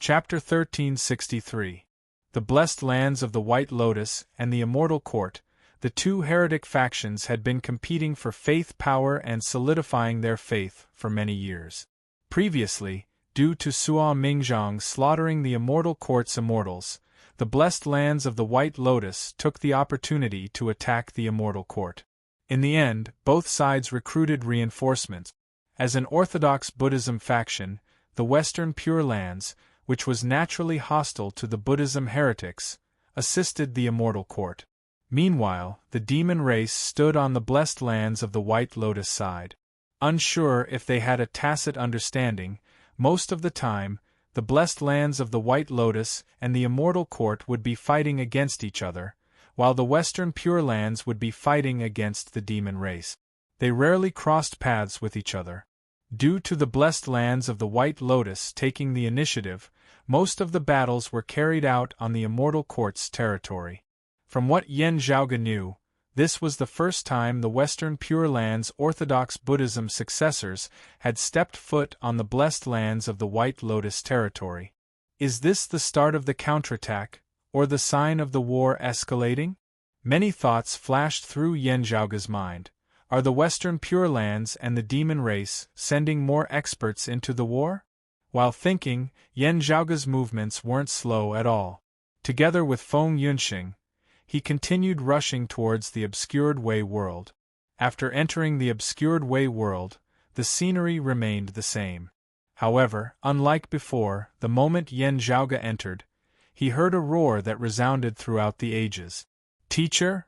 Chapter 1363. The Blessed Lands of the White Lotus and the Immortal Court. The two heretic factions had been competing for faith power and solidifying their faith for many years. Previously, due to Sua Mingzhang slaughtering the Immortal Court's immortals, the Blessed Lands of the White Lotus took the opportunity to attack the Immortal Court. In the end, both sides recruited reinforcements. As an Orthodox Buddhism faction, the Western Pure Lands, which was naturally hostile to the Buddhism heretics, assisted the Immortal Court. Meanwhile, the demon race stood on the Blessed Lands of the White Lotus side. Unsure if they had a tacit understanding, most of the time, the Blessed Lands of the White Lotus and the Immortal Court would be fighting against each other, while the Western Pure Lands would be fighting against the demon race. They rarely crossed paths with each other. Due to the Blessed Lands of the White Lotus taking the initiative, most of the battles were carried out on the Immortal Court's territory. From what Yen Zhaoge knew, this was the first time the Western Pure Lands Orthodox Buddhism successors had stepped foot on the Blessed Lands of the White Lotus territory. Is this the start of the counterattack, or the sign of the war escalating? Many thoughts flashed through Yen Zhaoge's mind. Are the Western Pure Lands and the demon race sending more experts into the war? While thinking, Yen Zhaoge's movements weren't slow at all. Together with Feng Yunxing, he continued rushing towards the Obscured Way world. After entering the Obscured Way world, the scenery remained the same. However, unlike before, the moment Yen Zhaoge entered, he heard a roar that resounded throughout the ages. Teacher?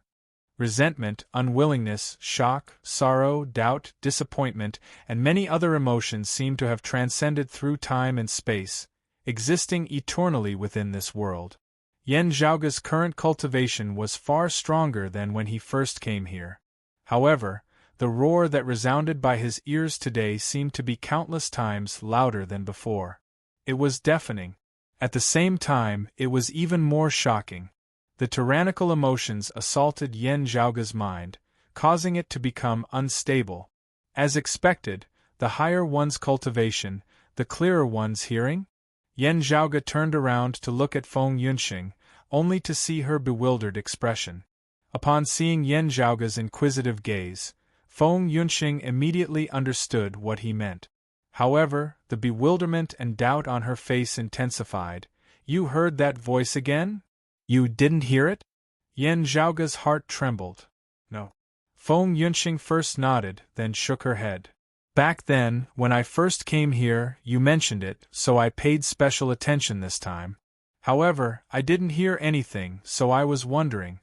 Resentment, unwillingness, shock, sorrow, doubt, disappointment, and many other emotions seemed to have transcended through time and space, existing eternally within this world. Yen Zhaoge's current cultivation was far stronger than when he first came here. However, the roar that resounded by his ears today seemed to be countless times louder than before. It was deafening. At the same time, it was even more shocking. The tyrannical emotions assaulted Yen Zhaoge's mind, causing it to become unstable. As expected, the higher one's cultivation, the clearer one's hearing? Yen Zhaoge turned around to look at Feng Yunxing, only to see her bewildered expression. Upon seeing Yen Zhaoge's inquisitive gaze, Feng Yunxing immediately understood what he meant. However, the bewilderment and doubt on her face intensified. You heard that voice again? You didn't hear it? Yen Zhaoge's heart trembled. No. Feng Yunxing first nodded, then shook her head. Back then, when I first came here, you mentioned it, so I paid special attention this time. However, I didn't hear anything, so I was wondering.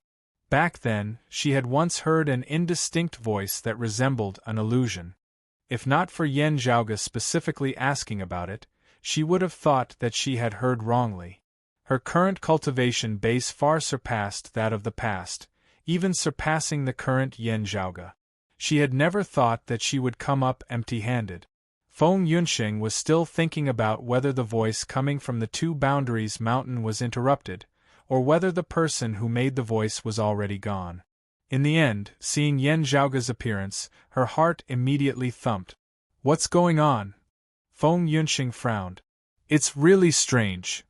Back then, she had once heard an indistinct voice that resembled an illusion. If not for Yen Zhaoge specifically asking about it, she would have thought that she had heard wrongly. Her current cultivation base far surpassed that of the past, even surpassing the current Yen Zhaoge. She had never thought that she would come up empty-handed. Feng Yunxing was still thinking about whether the voice coming from the Two Boundaries Mountain was interrupted, or whether the person who made the voice was already gone. In the end, seeing Yen Zhaoge's appearance, her heart immediately thumped. What's going on? Feng Yunxing frowned. It's really strange.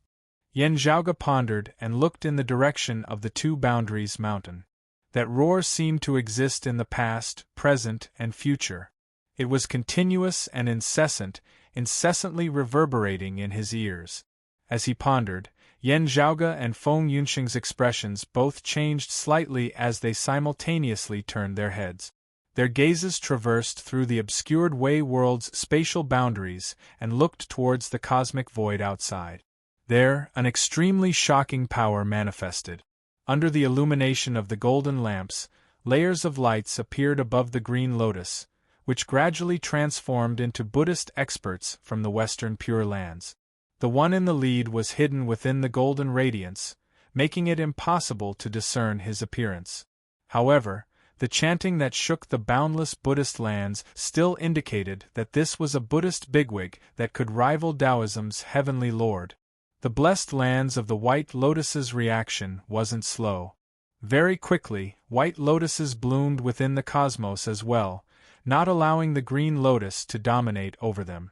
Yen Zhaoge pondered and looked in the direction of the Two Boundaries Mountain. That roar seemed to exist in the past, present, and future. It was continuous and incessant, incessantly reverberating in his ears. As he pondered, Yen Zhaoge and Feng Yunxing's expressions both changed slightly as they simultaneously turned their heads. Their gazes traversed through the Obscured Way world's spatial boundaries and looked towards the cosmic void outside. There, an extremely shocking power manifested. Under the illumination of the golden lamps, layers of lights appeared above the green lotus, which gradually transformed into Buddhist experts from the Western Pure Lands. The one in the lead was hidden within the golden radiance, making it impossible to discern his appearance. However, the chanting that shook the boundless Buddhist lands still indicated that this was a Buddhist bigwig that could rival Taoism's heavenly lord. The Blessed Lands of the White Lotus's reaction wasn't slow. Very quickly, white lotuses bloomed within the cosmos as well, not allowing the green lotus to dominate over them.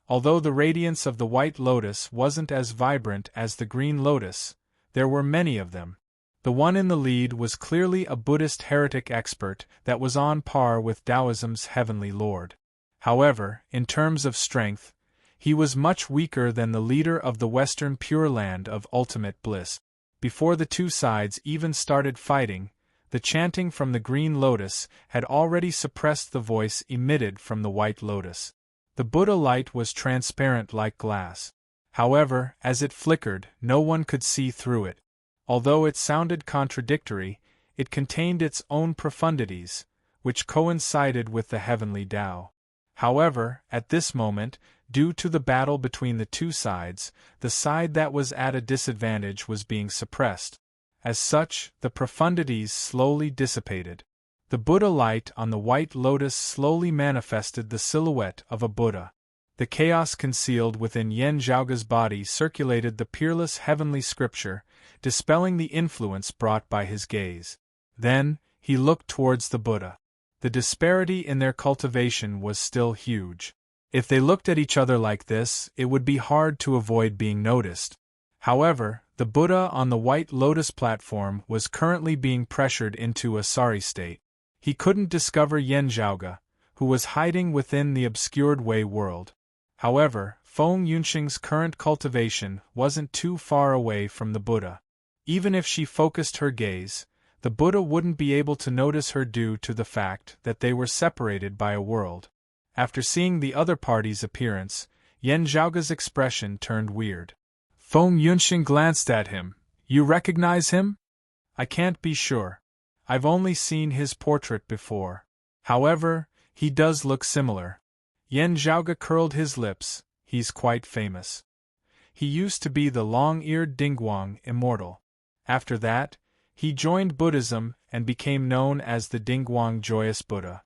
Although the radiance of the white lotus wasn't as vibrant as the green lotus, there were many of them. The one in the lead was clearly a Buddhist heretic expert that was on par with Taoism's heavenly lord. However, in terms of strength, he was much weaker than the leader of the Western Pure Land of ultimate bliss. Before the two sides even started fighting, the chanting from the green lotus had already suppressed the voice emitted from the white lotus. The Buddha light was transparent like glass. However, as it flickered, no one could see through it. Although it sounded contradictory, it contained its own profundities, which coincided with the heavenly Tao. However, at this moment, due to the battle between the two sides, the side that was at a disadvantage was being suppressed. As such, the profundities slowly dissipated. The Buddha light on the white lotus slowly manifested the silhouette of a Buddha. The chaos concealed within Yen Zhaoge's body circulated the peerless heavenly scripture, dispelling the influence brought by his gaze. Then, he looked towards the Buddha. The disparity in their cultivation was still huge. If they looked at each other like this, it would be hard to avoid being noticed. However, the Buddha on the white lotus platform was currently being pressured into a sorry state. He couldn't discover Yen Zhaoge, who was hiding within the obscured Wei world. However, Feng Yunxing's current cultivation wasn't too far away from the Buddha. Even if she focused her gaze, the Buddha wouldn't be able to notice her due to the fact that they were separated by a world. After seeing the other party's appearance, Yen Zhaoge's expression turned weird. Feng Yunxing glanced at him. "You recognize him?" "I can't be sure. I've only seen his portrait before. However, he does look similar." Yen Zhaoge curled his lips. "He's quite famous. He used to be the long-eared Dingguang immortal. After that, he joined Buddhism and became known as the Dingguang Joyous Buddha."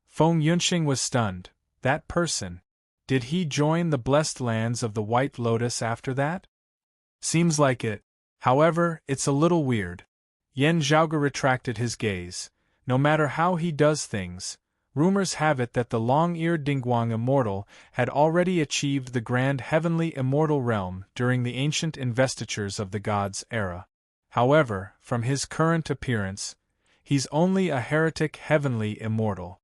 Feng Yunxing was stunned. That person? Did he join the blessed lands of the White Lotus after that? Seems like it. However, it's a little weird. Yen Zhaoge retracted his gaze. No matter how he does things, rumors have it that the long-eared Dingguang immortal had already achieved the grand heavenly immortal realm during the ancient investitures of the gods' era. However, from his current appearance, he's only a heretic heavenly immortal.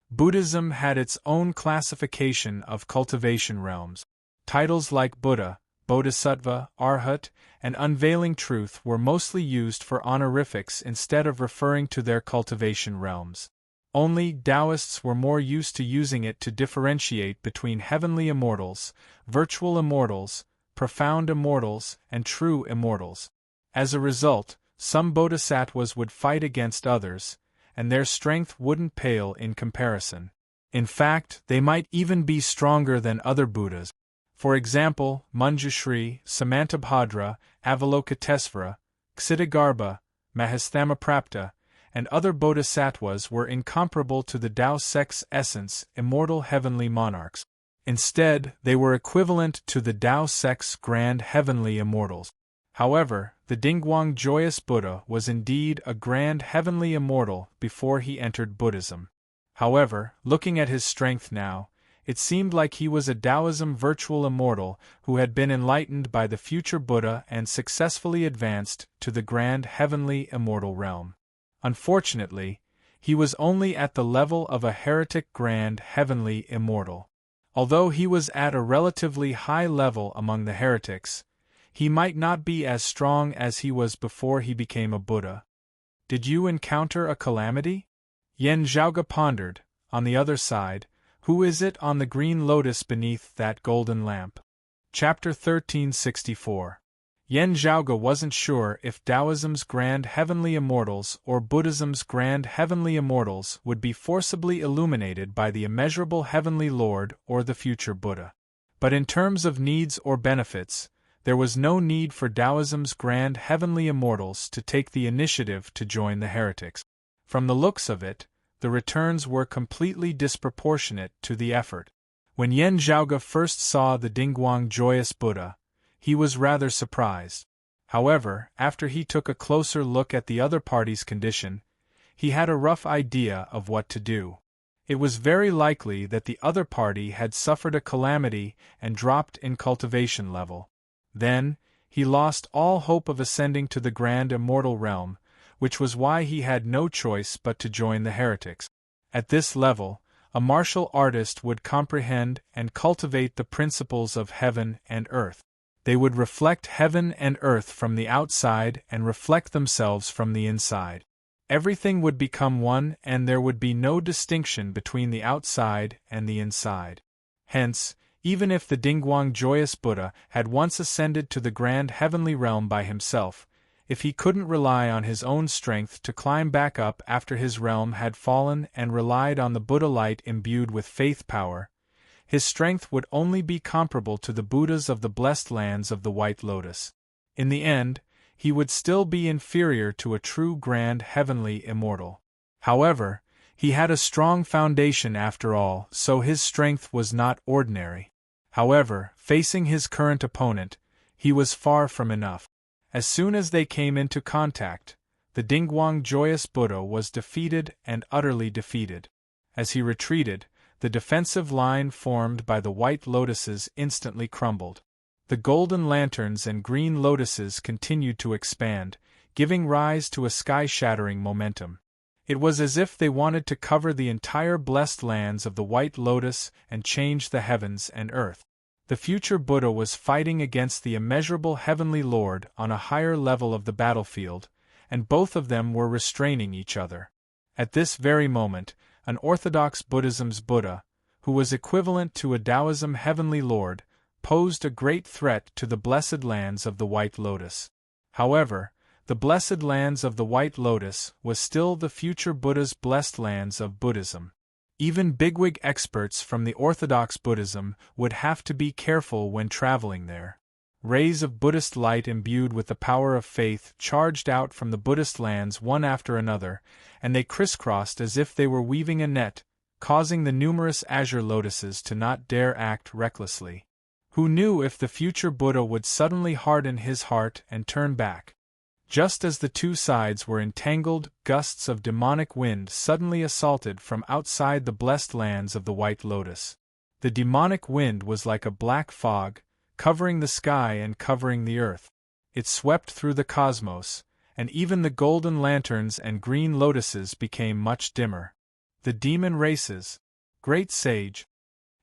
Buddhism had its own classification of cultivation realms. Titles like Buddha, Bodhisattva, Arhat, and Unveiling Truth were mostly used for honorifics instead of referring to their cultivation realms. Only Taoists were more used to using it to differentiate between heavenly immortals, virtual immortals, profound immortals, and true immortals. As a result, some bodhisattvas would fight against others, and their strength wouldn't pale in comparison. In fact, they might even be stronger than other Buddhas. For example, Manjushri, Samantabhadra, Avalokitesvara, Ksitigarbha, Mahasthamaprapta, and other bodhisattvas were incomparable to the Tao sect's essence, immortal heavenly monarchs. Instead, they were equivalent to the Tao sect's grand heavenly immortals. However, the Dingguang Joyous Buddha was indeed a grand heavenly immortal before he entered Buddhism. However, looking at his strength now, it seemed like he was a Taoism virtual immortal who had been enlightened by the future Buddha and successfully advanced to the grand heavenly immortal realm. Unfortunately, he was only at the level of a heretic grand heavenly immortal. Although he was at a relatively high level among the heretics, he might not be as strong as he was before he became a Buddha. Did you encounter a calamity? Yen Zhaoge pondered. On the other side, who is it on the green lotus beneath that golden lamp? Chapter 1364. Yen Zhaoge wasn't sure if Taoism's grand heavenly immortals or Buddhism's grand heavenly immortals would be forcibly illuminated by the immeasurable heavenly Lord or the future Buddha. But in terms of needs or benefits, there was no need for Taoism's grand heavenly immortals to take the initiative to join the heretics. From the looks of it, the returns were completely disproportionate to the effort. When Yen Zhaoge first saw the Dingguang Joyous Buddha, he was rather surprised. However, after he took a closer look at the other party's condition, he had a rough idea of what to do. It was very likely that the other party had suffered a calamity and dropped in cultivation level. Then, he lost all hope of ascending to the grand immortal realm, which was why he had no choice but to join the heretics. At this level, a martial artist would comprehend and cultivate the principles of heaven and earth. They would reflect heaven and earth from the outside and reflect themselves from the inside. Everything would become one, and there would be no distinction between the outside and the inside. Hence, even if the Dingguang Joyous Buddha had once ascended to the grand heavenly realm by himself, if he couldn't rely on his own strength to climb back up after his realm had fallen and relied on the Buddha light imbued with faith power, his strength would only be comparable to the Buddhas of the blessed lands of the White Lotus. In the end, he would still be inferior to a true grand heavenly immortal. However, he had a strong foundation after all, so his strength was not ordinary. However, facing his current opponent, he was far from enough. As soon as they came into contact, the Dingguang Joyous Buddha was defeated and utterly defeated. As he retreated, the defensive line formed by the white lotuses instantly crumbled. The golden lanterns and green lotuses continued to expand, giving rise to a sky-shattering momentum. It was as if they wanted to cover the entire blessed lands of the White Lotus and change the heavens and earth. The future Buddha was fighting against the immeasurable Heavenly Lord on a higher level of the battlefield, and both of them were restraining each other. At this very moment, an orthodox Buddhism's Buddha, who was equivalent to a Taoism Heavenly Lord, posed a great threat to the blessed lands of the White Lotus. However, the blessed lands of the White Lotus was still the future Buddha's blessed lands of Buddhism. Even bigwig experts from the orthodox Buddhism would have to be careful when traveling there. Rays of Buddhist light imbued with the power of faith charged out from the Buddhist lands one after another, and they crisscrossed as if they were weaving a net, causing the numerous azure lotuses to not dare act recklessly. Who knew if the future Buddha would suddenly harden his heart and turn back? Just as the two sides were entangled, gusts of demonic wind suddenly assaulted from outside the blessed lands of the White Lotus. The demonic wind was like a black fog, covering the sky and covering the earth. It swept through the cosmos, and even the golden lanterns and green lotuses became much dimmer. The demon races. Great sage.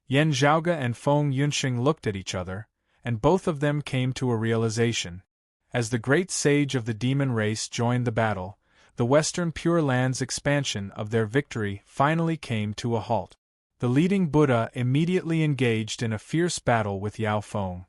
Yan Zhaoge and Feng Yunxing looked at each other, and both of them came to a realization. As the great sage of the demon race joined the battle, the Western Pure Land's expansion of their victory finally came to a halt. The leading Buddha immediately engaged in a fierce battle with Yao Feng.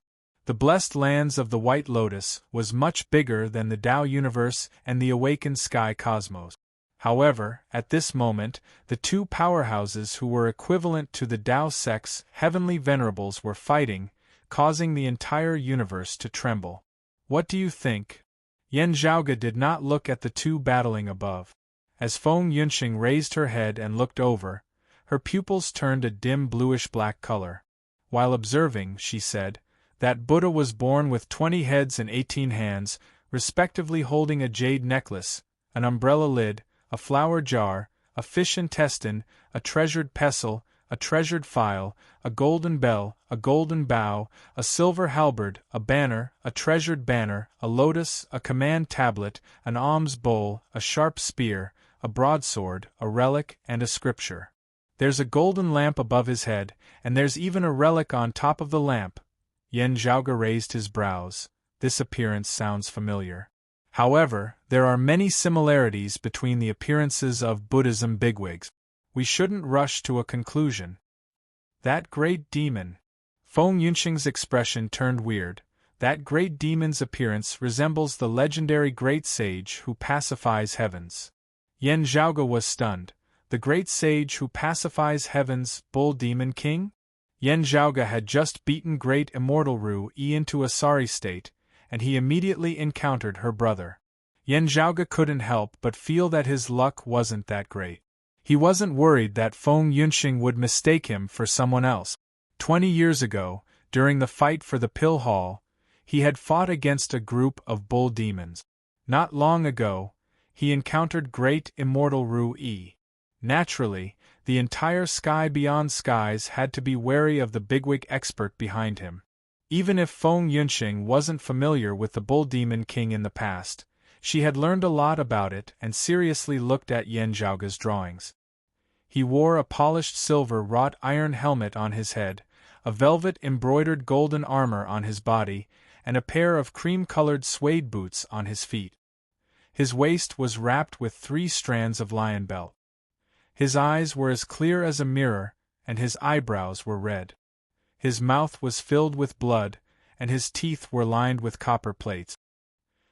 The blessed lands of the White Lotus was much bigger than the Tao universe and the awakened sky cosmos. However, at this moment, the two powerhouses who were equivalent to the Tao sect's heavenly venerables were fighting, causing the entire universe to tremble. What do you think? Yan Zhaoge did not look at the two battling above. As Feng Yunxing raised her head and looked over, her pupils turned a dim bluish-black color. While observing, she said, that Buddha was born with 20 heads and 18 hands, respectively holding a jade necklace, an umbrella lid, a flower jar, a fish intestine, a treasured pestle, a treasured phial, a golden bell, a golden bow, a silver halberd, a banner, a treasured banner, a lotus, a command tablet, an alms bowl, a sharp spear, a broadsword, a relic, and a scripture. There's a golden lamp above his head, and there's even a relic on top of the lamp. Yan Zhaoge raised his brows. This appearance sounds familiar. However, there are many similarities between the appearances of Buddhism bigwigs. We shouldn't rush to a conclusion. That great demon. Feng Yunxing's expression turned weird. That great demon's appearance resembles the legendary great sage who pacifies heavens. Yan Zhaoge was stunned. The great sage who pacifies heavens, Bull Demon King? Yan Zhaoge had just beaten great immortal Ru Yi into a sorry state, and he immediately encountered her brother. Yan Zhaoge couldn't help but feel that his luck wasn't that great. He wasn't worried that Feng Yunxing would mistake him for someone else. 20 years ago, during the fight for the Pill Hall, he had fought against a group of bull demons. Not long ago, he encountered great immortal Ru Yi. Naturally, the entire sky beyond skies had to be wary of the bigwig expert behind him. Even if Feng Yunxing wasn't familiar with the Bull Demon King in the past, she had learned a lot about it and seriously looked at Yan Zhaoge's drawings. He wore a polished silver wrought iron helmet on his head, a velvet-embroidered golden armor on his body, and a pair of cream-colored suede boots on his feet. His waist was wrapped with 3 strands of lion belt. His eyes were as clear as a mirror, and his eyebrows were red. His mouth was filled with blood, and his teeth were lined with copper plates.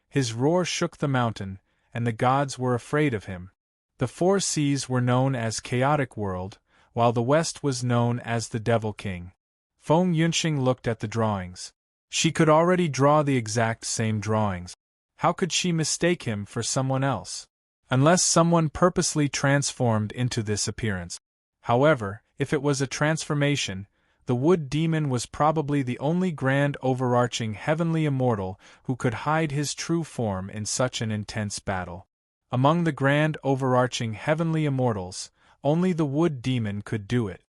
His roar shook the mountain, and the gods were afraid of him. The 4 seas were known as Chaotic World, while the West was known as the Devil King. Feng Yunxing looked at the drawings. She could already draw the exact same drawings. How could she mistake him for someone else? Unless someone purposely transformed into this appearance. However, if it was a transformation, the Wood Demon was probably the only grand overarching heavenly immortal who could hide his true form in such an intense battle. Among the grand overarching heavenly immortals, only the Wood Demon could do it.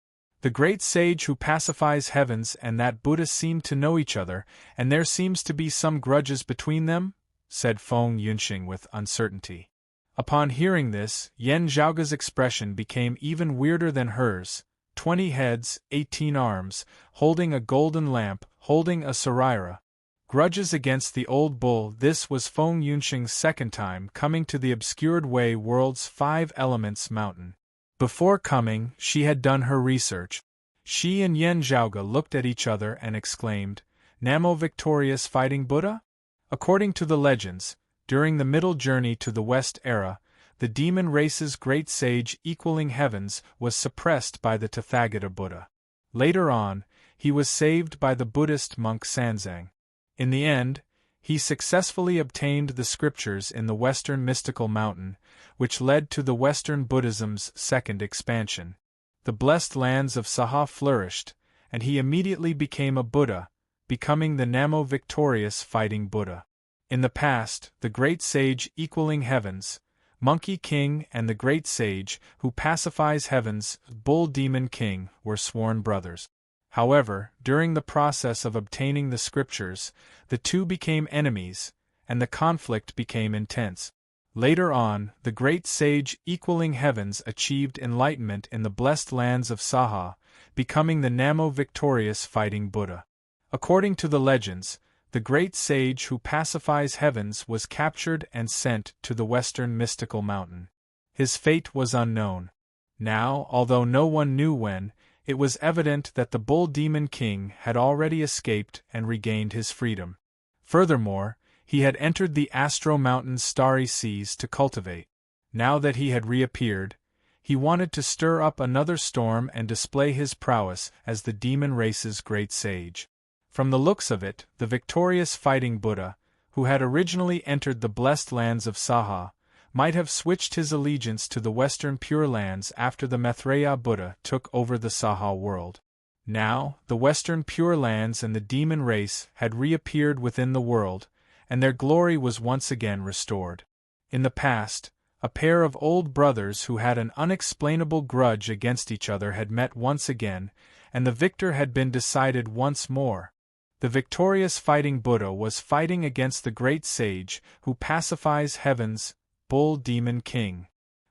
The great sage who pacifies heavens and that Buddha seem to know each other, and there seems to be some grudges between them, said Feng Yunxing with uncertainty. Upon hearing this, Yan Zhaoge's expression became even weirder than hers. 20 heads, 18 arms, holding a golden lamp, holding a saraira. Grudges against the old bull. This was Feng Yunxing's second time coming to the obscured Wei world's 5 elements mountain. Before coming, she had done her research. She and Yan Zhaoge looked at each other and exclaimed, "Namo victorious fighting Buddha?" According to the legends, during the middle journey to the West era, the demon race's great sage equaling heavens was suppressed by the Tathagata Buddha. Later on, he was saved by the Buddhist monk Sanzang. In the end, he successfully obtained the scriptures in the Western mystical mountain, which led to the Western Buddhism's second expansion. The blessed lands of Saha flourished, and he immediately became a Buddha, becoming the Namo victorious fighting Buddha. In the past, the great sage equaling heavens, Monkey King, and the great sage who pacifies heavens, Bull Demon King, were sworn brothers. However, during the process of obtaining the scriptures, the two became enemies, and the conflict became intense. Later on, the great sage equaling heavens achieved enlightenment in the blessed lands of Saha, becoming the Namo victorious fighting Buddha. According to the legends, the great sage who pacifies heavens was captured and sent to the Western mystical mountain. His fate was unknown. Now, although no one knew when, it was evident that the Bull Demon King had already escaped and regained his freedom. Furthermore, he had entered the Astro Mountain's starry seas to cultivate. Now that he had reappeared, he wanted to stir up another storm and display his prowess as the demon race's great sage. From the looks of it, the victorious fighting Buddha, who had originally entered the blessed lands of Saha, might have switched his allegiance to the Western Pure Lands after the Maitreya Buddha took over the Saha world. Now, the Western Pure Lands and the demon race had reappeared within the world, and their glory was once again restored. In the past, a pair of old brothers who had an unexplainable grudge against each other had met once again, and the victor had been decided once more. The victorious fighting Buddha was fighting against the great sage who pacifies heavens, Bull Demon King.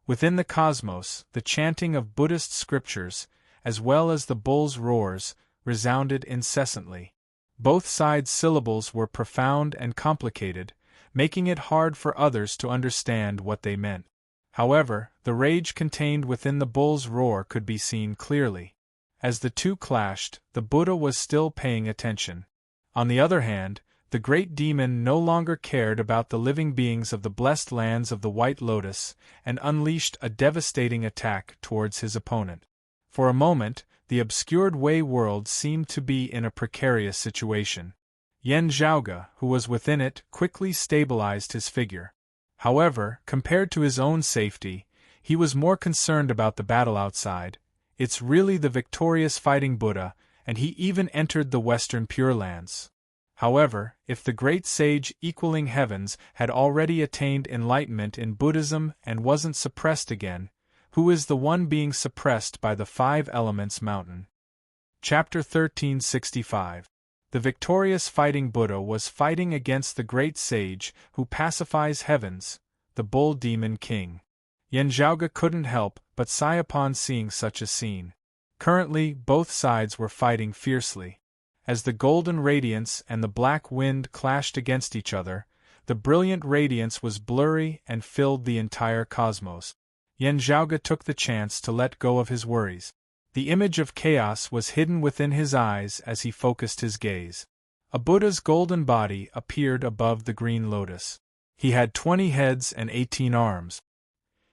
Within the cosmos, the chanting of Buddhist scriptures, as well as the bull's roars, resounded incessantly. Both sides' syllables were profound and complicated, making it hard for others to understand what they meant. However, the rage contained within the bull's roar could be seen clearly. As the two clashed, the Buddha was still paying attention. On the other hand, the great demon no longer cared about the living beings of the blessed lands of the White Lotus, and unleashed a devastating attack towards his opponent. For a moment, the obscured Wei world seemed to be in a precarious situation. Yan Zhaoge, who was within it, quickly stabilized his figure. However, compared to his own safety, he was more concerned about the battle outside. It's really the victorious fighting Buddha, and he even entered the Western Pure Lands. However, if the great sage equaling heavens had already attained enlightenment in Buddhism and wasn't suppressed again, who is the one being suppressed by the five elements mountain. Chapter 1365. The victorious fighting Buddha was fighting against the great sage who pacifies heavens, the bull demon king. Yen Zhaoge couldn't help but sigh upon seeing such a scene. Currently, both sides were fighting fiercely. As the golden radiance and the black wind clashed against each other, the brilliant radiance was blurry and filled the entire cosmos. Yen Zhaoge took the chance to let go of his worries. The image of chaos was hidden within his eyes as he focused his gaze. A Buddha's golden body appeared above the green lotus. He had 20 heads and 18 arms.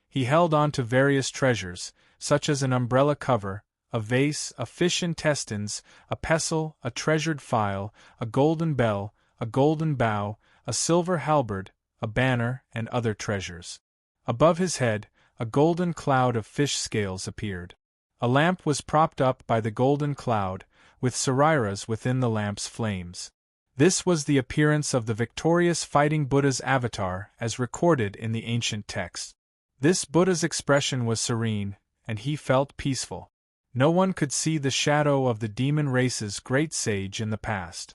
He held on to various treasures, such as an umbrella cover, a vase, a fish intestines, a pestle, a treasured phial, a golden bell, a golden bow, a silver halberd, a banner, and other treasures. Above his head, a golden cloud of fish scales appeared. A lamp was propped up by the golden cloud, with sariras within the lamp's flames. This was the appearance of the victorious fighting Buddha's avatar as recorded in the ancient text. This Buddha's expression was serene, and he felt peaceful. No one could see the shadow of the demon race's great sage in the past.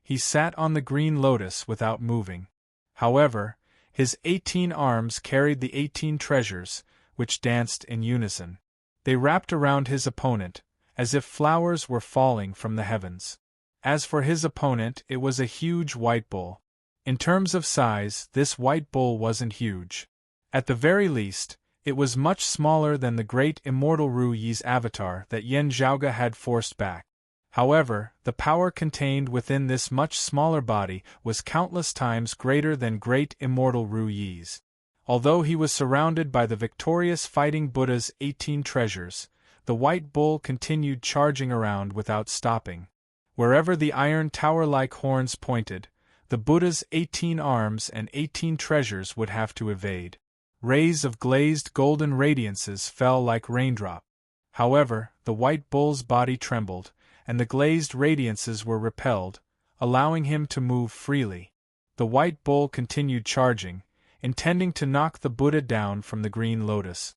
He sat on the green lotus without moving. However, his 18 arms carried the 18 treasures, which danced in unison. They wrapped around his opponent, as if flowers were falling from the heavens. As for his opponent, it was a huge white bull. In terms of size, this white bull wasn't huge. At the very least, it was much smaller than the great immortal Ru Yi's avatar that Yen Zhaoge had forced back. However, the power contained within this much smaller body was countless times greater than great immortal Ru Yi's. Although he was surrounded by the victorious fighting Buddha's 18 treasures, the white bull continued charging around without stopping. Wherever the iron tower-like horns pointed, the Buddha's 18 arms and 18 treasures would have to evade. Rays of glazed golden radiances fell like raindrops. However, the white bull's body trembled, and the glazed radiances were repelled, allowing him to move freely. The white bull continued charging, intending to knock the Buddha down from the green lotus.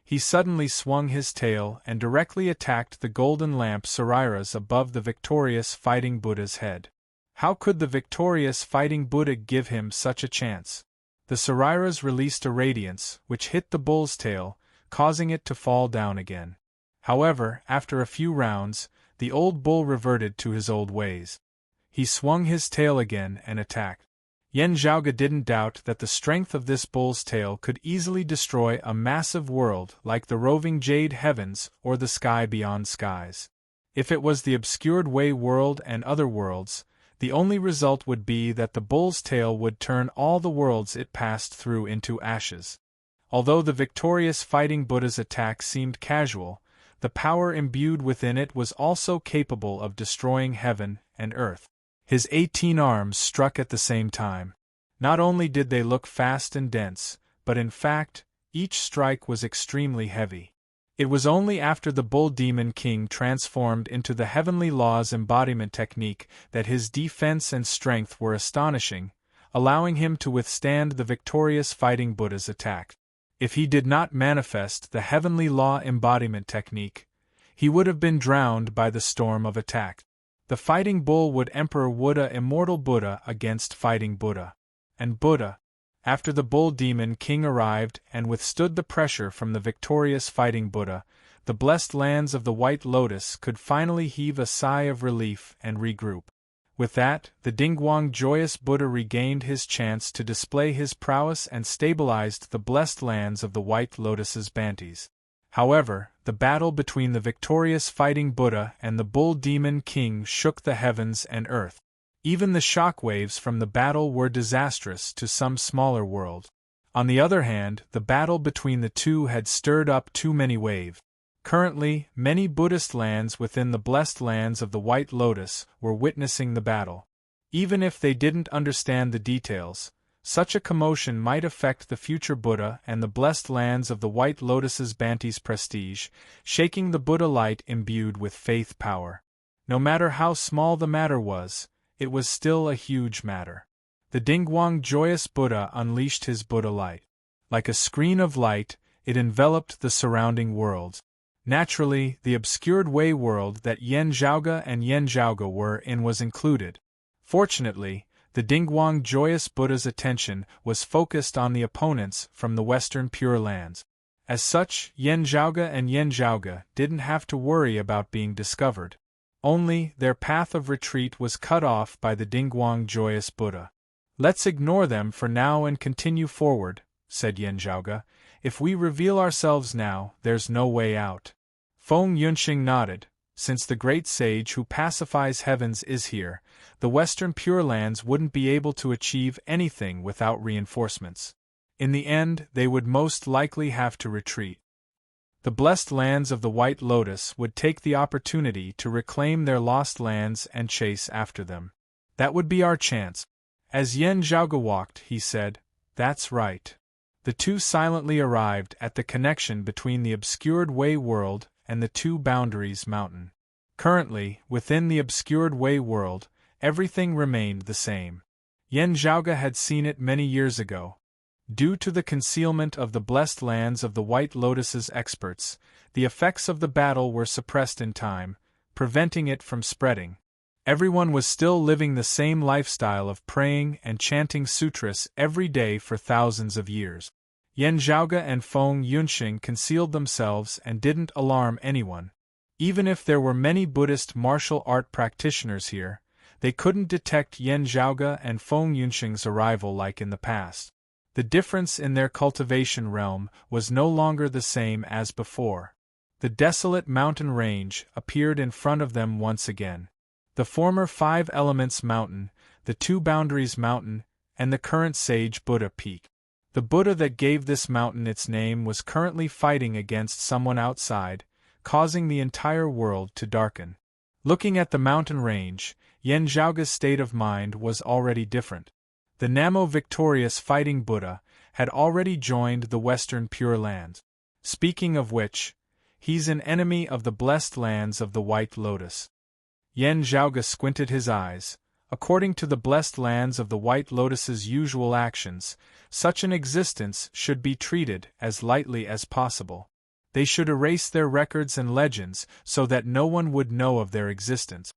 He suddenly swung his tail and directly attacked the golden lamp sariras above the victorious fighting Buddha's head. How could the victorious fighting Buddha give him such a chance? The sariras released a radiance, which hit the bull's tail, causing it to fall down again. However, after a few rounds, the old bull reverted to his old ways. He swung his tail again and attacked. Yen Zhaoge didn't doubt that the strength of this bull's tail could easily destroy a massive world like the roving jade heavens or the sky beyond skies. If it was the obscured Wei world and other worlds, the only result would be that the bull's tail would turn all the worlds it passed through into ashes. Although the victorious fighting Buddha's attack seemed casual, the power imbued within it was also capable of destroying heaven and earth. His 18 arms struck at the same time. Not only did they look fast and dense, but in fact, each strike was extremely heavy. It was only after the Bull Demon King transformed into the Heavenly Law's embodiment technique that his defense and strength were astonishing, allowing him to withstand the victorious fighting Buddha's attack. If he did not manifest the Heavenly Law embodiment technique, he would have been drowned by the storm of attack. The fighting bull would Emperor Buddha immortal Buddha against fighting Buddha. And Buddha, after the Bull Demon King arrived and withstood the pressure from the victorious fighting Buddha, the blessed lands of the White Lotus could finally heave a sigh of relief and regroup. With that, the Dingguang joyous Buddha regained his chance to display his prowess and stabilized the blessed lands of the White Lotus's Bantis. However, the battle between the victorious fighting Buddha and the Bull Demon King shook the heavens and earth. Even the shockwaves from the battle were disastrous to some smaller world. On the other hand, the battle between the two had stirred up too many waves. Currently, many Buddhist lands within the blessed lands of the White Lotus were witnessing the battle. Even if they didn't understand the details, such a commotion might affect the future Buddha and the blessed lands of the White Lotus's Banti's prestige, shaking the Buddha light imbued with faith power. No matter how small the matter was, it was still a huge matter. The Dingguang joyous Buddha unleashed his Buddha light. Like a screen of light, it enveloped the surrounding worlds. Naturally, the obscured Wei world that Yen Zhaoge and Yen Zhaoge were in was included. Fortunately, the Dingguang Joyous Buddha's attention was focused on the opponents from the Western Pure Lands. As such, Yen Zhaoge and Yen Zhaoge didn't have to worry about being discovered. Only, their path of retreat was cut off by the Dingguang Joyous Buddha. "Let's ignore them for now and continue forward," said Yen Zhaoge. "If we reveal ourselves now, there's no way out." Feng Yunxing nodded. Since the great sage who pacifies heavens is here, the Western Pure Lands wouldn't be able to achieve anything without reinforcements. In the end, they would most likely have to retreat. The blessed lands of the White Lotus would take the opportunity to reclaim their lost lands and chase after them. That would be our chance. As Yen Zhaoge walked, he said, "That's right." The two silently arrived at the connection between the obscured Wei world and the Two Boundaries Mountain. Currently, within the obscured Wei world, everything remained the same. Yen Zhaoge had seen it many years ago. Due to the concealment of the blessed lands of the White Lotus's experts, the effects of the battle were suppressed in time, preventing it from spreading. Everyone was still living the same lifestyle of praying and chanting sutras every day for thousands of years. Yen Zhaoge and Feng Yunxing concealed themselves and didn't alarm anyone. Even if there were many Buddhist martial art practitioners here, they couldn't detect Yen Zhaoge and Feng Yunxing's arrival like in the past. The difference in their cultivation realm was no longer the same as before. The desolate mountain range appeared in front of them once again. The former Five Elements Mountain, the Two Boundaries Mountain, and the current Sage Buddha Peak. The Buddha that gave this mountain its name was currently fighting against someone outside, causing the entire world to darken. Looking at the mountain range, Yen Zhaoge's state of mind was already different. The Namo-victorious fighting Buddha had already joined the Western Pure Lands. Speaking of which, he's an enemy of the blessed lands of the White Lotus. Yen Zhaoge squinted his eyes. According to the blessed lands of the White Lotus's usual actions, such an existence should be treated as lightly as possible. They should erase their records and legends so that no one would know of their existence.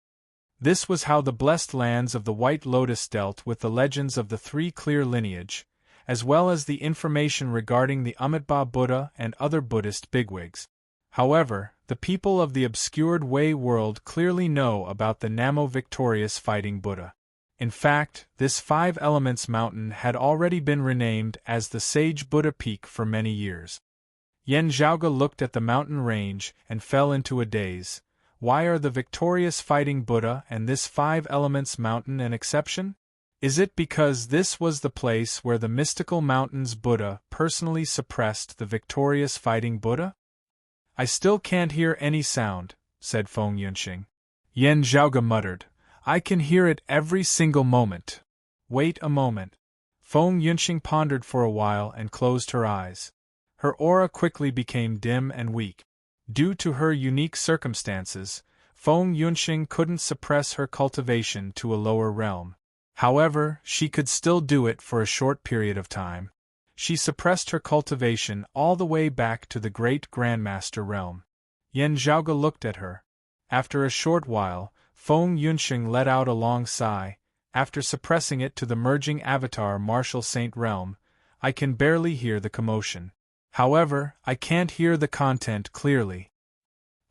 This was how the blessed lands of the White Lotus dealt with the legends of the Three Clear lineage, as well as the information regarding the Amitabha Buddha and other Buddhist bigwigs. However, the people of the obscured Wei world clearly know about the Namo-victorious fighting Buddha. In fact, this Five Elements Mountain had already been renamed as the Sage Buddha Peak for many years. Yen Zhaoge looked at the mountain range and fell into a daze. Why are the victorious fighting Buddha and this Five Elements Mountain an exception? Is it because this was the place where the mystical mountain's Buddha personally suppressed the victorious fighting Buddha? "I still can't hear any sound," said Feng Yunxing. Yen Zhaoge muttered, "I can hear it every single moment." "Wait a moment." Feng Yunxing pondered for a while and closed her eyes. Her aura quickly became dim and weak. Due to her unique circumstances, Feng Yunxing couldn't suppress her cultivation to a lower realm. However, she could still do it for a short period of time. She suppressed her cultivation all the way back to the Great Grandmaster realm. Yen Zhaoge looked at her. After a short while, Feng Yunxing let out a long sigh. After suppressing it to the merging avatar martial saint realm, I can barely hear the commotion. However, I can't hear the content clearly.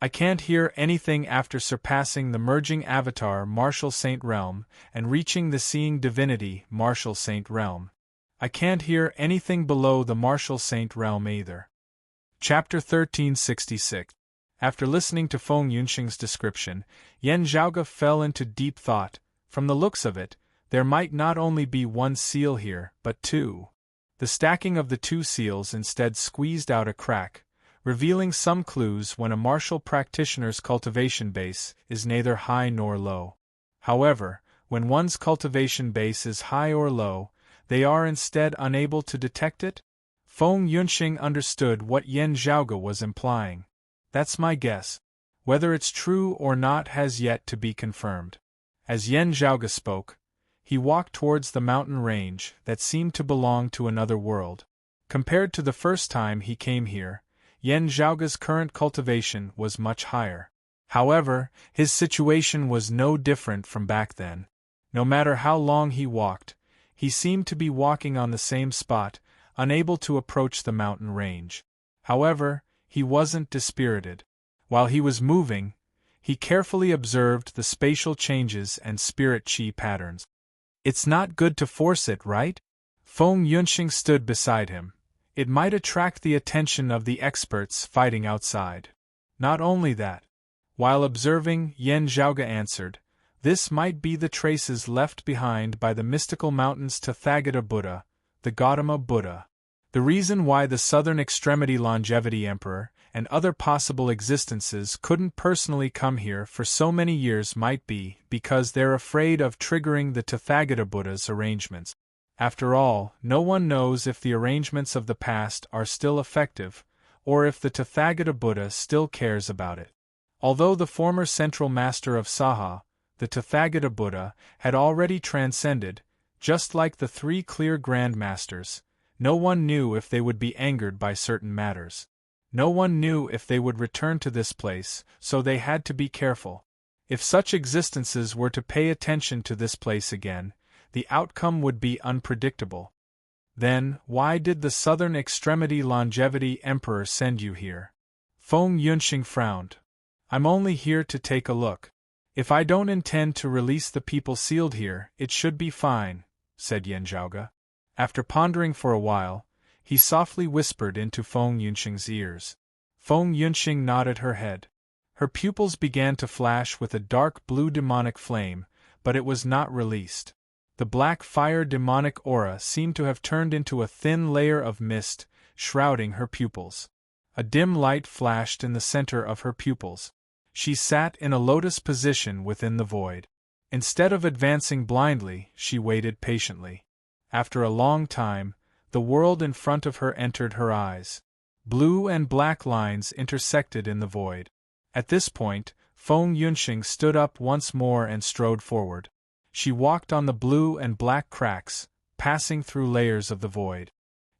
I can't hear anything after surpassing the merging avatar martial saint realm and reaching the seeing divinity martial saint realm. I can't hear anything below the martial saint realm either. Chapter 1366. After listening to Feng Yunxing's description, Yen Zhaoge fell into deep thought. From the looks of it, there might not only be one seal here, but two. The stacking of the two seals instead squeezed out a crack, revealing some clues when a martial practitioner's cultivation base is neither high nor low. However, when one's cultivation base is high or low, they are instead unable to detect it? Feng Yunxing understood what Yen Zhaoge was implying. That's my guess. Whether it's true or not has yet to be confirmed. As Yen Zhaoge spoke, he walked towards the mountain range that seemed to belong to another world. Compared to the first time he came here, Yen Zhaoge's current cultivation was much higher. However, his situation was no different from back then. No matter how long he walked, he seemed to be walking on the same spot, unable to approach the mountain range. However, he wasn't dispirited. While he was moving, he carefully observed the spatial changes and spirit chi patterns. It's not good to force it, right? Feng Yunxing stood beside him. It might attract the attention of the experts fighting outside. Not only that. While observing, Yen Zhaoge answered, this might be the traces left behind by the mystical mountain's Tathagata Buddha, the Gautama Buddha. The reason why the Southern Extremity Longevity Emperor and other possible existences couldn't personally come here for so many years might be because they're afraid of triggering the Tathagata Buddha's arrangements. After all, no one knows if the arrangements of the past are still effective, or if the Tathagata Buddha still cares about it. Although the former central master of Saha, the Tathagata Buddha, had already transcended, just like the three clear Grand Masters, no one knew if they would be angered by certain matters. No one knew if they would return to this place, so they had to be careful. If such existences were to pay attention to this place again, the outcome would be unpredictable. Then, why did the Southern Extremity Longevity Emperor send you here? Feng Yunxing frowned. I'm only here to take a look. If I don't intend to release the people sealed here, it should be fine, said Yen Zhaoge. After pondering for a while, he softly whispered into Feng Yunxing's ears. Feng Yunxing nodded her head. Her pupils began to flash with a dark blue demonic flame, but it was not released. The black fire demonic aura seemed to have turned into a thin layer of mist, shrouding her pupils. A dim light flashed in the center of her pupils. She sat in a lotus position within the void. Instead of advancing blindly, she waited patiently. After a long time, the world in front of her entered her eyes. Blue and black lines intersected in the void. At this point, Feng Yunxing stood up once more and strode forward. She walked on the blue and black cracks, passing through layers of the void.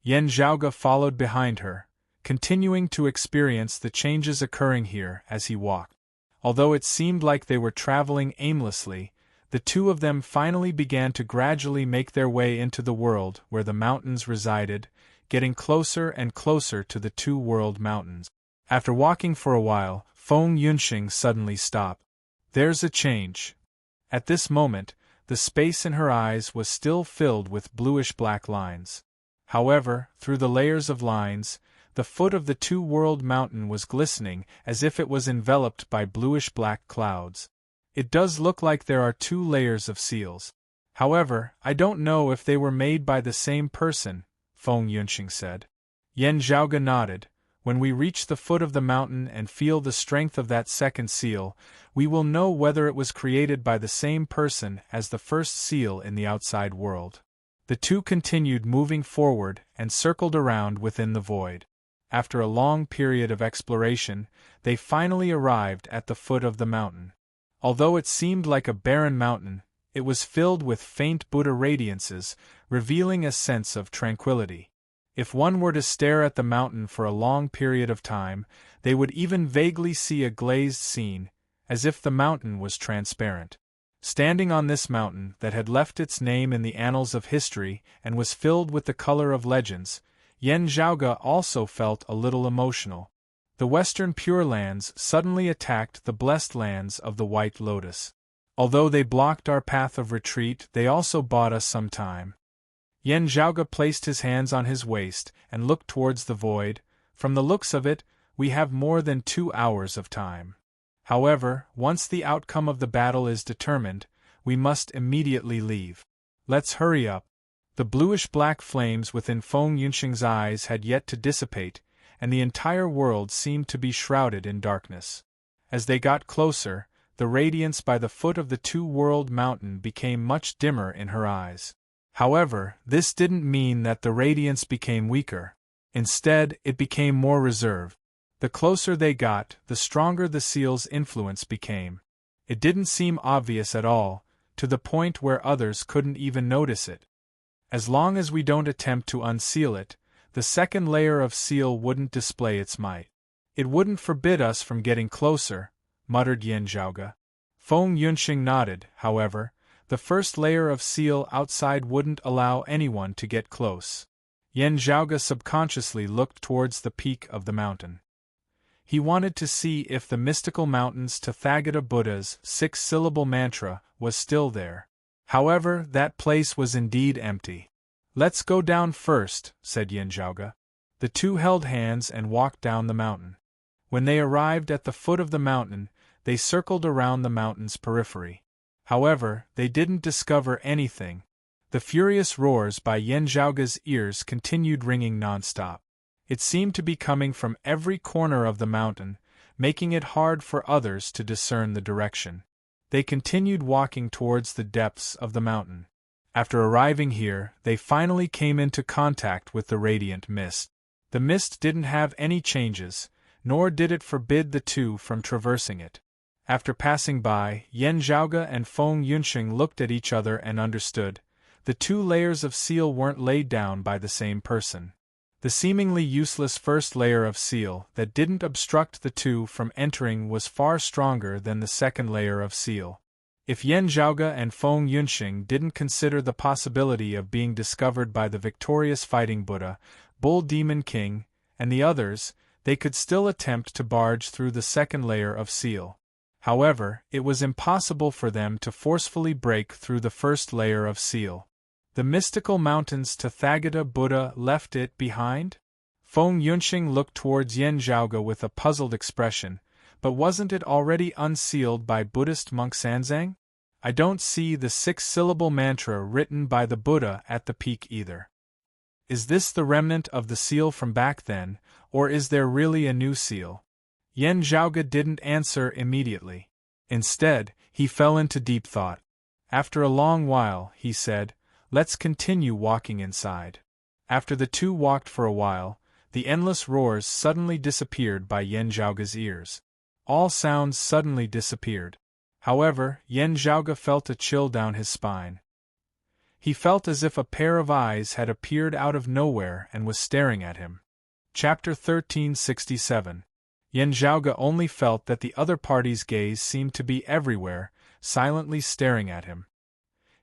Yen Zhaoge followed behind her, continuing to experience the changes occurring here as he walked. Although it seemed like they were traveling aimlessly, the two of them finally began to gradually make their way into the world where the mountains resided, getting closer and closer to the two world mountains. After walking for a while, Feng Yunxing suddenly stopped. There's a change. At this moment, the space in her eyes was still filled with bluish-black lines. However, through the layers of lines, the foot of the two-world mountain was glistening as if it was enveloped by bluish-black clouds. It does look like there are two layers of seals. However, I don't know if they were made by the same person, Feng Yunxing said. Yen Zhaoge nodded. When we reach the foot of the mountain and feel the strength of that second seal, we will know whether it was created by the same person as the first seal in the outside world. The two continued moving forward and circled around within the void. After a long period of exploration, they finally arrived at the foot of the mountain. Although it seemed like a barren mountain, it was filled with faint Buddha radiances, revealing a sense of tranquility. If one were to stare at the mountain for a long period of time, they would even vaguely see a glazed scene, as if the mountain was transparent. Standing on this mountain that had left its name in the annals of history and was filled with the color of legends, Yen Zhaoge also felt a little emotional. The Western Pure Lands suddenly attacked the blessed lands of the White Lotus. Although they blocked our path of retreat, they also bought us some time. Yen Zhaoge placed his hands on his waist and looked towards the void. From the looks of it, we have more than 2 hours of time. However, once the outcome of the battle is determined, we must immediately leave. Let's hurry up. The bluish-black flames within Feng Yunxing's eyes had yet to dissipate, and the entire world seemed to be shrouded in darkness. As they got closer, the radiance by the foot of the two-world mountain became much dimmer in her eyes. However, this didn't mean that the radiance became weaker. Instead, it became more reserved. The closer they got, the stronger the seal's influence became. It didn't seem obvious at all, to the point where others couldn't even notice it. As long as we don't attempt to unseal it, the The second layer of seal wouldn't display its might. It wouldn't forbid us from getting closer, muttered Yen Zhaoge. Feng Yunxing nodded, however. The first layer of seal outside wouldn't allow anyone to get close. Yen Zhaoge subconsciously looked towards the peak of the mountain. He wanted to see if the mystical mountain's Tathagata Buddha's 6-syllable mantra was still there. However, that place was indeed empty. "Let's go down first," said Yen Zhaoge. The two held hands and walked down the mountain. When they arrived at the foot of the mountain, they circled around the mountain's periphery. However, they didn't discover anything. The furious roars by Yen Zhaoge's ears continued ringing non-stop. It seemed to be coming from every corner of the mountain, making it hard for others to discern the direction. They continued walking towards the depths of the mountain. After arriving here, they finally came into contact with the radiant mist. The mist didn't have any changes, nor did it forbid the two from traversing it. After passing by, Yen Zhaoge and Feng Yunxing looked at each other and understood. The two layers of seal weren't laid down by the same person. The seemingly useless first layer of seal that didn't obstruct the two from entering was far stronger than the second layer of seal. If Yen Zhaoge and Feng Yunxing didn't consider the possibility of being discovered by the victorious fighting Buddha, Bull Demon King, and the others, they could still attempt to barge through the second layer of seal. However, it was impossible for them to forcefully break through the first layer of seal. The mystical mountain's Tathagata Buddha left it behind? Feng Yunxing looked towards Yen Zhaoge with a puzzled expression, but wasn't it already unsealed by Buddhist monk Sanzang? I don't see the 6-syllable mantra written by the Buddha at the peak either. Is this the remnant of the seal from back then, or is there really a new seal? Yen Zhaoge didn't answer immediately. Instead, he fell into deep thought. After a long while, he said, "Let's continue walking inside." After the two walked for a while, the endless roars suddenly disappeared by Yen Zhaoge's ears. All sounds suddenly disappeared. However, Yen Zhaoge felt a chill down his spine. He felt as if a pair of eyes had appeared out of nowhere and was staring at him. Chapter 1367. Yen Zhaoge only felt that the other party's gaze seemed to be everywhere, silently staring at him.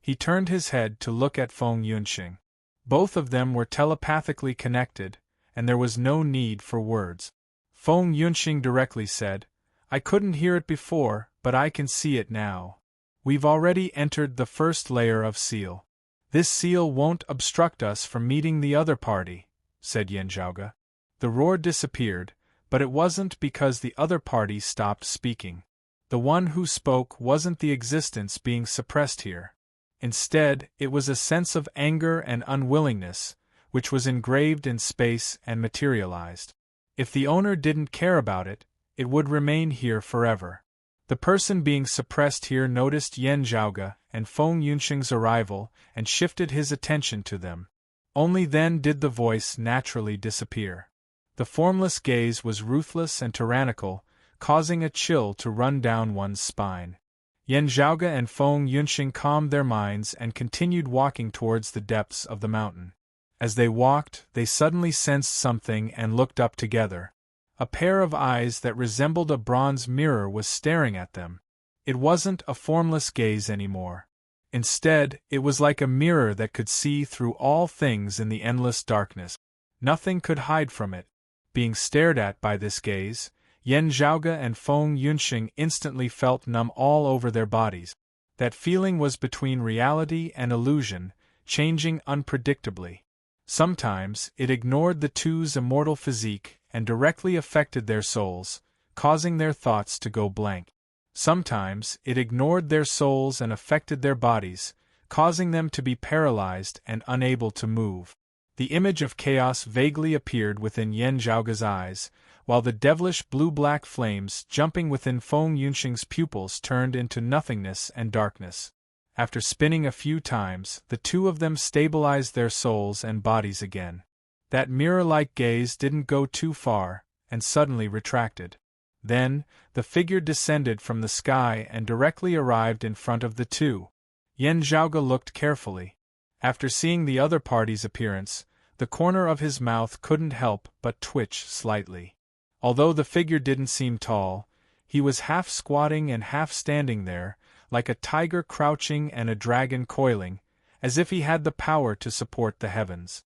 He turned his head to look at Feng Yunxing. Both of them were telepathically connected, and there was no need for words. Feng Yunxing directly said, "I couldn't hear it before, but I can see it now. We've already entered the first layer of seal. This seal won't obstruct us from meeting the other party," said Yen Zhaoge. The roar disappeared, but it wasn't because the other party stopped speaking. The one who spoke wasn't the existence being suppressed here. Instead, it was a sense of anger and unwillingness, which was engraved in space and materialized. If the owner didn't care about it, it would remain here forever. The person being suppressed here noticed Yen Zhaoge and Feng Yunxing's arrival and shifted his attention to them. Only then did the voice naturally disappear. The formless gaze was ruthless and tyrannical, causing a chill to run down one's spine. Yen Zhaoge and Feng Yunxing calmed their minds and continued walking towards the depths of the mountain. As they walked, they suddenly sensed something and looked up together. A pair of eyes that resembled a bronze mirror was staring at them. It wasn't a formless gaze anymore. Instead, it was like a mirror that could see through all things in the endless darkness. Nothing could hide from it. Being stared at by this gaze, Yen Zhaoge and Feng Yunxing instantly felt numb all over their bodies. That feeling was between reality and illusion, changing unpredictably. Sometimes, it ignored the two's immortal physique and directly affected their souls, causing their thoughts to go blank. Sometimes, it ignored their souls and affected their bodies, causing them to be paralyzed and unable to move. The image of chaos vaguely appeared within Yen Zhaoge's eyes, while the devilish blue-black flames jumping within Feng Yunxing's pupils turned into nothingness and darkness. After spinning a few times, the two of them stabilized their souls and bodies again. That mirror-like gaze didn't go too far, and suddenly retracted. Then, the figure descended from the sky and directly arrived in front of the two. Yen Zhaoge looked carefully. After seeing the other party's appearance, the corner of his mouth couldn't help but twitch slightly. Although the figure didn't seem tall, he was half squatting and half standing there, like a tiger crouching and a dragon coiling, as if he had the power to support the heavens.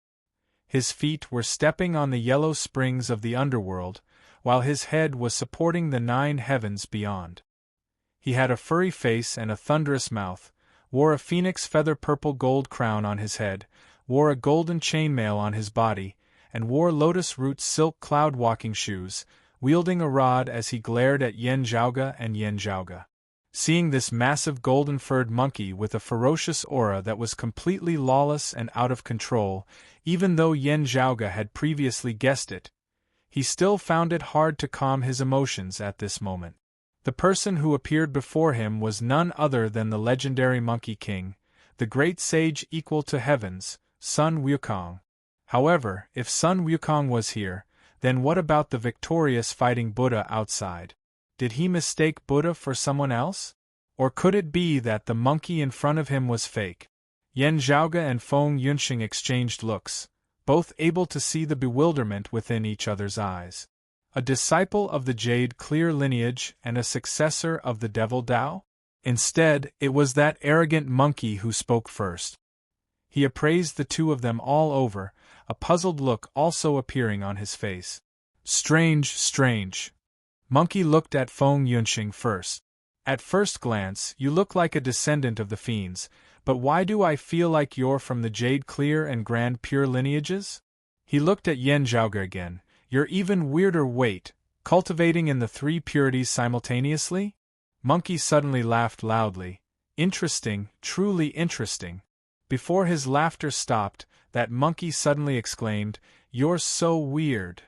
His feet were stepping on the yellow springs of the underworld, while his head was supporting the 9 heavens beyond. He had a furry face and a thunderous mouth, wore a phoenix feather purple gold crown on his head, wore a golden chainmail on his body, and wore lotus root silk cloud walking shoes, wielding a rod as he glared at Yen Zhaoge and Yen Zhaoge. Seeing this massive golden-furred monkey with a ferocious aura that was completely lawless and out of control, even though Yen Zhaoge had previously guessed it, he still found it hard to calm his emotions at this moment. The person who appeared before him was none other than the legendary Monkey King, the great sage equal to heavens, Sun Wukong. However, if Sun Wukong was here, then what about the victorious fighting Buddha outside? Did he mistake Buddha for someone else? Or could it be that the monkey in front of him was fake? Yen Zhaoge and Feng Yunxing exchanged looks, both able to see the bewilderment within each other's eyes. A disciple of the Jade Clear lineage and a successor of the Devil Tao? Instead, it was that arrogant monkey who spoke first. He appraised the two of them all over, a puzzled look also appearing on his face. Strange, strange. Monkey looked at Feng Yunxing first. At first glance, you look like a descendant of the fiends, but why do I feel like you're from the Jade Clear and Grand Pure lineages? He looked at Yen Zhaoge again. You're even weirder. Wait, cultivating in the 3 purities simultaneously? Monkey suddenly laughed loudly. Interesting, truly interesting. Before his laughter stopped, that monkey suddenly exclaimed, "You're so weird."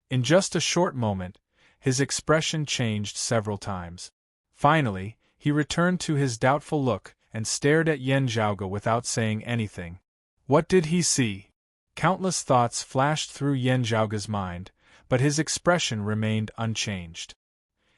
In just a short moment, his expression changed several times. Finally, he returned to his doubtful look and stared at Yen Zhaoge without saying anything. What did he see? Countless thoughts flashed through Yen Zhaoge's mind, but his expression remained unchanged.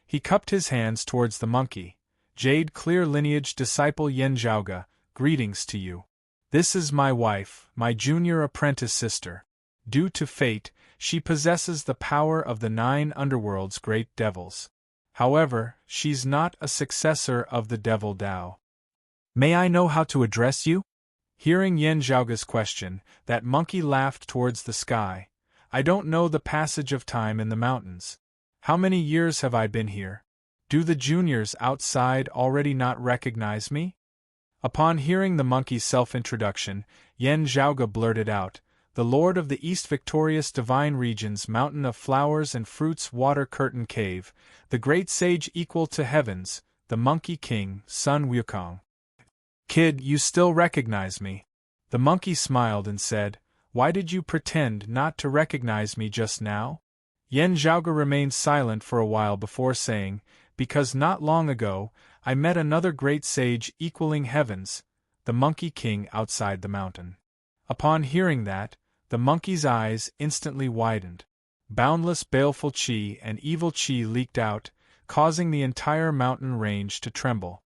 He cupped his hands towards the monkey. Jade Clear lineage disciple Yen Zhaoge, greetings to you. This is my wife, my junior apprentice sister. Due to fate, she possesses the power of the 9 underworld's great devils. However, she's not a successor of the Devil Tao. May I know how to address you? Hearing Yen Zhaoge's question, that monkey laughed towards the sky. I don't know the passage of time in the mountains. How many years have I been here? Do the juniors outside already not recognize me? Upon hearing the monkey's self-introduction, Yen Zhaoge blurted out, the Lord of the East Victorious Divine Regions, Mountain of Flowers and Fruits, Water Curtain Cave, the great sage equal to heavens, the Monkey King, Sun Wukong. Kid, you still recognize me? The monkey smiled and said, why did you pretend not to recognize me just now? Yen Zhaoge remained silent for a while before saying, because not long ago, I met another great sage equaling heavens, the Monkey King outside the mountain. Upon hearing that, the monkey's eyes instantly widened. Boundless baleful qi and evil qi leaked out, causing the entire mountain range to tremble.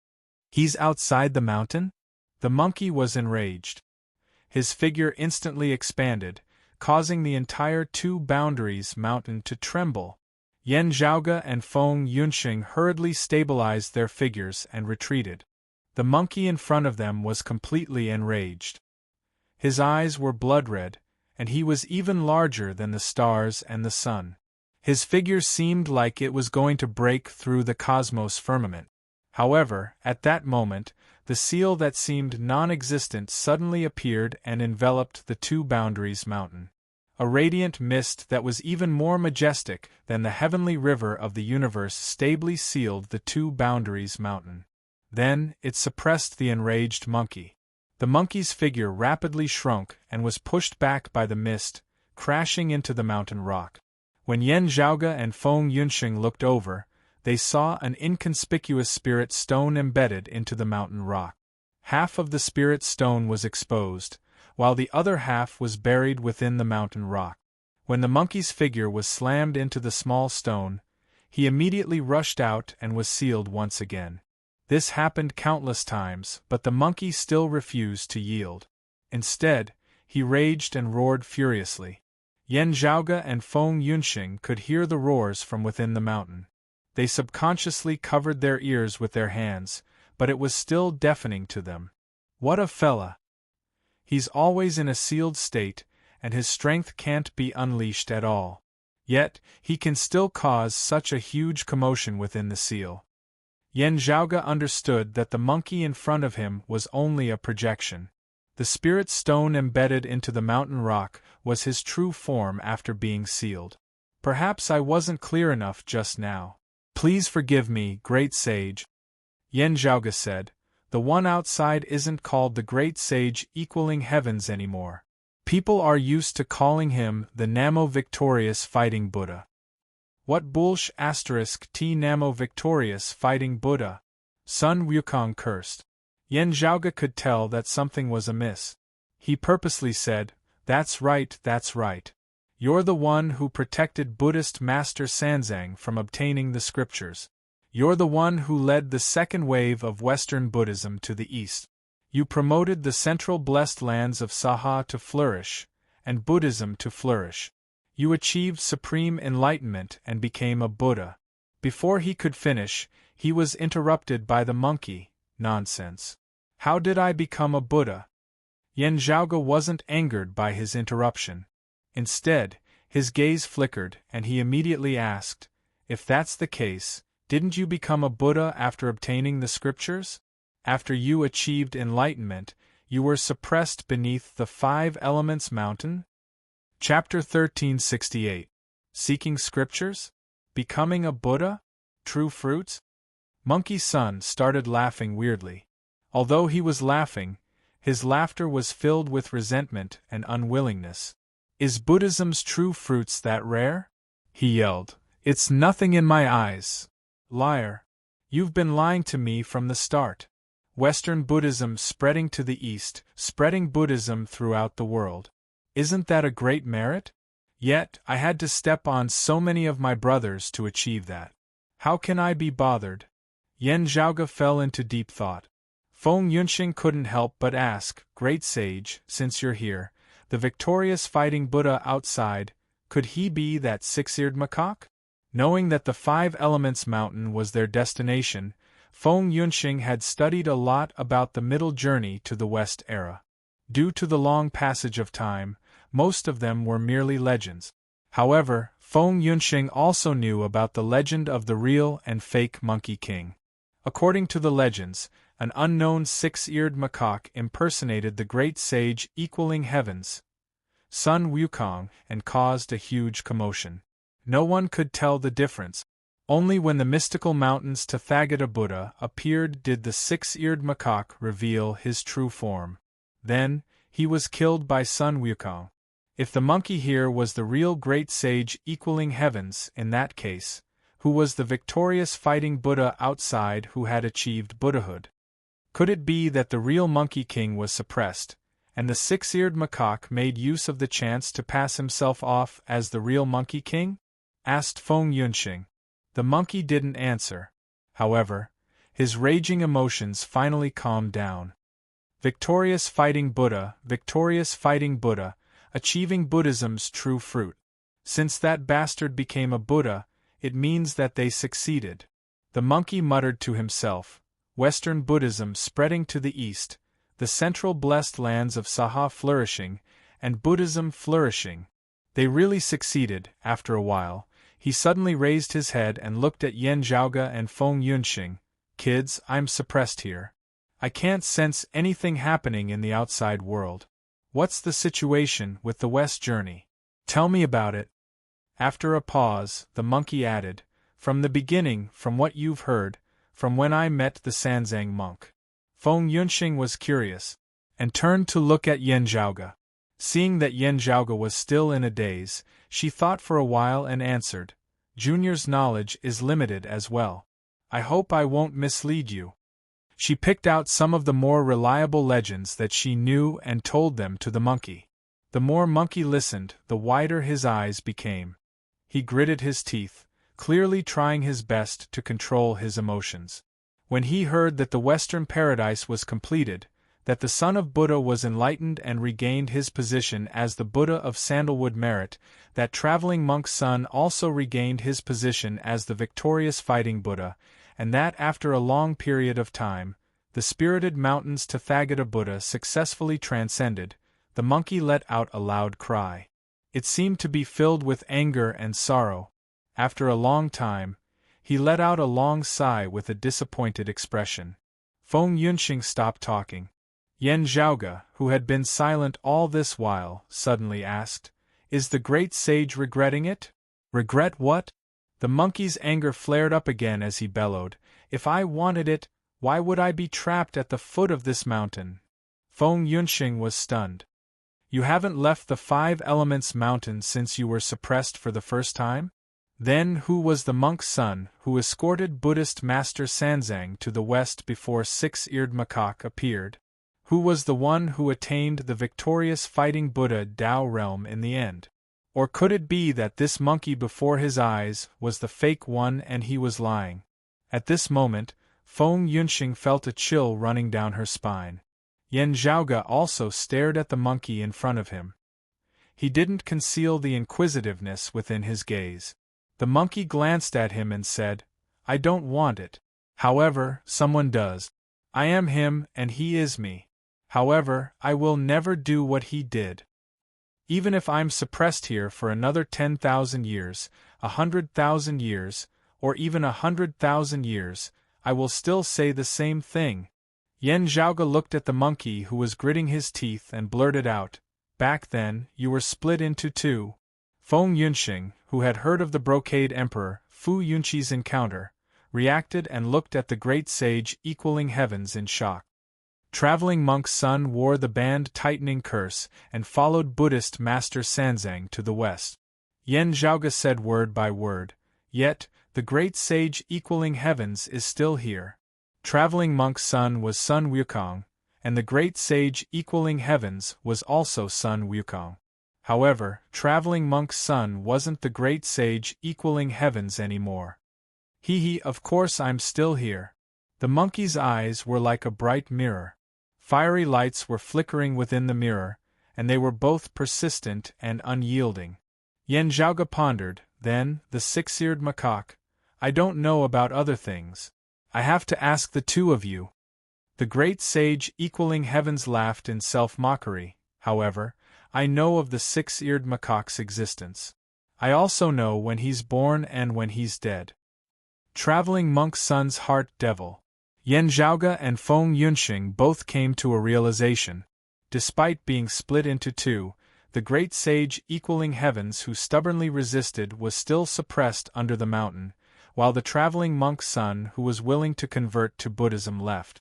He's outside the mountain? The monkey was enraged. His figure instantly expanded, causing the entire 2 boundaries mountain to tremble. Yen Zhaoge and Feng Yunxing hurriedly stabilized their figures and retreated. The monkey in front of them was completely enraged. His eyes were blood-red, and he was even larger than the stars and the sun. His figure seemed like it was going to break through the cosmos firmament. However, at that moment, the seal that seemed non-existent suddenly appeared and enveloped the 2 boundaries mountain. A radiant mist that was even more majestic than the heavenly river of the universe stably sealed the 2 boundaries mountain. Then, it suppressed the enraged monkey. The monkey's figure rapidly shrunk and was pushed back by the mist, crashing into the mountain rock. When Yen Zhaoge and Feng Yunxing looked over, they saw an inconspicuous spirit stone embedded into the mountain rock. Half of the spirit stone was exposed, while the other half was buried within the mountain rock. When the monkey's figure was slammed into the small stone, he immediately rushed out and was sealed once again. This happened countless times, but the monkey still refused to yield. Instead, he raged and roared furiously. Yan Zhaoge and Feng Yunxing could hear the roars from within the mountain. They subconsciously covered their ears with their hands, but it was still deafening to them. What a fella! He's always in a sealed state, and his strength can't be unleashed at all. Yet, he can still cause such a huge commotion within the seal. Yan Zhaoge understood that the monkey in front of him was only a projection. The spirit stone embedded into the mountain rock was his true form after being sealed. Perhaps I wasn't clear enough just now. Please forgive me, great sage. Yan Zhaoge said, the one outside isn't called the great sage equaling heavens anymore. People are used to calling him the Namo victorious fighting Buddha. What bullsh *t Namo victorious fighting Buddha? Sun Wukong cursed. Yan Zhaoge could tell that something was amiss. He purposely said, that's right. You're the one who protected Buddhist Master Sanzang from obtaining the scriptures. You're the one who led the second wave of Western Buddhism to the east. You promoted the central blessed lands of Saha to flourish, and Buddhism to flourish. You achieved supreme enlightenment and became a Buddha. Before he could finish, he was interrupted by the monkey. Nonsense. How did I become a Buddha? Yan Zhaoge wasn't angered by his interruption. Instead, his gaze flickered and he immediately asked, if that's the case, didn't you become a Buddha after obtaining the scriptures? After you achieved enlightenment, you were suppressed beneath the 5 Elements mountain? Chapter 1368. Seeking Scriptures? Becoming a Buddha? True fruits? Monkey Sun started laughing weirdly. Although he was laughing, his laughter was filled with resentment and unwillingness. Is Buddhism's true fruits that rare? He yelled. It's nothing in my eyes. Liar. You've been lying to me from the start. Western Buddhism spreading to the east, spreading Buddhism throughout the world. Isn't that a great merit? Yet, I had to step on so many of my brothers to achieve that. How can I be bothered? Yan Zhaoge fell into deep thought. Feng Yunxing couldn't help but ask, great sage, since you're here, the victorious fighting Buddha outside, could he be that 6-eared macaque? Knowing that the 5 Elements mountain was their destination, Feng Yunxing had studied a lot about the middle journey to the West era. Due to the long passage of time, most of them were merely legends. However, Feng Yunxing also knew about the legend of the real and fake Monkey King. According to the legends, an unknown 6-eared macaque impersonated the great sage equaling heavens, Sun Wukong, and caused a huge commotion. No one could tell the difference. Only when the mystical mountains Tathagata Buddha appeared did the 6-eared macaque reveal his true form. Then, he was killed by Sun Wukong. If the monkey here was the real great sage equaling heavens, in that case, who was the victorious fighting Buddha outside who had achieved Buddhahood? Could it be that the real Monkey King was suppressed, and the 6-eared macaque made use of the chance to pass himself off as the real Monkey King? Asked Feng Yunxing. The monkey didn't answer. However, his raging emotions finally calmed down. Victorious fighting Buddha, achieving Buddhism's true fruit. Since that bastard became a Buddha, it means that they succeeded. The monkey muttered to himself, Western Buddhism spreading to the east, the central blessed lands of Saha flourishing, and Buddhism flourishing. They really succeeded. After a while, he suddenly raised his head and looked at Yan Zhaoge and Feng Yunxing. Kids, I'm suppressed here. I can't sense anything happening in the outside world. What's the situation with the West journey? Tell me about it. After a pause, the monkey added, from the beginning, from what you've heard, from when I met the Sanzang monk. Feng Yunxing was curious, and turned to look at Yan Zhaoge. Seeing that Yan Zhaoge was still in a daze, she thought for a while and answered, Junior's knowledge is limited as well. I hope I won't mislead you. She picked out some of the more reliable legends that she knew and told them to the monkey. The more monkey listened, the wider his eyes became. He gritted his teeth, clearly trying his best to control his emotions. When he heard that the Western paradise was completed, that the son of Buddha was enlightened and regained his position as the Buddha of sandalwood merit, that traveling monk's son also regained his position as the victorious fighting Buddha, and that after a long period of time, the spirited mountains Tathagata Buddha successfully transcended, the monkey let out a loud cry. It seemed to be filled with anger and sorrow. After a long time, he let out a long sigh with a disappointed expression. Feng Yunxing stopped talking. Yan Zhaoge, who had been silent all this while, suddenly asked, "Is the great sage regretting it?" "Regret what?" The monkey's anger flared up again as he bellowed, "If I wanted it, why would I be trapped at the foot of this mountain?" Feng Yunxing was stunned. "You haven't left the Five Elements mountain since you were suppressed for the first time? Then who was the monk's son who escorted Buddhist Master Sanzang to the west before Six-Eared Macaque appeared? Who was the one who attained the victorious fighting Buddha Tao realm in the end? Or could it be that this monkey before his eyes was the fake one and he was lying?" At this moment, Feng Yunxing felt a chill running down her spine. Yan Zhaoge also stared at the monkey in front of him. He didn't conceal the inquisitiveness within his gaze. The monkey glanced at him and said, "I don't want it. However, someone does. I am him and he is me. However, I will never do what he did. Even if I'm suppressed here for another 10,000 years, 100,000 years, or even 100,000 years, I will still say the same thing." Yan Zhaoge looked at the monkey who was gritting his teeth and blurted out, "Back then, you were split into two." Feng Yunxing, who had heard of the Brocade Emperor Fu Yunqi's encounter, reacted and looked at the great sage equaling heavens in shock. Traveling monk's son wore the band-tightening curse and followed Buddhist Master Sanzang to the west. Yan Zhaoge said word by word, "Yet, the great sage equaling heavens is still here." Traveling monk's son was Sun Wukong, and the great sage equaling heavens was also Sun Wukong. However, traveling monk's son wasn't the great sage equaling heavens anymore. Of course I'm still here." The monkey's eyes were like a bright mirror. Fiery lights were flickering within the mirror, and they were both persistent and unyielding. Yan Zhaoge pondered, then, the Six-Eared Macaque, "I don't know about other things. I have to ask the two of you." The great sage equaling heavens laughed in self-mockery. "However, I know of the Six-Eared Macaque's existence. I also know when he's born and when he's dead." Traveling monk's son's heart devil. Yan Zhaoge and Feng Yunxing both came to a realization. Despite being split into two, the great sage equaling heavens who stubbornly resisted was still suppressed under the mountain, while the traveling monk's son who was willing to convert to Buddhism left.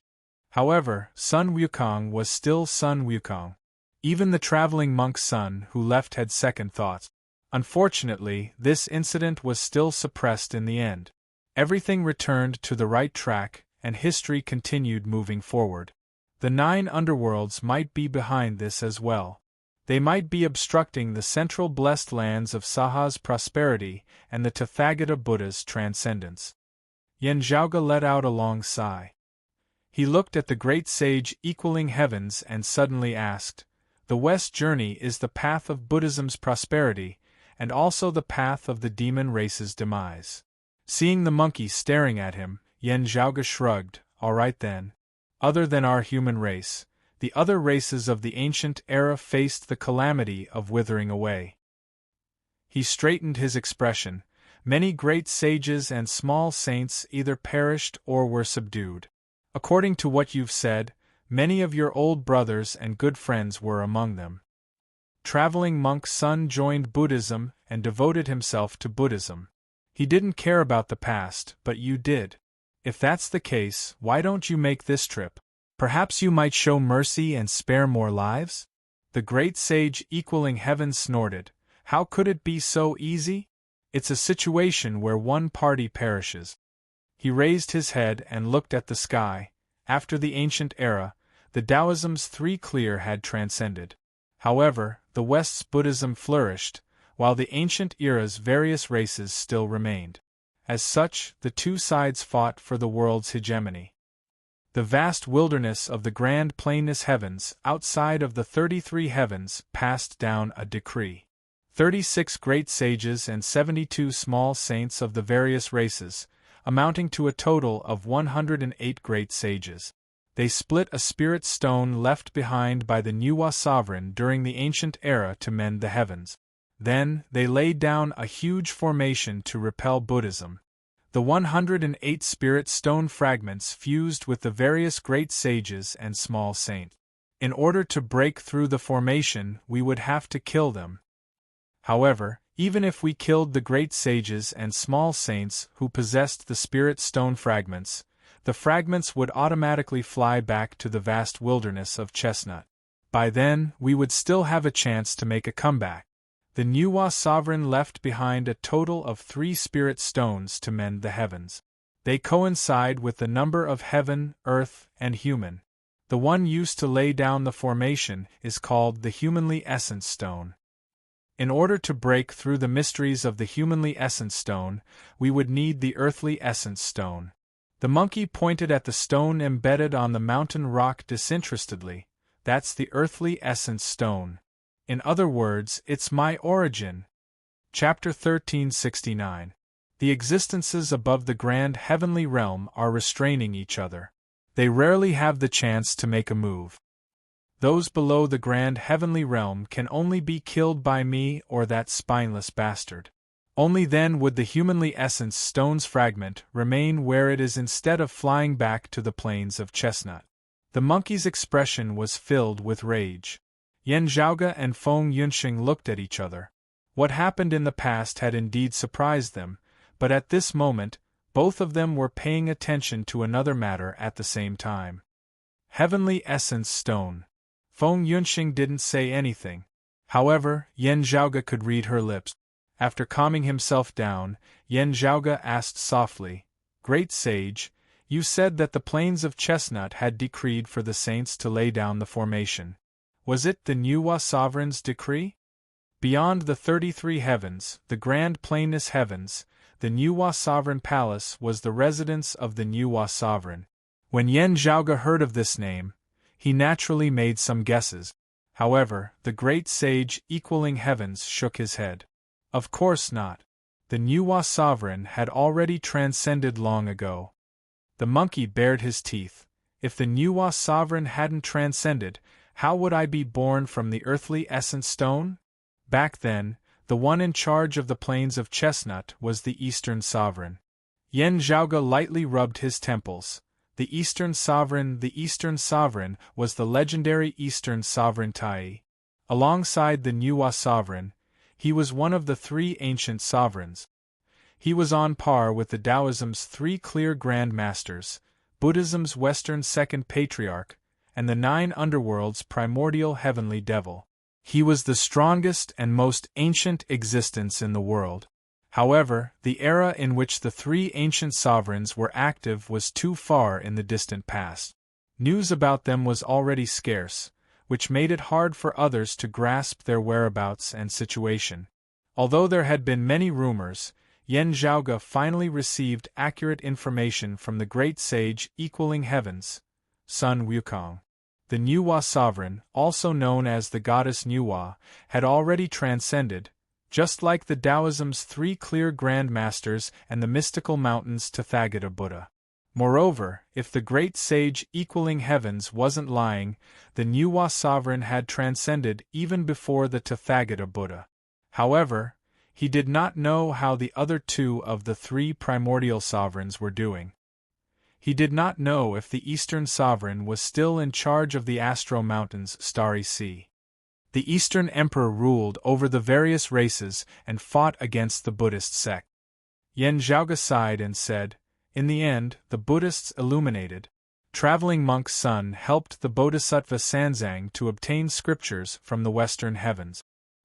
However, Sun Wukong was still Sun Wukong. Even the traveling monk's son who left had second thoughts. Unfortunately, this incident was still suppressed in the end. Everything returned to the right track, and history continued moving forward. The 9 underworlds might be behind this as well. They might be obstructing the central blessed lands of Saha's prosperity and the Tathagata Buddha's transcendence. Yan Zhaoge let out a long sigh. He looked at the great sage equaling heavens and suddenly asked, "The West journey is the path of Buddhism's prosperity, and also the path of the demon race's demise." Seeing the monkey staring at him, Yan Zhaoge shrugged, "All right then. Other than our human race, the other races of the ancient era faced the calamity of withering away." He straightened his expression. "Many great sages and small saints either perished or were subdued. According to what you've said, many of your old brothers and good friends were among them. Traveling monk's son joined Buddhism and devoted himself to Buddhism. He didn't care about the past, but you did. If that's the case, why don't you make this trip? Perhaps you might show mercy and spare more lives?" The great sage equaling heaven snorted. "How could it be so easy? It's a situation where one party perishes." He raised his head and looked at the sky. After the ancient era, the Taoism's 3 clear had transcended. However, the West's Buddhism flourished, while the ancient era's various races still remained. As such, the two sides fought for the world's hegemony. The vast wilderness of the grand plainless heavens outside of the 33 heavens passed down a decree. 36 great sages and 72 small saints of the various races, amounting to a total of 108 great sages. They split a spirit stone left behind by the Nuwa sovereign during the ancient era to mend the heavens. Then, they laid down a huge formation to repel Buddhism. The 108 spirit stone fragments fused with the various great sages and small saints. In order to break through the formation, we would have to kill them. However, even if we killed the great sages and small saints who possessed the spirit stone fragments, the fragments would automatically fly back to the vast wilderness of Chestnut. By then, we would still have a chance to make a comeback. The Nuwa sovereign left behind a total of 3 spirit stones to mend the heavens. They coincide with the number of heaven, earth, and human. The one used to lay down the formation is called the Humanly Essence Stone. In order to break through the mysteries of the Humanly Essence Stone, we would need the Earthly Essence Stone. The monkey pointed at the stone embedded on the mountain rock disinterestedly. That's the Earthly Essence Stone. In other words, it's my origin. Chapter 1369. The existences above the grand heavenly realm are restraining each other. They rarely have the chance to make a move. Those below the grand heavenly realm can only be killed by me or that spineless bastard. Only then would the Humanly Essence Stone's fragment remain where it is instead of flying back to the plains of Chestnut. The monkey's expression was filled with rage. Yan Zhaoge and Feng Yunxing looked at each other. What happened in the past had indeed surprised them, but at this moment, both of them were paying attention to another matter at the same time. Heavenly Essence Stone. Feng Yunxing didn't say anything. However, Yan Zhaoge could read her lips. After calming himself down, Yan Zhaoge asked softly, "Great sage, you said that the plains of Chestnut had decreed for the saints to lay down the formation. Was it the Nuwa sovereign's decree?" Beyond the 33 heavens, the grand plainless heavens, the Nuwa sovereign palace was the residence of the Nuwa sovereign. When Yan Zhaoge heard of this name, he naturally made some guesses. However, the great sage equaling heavens shook his head. Of course not. The Nuwa sovereign had already transcended long ago. The monkey bared his teeth. If the Nuwa sovereign hadn't transcended, how would I be born from the Earthly Essence Stone? Back then, the one in charge of the plains of Chestnut was the Eastern Sovereign. Yan Zhaoge lightly rubbed his temples. The Eastern Sovereign was the legendary Eastern Sovereign Tai. Alongside the Nuwa Sovereign, he was one of the 3 ancient sovereigns. He was on par with the Taoism's 3 clear Grand Masters, Buddhism's Western Second Patriarch, and the 9 underworlds' primordial heavenly devil. He was the strongest and most ancient existence in the world. However, the era in which the 3 ancient sovereigns were active was too far in the distant past. News about them was already scarce, which made it hard for others to grasp their whereabouts and situation. Although there had been many rumors, Yan Zhaoge finally received accurate information from the great sage equaling heavens, Sun Wukong. The Nuwa sovereign, also known as the goddess Nuwa, had already transcended, just like the Taoism's 3 clear Grand Masters and the mystical mountains Tathagata Buddha. Moreover, if the great sage equaling heavens wasn't lying, the Nuwa sovereign had transcended even before the Tathagata Buddha. However, he did not know how the other 2 of the 3 primordial sovereigns were doing. He did not know if the Eastern Sovereign was still in charge of the Astro Mountain's Starry Sea. The Eastern Emperor ruled over the various races and fought against the Buddhist sect. Yan Zhaoge sighed and said, "In the end, the Buddhists illuminated. Traveling monk Sun helped the Bodhisattva Sanzang to obtain scriptures from the Western Heavens.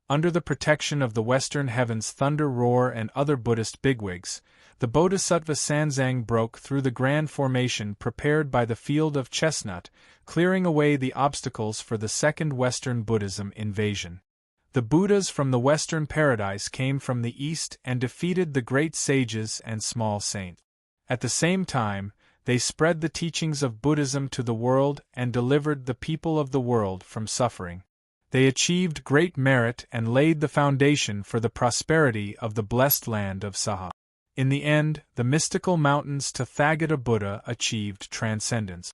Under the protection of the Western Heavens Thunder Roar and other Buddhist bigwigs, the Bodhisattva Sanzang broke through the grand formation prepared by the Field of Chestnut, clearing away the obstacles for the Second Western Buddhism invasion. The Buddhas from the Western Paradise came from the East and defeated the great sages and small saints. At the same time, They spread the teachings of Buddhism to the world and delivered the people of the world from suffering. They achieved great merit and laid the foundation for the prosperity of the blessed land of Saha. In the end, the mystical mountains Tathagata Buddha achieved transcendence.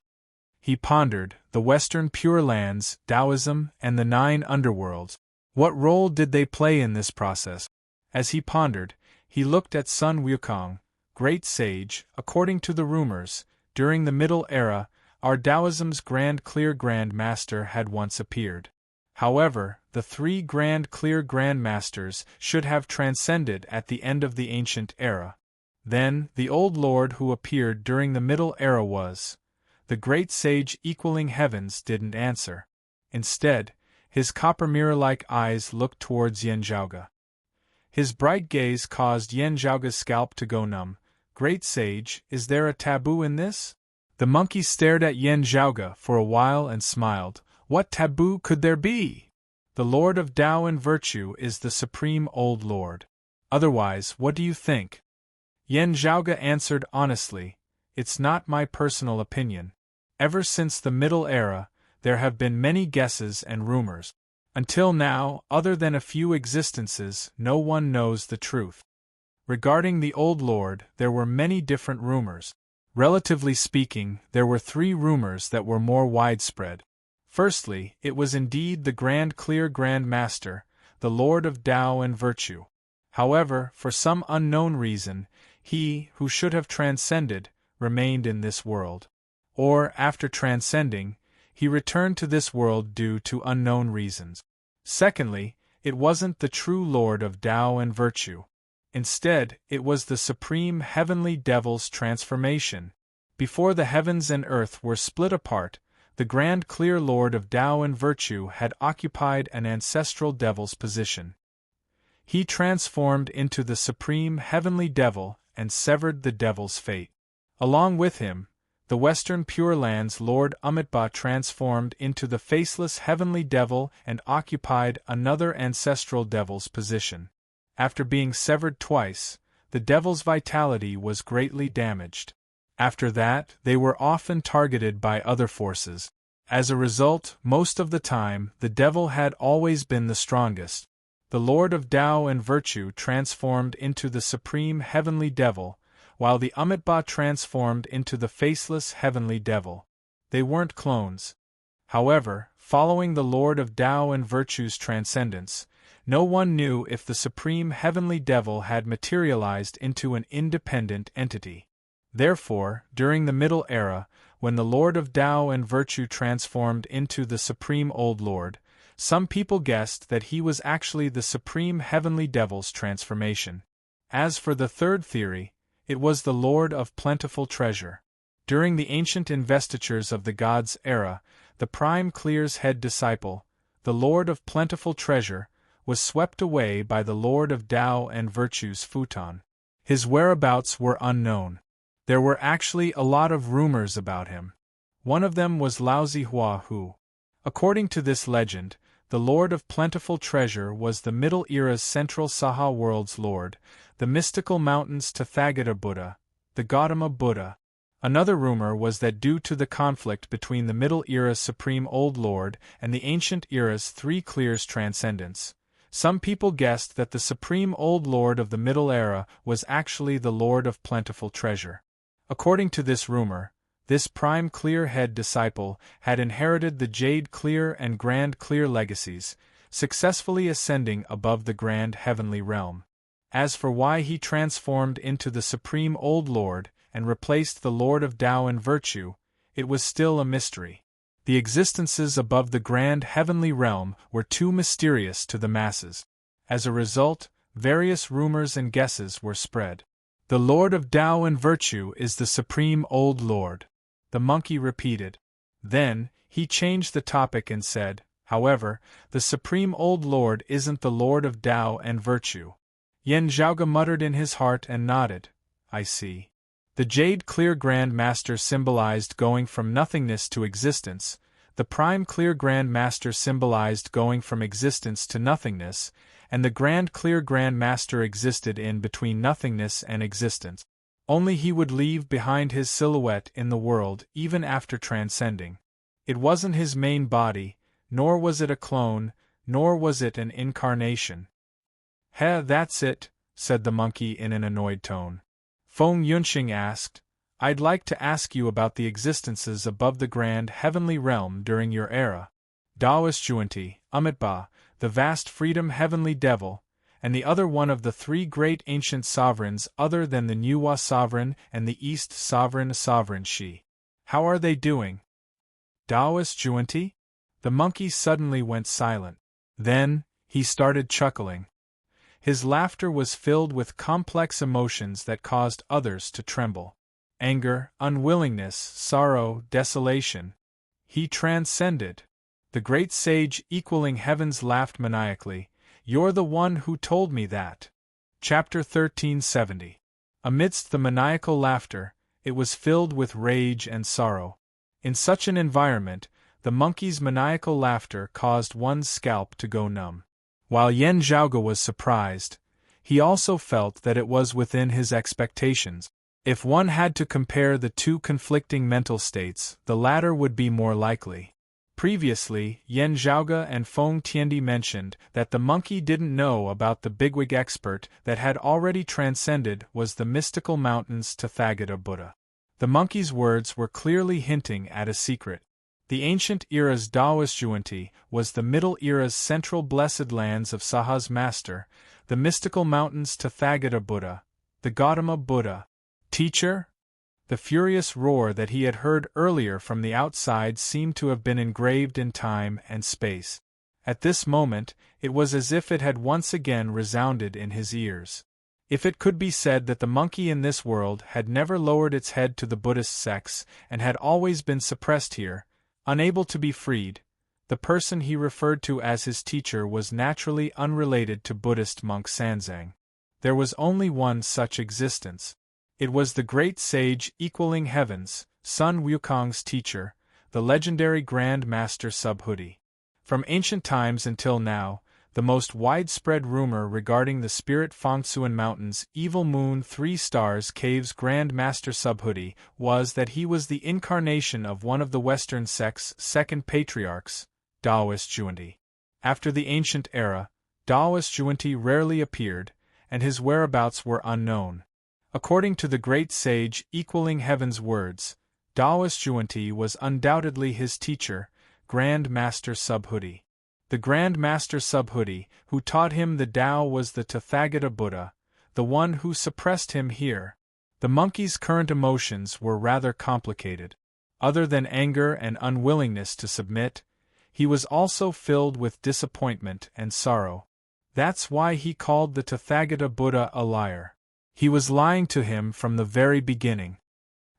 He pondered the Western Pure Lands, Taoism, and the 9 underworlds. What role did they play in this process? As he pondered, he looked at Sun Wukong, great sage. According to the rumors, during the Middle Era, our Taoism's Grand Clear Grand Master had once appeared. However, the 3 Grand Clear Grand Masters should have transcended at the end of the Ancient Era. Then, the Old Lord who appeared during the Middle Era was the great sage equaling heavens didn't answer. Instead, his copper mirror-like eyes looked towards Yanzhouge. His bright gaze caused Yanzhouge's scalp to go numb. Great sage, is there a taboo in this? The monkey stared at Yanzhouge for a while and smiled. What taboo could there be? The Lord of Tao and Virtue is the Supreme Old Lord. Otherwise, what do you think? Yanzhouge answered honestly, it's not my personal opinion. Ever since the Middle Era, there have been many guesses and rumors. Until now, other than a few existences, no one knows the truth. Regarding the Old Lord, there were many different rumors. Relatively speaking, there were 3 rumors that were more widespread. Firstly, it was indeed the Grand Clear Grand Master, the Lord of Tao and Virtue. However, for some unknown reason, he, who should have transcended, remained in this world. Or, after transcending, he returned to this world due to unknown reasons. Secondly, it wasn't the true Lord of Tao and Virtue. Instead, it was the Supreme Heavenly Devil's transformation. Before the heavens and earth were split apart, the Grand Clear Lord of Tao and Virtue had occupied an ancestral devil's position. He transformed into the Supreme Heavenly Devil and severed the devil's fate. Along with him, the Western Pure Lands Lord Amitabha transformed into the faceless Heavenly Devil and occupied another ancestral devil's position. After being severed twice, the devil's vitality was greatly damaged. After that, they were often targeted by other forces. As a result, most of the time, the devil had always been the strongest. The Lord of Tao and Virtue transformed into the Supreme Heavenly Devil, while the Amitabha transformed into the faceless Heavenly Devil. They weren't clones. However, following the Lord of Tao and Virtue's transcendence, no one knew if the Supreme Heavenly Devil had materialized into an independent entity. Therefore, during the Middle Era, when the Lord of Tao and Virtue transformed into the Supreme Old Lord, some people guessed that he was actually the Supreme Heavenly Devil's transformation. As for the third theory, it was the Lord of Plentiful Treasure. During the ancient investitures of the Gods' era, the Prime Clear's head disciple, the Lord of Plentiful Treasure, was swept away by the Lord of Tao and Virtue's futon. His whereabouts were unknown. There were actually a lot of rumors about him. One of them was Laozi Hua who. According to this legend, the Lord of Plentiful Treasure was the Middle Era's central Saha world's lord, the mystical mountains Tathagata Buddha, the Gautama Buddha. Another rumor was that due to the conflict between the Middle Era's Supreme Old Lord and the Ancient Era's 3 Clears transcendence, some people guessed that the Supreme Old Lord of the Middle Era was actually the Lord of Plentiful Treasure. According to this rumor, this Prime Clear head disciple had inherited the Jade Clear and Grand Clear legacies, successfully ascending above the Grand Heavenly Realm. As for why he transformed into the Supreme Old Lord and replaced the Lord of Tao and Virtue, it was still a mystery. The existences above the Grand Heavenly Realm were too mysterious to the masses. As a result, various rumors and guesses were spread. The Lord of Tao and Virtue is the Supreme Old Lord, the monkey repeated. Then, he changed the topic and said, however, the Supreme Old Lord isn't the Lord of Tao and Virtue. Yanzhouge muttered in his heart and nodded. I see. The Jade Clear Grand Master symbolized going from nothingness to existence, the Prime Clear Grand Master symbolized going from existence to nothingness, and the Grand Clear Grand Master existed in between nothingness and existence. Only he would leave behind his silhouette in the world even after transcending. It wasn't his main body, nor was it a clone, nor was it an incarnation. "Heh, that's it," said the monkey in an annoyed tone. Feng Yunxing asked, "I'd like to ask you about the existences above the grand heavenly realm during your era. Daoist Juanti, Amitba, the vast freedom heavenly devil, and the other one of the three great ancient sovereigns other than the Nuwa sovereign and the East sovereign Shi. How are they doing?" "Daoist Juanti?" The monkey suddenly went silent. Then, he started chuckling. His laughter was filled with complex emotions that caused others to tremble. Anger, unwillingness, sorrow, desolation. He transcended. The great sage equaling heavens laughed maniacally. "You're the one who told me that." Chapter 1370. Amidst the maniacal laughter, it was filled with rage and sorrow. In such an environment, the monkey's maniacal laughter caused one's scalp to go numb. While Yen Zhaoge was surprised, he also felt that it was within his expectations. If one had to compare the two conflicting mental states, the latter would be more likely. Previously, Yen Zhaoge and Feng Tiandi mentioned that the monkey didn't know about the bigwig expert that had already transcended was the mystical mountains Tathagata Buddha. The monkey's words were clearly hinting at a secret. The ancient era's Daoist Juanti was the Middle era's central blessed lands of Saha's master, the mystical mountains Tathagata Buddha, the Gautama Buddha. Teacher? The furious roar that he had heard earlier from the outside seemed to have been engraved in time and space. At this moment, it was as if it had once again resounded in his ears. If it could be said that the monkey in this world had never lowered its head to the Buddhist sects and had always been suppressed here, unable to be freed, the person he referred to as his teacher was naturally unrelated to Buddhist monk Sanzang. There was only one such existence. It was the great sage equaling heavens, Sun Wukong's teacher, the legendary Grand Master Subhuti. From ancient times until now, the most widespread rumor regarding the spirit Fangsuan Mountains, Evil Moon 3 Stars Cave's Grand Master Subhuti was that he was the incarnation of one of the Western sect's second patriarchs, Daoist Juanti. After the ancient era, Daoist Juanti rarely appeared, and his whereabouts were unknown. According to the great sage equaling heaven's words, Daoist Juanti was undoubtedly his teacher, Grand Master Subhuti. The Grand Master Subhuti, who taught him the Tao, was the Tathagata Buddha, the one who suppressed him here. The monkey's current emotions were rather complicated. Other than anger and unwillingness to submit, he was also filled with disappointment and sorrow. That's why he called the Tathagata Buddha a liar. He was lying to him from the very beginning.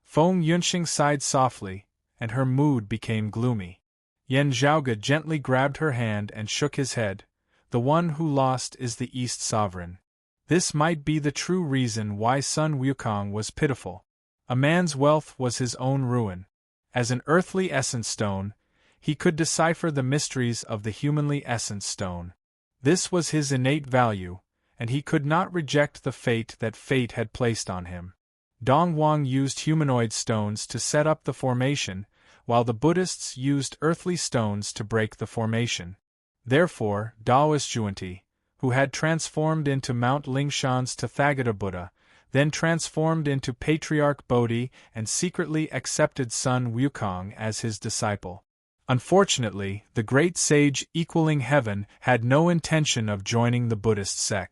Feng Yunxing sighed softly, and her mood became gloomy. Yen Zhaoge gently grabbed her hand and shook his head. "The one who lost is the East Sovereign." This might be the true reason why Sun Wukong was pitiful. A man's wealth was his own ruin. As an earthly essence stone, he could decipher the mysteries of the humanly essence stone. This was his innate value, and he could not reject the fate that fate had placed on him. Dongwang used humanoid stones to set up the formation, while the Buddhists used earthly stones to break the formation. Therefore, Daoist Juanti, who had transformed into Mount Lingshan's Tathagata Buddha, then transformed into Patriarch Bodhi and secretly accepted Sun Wukong as his disciple. Unfortunately, the great sage equaling heaven had no intention of joining the Buddhist sect.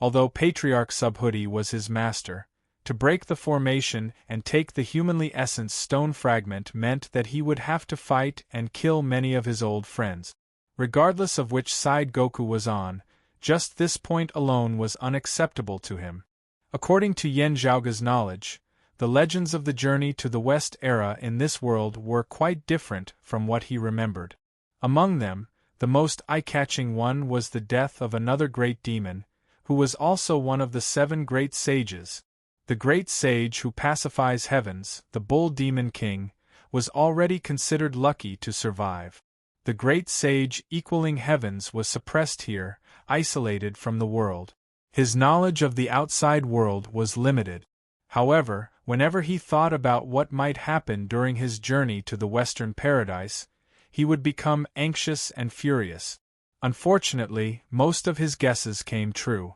Although Patriarch Subhuti was his master, to break the formation and take the humanly essence stone fragment meant that he would have to fight and kill many of his old friends. Regardless of which side Goku was on, just this point alone was unacceptable to him. According to Yen Zhaoge's knowledge, the legends of the journey to the West era in this world were quite different from what he remembered. Among them, the most eye-catching one was the death of another great demon, who was also one of the 7 great sages. The great sage who pacifies heavens, the Bull Demon King, was already considered lucky to survive. The great sage equaling heavens was suppressed here, isolated from the world. His knowledge of the outside world was limited. However, whenever he thought about what might happen during his journey to the Western Paradise, he would become anxious and furious. Unfortunately, most of his guesses came true.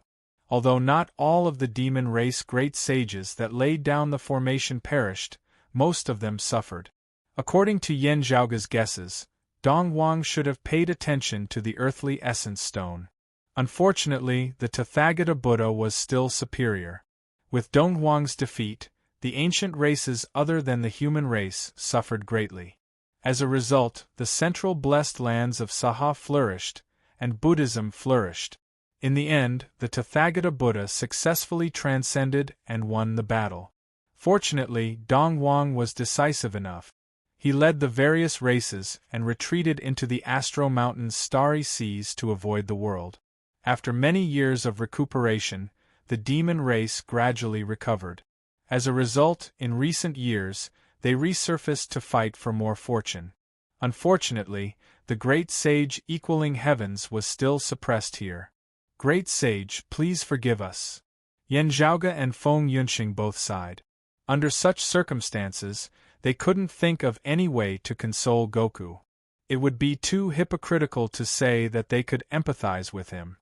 Although not all of the demon race great sages that laid down the formation perished, most of them suffered. According to Yen Zhaoge's guesses, Dongwang should have paid attention to the earthly essence stone. Unfortunately, the Tathagata Buddha was still superior. With Dongwang's defeat, the ancient races other than the human race suffered greatly. As a result, the central blessed lands of Saha flourished, and Buddhism flourished. In the end, the Tathagata Buddha successfully transcended and won the battle. Fortunately, Dongwang was decisive enough. He led the various races and retreated into the Astro Mountain's starry seas to avoid the world. After many years of recuperation, the demon race gradually recovered. As a result, in recent years, they resurfaced to fight for more fortune. Unfortunately, the great sage equaling heavens was still suppressed here. Great sage, please forgive us. Yen Zhaoge and Feng Yunxing both sighed. Under such circumstances, they couldn't think of any way to console Goku. It would be too hypocritical to say that they could empathize with him.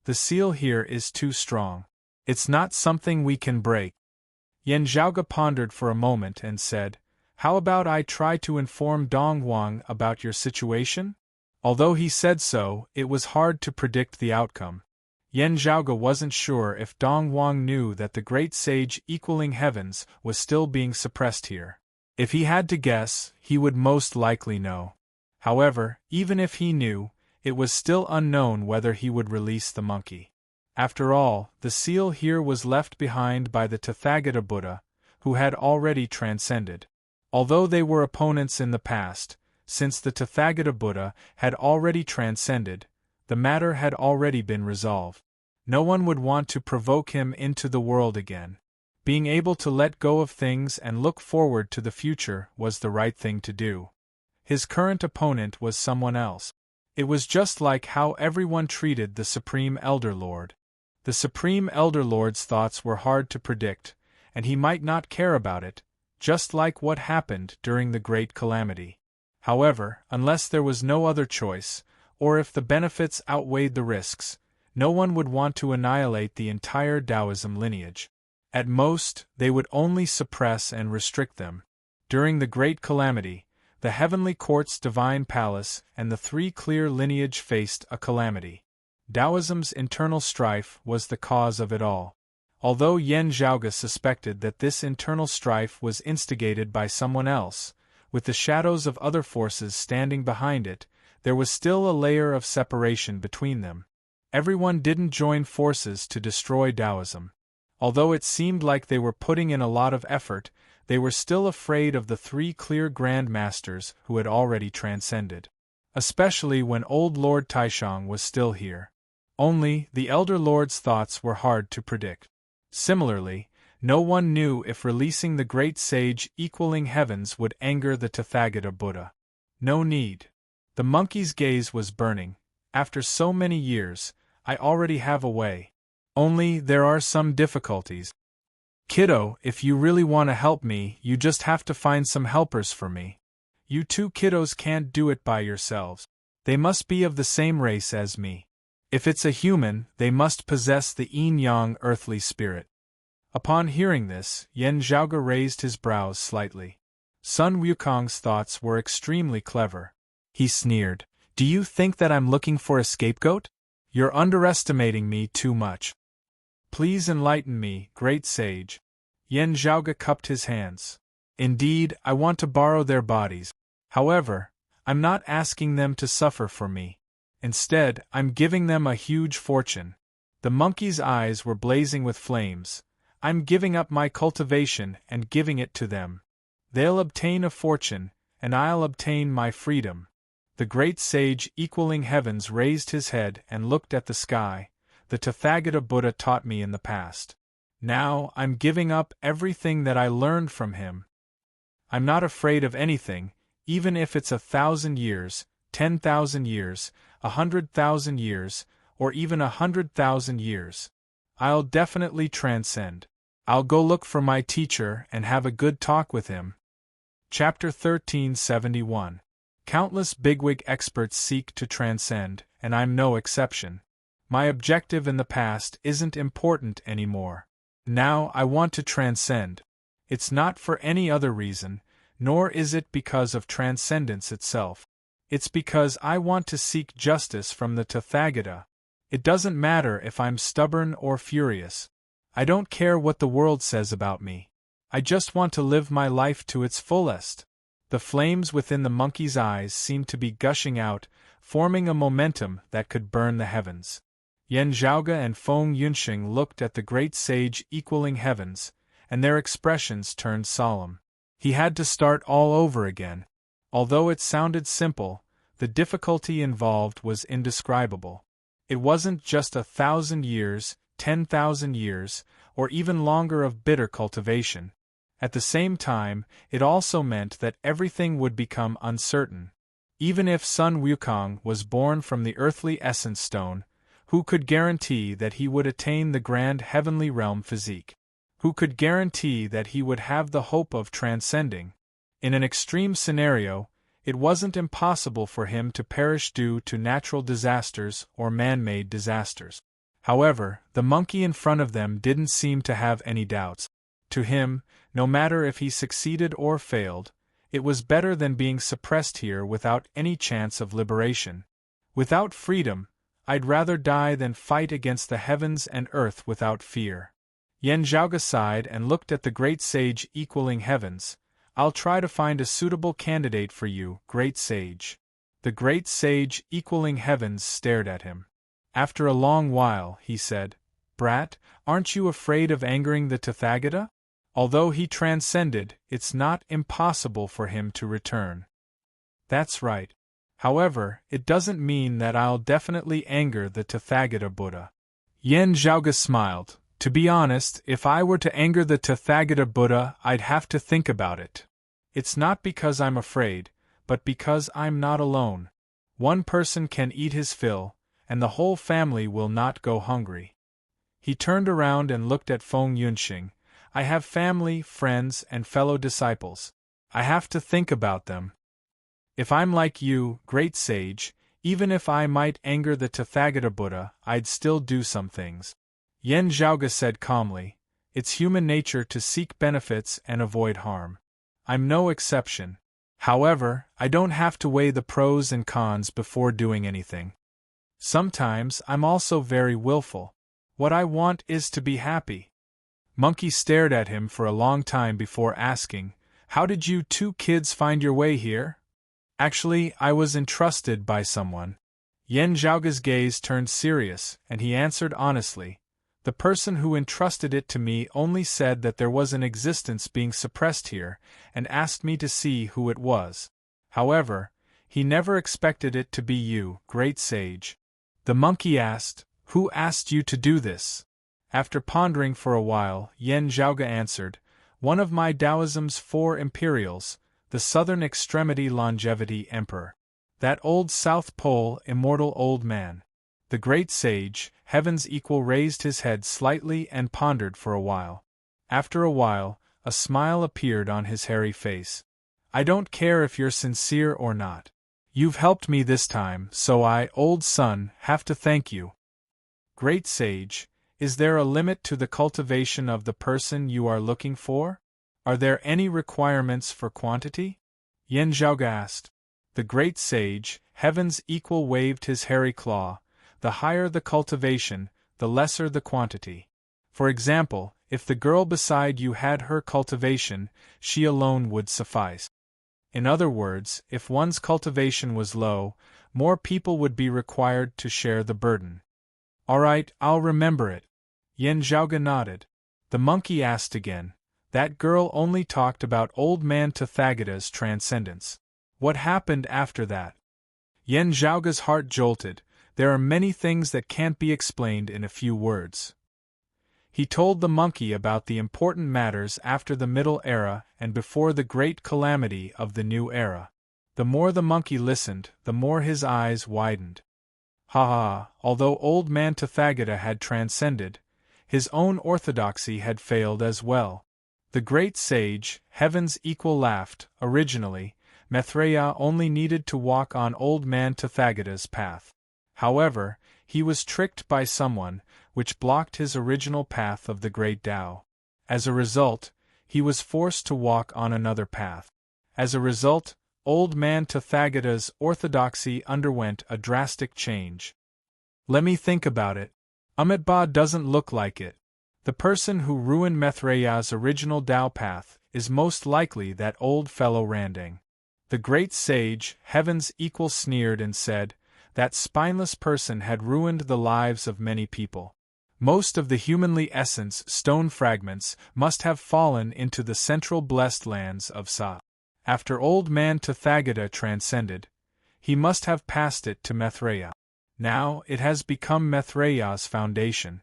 The seal here is too strong. It's not something we can break. Yen Zhaoge pondered for a moment and said, "How about I try to inform Dongwang about your situation?" Although he said so, it was hard to predict the outcome. Yen Zhaoge wasn't sure if Dongwang knew that the great sage equaling heavens was still being suppressed here. If he had to guess, he would most likely know. However, even if he knew, it was still unknown whether he would release the monkey. After all, the seal here was left behind by the Tathagata Buddha, who had already transcended. Although they were opponents in the past, since the Tathagata Buddha had already transcended, the matter had already been resolved. No one would want to provoke him into the world again. Being able to let go of things and look forward to the future was the right thing to do. His current opponent was someone else. It was just like how everyone treated the Supreme Elder Lord. The Supreme Elder Lord's thoughts were hard to predict, and he might not care about it, just like what happened during the Great Calamity. However, unless there was no other choice, or if the benefits outweighed the risks, no one would want to annihilate the entire Taoism lineage. At most, they would only suppress and restrict them. During the Great Calamity, the Heavenly Court's Divine Palace and the Three Clear lineage faced a calamity. Taoism's internal strife was the cause of it all. Although Yen Zhaoge suspected that this internal strife was instigated by someone else, with the shadows of other forces standing behind it, there was still a layer of separation between them. Everyone didn't join forces to destroy Taoism. Although it seemed like they were putting in a lot of effort, they were still afraid of the three clear Grand Masters who had already transcended. Especially when old Lord Taishang was still here. Only, the Elder Lord's thoughts were hard to predict. Similarly, no one knew if releasing the great sage equaling heavens would anger the Tathagata Buddha. No need. The monkey's gaze was burning. After so many years, I already have a way. Only, there are some difficulties. Kiddo, if you really want to help me, you just have to find some helpers for me. You two kiddos can't do it by yourselves. They must be of the same race as me. If it's a human, they must possess the yin-yang earthly spirit. Upon hearing this, Yen Zhaoge raised his brows slightly. Sun Wukong's thoughts were extremely clever. He sneered, "Do you think that I'm looking for a scapegoat? You're underestimating me too much. Please enlighten me, great sage." Yen Zhaoge cupped his hands. "Indeed, I want to borrow their bodies. However, I'm not asking them to suffer for me. Instead, I'm giving them a huge fortune." The monkey's eyes were blazing with flames. "I'm giving up my cultivation and giving it to them. They'll obtain a fortune, and I'll obtain my freedom." The great sage equaling heavens raised his head and looked at the sky. "The Tathagata Buddha taught me in the past. Now, I'm giving up everything that I learned from him. I'm not afraid of anything, even if it's 1,000 years, 10,000 years, 100,000 years, or even 100,000 years. I'll definitely transcend. I'll go look for my teacher and have a good talk with him. Chapter 1371. Countless bigwig experts seek to transcend, and I'm no exception. My objective in the past isn't important anymore. Now I want to transcend. It's not for any other reason, nor is it because of transcendence itself. It's because I want to seek justice from the Tathagata. It doesn't matter if I'm stubborn or furious. I don't care what the world says about me. I just want to live my life to its fullest. The flames within the monkey's eyes seemed to be gushing out, forming a momentum that could burn the heavens. Yen Zhaoge and Feng Yunxing looked at the great sage equaling heavens, and their expressions turned solemn. He had to start all over again. Although it sounded simple, the difficulty involved was indescribable. It wasn't just 1,000 years, 10,000 years, or even longer of bitter cultivation. At the same time, it also meant that everything would become uncertain. Even if Sun Wukong was born from the earthly essence stone, who could guarantee that he would attain the grand heavenly realm physique? Who could guarantee that he would have the hope of transcending? In an extreme scenario, it wasn't impossible for him to perish due to natural disasters or man-made disasters. However, the monkey in front of them didn't seem to have any doubts. To him, no matter if he succeeded or failed, it was better than being suppressed here without any chance of liberation. Without freedom, I'd rather die than fight against the heavens and earth without fear. Yen Zhaoge sighed and looked at the great sage equaling heavens. I'll try to find a suitable candidate for you, great sage. The great sage equaling heavens stared at him. After a long while, he said, Brat, aren't you afraid of angering the Tathagata? Although he transcended, it's not impossible for him to return. That's right. However, it doesn't mean that I'll definitely anger the Tathagata Buddha. Yen Zhaoge smiled. To be honest, if I were to anger the Tathagata Buddha, I'd have to think about it. It's not because I'm afraid, but because I'm not alone. One person can eat his fill, and the whole family will not go hungry. He turned around and looked at Feng Yunxing. I have family, friends, and fellow disciples. I have to think about them. If I'm like you, great sage, even if I might anger the Tathagata Buddha, I'd still do some things. Yen Zhaoge said calmly, it's human nature to seek benefits and avoid harm. I'm no exception. However, I don't have to weigh the pros and cons before doing anything. Sometimes I'm also very willful. What I want is to be happy. Monkey stared at him for a long time before asking, How did you two kids find your way here? Actually, I was entrusted by someone. Yen Zhaoge's gaze turned serious, and he answered honestly, The person who entrusted it to me only said that there was an existence being suppressed here, and asked me to see who it was. However, he never expected it to be you, great sage. The monkey asked, Who asked you to do this? After pondering for a while, Yen Zhaoge answered, One of my Taoism's 4 imperials, the southern extremity longevity emperor. That old South Pole immortal old man. The great sage, heaven's equal, raised his head slightly and pondered for a while. After a while, a smile appeared on his hairy face. I don't care if you're sincere or not. You've helped me this time, so I, old son, have to thank you. Great sage, is there a limit to the cultivation of the person you are looking for? Are there any requirements for quantity? Yen Zhaoge asked. The great sage, heaven's equal, waved his hairy claw. The higher the cultivation, the lesser the quantity. For example, if the girl beside you had her cultivation, she alone would suffice. In other words, if one's cultivation was low, more people would be required to share the burden. All right, I'll remember it. Yen Zhaoge nodded. The monkey asked again. That girl only talked about old man Tathagata's transcendence. What happened after that? Yen Zhaoge's heart jolted. There are many things that can't be explained in a few words. He told the monkey about the important matters after the Middle Era and before the great calamity of the New Era. The more the monkey listened, the more his eyes widened. Ha ha, although old man Tathagata had transcended, His own orthodoxy had failed as well. The great sage, heaven's equal, laughed. Originally, Maitreya only needed to walk on old man Tathagata's path. However, he was tricked by someone, which blocked his original path of the great Tao. As a result, he was forced to walk on another path. As a result, old man Tathagata's orthodoxy underwent a drastic change. Let me think about it. Amitabha doesn't look like it. The person who ruined Maitreya's original Tao path is most likely that old fellow Randang. The great sage, heaven's equal, sneered and said, that spineless person had ruined the lives of many people. Most of the humanly essence stone fragments must have fallen into the central blessed lands of Sa. After old man Tathagata transcended, he must have passed it to Maitreya. Now it has become Maitreya's foundation.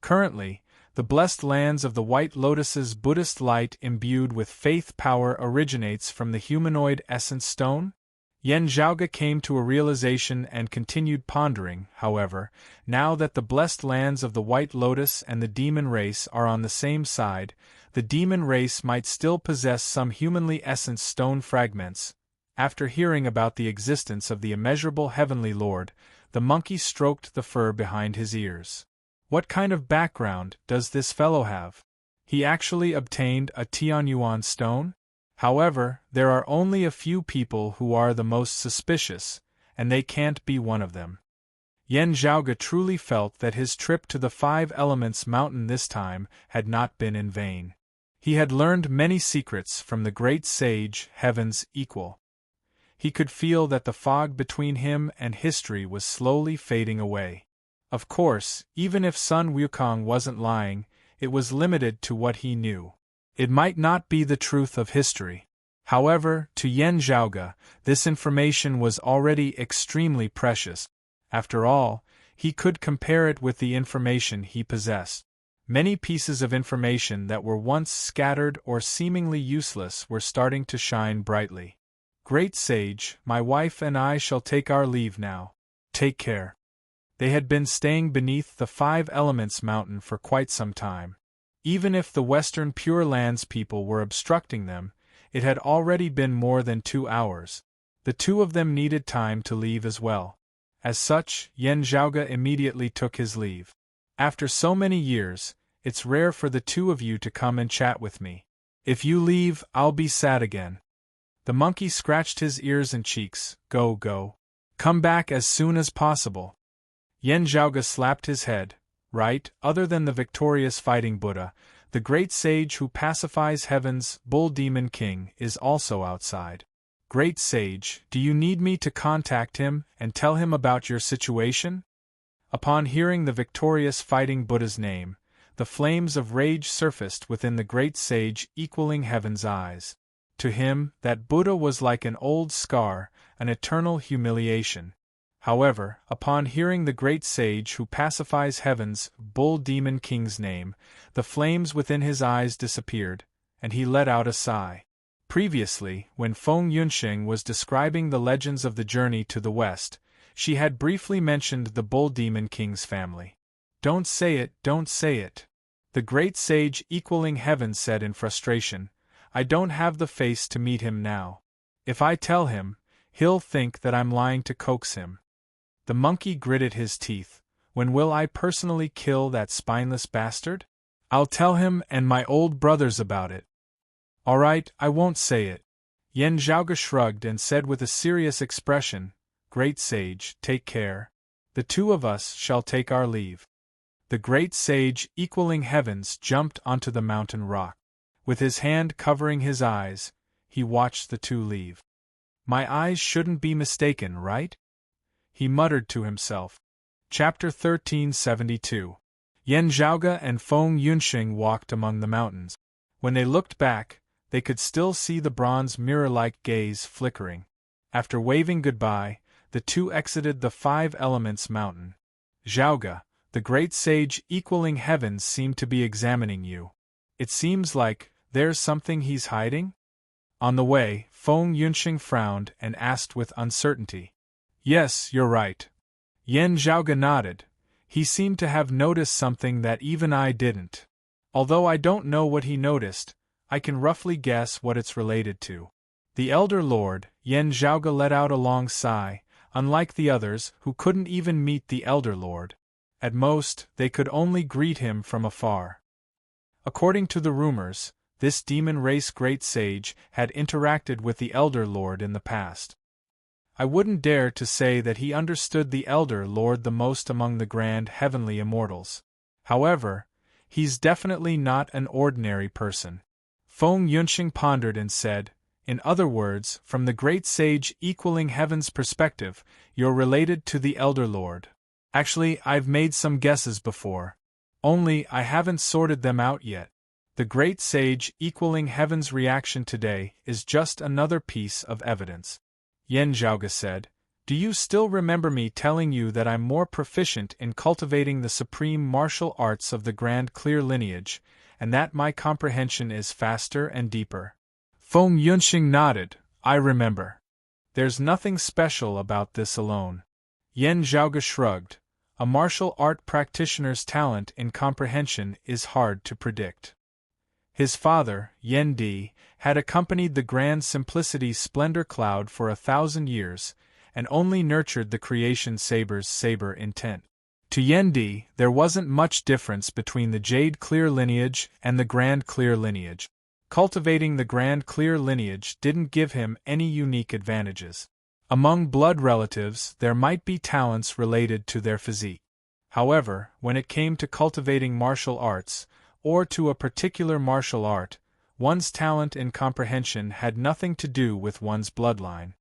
Currently, the blessed lands of the White Lotus's Buddhist light imbued with faith power originates from the humanoid essence stone? Yen Zhaoga came to a realization and continued pondering. However, now that the blessed lands of the White Lotus and the demon race are on the same side, the demon race might still possess some humanly essence stone fragments. After hearing about the existence of the immeasurable heavenly lord, the monkey stroked the fur behind his ears. What kind of background does this fellow have? He actually obtained a Tianyuan stone? However, there are only a few people who are the most suspicious, and they can't be one of them. Yen Zhaoga truly felt that his trip to the Five Elements Mountain this time had not been in vain. He had learned many secrets from the great sage, heaven's equal. He could feel that the fog between him and history was slowly fading away. Of course, even if Sun Wukong wasn't lying, it was limited to what he knew. It might not be the truth of history. However, to Yen Zhaoga, this information was already extremely precious. After all, he could compare it with the information he possessed. Many pieces of information that were once scattered or seemingly useless were starting to shine brightly. Great sage, my wife and I shall take our leave now. Take care. They had been staying beneath the Five Elements Mountain for quite some time. Even if the Western Pure Lands people were obstructing them, it had already been more than 2 hours. The two of them needed time to leave as well. As such, Yen Zhaoga immediately took his leave. After so many years, it's rare for the two of you to come and chat with me. If you leave, I'll be sad again. The monkey scratched his ears and cheeks. Go. Come back as soon as possible. Yen Zhaoga slapped his head. Right, other than the victorious fighting Buddha, the great sage who pacifies heaven's bull demon king is also outside. Great sage, do you need me to contact him and tell him about your situation? Upon hearing the victorious fighting Buddha's name, the flames of rage surfaced within the great sage, equaling heaven's eyes. To him, that Buddha was like an old scar, an eternal humiliation. However, upon hearing the great sage who pacifies heaven's bull demon king's name, the flames within his eyes disappeared, and he let out a sigh. Previously, when Feng Yunxing was describing the legends of the journey to the west, she had briefly mentioned the bull demon king's family. Don't say it. The great sage equaling heaven said in frustration, I don't have the face to meet him now. If I tell him, he'll think that I'm lying to coax him. The monkey gritted his teeth. When will I personally kill that spineless bastard? I'll tell him and my old brothers about it. All right, I won't say it. Yen Zhaoga shrugged and said with a serious expression, Great sage, take care. The two of us shall take our leave. The great sage equaling heavens jumped onto the mountain rock. With his hand covering his eyes, he watched the two leave. My eyes shouldn't be mistaken, right? He muttered to himself. Chapter 1372. Yen Zhaoga and Feng Yunxing walked among the mountains. When they looked back, they could still see the bronze mirror-like gaze flickering. After waving goodbye, the two exited the Five Elements Mountain. Zhaoga, the great sage equaling heavens seemed to be examining you. It seems like there's something he's hiding? On the way, Feng Yunxing frowned and asked with uncertainty. Yes, you're right. Yen Zhaoga nodded. He seemed to have noticed something that even I didn't. Although I don't know what he noticed, I can roughly guess what it's related to. The Elder Lord, Yen Zhaoge let out a long sigh, unlike the others who couldn't even meet the Elder Lord. At most, they could only greet him from afar. According to the rumors, this demon race great sage had interacted with the Elder Lord in the past. I wouldn't dare to say that he understood the Elder Lord the most among the grand heavenly immortals. However, he's definitely not an ordinary person. Feng Yunxing pondered and said, in other words, from the great sage equaling heaven's perspective, you're related to the Elder Lord. Actually, I've made some guesses before. Only I haven't sorted them out yet. The great sage equaling heaven's reaction today is just another piece of evidence. Yen Zhaoge said, do you still remember me telling you that I'm more proficient in cultivating the supreme martial arts of the grand clear lineage, and that my comprehension is faster and deeper? Feng Yunxing nodded, I remember. There's nothing special about this alone. Yen Zhaoge shrugged. A martial art practitioner's talent in comprehension is hard to predict. His father, Yen Di, had accompanied the grand simplicity splendor cloud for 1,000 years, and only nurtured the creation saber's saber intent. To Yen Di, there wasn't much difference between the jade clear lineage and the grand clear lineage. Cultivating the grand clear lineage didn't give him any unique advantages. Among blood relatives, there might be talents related to their physique. However, when it came to cultivating martial arts, or to a particular martial art, one's talent in comprehension had nothing to do with one's bloodline.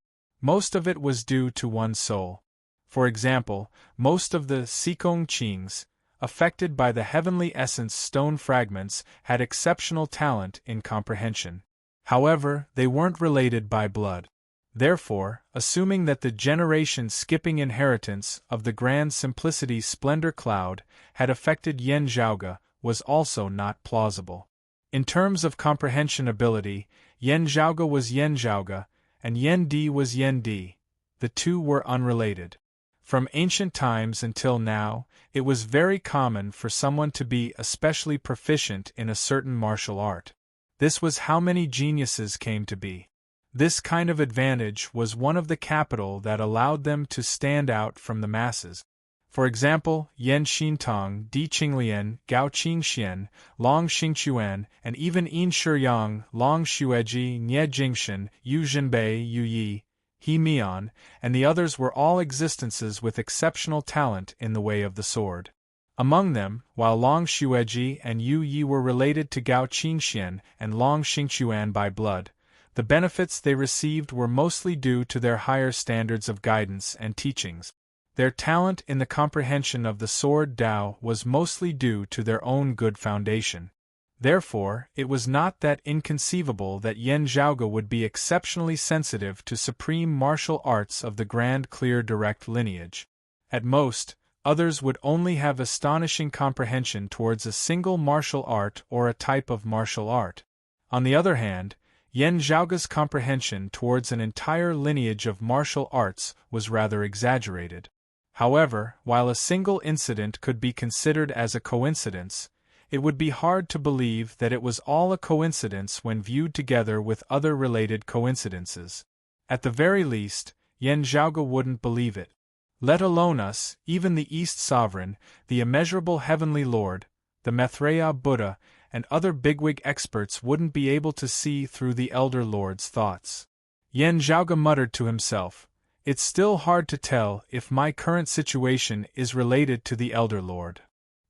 Most of it was due to one's soul. For example, most of the Sikong Qings, affected by the heavenly essence stone fragments, had exceptional talent in comprehension. However, they weren't related by blood. Therefore, assuming that the generation-skipping inheritance of the grand simplicity splendor cloud had affected Yen Zhaoge was also not plausible. In terms of comprehension ability, Yen Zhaoge was Yen Zhaoge, and Yen Di was Yen Di. The two were unrelated. From ancient times until now, it was very common for someone to be especially proficient in a certain martial art. This was how many geniuses came to be. This kind of advantage was one of the capital that allowed them to stand out from the masses. For example, Yan Xintong, Di Qinglian, Gao Qingxian, Long Xingquan, and even Yin Shiyang, Long Xueji, Nie Jingshan, Yu Zhenbei, Yu Yi, He Mian, and the others were all existences with exceptional talent in the way of the sword. Among them, while Long Xueji and Yu Yi were related to Gao Qingxian and Long Xingquan by blood, the benefits they received were mostly due to their higher standards of guidance and teachings. Their talent in the comprehension of the sword Dao was mostly due to their own good foundation. Therefore, it was not that inconceivable that Yen Zhaoge would be exceptionally sensitive to supreme martial arts of the grand clear direct lineage. At most, others would only have astonishing comprehension towards a single martial art or a type of martial art. On the other hand, Yen Zhaoge's comprehension towards an entire lineage of martial arts was rather exaggerated. However, while a single incident could be considered as a coincidence, it would be hard to believe that it was all a coincidence when viewed together with other related coincidences. At the very least, Yen Zhaoge wouldn't believe it. Let alone us, even the East Sovereign, the immeasurable Heavenly Lord, the Maitreya Buddha, and other bigwig experts wouldn't be able to see through the Elder Lord's thoughts. Yen Zhaoge muttered to himself, it's still hard to tell if my current situation is related to the Elder Lord.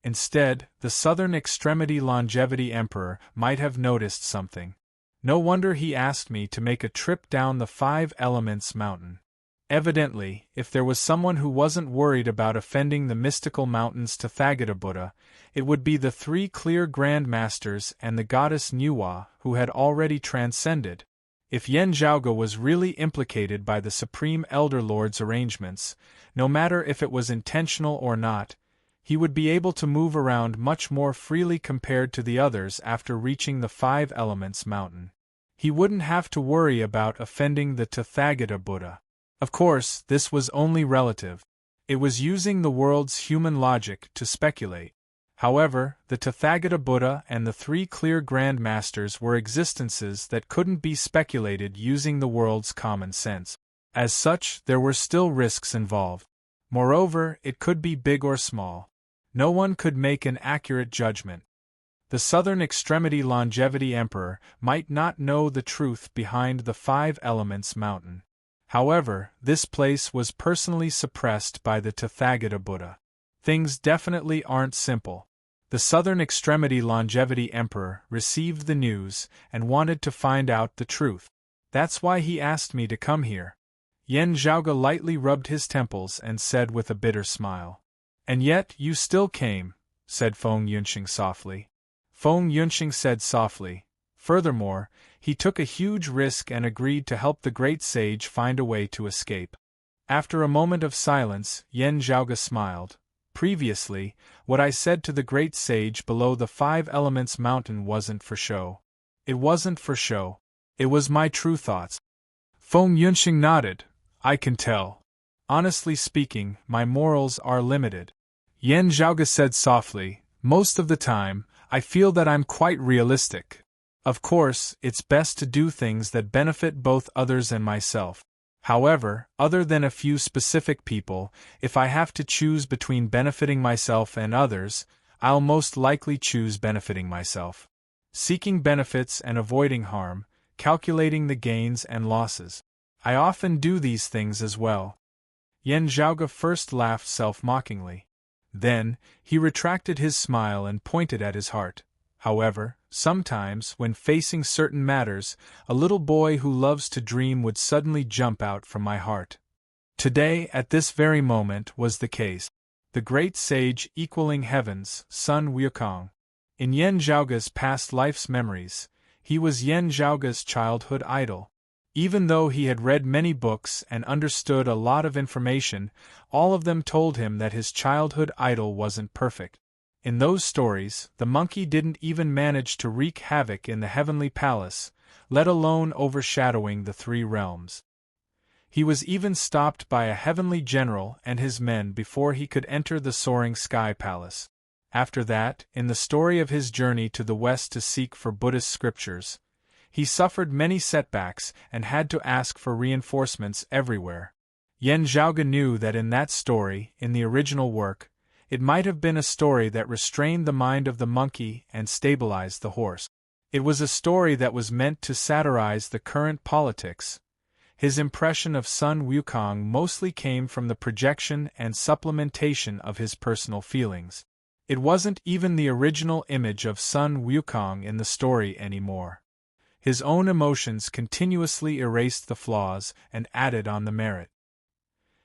Instead, the Southern Extremity Longevity Emperor might have noticed something. No wonder he asked me to make a trip down the 5 Elements mountain. Evidently, if there was someone who wasn't worried about offending the mystical mountain's Tathagata Buddha, it would be the 3 clear Grand Masters and the goddess Nuwa who had already transcended. If Yen Zhaoge was really implicated by the Supreme Elder Lord's arrangements, no matter if it was intentional or not, he would be able to move around much more freely compared to the others after reaching the 5 Elements mountain. He wouldn't have to worry about offending the Tathagata Buddha. Of course, this was only relative. It was using the world's human logic to speculate. However, the Tathagata Buddha and the three clear Grand Masters were existences that couldn't be speculated using the world's common sense. As such, there were still risks involved. Moreover, it could be big or small. No one could make an accurate judgment. The Southern Extremity Longevity Emperor might not know the truth behind the Five Elements Mountain. However, this place was personally suppressed by the Tathagata Buddha. Things definitely aren't simple. The Southern Extremity Longevity Emperor received the news and wanted to find out the truth. That's why he asked me to come here. Yen Zhaoge lightly rubbed his temples and said with a bitter smile. And yet you still came, said Feng Yunxing softly. Feng Yunxing said softly. Furthermore, he took a huge risk and agreed to help the great sage find a way to escape. After a moment of silence, Yen Zhaoge smiled. Previously, what I said to the great sage below the Five Elements Mountain wasn't for show. It wasn't for show. It was my true thoughts. Feng Yunxing nodded. I can tell. Honestly speaking, my morals are limited. Yen Zhaoge said softly, most of the time, I feel that I'm quite realistic. Of course, it's best to do things that benefit both others and myself. However, other than a few specific people, if I have to choose between benefiting myself and others, I'll most likely choose benefiting myself. Seeking benefits and avoiding harm, calculating the gains and losses. I often do these things as well. Yen Zhaoge first laughed self-mockingly. Then, he retracted his smile and pointed at his heart. However, sometimes, when facing certain matters, a little boy who loves to dream would suddenly jump out from my heart. Today, at this very moment, was the case. The great sage equaling heavens, Sun Wukong. In Yen Zhaoge's past life's memories, he was Yen Zhaoge's childhood idol. Even though he had read many books and understood a lot of information, all of them told him that his childhood idol wasn't perfect. In those stories, the monkey didn't even manage to wreak havoc in the heavenly palace, let alone overshadowing the three realms. He was even stopped by a heavenly general and his men before he could enter the soaring sky palace. After that, in the story of his journey to the west to seek for Buddhist scriptures, he suffered many setbacks and had to ask for reinforcements everywhere. Yen Zhaoge knew that in that story, in the original work, it might have been a story that restrained the mind of the monkey and stabilized the horse. It was a story that was meant to satirize the current politics. His impression of Sun Wukong mostly came from the projection and supplementation of his personal feelings. It wasn't even the original image of Sun Wukong in the story anymore. His own emotions continuously erased the flaws and added on the merit.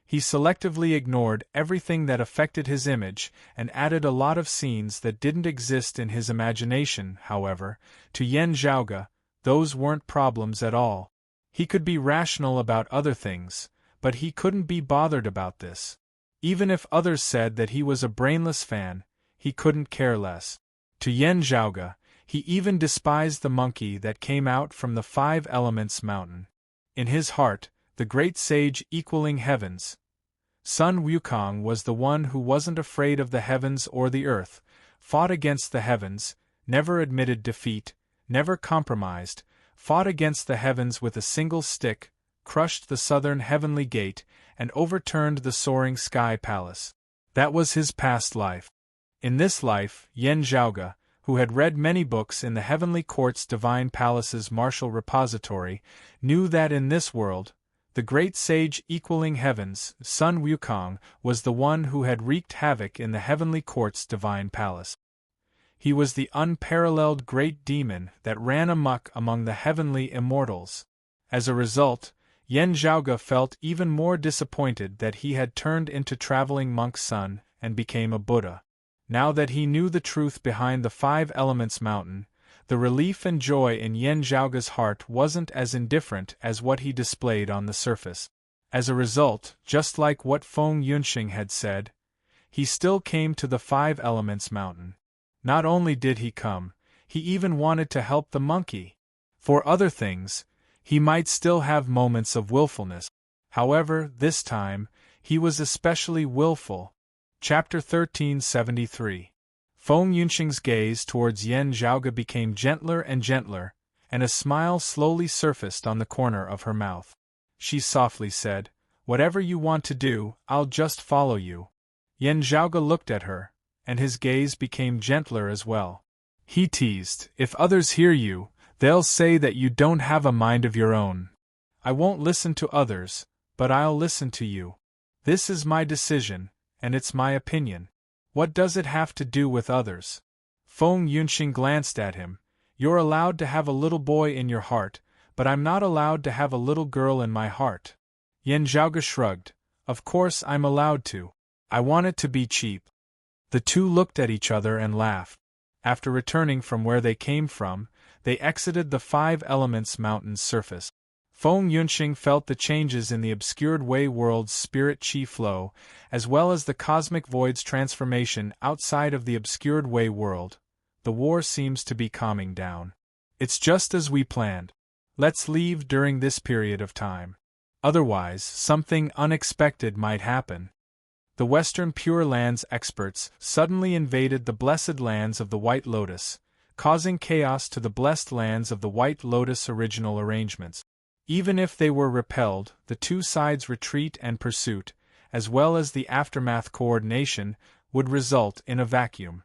He selectively ignored everything that affected his image and added a lot of scenes that didn't exist in his imagination. However, to Yen Zhaoge, those weren't problems at all. He could be rational about other things, but he couldn't be bothered about this. Even if others said that he was a brainless fan, he couldn't care less. To Yen Zhaoge, he even despised the monkey that came out from the Five Elements Mountain. In his heart, the great sage equaling heavens, Sun Wukong was the one who wasn't afraid of the heavens or the earth, fought against the heavens, never admitted defeat, never compromised, fought against the heavens with a single stick, crushed the southern heavenly gate, and overturned the soaring sky palace. That was his past life. In this life, Yen Zhaoge, who had read many books in the Heavenly Court's Divine Palace's martial repository, knew that in this world, the great sage equaling heavens, Sun Wukong, was the one who had wreaked havoc in the Heavenly Court's Divine Palace. He was the unparalleled great demon that ran amok among the heavenly immortals. As a result, Yen Zhaoge felt even more disappointed that he had turned into traveling monk son and became a Buddha. Now that he knew the truth behind the Five Elements Mountain, the relief and joy in Yen Zhaoge's heart wasn't as indifferent as what he displayed on the surface. As a result, just like what Feng Yunxing had said, he still came to the Five Elements Mountain. Not only did he come, he even wanted to help the monkey. For other things, he might still have moments of willfulness. However, this time, He was especially willful. Chapter 1373. Feng Yunxing's gaze towards Yan Zhaoge became gentler and gentler, and a smile slowly surfaced on the corner of her mouth. She softly said, "Whatever you want to do, I'll just follow you." Yan Zhaoge looked at her, and his gaze became gentler as well. He teased, "If others hear you, they'll say that you don't have a mind of your own. I won't listen to others, but I'll listen to you. This is my decision, and it's my opinion. What does it have to do with others?" Feng Yunxing glanced at him. "You're allowed to have a little boy in your heart, but I'm not allowed to have a little girl in my heart." Yan Zhaoge shrugged. "Of course I'm allowed to. I want it to be cheap." The two looked at each other and laughed. After returning from where they came from, they exited the Five Elements mountain's surface. Feng Yunxing felt the changes in the obscured Wei world's spirit chi flow, as well as the cosmic void's transformation outside of the obscured Wei world. The war seems to be calming down. It's just as we planned. Let's leave during this period of time. Otherwise, something unexpected might happen. The Western Pure Lands experts suddenly invaded the blessed lands of the White Lotus, causing chaos to the blessed lands of the White Lotus original arrangements. Even if they were repelled, the two sides' retreat and pursuit, as well as the aftermath coordination, would result in a vacuum.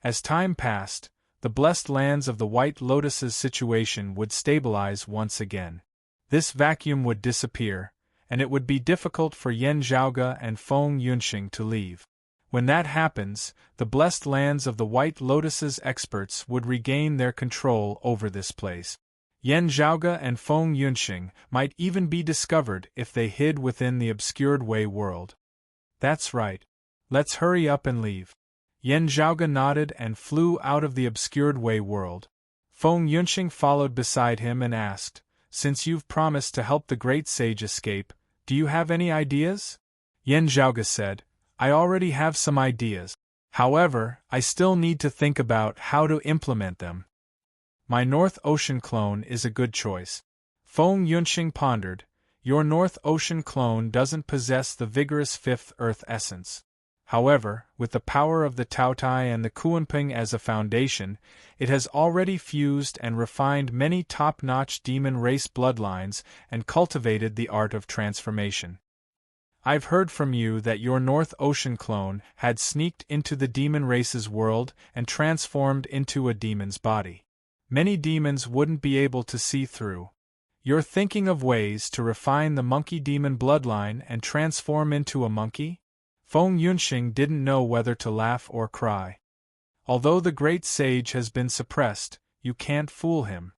As time passed, the blessed lands of the White Lotus's situation would stabilize once again. This vacuum would disappear, and it would be difficult for Yan Zhaoge and Feng Yunxing to leave. When that happens, the blessed lands of the White Lotus's experts would regain their control over this place. Yan Zhaoge and Feng Yunxing might even be discovered if they hid within the obscured Wei world. "That's right. Let's hurry up and leave." Yan Zhaoge nodded and flew out of the obscured Wei world. Feng Yunxing followed beside him and asked, "Since you've promised to help the great sage escape, do you have any ideas?" Yan Zhaoge said, "I already have some ideas. However, I still need to think about how to implement them. My North Ocean clone is a good choice." Feng Yunxing pondered. "Your North Ocean clone doesn't possess the vigorous fifth Earth essence. However, with the power of the Taotai and the Kuanping as a foundation, it has already fused and refined many top-notch demon race bloodlines and cultivated the art of transformation. I've heard from you that your North Ocean clone had sneaked into the demon race's world and transformed into a demon's body. Many demons wouldn't be able to see through. You're thinking of ways to refine the monkey demon bloodline and transform into a monkey?" Feng Yunxing didn't know whether to laugh or cry. "Although the great sage has been suppressed, you can't fool him.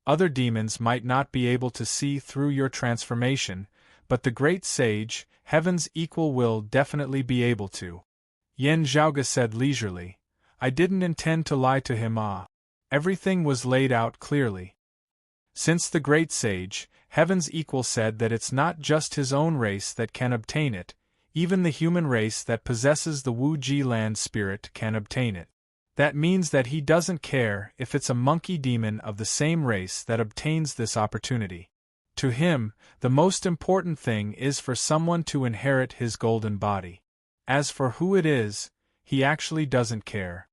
Other demons might not be able to see through your transformation, but the great sage, heaven's equal, will definitely be able to." Yan Zhaoge said leisurely, "I didn't intend to lie to him. Everything was laid out clearly. Since the great sage, heaven's equal, said that it's not just his own race that can obtain it, even the human race that possesses the Wu Ji land spirit can obtain it. That means that he doesn't care if it's a monkey demon of the same race that obtains this opportunity. To him, the most important thing is for someone to inherit his golden body. As for who it is, he actually doesn't care."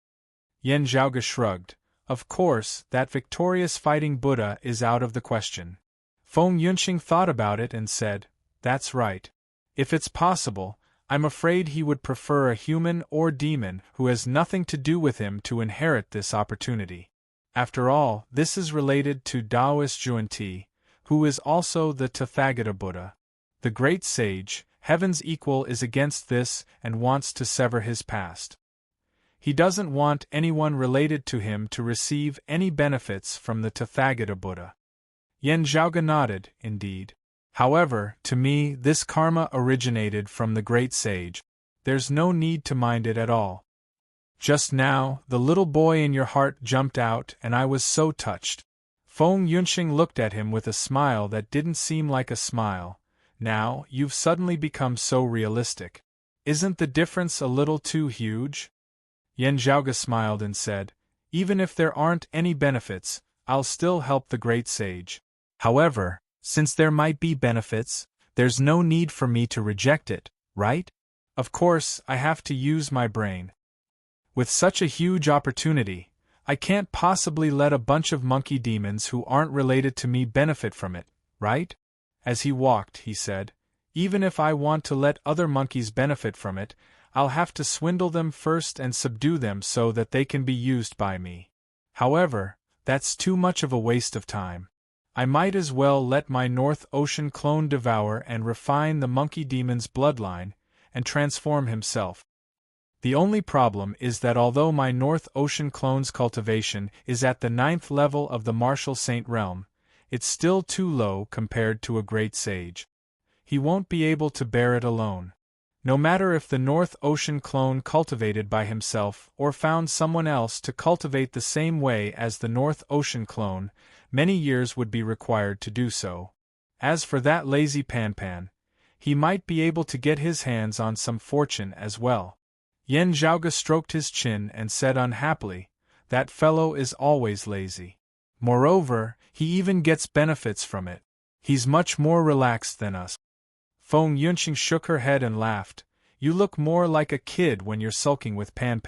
Yan Zhaoge shrugged. "Of course, that victorious fighting Buddha is out of the question." Feng Yunxing thought about it and said, "That's right. If it's possible, I'm afraid he would prefer a human or demon who has nothing to do with him to inherit this opportunity. After all, this is related to Taoist Zhuan-Ti, who is also the Tathagata Buddha. The great sage, heaven's equal, is against this and wants to sever his past. He doesn't want anyone related to him to receive any benefits from the Tathagata Buddha." Yan Zhaoge nodded, "Indeed. However, to me, this karma originated from the great sage. There's no need to mind it at all. Just now, the little boy in your heart jumped out and I was so touched." Feng Yunxing looked at him with a smile that didn't seem like a smile. "Now, you've suddenly become so realistic. Isn't the difference a little too huge?" Yan Zhaoge smiled and said, "Even if there aren't any benefits, I'll still help the great sage. However, since there might be benefits, there's no need for me to reject it, right? Of course, I have to use my brain. With such a huge opportunity, I can't possibly let a bunch of monkey demons who aren't related to me benefit from it, right? As he walked, he said, even if I want to let other monkeys benefit from it, I'll have to swindle them first and subdue them so that they can be used by me. However, that's too much of a waste of time. I might as well let my North Ocean clone devour and refine the monkey demon's bloodline, and transform himself. The only problem is that although my North Ocean clone's cultivation is at the 9th level of the Martial Saint realm, it's still too low compared to a great sage. He won't be able to bear it alone. No matter if the North Ocean clone cultivated by himself or found someone else to cultivate the same way as the North Ocean clone, many years would be required to do so. As for that lazy Pan, he might be able to get his hands on some fortune as well. Yen Zhaoge stroked his chin and said unhappily, that fellow is always lazy. Moreover, he even gets benefits from it. He's much more relaxed than us. Feng Yunqing shook her head and laughed. You look more like a kid when you're sulking with Pan.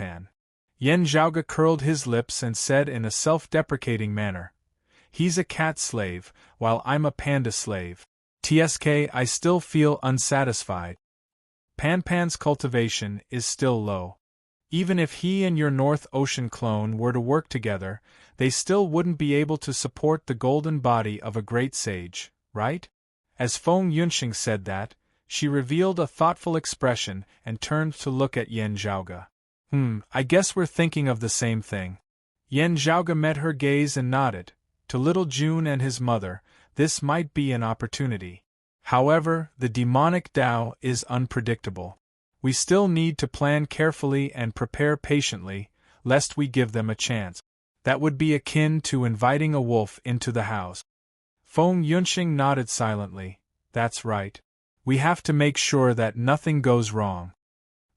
Yen Zhaoge curled his lips and said in a self-deprecating manner, he's a cat slave, while I'm a panda slave. TSK, I still feel unsatisfied. Pan's cultivation is still low. Even if he and your North Ocean clone were to work together, they still wouldn't be able to support the golden body of a great sage, right? As Feng Yunqing said that, she revealed a thoughtful expression and turned to look at Yen Zhaoge. I guess we're thinking of the same thing. Yen Zhaoge met her gaze and nodded. To little June and his mother, this might be an opportunity. However, the demonic Tao is unpredictable. We still need to plan carefully and prepare patiently, lest we give them a chance. That would be akin to inviting a wolf into the house. Feng Yunqing nodded silently. That's right. We have to make sure that nothing goes wrong.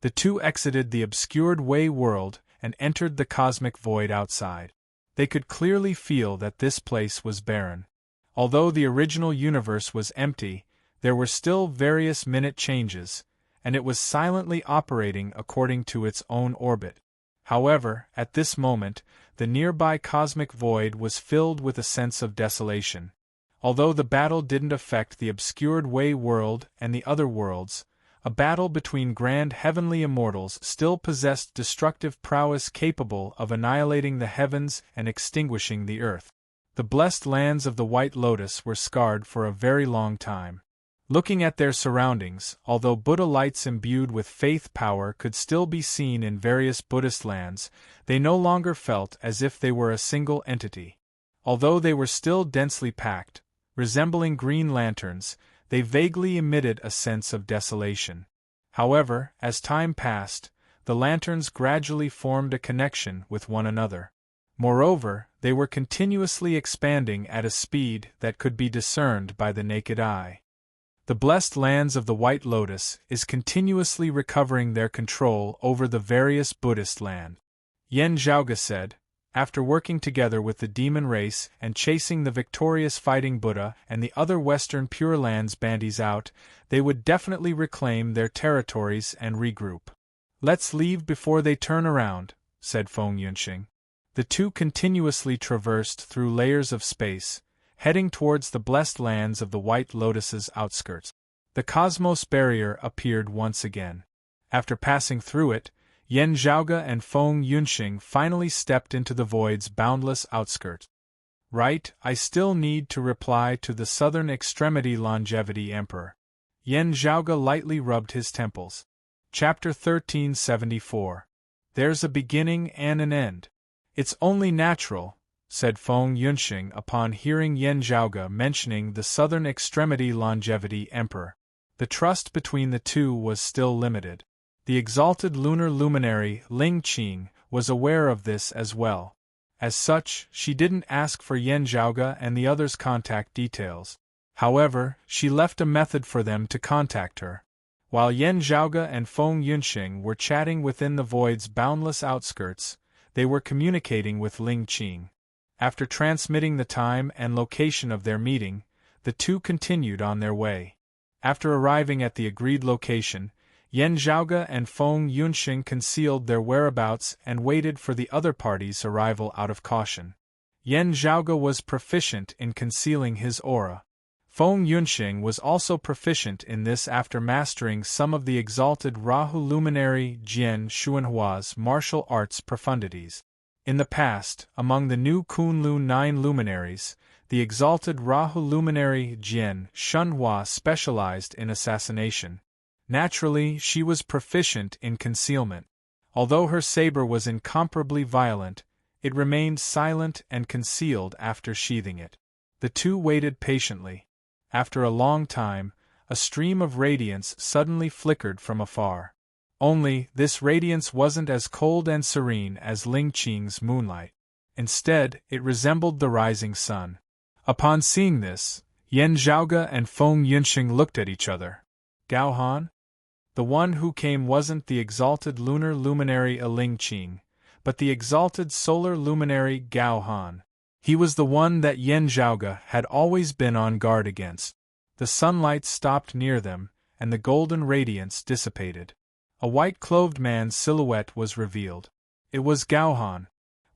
The two exited the obscured Wei world and entered the cosmic void outside. They could clearly feel that this place was barren. Although the original universe was empty, there were still various minute changes, and it was silently operating according to its own orbit. However, at this moment, the nearby cosmic void was filled with a sense of desolation. Although the battle didn't affect the obscured Wei world and the other worlds, a battle between grand heavenly immortals still possessed destructive prowess capable of annihilating the heavens and extinguishing the earth. The blessed lands of the White Lotus were scarred for a very long time. Looking at their surroundings, although Buddha lights imbued with faith power could still be seen in various Buddhist lands, they no longer felt as if they were a single entity. Although they were still densely packed, resembling green lanterns, they vaguely emitted a sense of desolation. However, as time passed, the lanterns gradually formed a connection with one another. Moreover, they were continuously expanding at a speed that could be discerned by the naked eye. The blessed lands of the White Lotus is continuously recovering their control over the various Buddhist lands. Yen Zhaoge said, after working together with the demon race and chasing the victorious fighting Buddha and the other Western Pure Lands bandies out, they would definitely reclaim their territories and regroup. Let's leave before they turn around, said Feng Yunqing. The two continuously traversed through layers of space, heading towards the blessed lands of the White Lotus's outskirts. The cosmos barrier appeared once again. After passing through it, Yen Zhaoge and Feng Yunqing finally stepped into the void's boundless outskirts. Right, I still need to reply to the Southern Extremity Longevity Emperor. Yen Zhaoge lightly rubbed his temples. Chapter 1374. There's a beginning and an end. It's only natural, said Feng Yunqing upon hearing Yen Zhaoge mentioning the Southern Extremity Longevity Emperor. The trust between the two was still limited. The exalted lunar luminary Ling Qing was aware of this as well. As such, she didn't ask for Yen Zhaoge and the others' contact details. However, she left a method for them to contact her. While Yen Zhaoge and Feng Yunqing were chatting within the void's boundless outskirts, they were communicating with Ling Qing. After transmitting the time and location of their meeting, the two continued on their way. After arriving at the agreed location, Yan Zhaoge and Feng Yunxing concealed their whereabouts and waited for the other party's arrival out of caution. Yan Zhaoge was proficient in concealing his aura. Feng Yunxing was also proficient in this after mastering some of the exalted Rahu luminary Jian Xuanhua's martial arts profundities. In the past, among the new Kunlu 9 luminaries, the exalted Rahu luminary Jian Xuanhua specialized in assassination. Naturally, she was proficient in concealment. Although her saber was incomparably violent, it remained silent and concealed after sheathing it. The two waited patiently. After a long time, a stream of radiance suddenly flickered from afar. Only, this radiance wasn't as cold and serene as Ling Qing's moonlight. Instead, it resembled the rising sun. Upon seeing this, Yan Zhaoge and Feng Yunxing looked at each other. Gao Han? The one who came wasn't the exalted lunar luminary Ling Qing, but the exalted solar luminary Gao Han. He was the one that Yan Zhaoge had always been on guard against. The sunlight stopped near them, and the golden radiance dissipated. A white-clothed man's silhouette was revealed. It was Gao Han.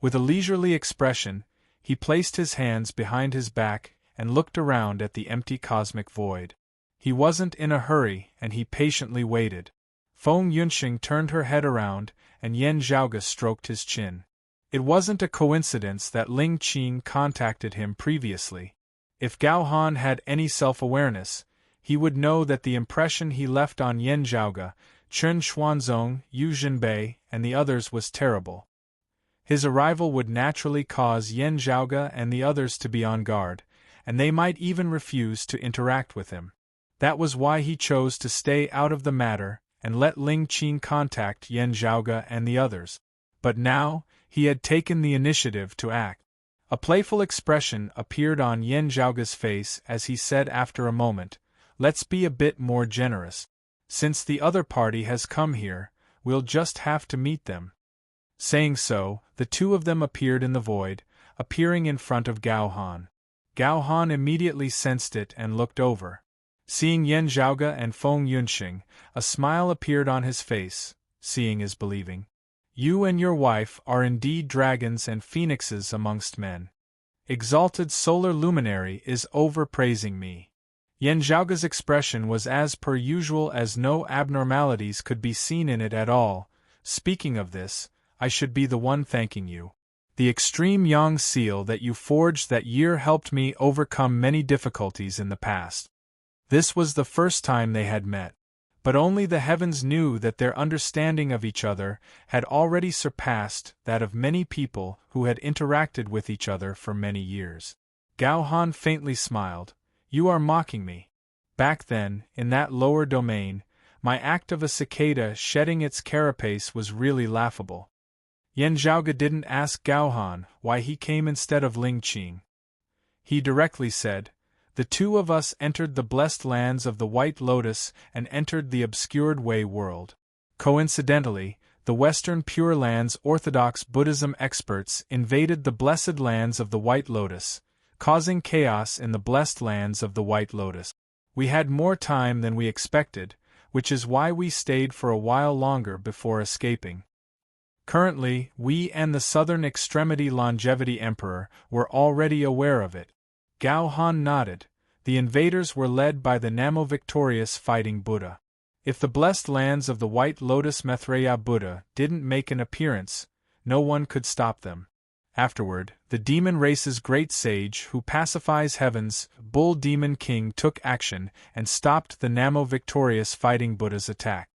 With a leisurely expression, he placed his hands behind his back and looked around at the empty cosmic void. He wasn't in a hurry, and he patiently waited. Feng Yunxing turned her head around, and Yan Zhaoge stroked his chin. It wasn't a coincidence that Ling Qing contacted him previously. If Gao Han had any self-awareness, he would know that the impression he left on Yan Zhaoge, Chen Xuanzong, Yu Jinbei, and the others was terrible. His arrival would naturally cause Yan Zhaoge and the others to be on guard, and they might even refuse to interact with him. That was why he chose to stay out of the matter and let Ling Qing contact Yan Zhaoge and the others. But now, he had taken the initiative to act. A playful expression appeared on Yan Zhaoge's face as he said after a moment, "Let's be a bit more generous. Since the other party has come here, we'll just have to meet them." Saying so, the two of them appeared in the void, appearing in front of Gao Han. Gao Han immediately sensed it and looked over. Seeing Yan Zhaoge and Feng Yunxing, a smile appeared on his face. Seeing is believing. "You and your wife are indeed dragons and phoenixes amongst men. Exalted solar luminary is overpraising me." Yan Zhaoge's expression was as per usual, as no abnormalities could be seen in it at all. "Speaking of this, I should be the one thanking you. The extreme yang seal that you forged that year helped me overcome many difficulties in the past." This was the first time they had met. But only the heavens knew that their understanding of each other had already surpassed that of many people who had interacted with each other for many years. Gao Han faintly smiled. "You are mocking me. Back then, in that lower domain, my act of a cicada shedding its carapace was really laughable." Yan Zhaoge didn't ask Gao Han why he came instead of Ling Qing. He directly said, "The two of us entered the blessed lands of the White Lotus and entered the obscured Wei world. Coincidentally, the Western Pure Land's Orthodox Buddhism experts invaded the blessed lands of the White Lotus, causing chaos in the blessed lands of the White Lotus. We had more time than we expected, which is why we stayed for a while longer before escaping. Currently, we and the Southern Extremity Longevity Emperor were already aware of it." Gao Han nodded. The invaders were led by the Namo-victorious Fighting Buddha. If the blessed lands of the White Lotus Maitreya Buddha didn't make an appearance, no one could stop them. Afterward, the demon race's great sage who pacifies heavens, Bull Demon King, took action and stopped the Namo-victorious Fighting Buddha's attack.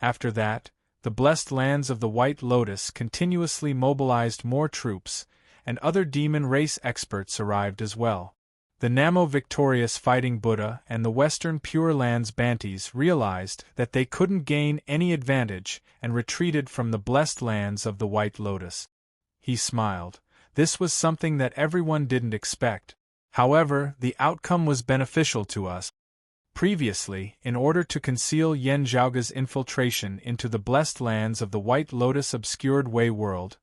After that, the blessed lands of the White Lotus continuously mobilized more troops, and other demon race experts arrived as well. The Namo-victorious Fighting Buddha and the Western Pure Lands Bantis realized that they couldn't gain any advantage and retreated from the blessed lands of the White Lotus. He smiled. This was something that everyone didn't expect. However, the outcome was beneficial to us. Previously, in order to conceal Yan Zhaoge's infiltration into the blessed lands of the White Lotus obscured Wei world,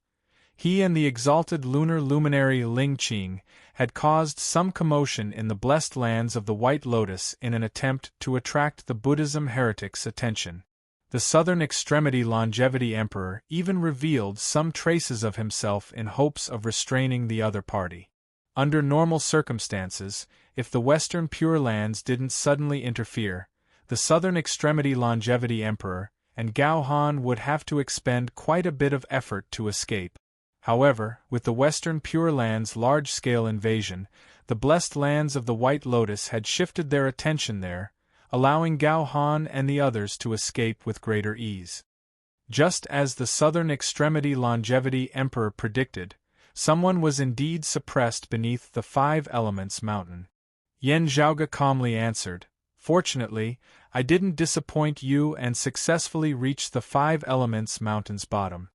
he and the exalted lunar luminary Ling Qing had caused some commotion in the blessed lands of the White Lotus in an attempt to attract the Buddhism heretics' attention. The southern extremity longevity emperor even revealed some traces of himself in hopes of restraining the other party. Under normal circumstances, if the western Pure Lands didn't suddenly interfere, the southern extremity longevity emperor and Gao Han would have to expend quite a bit of effort to escape. However, with the western Pure Lands' large-scale invasion, the blessed lands of the White Lotus had shifted their attention there, allowing Gao Han and the others to escape with greater ease. Just as the southern extremity longevity emperor predicted, someone was indeed suppressed beneath the Five Elements mountain. Yan Zhaoge calmly answered, "Fortunately, I didn't disappoint you and successfully reached the Five Elements mountain's bottom.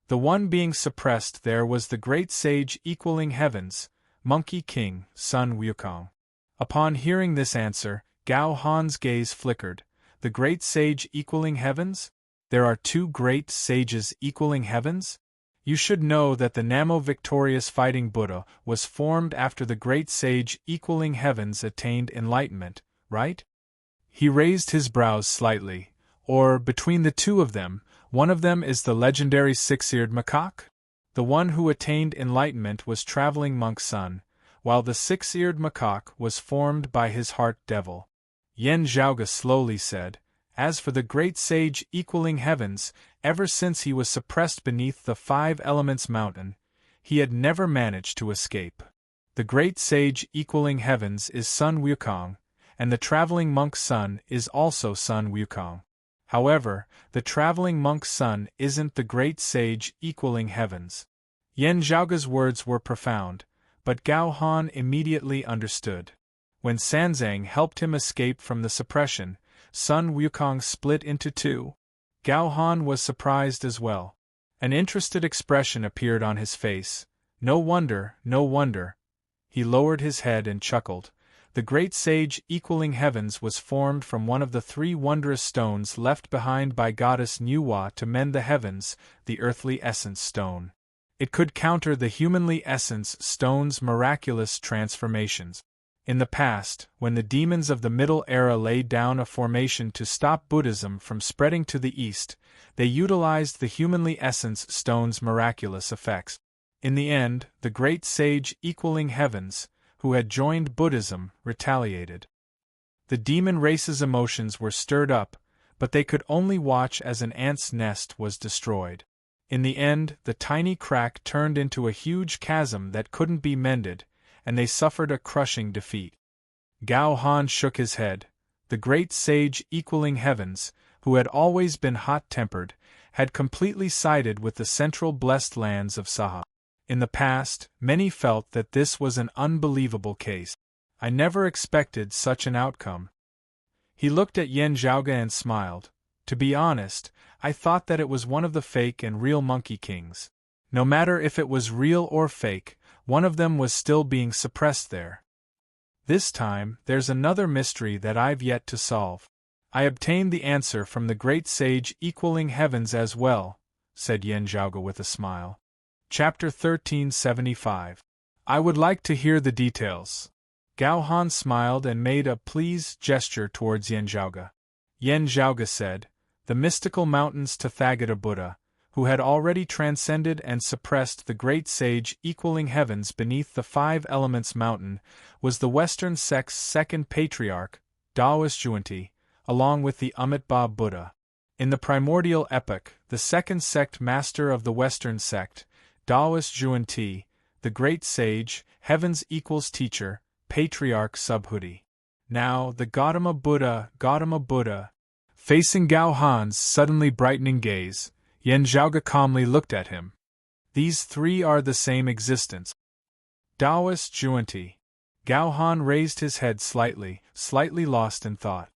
The one being suppressed there was the great sage equaling heavens, Monkey King, Sun Wukong." Upon hearing this answer, Gao Han's gaze flickered. The great sage equaling heavens? There are two great sages equaling heavens? You should know that the Namo-victorious fighting Buddha was formed after the great sage equaling heavens attained enlightenment, right? He raised his brows slightly. Or, between the two of them, one of them is the legendary six-eared macaque? The one who attained enlightenment was traveling monk Sun, while the six-eared macaque was formed by his heart devil. Yan Zhaoge slowly said, "As for the great sage equaling heavens, ever since he was suppressed beneath the Five Elements mountain, he had never managed to escape. The great sage equaling heavens is Sun Wukong, and the traveling monk Sun is also Sun Wukong. However, the traveling monk Sun isn't the great sage equaling heavens." Yan Zhaoge's words were profound, but Gao Han immediately understood. When Sanzang helped him escape from the suppression, Sun Wukong split into two. Gao Han was surprised as well. An interested expression appeared on his face. No wonder, no wonder. He lowered his head and chuckled. The great sage equaling heavens was formed from one of the three wondrous stones left behind by goddess Nuwa to mend the heavens, the earthly essence stone. It could counter the humanly essence stone's miraculous transformations. In the past, when the demons of the Middle Era laid down a formation to stop Buddhism from spreading to the East, they utilized the humanly essence stone's miraculous effects. In the end, the great sage equaling heavens, who had joined Buddhism, retaliated. The demon race's emotions were stirred up, but they could only watch as an ant's nest was destroyed. In the end, the tiny crack turned into a huge chasm that couldn't be mended, and they suffered a crushing defeat. Gao Han shook his head. The great sage equaling heavens, who had always been hot-tempered, had completely sided with the central blessed lands of Saha. In the past, many felt that this was an unbelievable case. I never expected such an outcome. He looked at Yan Zhaoge and smiled. To be honest, I thought that it was one of the fake and real Monkey Kings. No matter if it was real or fake, one of them was still being suppressed there. This time, there's another mystery that I've yet to solve. I obtained the answer from the great sage equaling heavens as well, said Yan Zhaoge with a smile. Chapter 1375. I would like to hear the details. Gao Han smiled and made a please gesture towards Yan Zhaoge. Yan Zhaoge said, "The mystical mountain's Tathagata Buddha, who had already transcended and suppressed the great sage equaling heavens beneath the Five Elements mountain, was the Western sect's second patriarch, Taoist Zhuanti, along with the Amitabha Buddha. In the primordial epoch, the second sect master of the Western sect, Taoist Zhuanti, the great sage, heavens equals teacher, patriarch Subhuti. Now, the Gautama Buddha." Facing Gao Han's suddenly brightening gaze, Yan Zhaoge calmly looked at him. These three are the same existence. Taoist Zhuanti. Gao Han raised his head slightly lost in thought.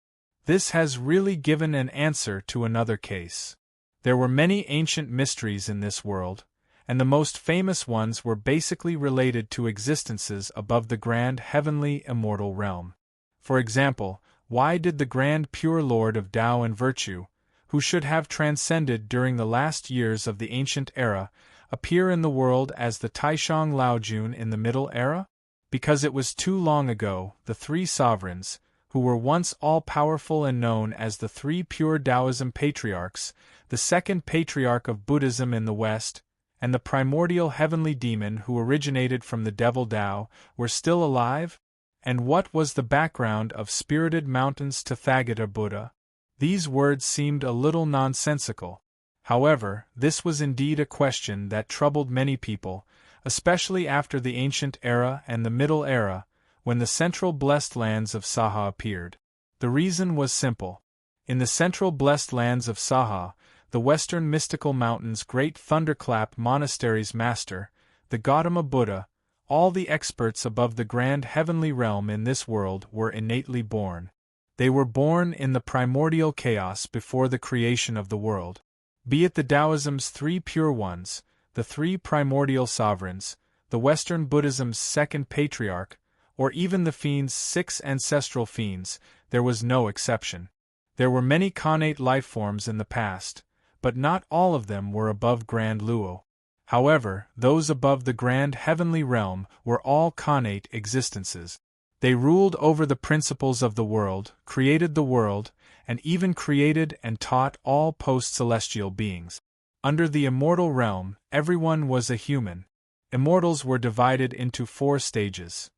This has really given an answer to another case. There were many ancient mysteries in this world, and the most famous ones were basically related to existences above the grand heavenly immortal realm. For example, why did the grand pure lord of Tao and virtue, who should have transcended during the last years of the ancient era, appear in the world as the Taishang Laojun in the Middle Era? Because it was too long ago, the three sovereigns, who were once all-powerful and known as the three pure Taoism patriarchs, the second patriarch of Buddhism in the West, and the primordial heavenly demon who originated from the devil Tao, were still alive? And what was the background of spirited mountains Tathagata Buddha? These words seemed a little nonsensical. However, this was indeed a question that troubled many people, especially after the ancient era and the middle era, when the central blessed lands of Saha appeared. The reason was simple. In the central blessed lands of Saha, the western mystical mountains' great thunderclap monastery's master, the Gautama Buddha, all the experts above the grand heavenly realm in this world were innately born. They were born in the primordial chaos before the creation of the world. Be it the Taoism's three pure ones, the three primordial sovereigns, the Western Buddhism's second patriarch, or even the fiend's six ancestral fiends, there was no exception. There were many connate life forms in the past, but not all of them were above Grand Luo. However, those above the grand heavenly realm were all connate existences. They ruled over the principles of the world, created the world, and even created and taught all post-celestial beings. Under the immortal realm, everyone was a human. Immortals were divided into 4 stages: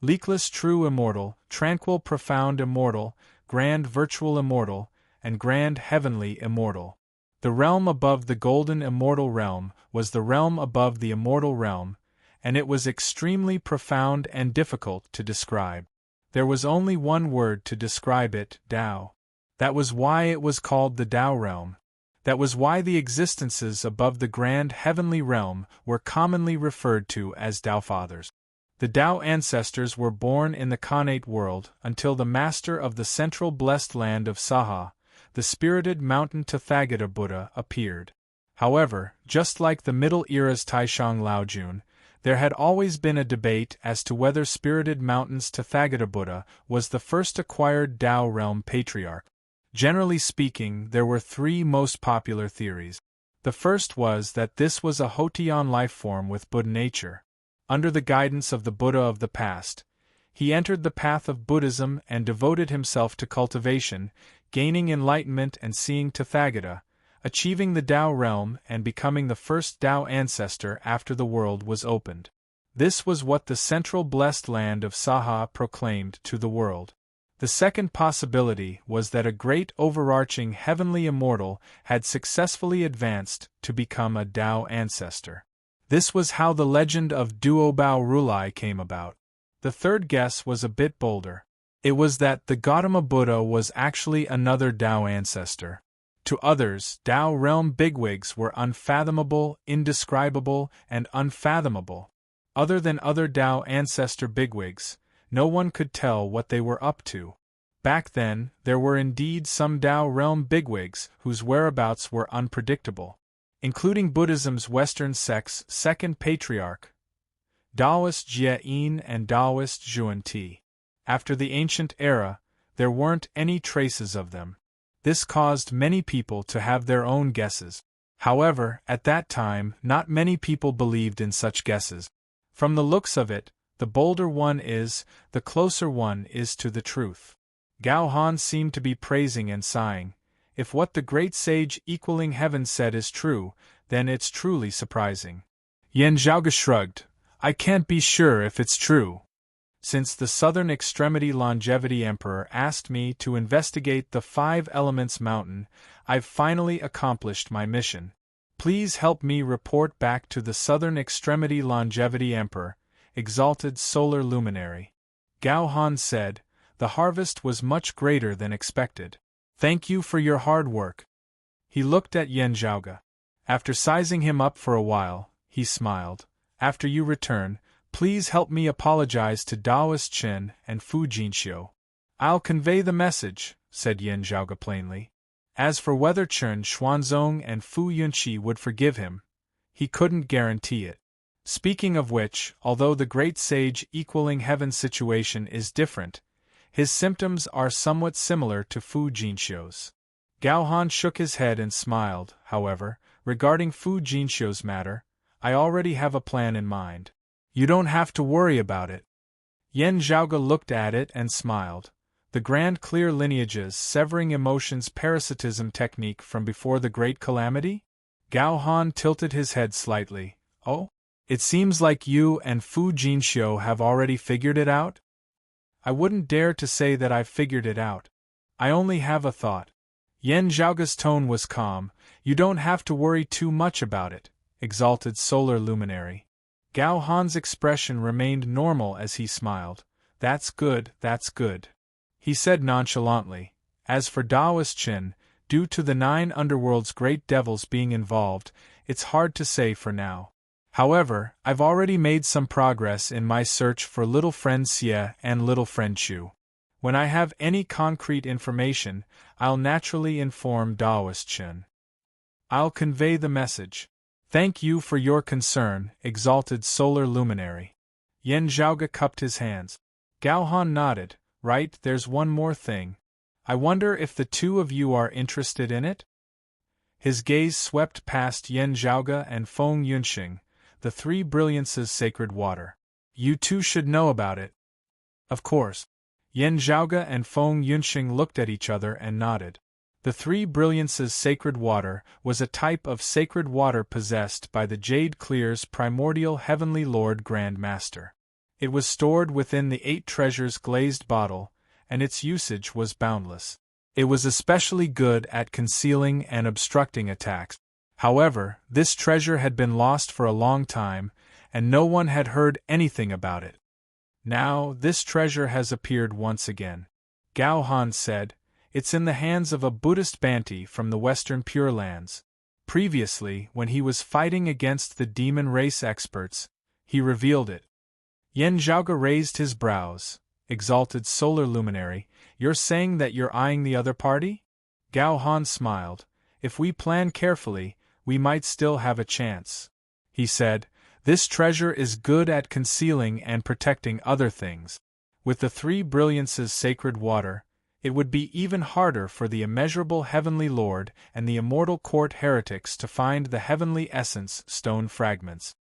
leakless true immortal, tranquil profound immortal, grand virtual immortal, and grand heavenly immortal. The realm above the golden immortal realm was the realm above the immortal realm, and it was extremely profound and difficult to describe. There was only one word to describe it: Tao. That was why it was called the Tao realm. That was why the existences above the grand heavenly realm were commonly referred to as Tao Fathers. The Tao ancestors were born in the connate world until the master of the central blessed land of Saha, the spirited mountain Tathagata Buddha, appeared. However, just like the Middle Era's Taishang Laojun, there had always been a debate as to whether spirited mountains Tathagata Buddha was the first acquired Tao realm patriarch. Generally speaking, there were 3 most popular theories. The first was that this was a Hotian life form with Buddha nature. Under the guidance of the Buddha of the past, he entered the path of Buddhism and devoted himself to cultivation, gaining enlightenment and seeing Tathagata, achieving the Tao realm and becoming the first Tao ancestor after the world was opened. This was what the central blessed land of Saha proclaimed to the world. The second possibility was that a great overarching heavenly immortal had successfully advanced to become a Tao ancestor. This was how the legend of Duobao Rulai came about. The third guess was a bit bolder. It was that the Gautama Buddha was actually another Tao ancestor. To others, Tao realm bigwigs were unfathomable, indescribable, and unfathomable. Other than other Tao ancestor bigwigs, no one could tell what they were up to. Back then, there were indeed some Tao realm bigwigs whose whereabouts were unpredictable, including Buddhism's Western sect's second patriarch, Taoist Jie Yin and Taoist Zhuan Ti. After the ancient era, there weren't any traces of them. This caused many people to have their own guesses. However, at that time, not many people believed in such guesses. From the looks of it, the bolder one is, the closer one is to the truth. Gao Han seemed to be praising and sighing. If what the great sage equaling heaven said is true, then it's truly surprising. Yan Zhaoge shrugged. I can't be sure if it's true. Since the Southern Extremity Longevity Emperor asked me to investigate the 5 Elements Mountain, I've finally accomplished my mission. Please help me report back to the Southern Extremity Longevity Emperor, exalted solar luminary. Gao Han said, the harvest was much greater than expected. Thank you for your hard work. He looked at Yan Zhaoge. After sizing him up for a while, he smiled. After you return, please help me apologize to Daoist Chen and Fu Jinxiu. I'll convey the message, said Yan Zhaoge plainly. As for whether Chen Xuanzong and Fu Yunqi would forgive him, he couldn't guarantee it. Speaking of which, although the great sage equaling heaven's situation is different, his symptoms are somewhat similar to Fu Jinxiu's. Gao Han shook his head and smiled. However, regarding Fu Jinxiu's matter, I already have a plan in mind. You don't have to worry about it. Yan Zhaoge looked at it and smiled. The grand clear lineages severing emotions parasitism technique from before the great calamity? Gao Han tilted his head slightly. Oh? It seems like you and Fu Jinxiu have already figured it out? I wouldn't dare to say that I've figured it out. I only have a thought. Yan Zhaoge's tone was calm. You don't have to worry too much about it, exalted solar luminary. Gao Han's expression remained normal as he smiled. That's good, that's good. He said nonchalantly, as for Daoist Qin, due to the 9 underworld's great devils being involved, it's hard to say for now. However, I've already made some progress in my search for little friend Xie and little friend Chu. When I have any concrete information, I'll naturally inform Daoist Qin. I'll convey the message. Thank you for your concern, exalted solar luminary. Yan Zhaoge cupped his hands. Gao Han nodded. Right, there's one more thing. I wonder if the two of you are interested in it? His gaze swept past Yan Zhaoge and Feng Yunxing, the 3 brilliances sacred water. You two should know about it. Of course. Yan Zhaoge and Feng Yunxing looked at each other and nodded. The 3 brilliances sacred water was a type of sacred water possessed by the Jade Clear's primordial heavenly Lord Grand Master. It was stored within the 8 treasures glazed bottle, and its usage was boundless. It was especially good at concealing and obstructing attacks. However, this treasure had been lost for a long time, and no one had heard anything about it. Now, this treasure has appeared once again. Gao Han said, it's in the hands of a Buddhist Banti from the Western Pure Lands. Previously, when he was fighting against the demon race experts, he revealed it. Yan Zhaoge raised his brows. Exalted solar luminary, you're saying that you're eyeing the other party? Gao Han smiled. If we plan carefully, we might still have a chance. He said, this treasure is good at concealing and protecting other things. With the 3 brilliances sacred water, it would be even harder for the immeasurable heavenly Lord and the immortal court heretics to find the heavenly essence stone fragments.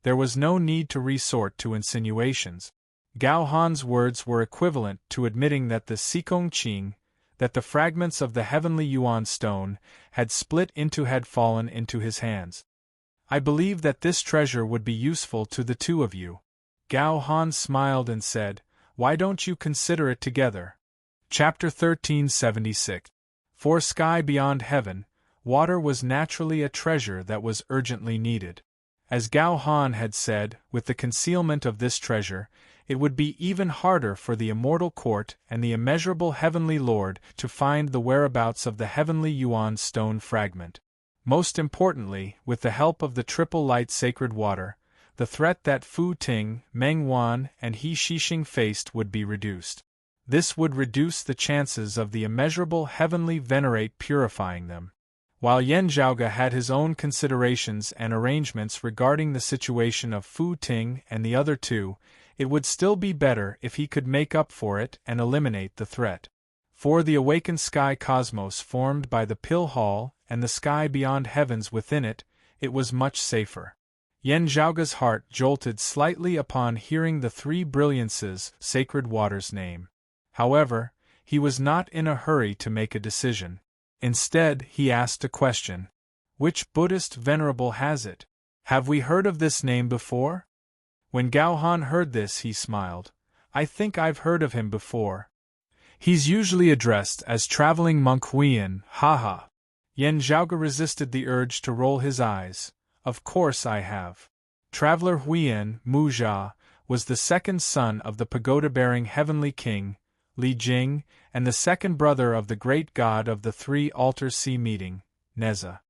There was no need to resort to insinuations. Gao Han's words were equivalent to admitting that the Xikong Qing, that the fragments of the heavenly Yuan stone had fallen into his hands. I believe that this treasure would be useful to the two of you. Gao Han smiled and said, why don't you consider it together? Chapter 1376. For sky beyond heaven, water was naturally a treasure that was urgently needed. As Gao Han had said, with the concealment of this treasure, it would be even harder for the immortal court and the immeasurable heavenly Lord to find the whereabouts of the heavenly Yuan stone fragment. Most importantly, with the help of the triple light sacred water, the threat that Fu Ting, Meng Wan, and He Shixing faced would be reduced. This would reduce the chances of the immeasurable heavenly venerate purifying them. While Yan Zhaoge had his own considerations and arrangements regarding the situation of Fu Ting and the other two, it would still be better if he could make up for it and eliminate the threat. For the awakened sky cosmos formed by the Pill Hall and the sky beyond heavens within it, it was much safer. Yan Zhaoge's heart jolted slightly upon hearing the 3 brilliances sacred water's name. However, he was not in a hurry to make a decision. Instead, he asked a question. Which Buddhist venerable has it? Have we heard of this name before? When Gao Han heard this, he smiled. I think I've heard of him before. He's usually addressed as traveling monk Huiyan, haha. Yan Zhaoge resisted the urge to roll his eyes. Of course I have. Traveler Huiyan, Mu Jia, was the second son of the pagoda-bearing heavenly king, Li Jing, and the second brother of the great god of the 3 altars sea meeting, Neza.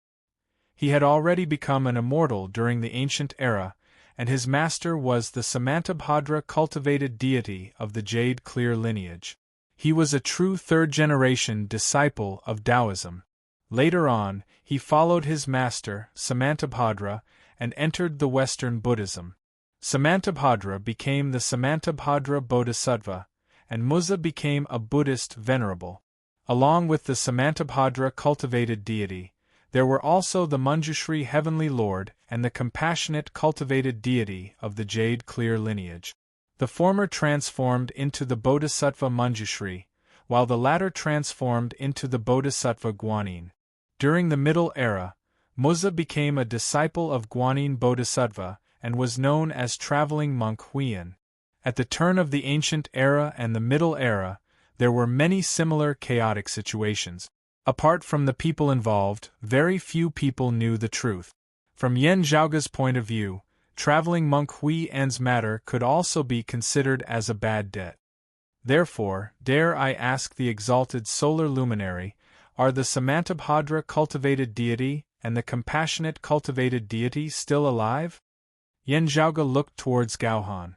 He had already become an immortal during the ancient era, and his master was the Samantabhadra cultivated deity of the Jade Clear lineage. He was a true third-generation disciple of Taoism. Later on, he followed his master, Samantabhadra, and entered the Western Buddhism. Samantabhadra became the Samantabhadra Bodhisattva, and Muzza became a Buddhist venerable. Along with the Samantabhadra cultivated deity, there were also the Manjushri heavenly lord and the compassionate cultivated deity of the Jade Clear lineage. The former transformed into the Bodhisattva Manjushri, while the latter transformed into the Bodhisattva Guanyin. During the Middle Era, Muza became a disciple of Guanyin Bodhisattva and was known as traveling monk Huiyan. At the turn of the Ancient Era and the Middle Era, there were many similar chaotic situations. Apart from the people involved, very few people knew the truth. From Yan Zhaoge's point of view, traveling monk Huiyan's matter could also be considered as a bad debt. Therefore, dare I ask the exalted solar luminary, are the Samantabhadra cultivated deity and the compassionate cultivated deity still alive? Yan Zhaoge looked towards Gaohan.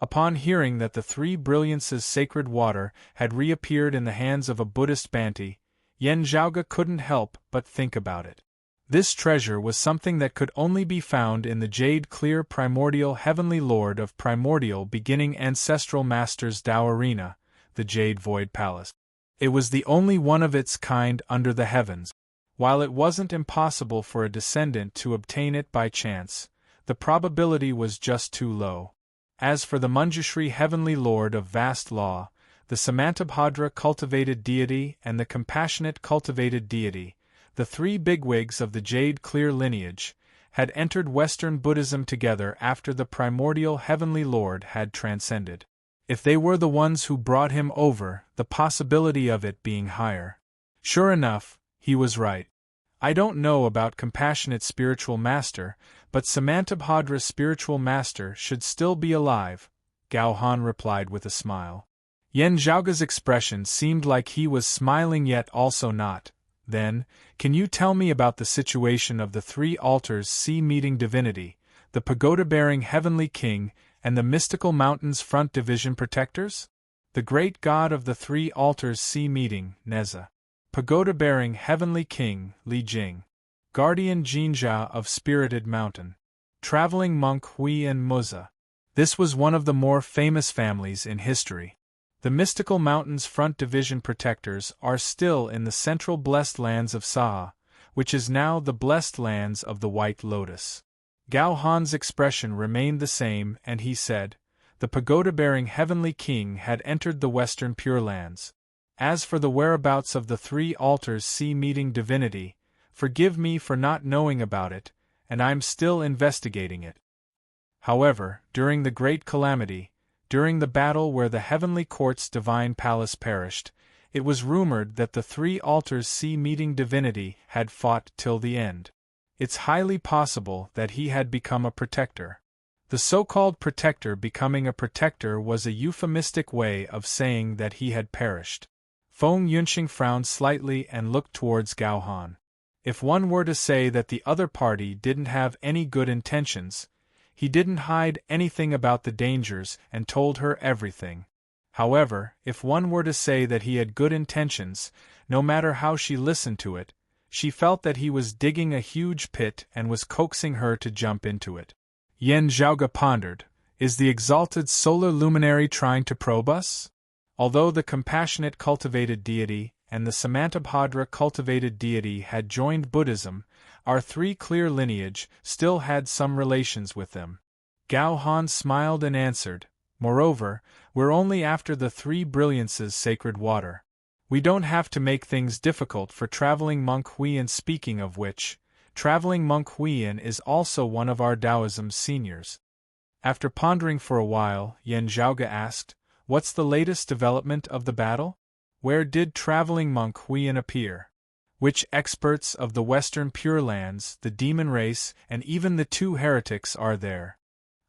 Upon hearing that the three brilliances' sacred water had reappeared in the hands of a Buddhist Bhante, Yan Zhaoge couldn't help but think about it. This treasure was something that could only be found in the jade-clear primordial heavenly lord of primordial beginning ancestral masters Tao Arena, the Jade Void Palace. It was the only one of its kind under the heavens. While it wasn't impossible for a descendant to obtain it by chance, the probability was just too low. As for the Manjushri heavenly lord of vast law, the Samantabhadra cultivated deity and the compassionate cultivated deity, the three bigwigs of the jade-clear lineage, had entered Western Buddhism together after the primordial heavenly lord had transcended. If they were the ones who brought him over, the possibility of it being higher. Sure enough, he was right. I don't know about compassionate spiritual master, but Samantabhadra's spiritual master should still be alive, Gao Han replied with a smile. Yan Zhaoge's expression seemed like he was smiling yet also not. Then, can you tell me about the situation of the three altars sea-meeting divinity, the pagoda-bearing heavenly king, and the mystical mountains front division protectors? The great god of the three altars sea-meeting, Neza. Pagoda-bearing heavenly king, Li Jing. Guardian Jinjia of spirited mountain. Traveling monk Huiyan Muza. This was one of the more famous families in history. The mystical mountains front division protectors are still in the central blessed lands of Saha, which is now the blessed lands of the White Lotus. Gao Han's expression remained the same and he said, the pagoda-bearing heavenly king had entered the western Pure Lands. As for the whereabouts of the three altars sea-meeting divinity, forgive me for not knowing about it, and I'm still investigating it. However, during the Great Calamity, during the battle where the Heavenly Court's divine palace perished, it was rumored that the three altars sea-meeting divinity had fought till the end. It's highly possible that he had become a protector. The so-called protector becoming a protector was a euphemistic way of saying that he had perished. Feng Yunxing frowned slightly and looked towards Gao Han. If one were to say that the other party didn't have any good intentions, he didn't hide anything about the dangers and told her everything. However, if one were to say that he had good intentions, no matter how she listened to it, she felt that he was digging a huge pit and was coaxing her to jump into it. Yan Zhaoge pondered, is the exalted solar luminary trying to probe us? Although the compassionate cultivated deity and the Samantabhadra cultivated deity had joined Buddhism, our three clear lineage still had some relations with them. Gao Han smiled and answered, moreover, we're only after the three brilliances' sacred water. We don't have to make things difficult for traveling monk Huiyan, speaking of which, traveling monk Huiyan is also one of our Taoism's seniors. After pondering for a while, Yan Zhaoge asked, what's the latest development of the battle? Where did traveling monk Huiyan appear? Which experts of the Western Pure Lands, the demon race, and even the two heretics are there?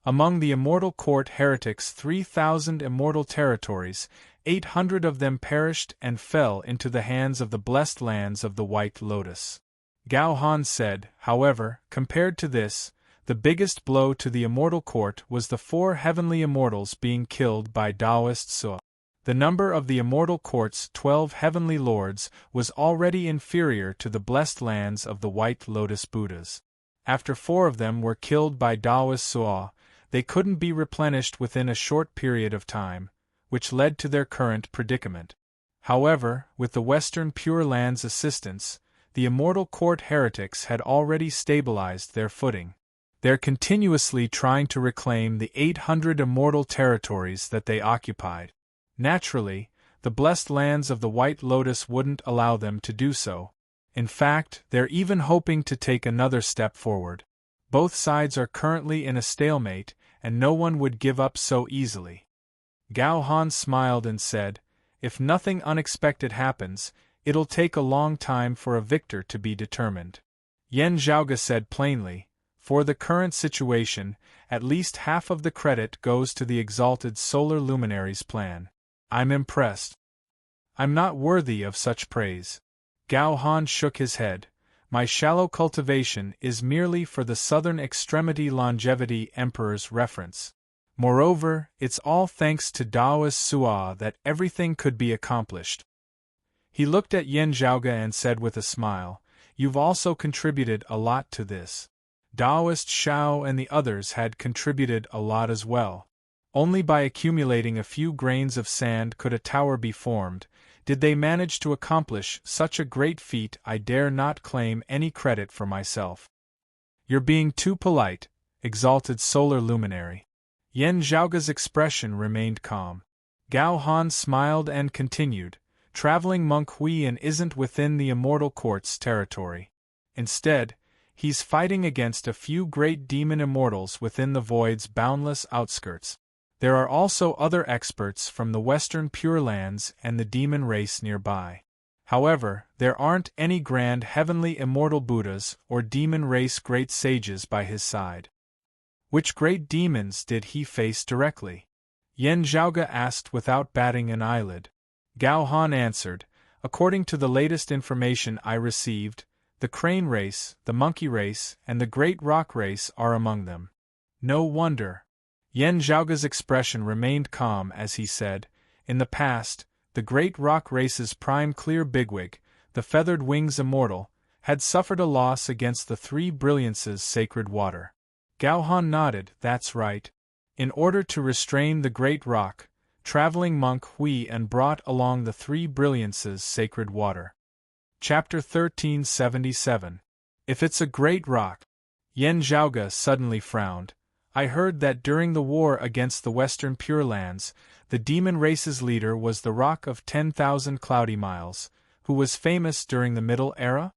Among the immortal court heretics 3,000 immortal territories, 800 of them perished and fell into the hands of the blessed lands of the White Lotus. Gao Han said, however, compared to this, the biggest blow to the immortal court was the 4 heavenly immortals being killed by Taoist Suo. The number of the immortal court's 12 heavenly lords was already inferior to the blessed lands of the White Lotus Buddhas. After 4 of them were killed by Taoist Suo, they couldn't be replenished within a short period of time, which led to their current predicament. However, with the Western Pure Lands' assistance, the immortal court heretics had already stabilized their footing. They're continuously trying to reclaim the 800 immortal territories that they occupied. Naturally, the blessed lands of the White Lotus wouldn't allow them to do so. In fact, they're even hoping to take another step forward. Both sides are currently in a stalemate, and no one would give up so easily. Gao Han smiled and said, "If nothing unexpected happens, it'll take a long time for a victor to be determined." Yan Zhaoge said plainly, "For the current situation, at least half of the credit goes to the exalted solar luminary's plan. I'm impressed. I'm not worthy of such praise." Gao Han shook his head. "My shallow cultivation is merely for the southern extremity longevity emperor's reference. Moreover, it's all thanks to Daoist Sua that everything could be accomplished." He looked at Yan Zhaoge and said with a smile, "You've also contributed a lot to this." Daoist Shao and the others had contributed a lot as well. Only by accumulating a few grains of sand could a tower be formed. Did they manage to accomplish such a great feat, I dare not claim any credit for myself. "You're being too polite, exalted solar luminary." Yan Zhaoge's expression remained calm. Gao Han smiled and continued, "Traveling monk Huiyan isn't within the immortal court's territory. Instead, he's fighting against a few great demon immortals within the void's boundless outskirts. There are also other experts from the Western Pure Lands and the demon race nearby. However, there aren't any grand heavenly immortal Buddhas or demon race great sages by his side." "Which great demons did he face directly?" Yan Zhaoge asked without batting an eyelid. Gao Han answered, "According to the latest information I received, the crane race, the monkey race, and the great rock race are among them." "No wonder." Yan Zhaoge's expression remained calm as he said, "In the past, the great rock race's prime clear bigwig, the feathered wings immortal, had suffered a loss against the Three Brilliances' sacred water." Gao Han nodded, "That's right. In order to restrain the great rock, traveling monk Huiyan brought along the Three Brilliances' sacred water." Chapter 1377. If it's a great rock. Yan Zhaoge suddenly frowned. "I heard that during the war against the Western Pure Lands, the demon race's leader was the Rock of 10,000 Cloudy Miles, who was famous during the Middle Era?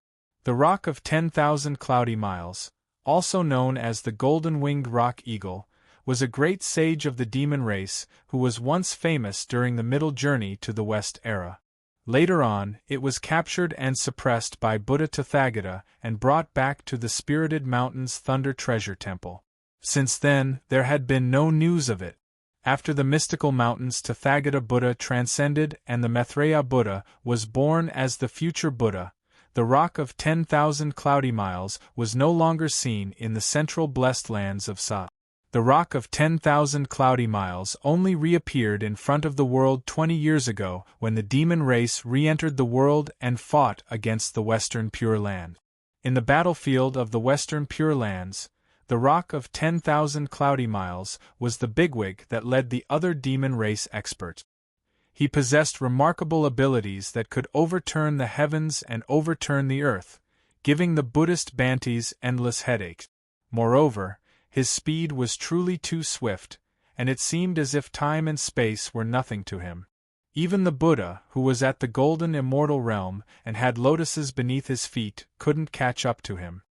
The Rock of 10,000 Cloudy Miles, also known as the Golden-Winged Rock Eagle, was a great sage of the demon race who was once famous during the Middle Journey to the West Era. Later on, it was captured and suppressed by Buddha Tathagata and brought back to the Spirited Mountain's Thunder Treasure Temple. Since then, there had been no news of it. After the mystical mountains Tathagata Buddha transcended and the Maitreya Buddha was born as the future Buddha, the Rock of 10,000 Cloudy Miles was no longer seen in the central blessed lands of Sa. The Rock of 10,000 Cloudy Miles only reappeared in front of the world 20 years ago when the demon race re-entered the world and fought against the Western Pure Land. In the battlefield of the Western Pure Lands, the Rock of 10,000 Cloudy Miles was the bigwig that led the other demon race experts. He possessed remarkable abilities that could overturn the heavens and overturn the earth, giving the Buddhist Bantis endless headaches. Moreover, his speed was truly too swift, and it seemed as if time and space were nothing to him. Even the Buddha, who was at the golden immortal realm and had lotuses beneath his feet, couldn't catch up to him.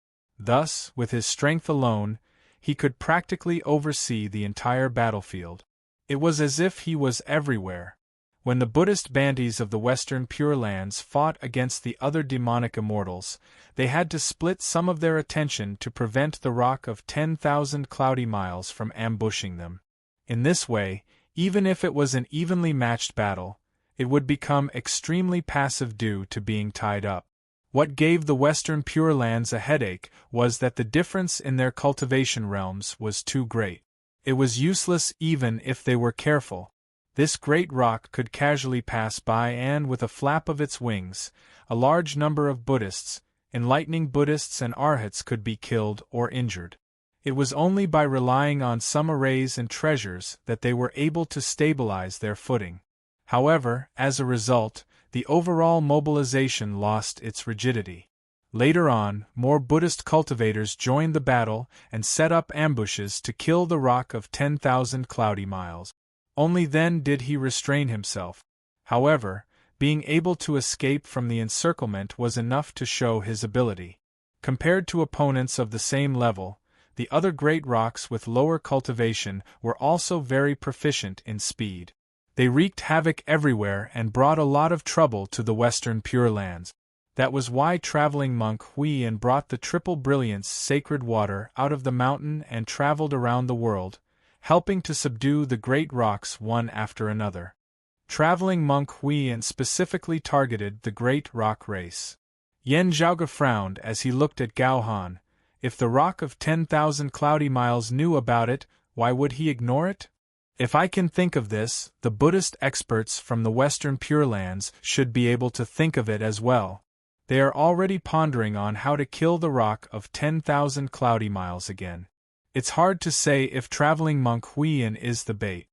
Thus, with his strength alone, he could practically oversee the entire battlefield. It was as if he was everywhere. When the Buddhist Bantis of the Western Pure Lands fought against the other demonic immortals, they had to split some of their attention to prevent the Rock of 10,000 Cloudy Miles from ambushing them. In this way, even if it was an evenly matched battle, it would become extremely passive due to being tied up. What gave the Western Pure Lands a headache was that the difference in their cultivation realms was too great. It was useless even if they were careful. This great rock could casually pass by and, with a flap of its wings, a large number of Buddhists, enlightening Buddhists and Arhats could be killed or injured. It was only by relying on some arrays and treasures that they were able to stabilize their footing. However, as a result, the overall mobilization lost its rigidity. Later on, more Buddhist cultivators joined the battle and set up ambushes to kill the Rock of 10,000 Cloudy Miles. Only then did he restrain himself. However, being able to escape from the encirclement was enough to show his ability. Compared to opponents of the same level, the other great rocks with lower cultivation were also very proficient in speed. They wreaked havoc everywhere and brought a lot of trouble to the Western Pure Lands. That was why traveling monk Huiyan brought the triple brilliance sacred water out of the mountain and traveled around the world, helping to subdue the great rocks one after another. Traveling monk Huiyan specifically targeted the great rock race. Yan Zhaoge frowned as he looked at Gao Han. If the rock of 10,000 cloudy miles knew about it, why would he ignore it? If I can think of this, the Buddhist experts from the Western Pure Lands should be able to think of it as well. They are already pondering on how to kill the rock of 10,000 cloudy miles again. It's hard to say if traveling monk Huiyan is the bait.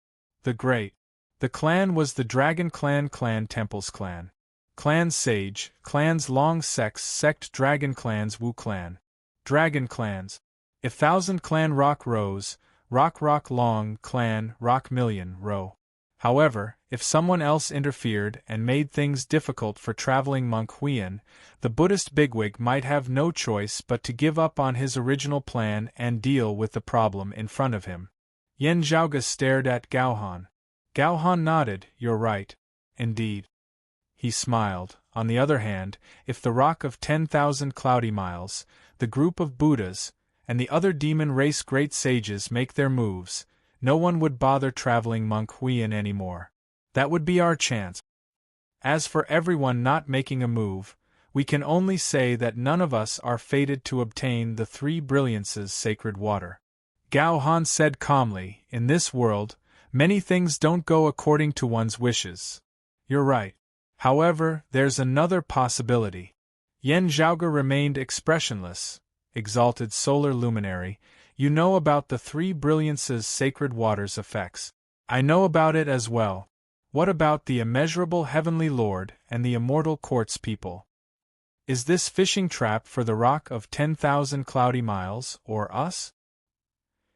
The clan was the Dragon Clan Temples Clan. Clan Sage, Clans Long Sex Sect Dragon Clans Wu Clan. Dragon Clans. If Thousand Clan Rock Rose, Rock Long Clan Rock Million Row. However, if someone else interfered and made things difficult for traveling monk Huiyan, the Buddhist bigwig might have no choice but to give up on his original plan and deal with the problem in front of him. Yan Zhaoge stared at Gao Han. Gao Han nodded. You're right. Indeed. He smiled. On the other hand, if the rock of 10,000 cloudy miles, the group of Buddhas, and the other demon race great sages make their moves, no one would bother traveling monk Huiyan anymore. That would be our chance. As for everyone not making a move, we can only say that none of us are fated to obtain the three brilliances sacred water. Gao Han said calmly, in this world, many things don't go according to one's wishes. You're right. However, there's another possibility. Yan Zhaoge remained expressionless. Exalted solar luminary, you know about the three brilliances sacred water's effects. I know about it as well. What about the immeasurable heavenly Lord and the immortal quartz people? Is this fishing trap for the rock of 10,000 cloudy miles, or us?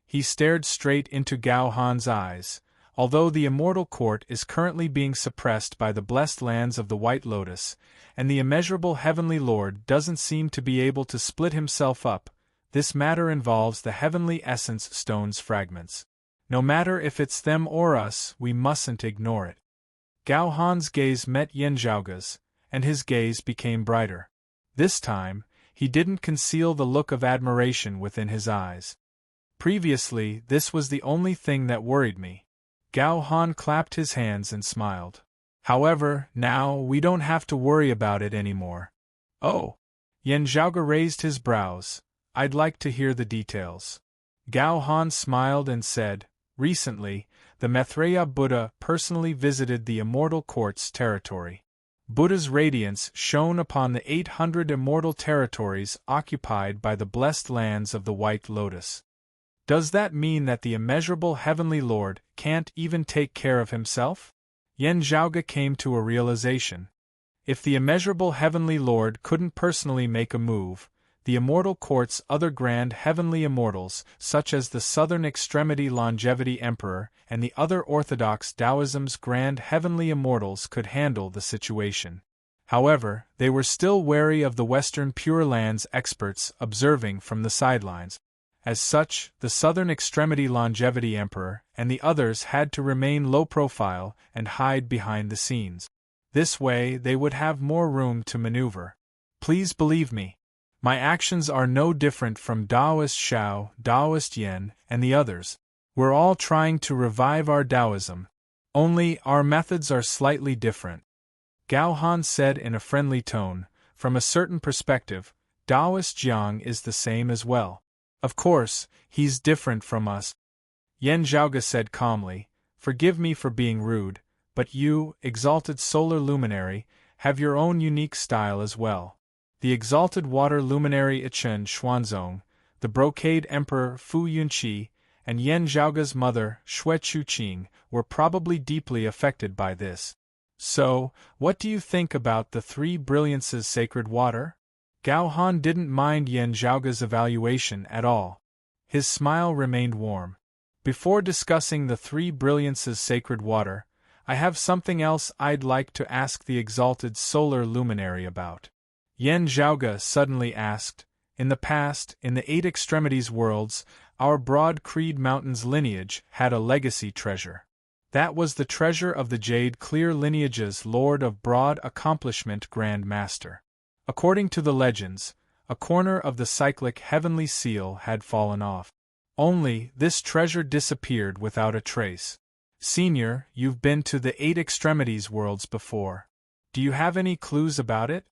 He stared straight into Gao Han's eyes. Although the immortal court is currently being suppressed by the blessed lands of the White Lotus, and the immeasurable heavenly Lord doesn't seem to be able to split himself up, this matter involves the heavenly essence stone's fragments. No matter if it's them or us, we mustn't ignore it. Gao Han's gaze met Yan Zhaoge's, and his gaze became brighter. This time, he didn't conceal the look of admiration within his eyes. Previously, this was the only thing that worried me. Gao Han clapped his hands and smiled. However, now we don't have to worry about it anymore. Oh! Yan Zhaoge raised his brows. I'd like to hear the details. Gao Han smiled and said, recently, the Maitreya Buddha personally visited the Immortal Court's territory. Buddha's radiance shone upon the 800 immortal territories occupied by the blessed lands of the White Lotus. Does that mean that the immeasurable heavenly Lord can't even take care of himself? Yan Zhaoge came to a realization. If the immeasurable heavenly Lord couldn't personally make a move, the immortal court's other grand heavenly immortals, such as the Southern Extremity Longevity Emperor and the other Orthodox Taoism's grand heavenly immortals, could handle the situation. However, they were still wary of the Western Pure Lands experts observing from the sidelines. As such, the Southern Extremity Longevity Emperor and the others had to remain low profile and hide behind the scenes. This way they would have more room to maneuver. Please believe me. My actions are no different from Taoist Shao, Taoist Yen, and the others. We're all trying to revive our Taoism. Only, our methods are slightly different. Gao Han said in a friendly tone, from a certain perspective, Taoist Jiang is the same as well. Of course, he's different from us. Yan Zhaoge said calmly, forgive me for being rude, but you, exalted solar luminary, have your own unique style as well. The exalted water luminary Ichen Xuanzong, the brocade emperor Fu Yunqi, and Yan Zhaoge's mother, Xue Chuqing, were probably deeply affected by this. So, what do you think about the three brilliances sacred water? Gao Han didn't mind Yan Zhaoge's evaluation at all. His smile remained warm. Before discussing the three brilliances sacred water, I have something else I'd like to ask the exalted solar luminary about. Yen Zhaoge suddenly asked. In the past, in the Eight Extremities worlds, our Broad Creed Mountain's lineage had a legacy treasure. That was the treasure of the Jade Clear lineage's Lord of Broad Accomplishment Grand Master. According to the legends, a corner of the cyclic heavenly seal had fallen off. Only, this treasure disappeared without a trace. Senior, you've been to the Eight Extremities worlds before. Do you have any clues about it?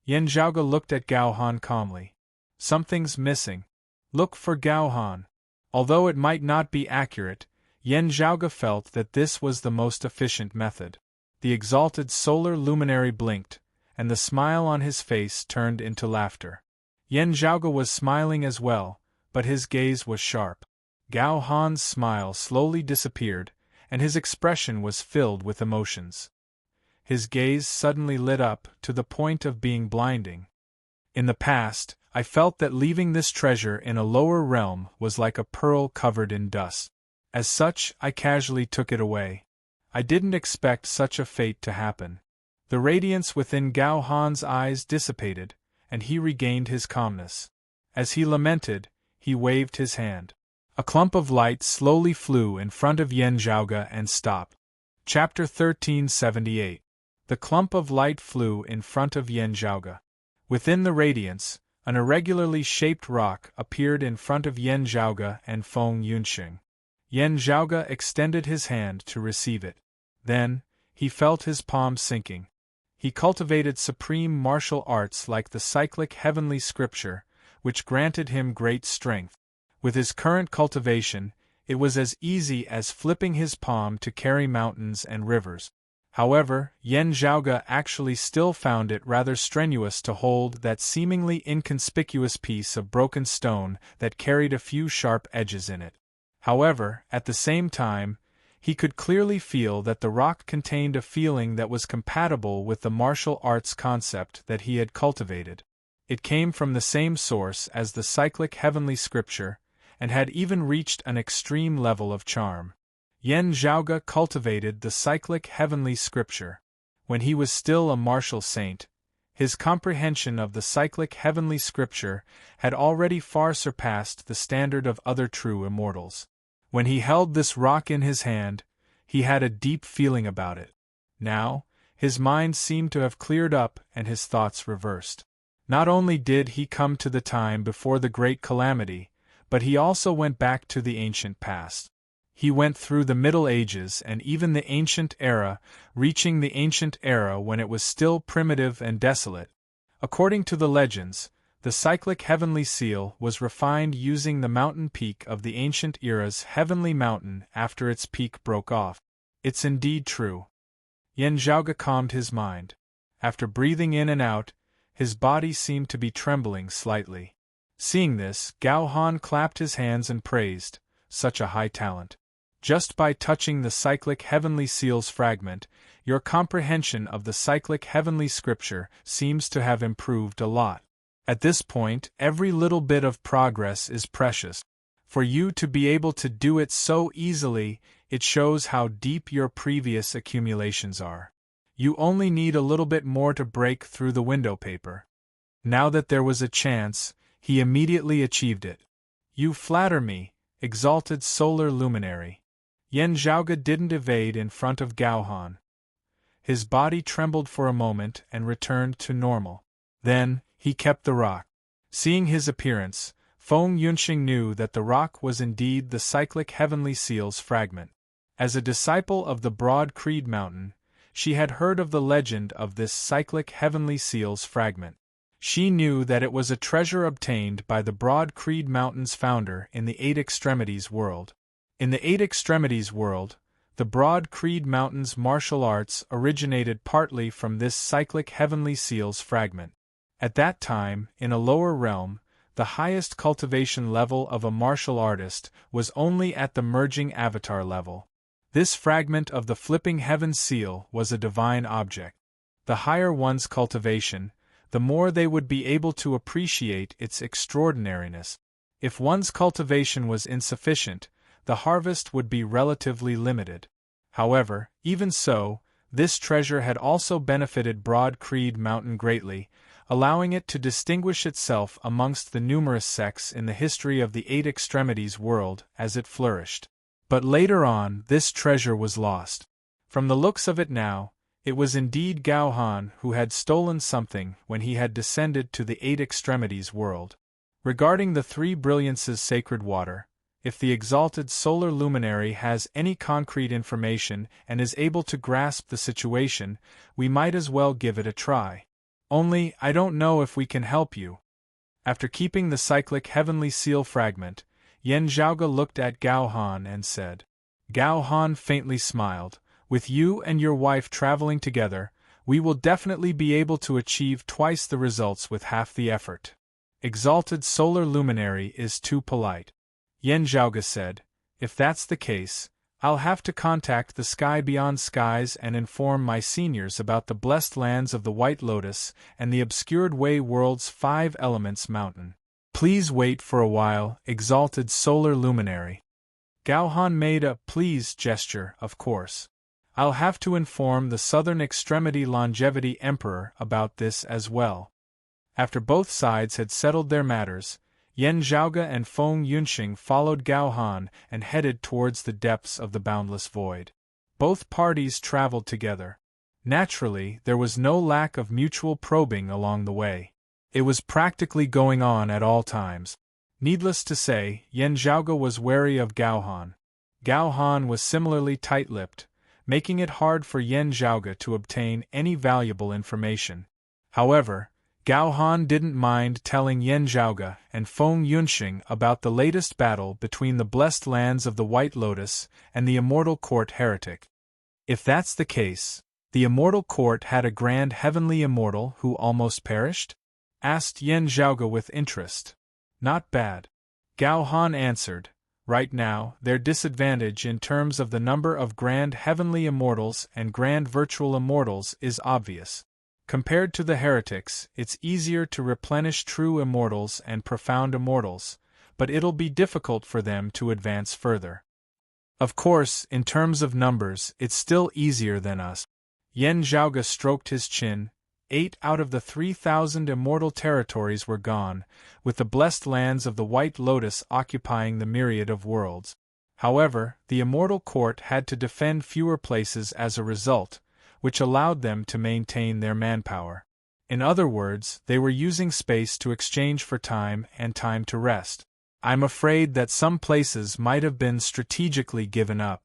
Yen Zhaoge looked at Gao Han calmly. Something's missing. Look for Gao Han. Although it might not be accurate, Yen Zhaoge felt that this was the most efficient method. The exalted solar luminary blinked, and the smile on his face turned into laughter. Yen Zhaoge was smiling as well, but his gaze was sharp. Gao Han's smile slowly disappeared, and his expression was filled with emotions. His gaze suddenly lit up to the point of being blinding. In the past, I felt that leaving this treasure in a lower realm was like a pearl covered in dust. As such, I casually took it away. I didn't expect such a fate to happen. The radiance within Gao Han's eyes dissipated, and he regained his calmness. As he lamented, he waved his hand. A clump of light slowly flew in front of Yen Zhaoge and stopped. Chapter 1378. The clump of light flew in front of Yen Zhaoge. Within the radiance, an irregularly shaped rock appeared in front of Yen Zhaoge and Feng Yunxing. Yen Zhaoge extended his hand to receive it. Then, he felt his palm sinking. He cultivated supreme martial arts like the cyclic heavenly scripture, which granted him great strength. With his current cultivation, it was as easy as flipping his palm to carry mountains and rivers. However, Yen Zhaoge actually still found it rather strenuous to hold that seemingly inconspicuous piece of broken stone that carried a few sharp edges in it. However, at the same time, he could clearly feel that the rock contained a feeling that was compatible with the martial arts concept that he had cultivated. It came from the same source as the cyclic heavenly scripture, and had even reached an extreme level of charm. Yen Zhaoge cultivated the cyclic heavenly scripture. When he was still a martial saint, his comprehension of the cyclic heavenly scripture had already far surpassed the standard of other true immortals. When he held this rock in his hand, he had a deep feeling about it. Now, his mind seemed to have cleared up and his thoughts reversed. Not only did he come to the time before the great calamity, but he also went back to the ancient past. He went through the Middle Ages and even the Ancient Era, reaching the Ancient Era when it was still primitive and desolate. According to the legends, the cyclic heavenly seal was refined using the mountain peak of the Ancient Era's heavenly mountain after its peak broke off. It's indeed true. Yen Zhaoge calmed his mind. After breathing in and out, his body seemed to be trembling slightly. Seeing this, Gao Han clapped his hands and praised, "Such a high talent. Just by touching the cyclic heavenly seal's fragment, your comprehension of the cyclic heavenly scripture seems to have improved a lot. At this point, every little bit of progress is precious. For you to be able to do it so easily, it shows how deep your previous accumulations are. You only need a little bit more to break through the window paper." Now that there was a chance, he immediately achieved it. "You flatter me, exalted solar luminary." Yen Zhaoge didn't evade in front of Gao Han. His body trembled for a moment and returned to normal. Then, he kept the rock. Seeing his appearance, Feng Yunxing knew that the rock was indeed the cyclic heavenly seal's fragment. As a disciple of the Broad Creed Mountain, she had heard of the legend of this cyclic heavenly seal's fragment. She knew that it was a treasure obtained by the Broad Creed Mountain's founder in the Eight Extremities world. In the Eight Extremities world, the Broad Creed Mountain's martial arts originated partly from this cyclic heavenly seal's fragment. At that time, in a lower realm, the highest cultivation level of a martial artist was only at the merging avatar level. This fragment of the flipping heaven seal was a divine object. The higher one's cultivation, the more they would be able to appreciate its extraordinariness. If one's cultivation was insufficient, the harvest would be relatively limited. However, even so, this treasure had also benefited Broad Creed Mountain greatly, allowing it to distinguish itself amongst the numerous sects in the history of the Eight Extremities world as it flourished. But later on, this treasure was lost. From the looks of it now, it was indeed Gao Han who had stolen something when he had descended to the Eight Extremities world. Regarding the Three Brilliances sacred water, if the exalted solar luminary has any concrete information and is able to grasp the situation, we might as well give it a try. Only, I don't know if we can help you. After keeping the cyclic heavenly seal fragment, Yen Zhaoge looked at Gao Han and said. Gao Han faintly smiled. With you and your wife traveling together, we will definitely be able to achieve twice the results with half the effort. Exalted solar luminary is too polite. Yen Zhaoge said, if that's the case, I'll have to contact the sky beyond skies and inform my seniors about the blessed lands of the White Lotus and the obscured Wei world's 5 elements mountain. Please wait for a while, exalted solar luminary. Gao Han made a please gesture, of course. I'll have to inform the Southern Extremity Longevity Emperor about this as well. After both sides had settled their matters, Yen Zhaoge and Feng Yunxing followed Gao Han and headed towards the depths of the boundless void. Both parties traveled together. Naturally, there was no lack of mutual probing along the way. It was practically going on at all times. Needless to say, Yen Zhaoge was wary of Gao Han. Gao Han was similarly tight-lipped, making it hard for Yen Zhaoge to obtain any valuable information. However, Gao Han didn't mind telling Yen Zhaoge and Feng Yunxing about the latest battle between the blessed lands of the White Lotus and the Immortal Court heretic. If that's the case, the Immortal Court had a grand heavenly immortal who almost perished? Asked Yen Zhaoge with interest. Not bad. Gao Han answered. Right now, their disadvantage in terms of the number of grand heavenly immortals and grand virtual immortals is obvious. Compared to the heretics, it's easier to replenish true immortals and profound immortals, but it'll be difficult for them to advance further. Of course, in terms of numbers, it's still easier than us. Yen Zhaoge stroked his chin. 8 out of the 3,000 immortal territories were gone, with the blessed lands of the White Lotus occupying the myriad of worlds. However, the Immortal Court had to defend fewer places as a result, which allowed them to maintain their manpower. In other words, they were using space to exchange for time and time to rest. I'm afraid that some places might have been strategically given up.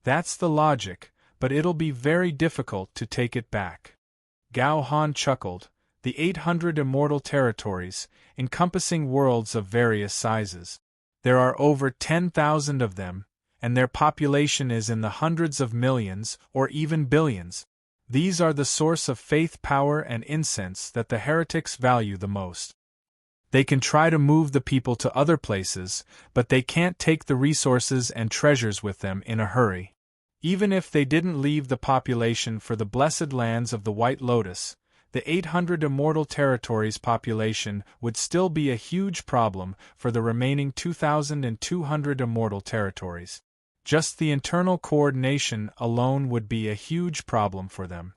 That's the logic, but it'll be very difficult to take it back. Gao Han chuckled. The 800 immortal territories, encompassing worlds of various sizes. There are over 10,000 of them, and their population is in the hundreds of millions or even billions. These are the source of faith, power, and incense that the heretics value the most. They can try to move the people to other places, but they can't take the resources and treasures with them in a hurry. Even if they didn't leave the population for the blessed lands of the White Lotus, the 800 immortal territories population would still be a huge problem for the remaining 2,200 immortal territories. Just the internal coordination alone would be a huge problem for them.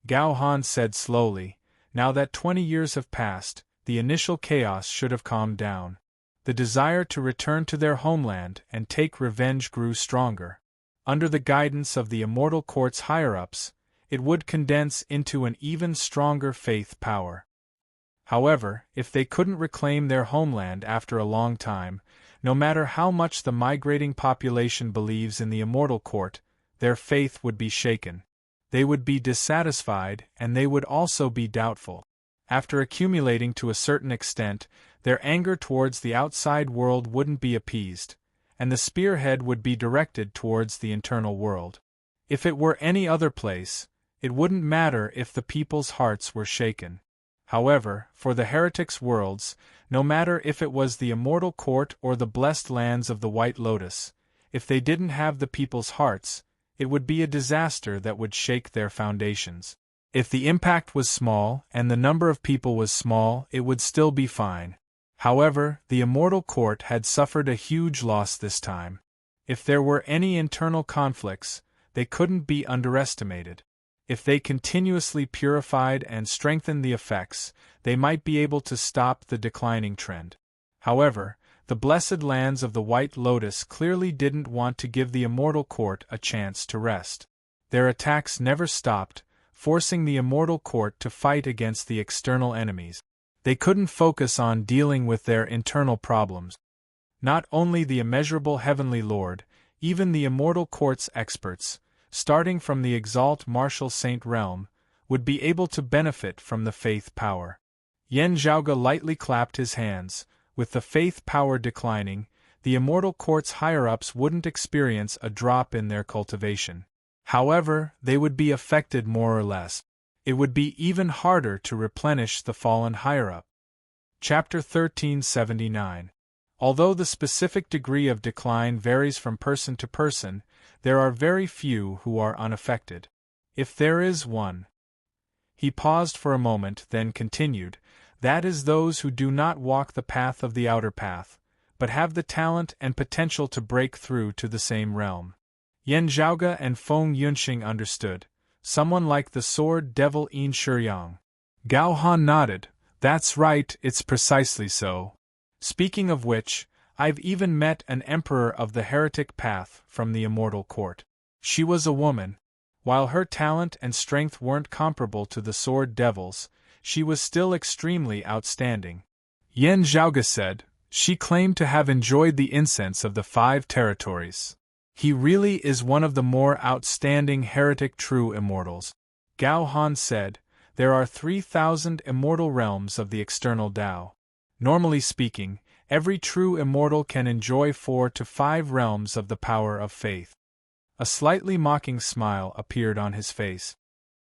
Gao Han said slowly, now that 20 years have passed, the initial chaos should have calmed down. The desire to return to their homeland and take revenge grew stronger. Under the guidance of the Immortal Court's higher-ups, it would condense into an even stronger faith power. However, if they couldn't reclaim their homeland after a long time, no matter how much the migrating population believes in the Immortal Court, their faith would be shaken. They would be dissatisfied, and they would also be doubtful. After accumulating to a certain extent, their anger towards the outside world wouldn't be appeased, and the spearhead would be directed towards the internal world. If it were any other place, it wouldn't matter if the people's hearts were shaken. However, for the heretics' worlds, no matter if it was the Immortal Court or the blessed lands of the White Lotus, if they didn't have the people's hearts, it would be a disaster that would shake their foundations. If the impact was small and the number of people was small, it would still be fine. However, the Immortal Court had suffered a huge loss this time. If there were any internal conflicts, they couldn't be underestimated. If they continuously purified and strengthened the effects, they might be able to stop the declining trend. However, the blessed lands of the White Lotus clearly didn't want to give the Immortal Court a chance to rest. Their attacks never stopped, forcing the Immortal Court to fight against the external enemies. They couldn't focus on dealing with their internal problems. Not only the immeasurable Heavenly Lord, even the Immortal Court's experts, starting from the Exalt Martial Saint realm, would be able to benefit from the faith power. Yen Zhaoge lightly clapped his hands. With the faith power declining, the Immortal Court's higher-ups wouldn't experience a drop in their cultivation. However, they would be affected more or less. It would be even harder to replenish the fallen higher-up. Chapter 1379. Although the specific degree of decline varies from person to person, there are very few who are unaffected. If there is one. He paused for a moment, then continued, that is those who do not walk the path of the outer path, but have the talent and potential to break through to the same realm. Yen Zhaoge and Feng Yunxing understood. Someone like the sword devil Yin Shiyang. Gao Han nodded. That's right, it's precisely so. Speaking of which, I've even met an emperor of the heretic path from the Immortal Court. She was a woman. While her talent and strength weren't comparable to the sword devil's, she was still extremely outstanding. Yen Zhaoge said, she claimed to have enjoyed the incense of the 5 territories. He really is one of the more outstanding heretic true immortals. Gao Han said, there are 3,000 immortal realms of the external Tao. Normally speaking, every true immortal can enjoy 4 to 5 realms of the power of faith. A slightly mocking smile appeared on his face.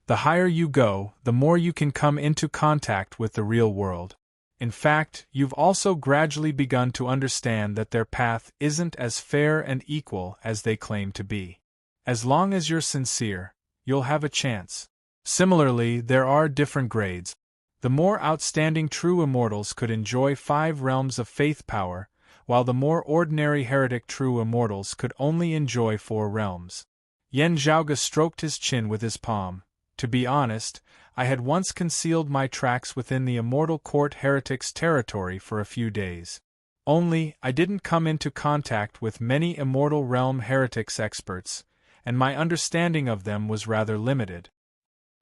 The higher you go, the more you can come into contact with the real world. In fact, you've also gradually begun to understand that their path isn't as fair and equal as they claim to be. As long as you're sincere, you'll have a chance. Similarly, there are different grades. The more outstanding true immortals could enjoy 5 realms of faith power, while the more ordinary heretic true immortals could only enjoy 4 realms. Yen Zhaoge stroked his chin with his palm. To be honest, I had once concealed my tracks within the Immortal Court heretics' territory for a few days. Only, I didn't come into contact with many Immortal Realm heretics experts, and my understanding of them was rather limited.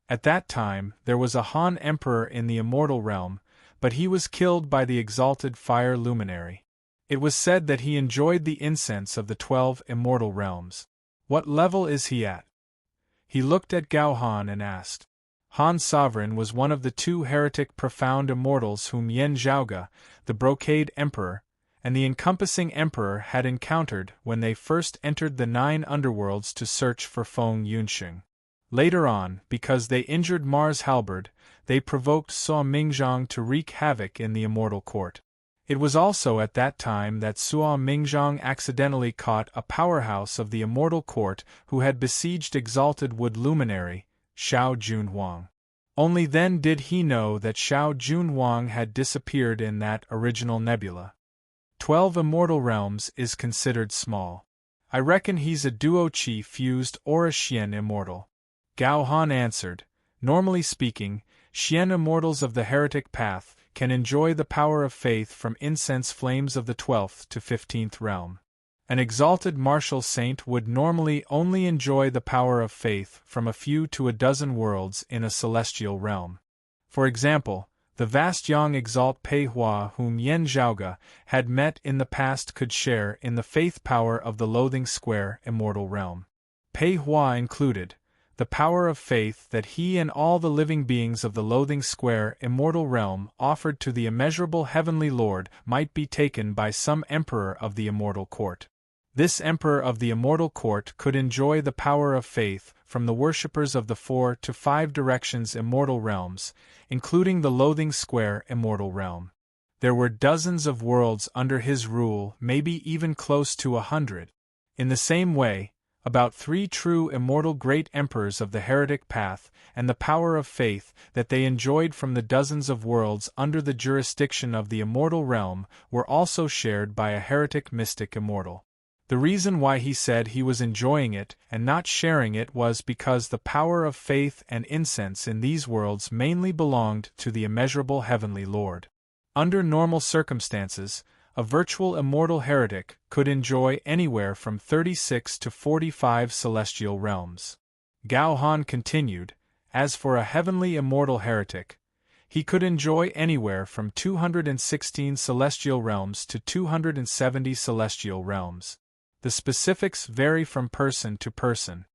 At that time, there was a Han Emperor in the Immortal Realm, but he was killed by the exalted Fire Luminary. It was said that he enjoyed the incense of the 12 Immortal Realms. What level is he at? He looked at Gao Han and asked. Han Sovereign was one of the 2 heretic profound immortals whom Yen Zhaoge, the Brocade Emperor, and the Encompassing Emperor had encountered when they first entered the 9 underworlds to search for Feng Yunxing. Later on, because they injured Mars Halberd, they provoked Suo Mingzhang to wreak havoc in the Immortal Court. It was also at that time that Suo Mingzhang accidentally caught a powerhouse of the Immortal Court who had besieged Exalted Wood Luminary, Xiao Junhuang. Only then did he know that Xiao Junhuang had disappeared in that original nebula. 12 immortal realms is considered small. I reckon he's a duo-chi fused or a Xian immortal. Gao Han answered, normally speaking, Xian immortals of the heretic path can enjoy the power of faith from incense flames of the 12th to 15th realm. An exalted martial saint would normally only enjoy the power of faith from a few to a dozen worlds in a celestial realm. For example, the vast young exalt Pei Hua whom Yen Zhaoge had met in the past could share in the faith power of the Loathing Square immortal realm. Pei Hua included, the power of faith that he and all the living beings of the Loathing Square immortal realm offered to the immeasurable Heavenly Lord might be taken by some emperor of the Immortal Court. This emperor of the Immortal Court could enjoy the power of faith from the worshippers of the 4 to 5 directions immortal realms, including the Loathing Square immortal realm. There were dozens of worlds under his rule, maybe even close to 100. In the same way, about 3 true immortal great emperors of the heretic path and the power of faith that they enjoyed from the dozens of worlds under the jurisdiction of the immortal realm were also shared by a heretic mystic immortal. The reason why he said he was enjoying it and not sharing it was because the power of faith and incense in these worlds mainly belonged to the immeasurable Heavenly Lord. Under normal circumstances, a virtual immortal heretic could enjoy anywhere from 36 to 45 celestial realms. Gao Han continued, as for a heavenly immortal heretic, he could enjoy anywhere from 216 celestial realms to 270 celestial realms. The specifics vary from person to person.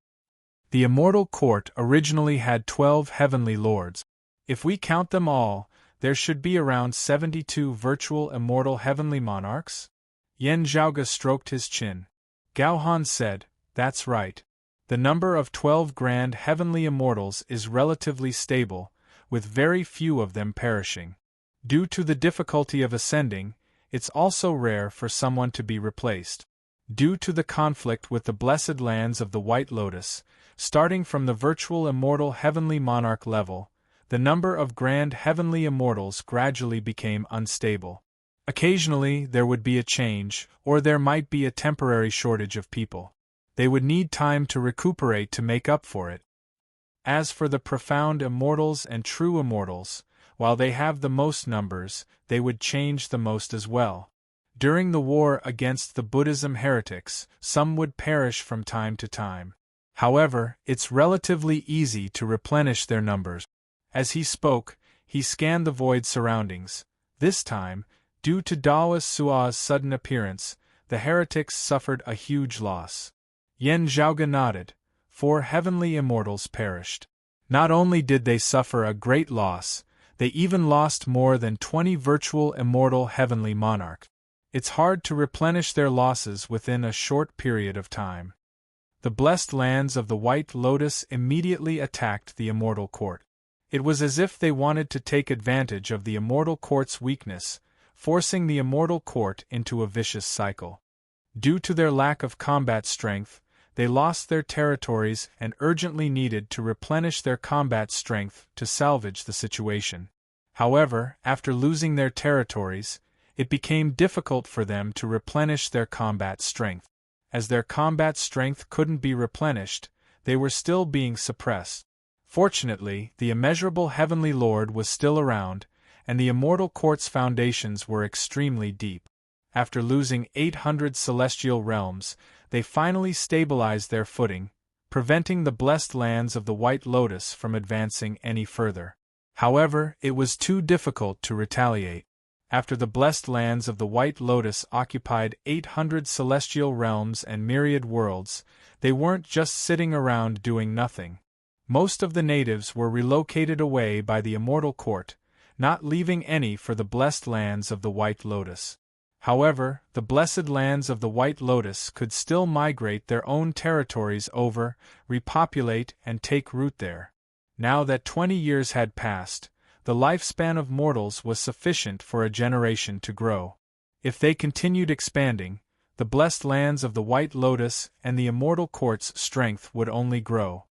The immortal court originally had 12 heavenly lords. If we count them all, there should be around 72 virtual immortal heavenly monarchs? Yen Zhaoge stroked his chin. Gao Han said, "That's right. The number of 12 grand heavenly immortals is relatively stable, with very few of them perishing. Due to the difficulty of ascending, it's also rare for someone to be replaced. Due to the conflict with the blessed lands of the White Lotus, starting from the virtual immortal heavenly monarch level, the number of grand heavenly immortals gradually became unstable. Occasionally there would be a change, or there might be a temporary shortage of people. They would need time to recuperate to make up for it. As for the profound immortals and true immortals, while they have the most numbers, they would change the most as well. During the war against the Buddhism heretics, some would perish from time to time. However, it's relatively easy to replenish their numbers." As he spoke, he scanned the void surroundings. This time, due to Daoist Sua's sudden appearance, the heretics suffered a huge loss. Yen Zhaoge nodded. 4 heavenly immortals perished. Not only did they suffer a great loss, they even lost more than 20 virtual immortal heavenly monarchs. It's hard to replenish their losses within a short period of time. The blessed lands of the White Lotus immediately attacked the immortal court. It was as if they wanted to take advantage of the immortal court's weakness, forcing the immortal court into a vicious cycle. Due to their lack of combat strength, they lost their territories and urgently needed to replenish their combat strength to salvage the situation. However, after losing their territories, it became difficult for them to replenish their combat strength. As their combat strength couldn't be replenished, they were still being suppressed. Fortunately, the immeasurable Heavenly Lord was still around, and the immortal court's foundations were extremely deep. After losing 800 celestial realms, they finally stabilized their footing, preventing the blessed lands of the White Lotus from advancing any further. However, it was too difficult to retaliate. After the blessed lands of the White Lotus occupied 800 celestial realms and myriad worlds, they weren't just sitting around doing nothing. Most of the natives were relocated away by the immortal court, not leaving any for the blessed lands of the White Lotus. However, the blessed lands of the White Lotus could still migrate their own territories over, repopulate, and take root there. Now that 20 years had passed, the lifespan of mortals was sufficient for a generation to grow. If they continued expanding, the blessed lands of the White Lotus and the immortal court's strength would only grow.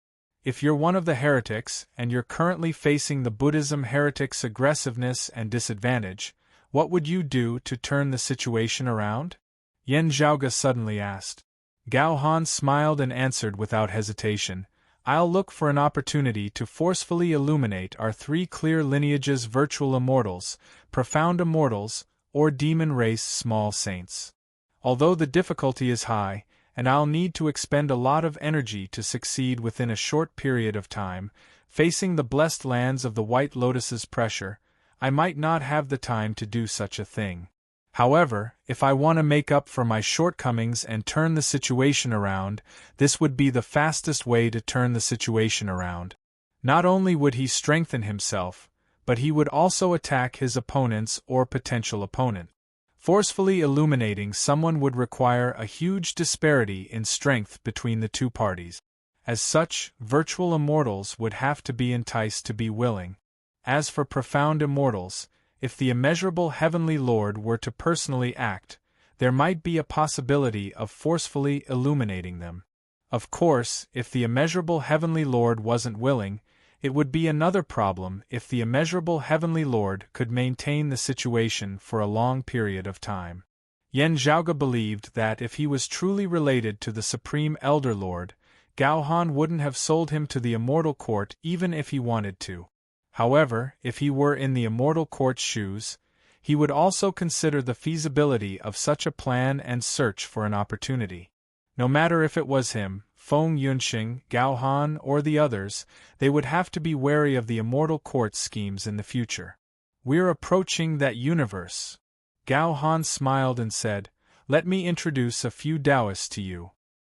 If you're one of the heretics and you're currently facing the Buddhism heretics' aggressiveness and disadvantage, what would you do to turn the situation around? Yen Zhaoge suddenly asked. Gao Han smiled and answered without hesitation, "I'll look for an opportunity to forcefully illuminate our 3 clear lineages: virtual immortals, profound immortals, or demon race small saints. Although the difficulty is high, and I'll need to expend a lot of energy to succeed within a short period of time, facing the blessed lands of the White Lotus's pressure, I might not have the time to do such a thing. However, if I want to make up for my shortcomings and turn the situation around, this would be the fastest way to turn the situation around." Not only would he strengthen himself, but he would also attack his opponents or potential opponent. Forcefully illuminating someone would require a huge disparity in strength between the two parties. As such, virtual immortals would have to be enticed to be willing. As for profound immortals, if the immeasurable Heavenly Lord were to personally act, there might be a possibility of forcefully illuminating them. Of course, if the immeasurable Heavenly Lord wasn't willing, it would be another problem if the immeasurable Heavenly Lord could maintain the situation for a long period of time. Yen Zhaoge believed that if he was truly related to the Supreme Elder Lord, Gao Han wouldn't have sold him to the Immortal Court even if he wanted to. However, if he were in the Immortal Court's shoes, he would also consider the feasibility of such a plan and search for an opportunity. No matter if it was him, Feng Yunxing, Gao Han, or the others, they would have to be wary of the Immortal Court's schemes in the future. We're approaching that universe. Gao Han smiled and said, "Let me introduce a few Taoists to you."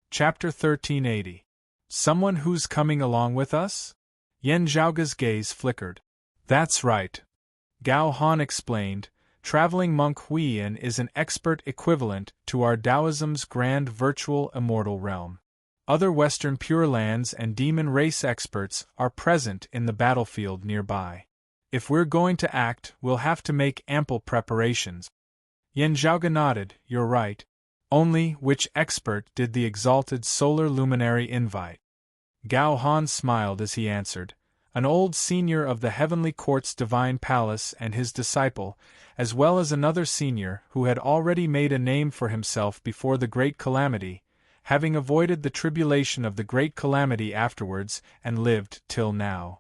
Chapter 1380. Someone who's coming along with us? Yen Zhaoge's gaze flickered. That's right. Gao Han explained, traveling monk Huiyan is an expert equivalent to our Taoism's grand virtual immortal realm. Other Western Pure Lands and demon race experts are present in the battlefield nearby. If we're going to act, we'll have to make ample preparations. Yen Zhaoge nodded, "You're right. Only, which expert did the exalted solar luminary invite?" Gao Han smiled as he answered, "An old senior of the Heavenly Court's Divine Palace and his disciple, as well as another senior who had already made a name for himself before the Great Calamity, having avoided the tribulation of the Great Calamity afterwards and lived till now."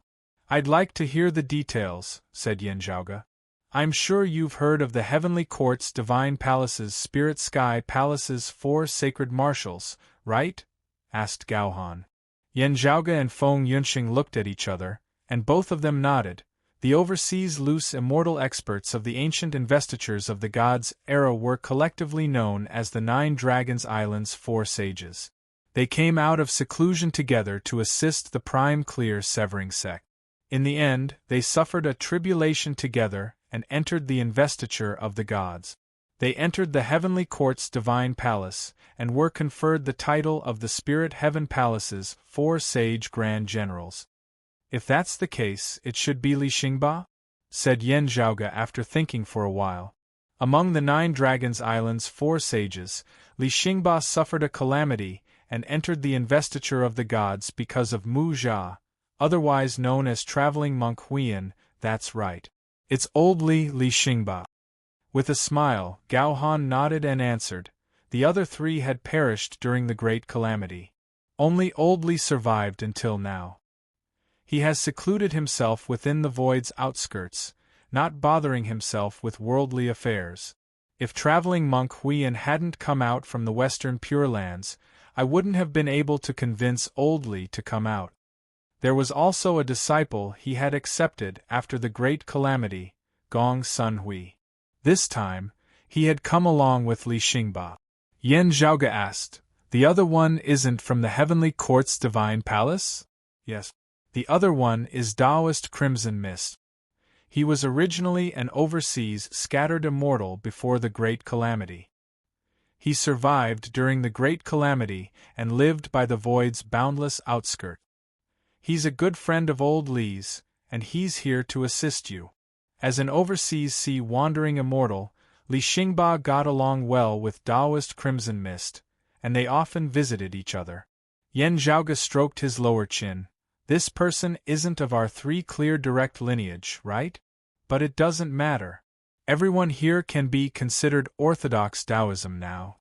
"I'd like to hear the details," said Yen Zhaoge. "I'm sure you've heard of the Heavenly Court's Divine Palace's Spirit Sky Palace's 4 sacred marshals, right?" asked Gao Han. Yen Zhaoge and Feng Yunxing looked at each other, and both of them nodded. The overseas loose immortal experts of the ancient investitures of the gods' era were collectively known as the 9 Dragons Islands 4 Sages. They came out of seclusion together to assist the Prime Clear Severing sect. In the end, they suffered a tribulation together and entered the investiture of the gods. They entered the Heavenly Court's Divine Palace, and were conferred the title of the Spirit Heaven Palace's 4 Sage Grand Generals. "If that's the case, it should be Li Xingba?" said Yen Zhaoge after thinking for a while. Among the 9 Dragons Island's 4 sages, Li Xingba suffered a calamity and entered the investiture of the gods because of Mu Jia, otherwise known as Traveling Monk Huiyan. "That's right. It's old Li Xingba." With a smile, Gao Han nodded and answered, "The other 3 had perished during the Great Calamity. Only old Li survived until now. He has secluded himself within the void's outskirts, not bothering himself with worldly affairs. If Traveling Monk Huiyan hadn't come out from the Western Pure Lands, I wouldn't have been able to convince old Li to come out. There was also a disciple he had accepted after the Great Calamity, Gong Sun Hui. This time, he had come along with Li Xingba." Yen Zhaoge asked, "The other one isn't from the Heavenly Court's Divine Palace?" "Yes. The other one is Taoist Crimson Mist. He was originally an overseas scattered immortal before the Great Calamity. He survived during the Great Calamity and lived by the void's boundless outskirt. He's a good friend of old Li's, and he's here to assist you." As an overseas sea-wandering immortal, Li Xingba got along well with Taoist Crimson Mist, and they often visited each other. Yen Zhaoge stroked his lower chin. "This person isn't of our 3 clear direct lineage, right? But it doesn't matter. Everyone here can be considered Orthodox Taoism now."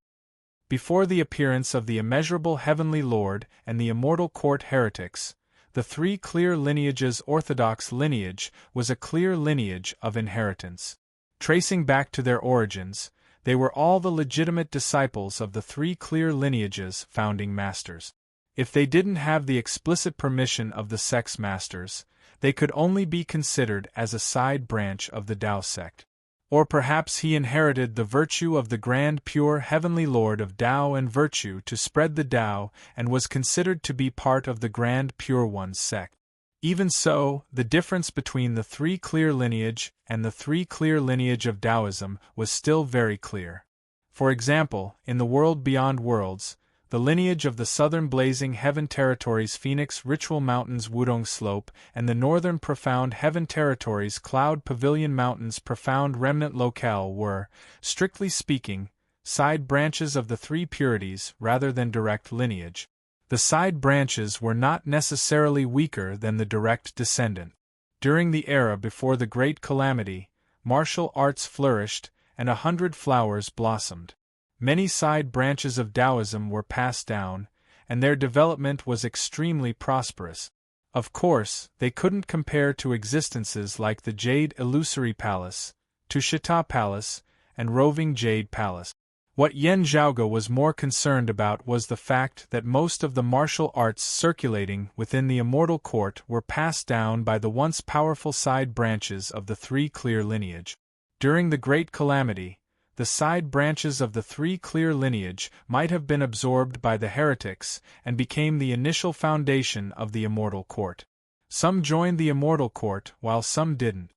Before the appearance of the immeasurable Heavenly Lord and the Immortal Court heretics, the 3 clear lineages' Orthodox lineage was a clear lineage of inheritance. Tracing back to their origins, they were all the legitimate disciples of the 3 clear lineages' founding masters. If they didn't have the explicit permission of the sect's masters, they could only be considered as a side branch of the Tao sect. Or perhaps he inherited the virtue of the grand pure Heavenly Lord of Tao and virtue to spread the Tao and was considered to be part of the grand pure one's sect. Even so, the difference between the 3 clear lineage and the 3 clear lineage of Taoism was still very clear. For example, in the world beyond worlds, the lineage of the southern blazing heaven territories Phoenix Ritual Mountains Wudong Slope and the northern profound heaven territories Cloud Pavilion Mountains Profound Remnant Locale were, strictly speaking, side branches of the 3 purities rather than direct lineage. The side branches were not necessarily weaker than the direct descendant. During the era before the Great Calamity, martial arts flourished and 100 flowers blossomed. Many side branches of Taoism were passed down, and their development was extremely prosperous. Of course, they couldn't compare to existences like the Jade Illusory Palace, Tushita Palace, and Roving Jade Palace. What Yen Zhaoge was more concerned about was the fact that most of the martial arts circulating within the Immortal Court were passed down by the once powerful side branches of the Three Clear lineage. During the Great Calamity, the side branches of the Three Clear lineage might have been absorbed by the heretics and became the initial foundation of the Immortal Court. Some joined the Immortal Court while some didn't.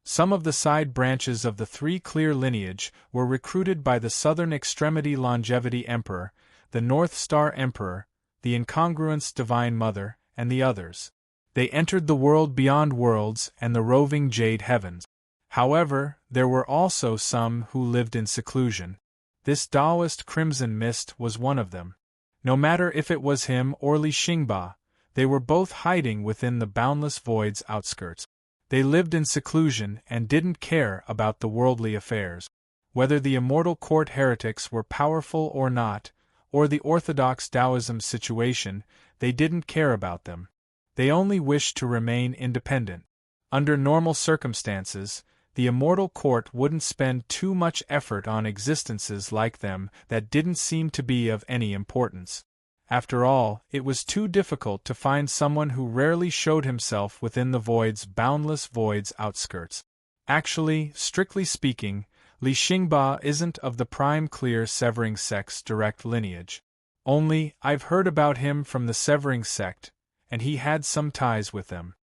Some of the side branches of the Three Clear lineage were recruited by the Southern Extremity Longevity Emperor, the North Star Emperor, the Incongruence Divine Mother, and the others. They entered the world beyond worlds and the roving Jade Heavens. However, there were also some who lived in seclusion. This Taoist Crimson Mist was one of them. No matter if it was him or Li Xingba, they were both hiding within the boundless void's outskirts. They lived in seclusion and didn't care about the worldly affairs. Whether the Immortal Court heretics were powerful or not, or the orthodox Taoism situation, they didn't care about them. They only wished to remain independent. Under normal circumstances, the Immortal Court wouldn't spend too much effort on existences like them that didn't seem to be of any importance. After all, it was too difficult to find someone who rarely showed himself within the boundless void's outskirts. Actually, strictly speaking, Li Xingba isn't of the prime clear Severing Sect's direct lineage. Only, I've heard about him from the Severing Sect, and he had some ties with them.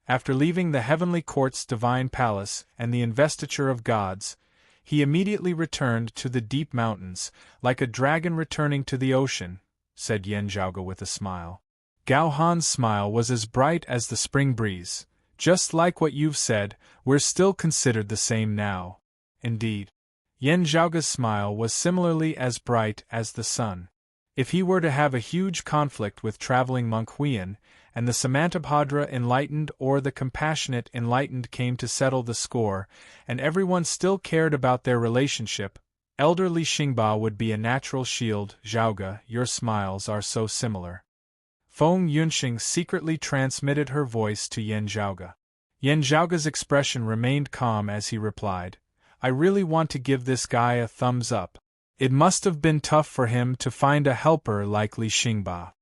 After leaving the Heavenly Court's Divine Palace and the investiture of gods, he immediately returned to the deep mountains, like a dragon returning to the ocean, said Yen Zhaoge with a smile. Gao Han's smile was as bright as the spring breeze. Just like what you've said, we're still considered the same now. Indeed. Yen Zhaoge's smile was similarly as bright as the sun. If he were to have a huge conflict with traveling monk Huiyan, and the Samantabhadra enlightened or the compassionate enlightened came to settle the score, and everyone still cared about their relationship, Elder Li Xingba would be a natural shield. Zhaoge, your smiles are so similar. Feng Yunxing secretly transmitted her voice to Yen Zhaoge. Yen Zhaoge's expression remained calm as he replied, I really want to give this guy a thumbs up. It must have been tough for him to find a helper like Li Xingba.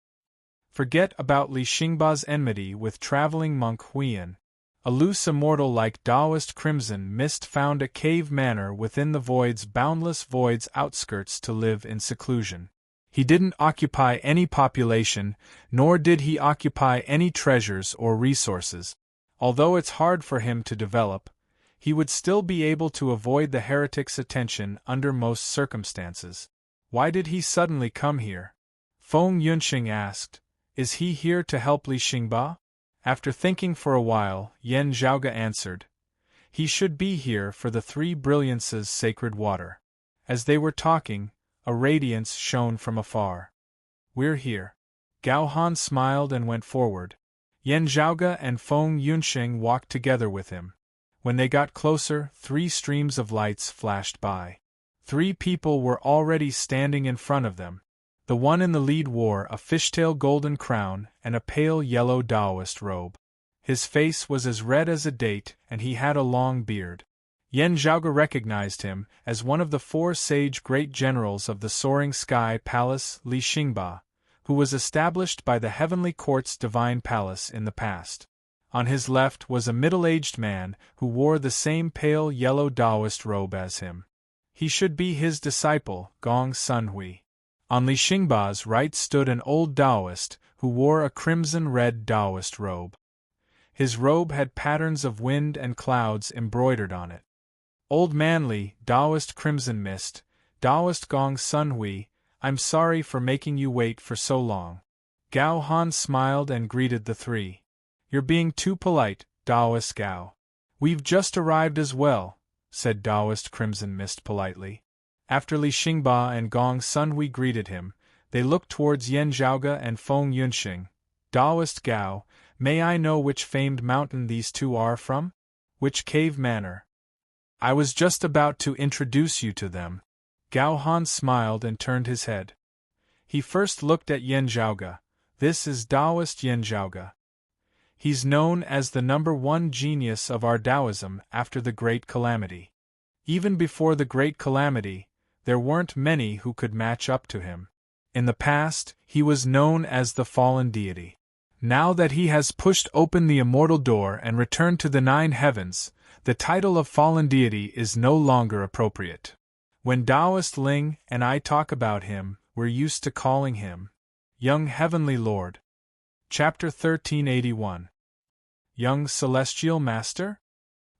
Forget about Li Xingba's enmity with traveling monk Huiyan. A loose immortal like Taoist Crimson Mist found a cave manor within the boundless void's outskirts to live in seclusion. He didn't occupy any population, nor did he occupy any treasures or resources. Although it's hard for him to develop, he would still be able to avoid the heretic's attention under most circumstances. Why did he suddenly come here? Feng Yunxing asked. Is he here to help Li Xingba? After thinking for a while, Yen Zhaoge answered, he should be here for the Three Brilliances' sacred water. As they were talking, a radiance shone from afar. We're here. Gao Han smiled and went forward. Yen Zhaoge and Feng Yunxing walked together with him. When they got closer, 3 streams of lights flashed by. 3 people were already standing in front of them. The one in the lead wore a fishtail golden crown and a pale yellow Taoist robe. His face was as red as a date and he had a long beard. Yen Zhaoge recognized him as one of the 4 sage great generals of the Soaring Sky Palace, Li Xingba, who was established by the Heavenly Court's Divine Palace in the past. On his left was a middle-aged man who wore the same pale yellow Taoist robe as him. He should be his disciple, Gong Sunhui. On Li Xingba's right stood an old Taoist who wore a crimson-red Taoist robe. His robe had patterns of wind and clouds embroidered on it. Old Manly, Taoist Crimson Mist, Taoist Gong Sunhui, I'm sorry for making you wait for so long. Gao Han smiled and greeted the 3. You're being too polite, Taoist Gao. We've just arrived as well, said Taoist Crimson Mist politely. After Li Xingba and Gong Sunhui greeted him, they looked towards Yen Zhaoge and Feng Yunxing. Taoist Gao, may I know which famed mountain these 2 are from? Which cave manor? I was just about to introduce you to them. Gao Han smiled and turned his head. He first looked at Yan Zhaoge. This is Taoist Yan Zhaoge. He's known as the #1 genius of our Taoism after the Great Calamity. Even before the Great Calamity, there weren't many who could match up to him. In the past, he was known as the fallen deity. Now that he has pushed open the immortal door and returned to the 9 heavens, the title of fallen deity is no longer appropriate. When Taoist Ling and I talk about him, we're used to calling him Young Heavenly Lord. Chapter 1381. Young Celestial Master?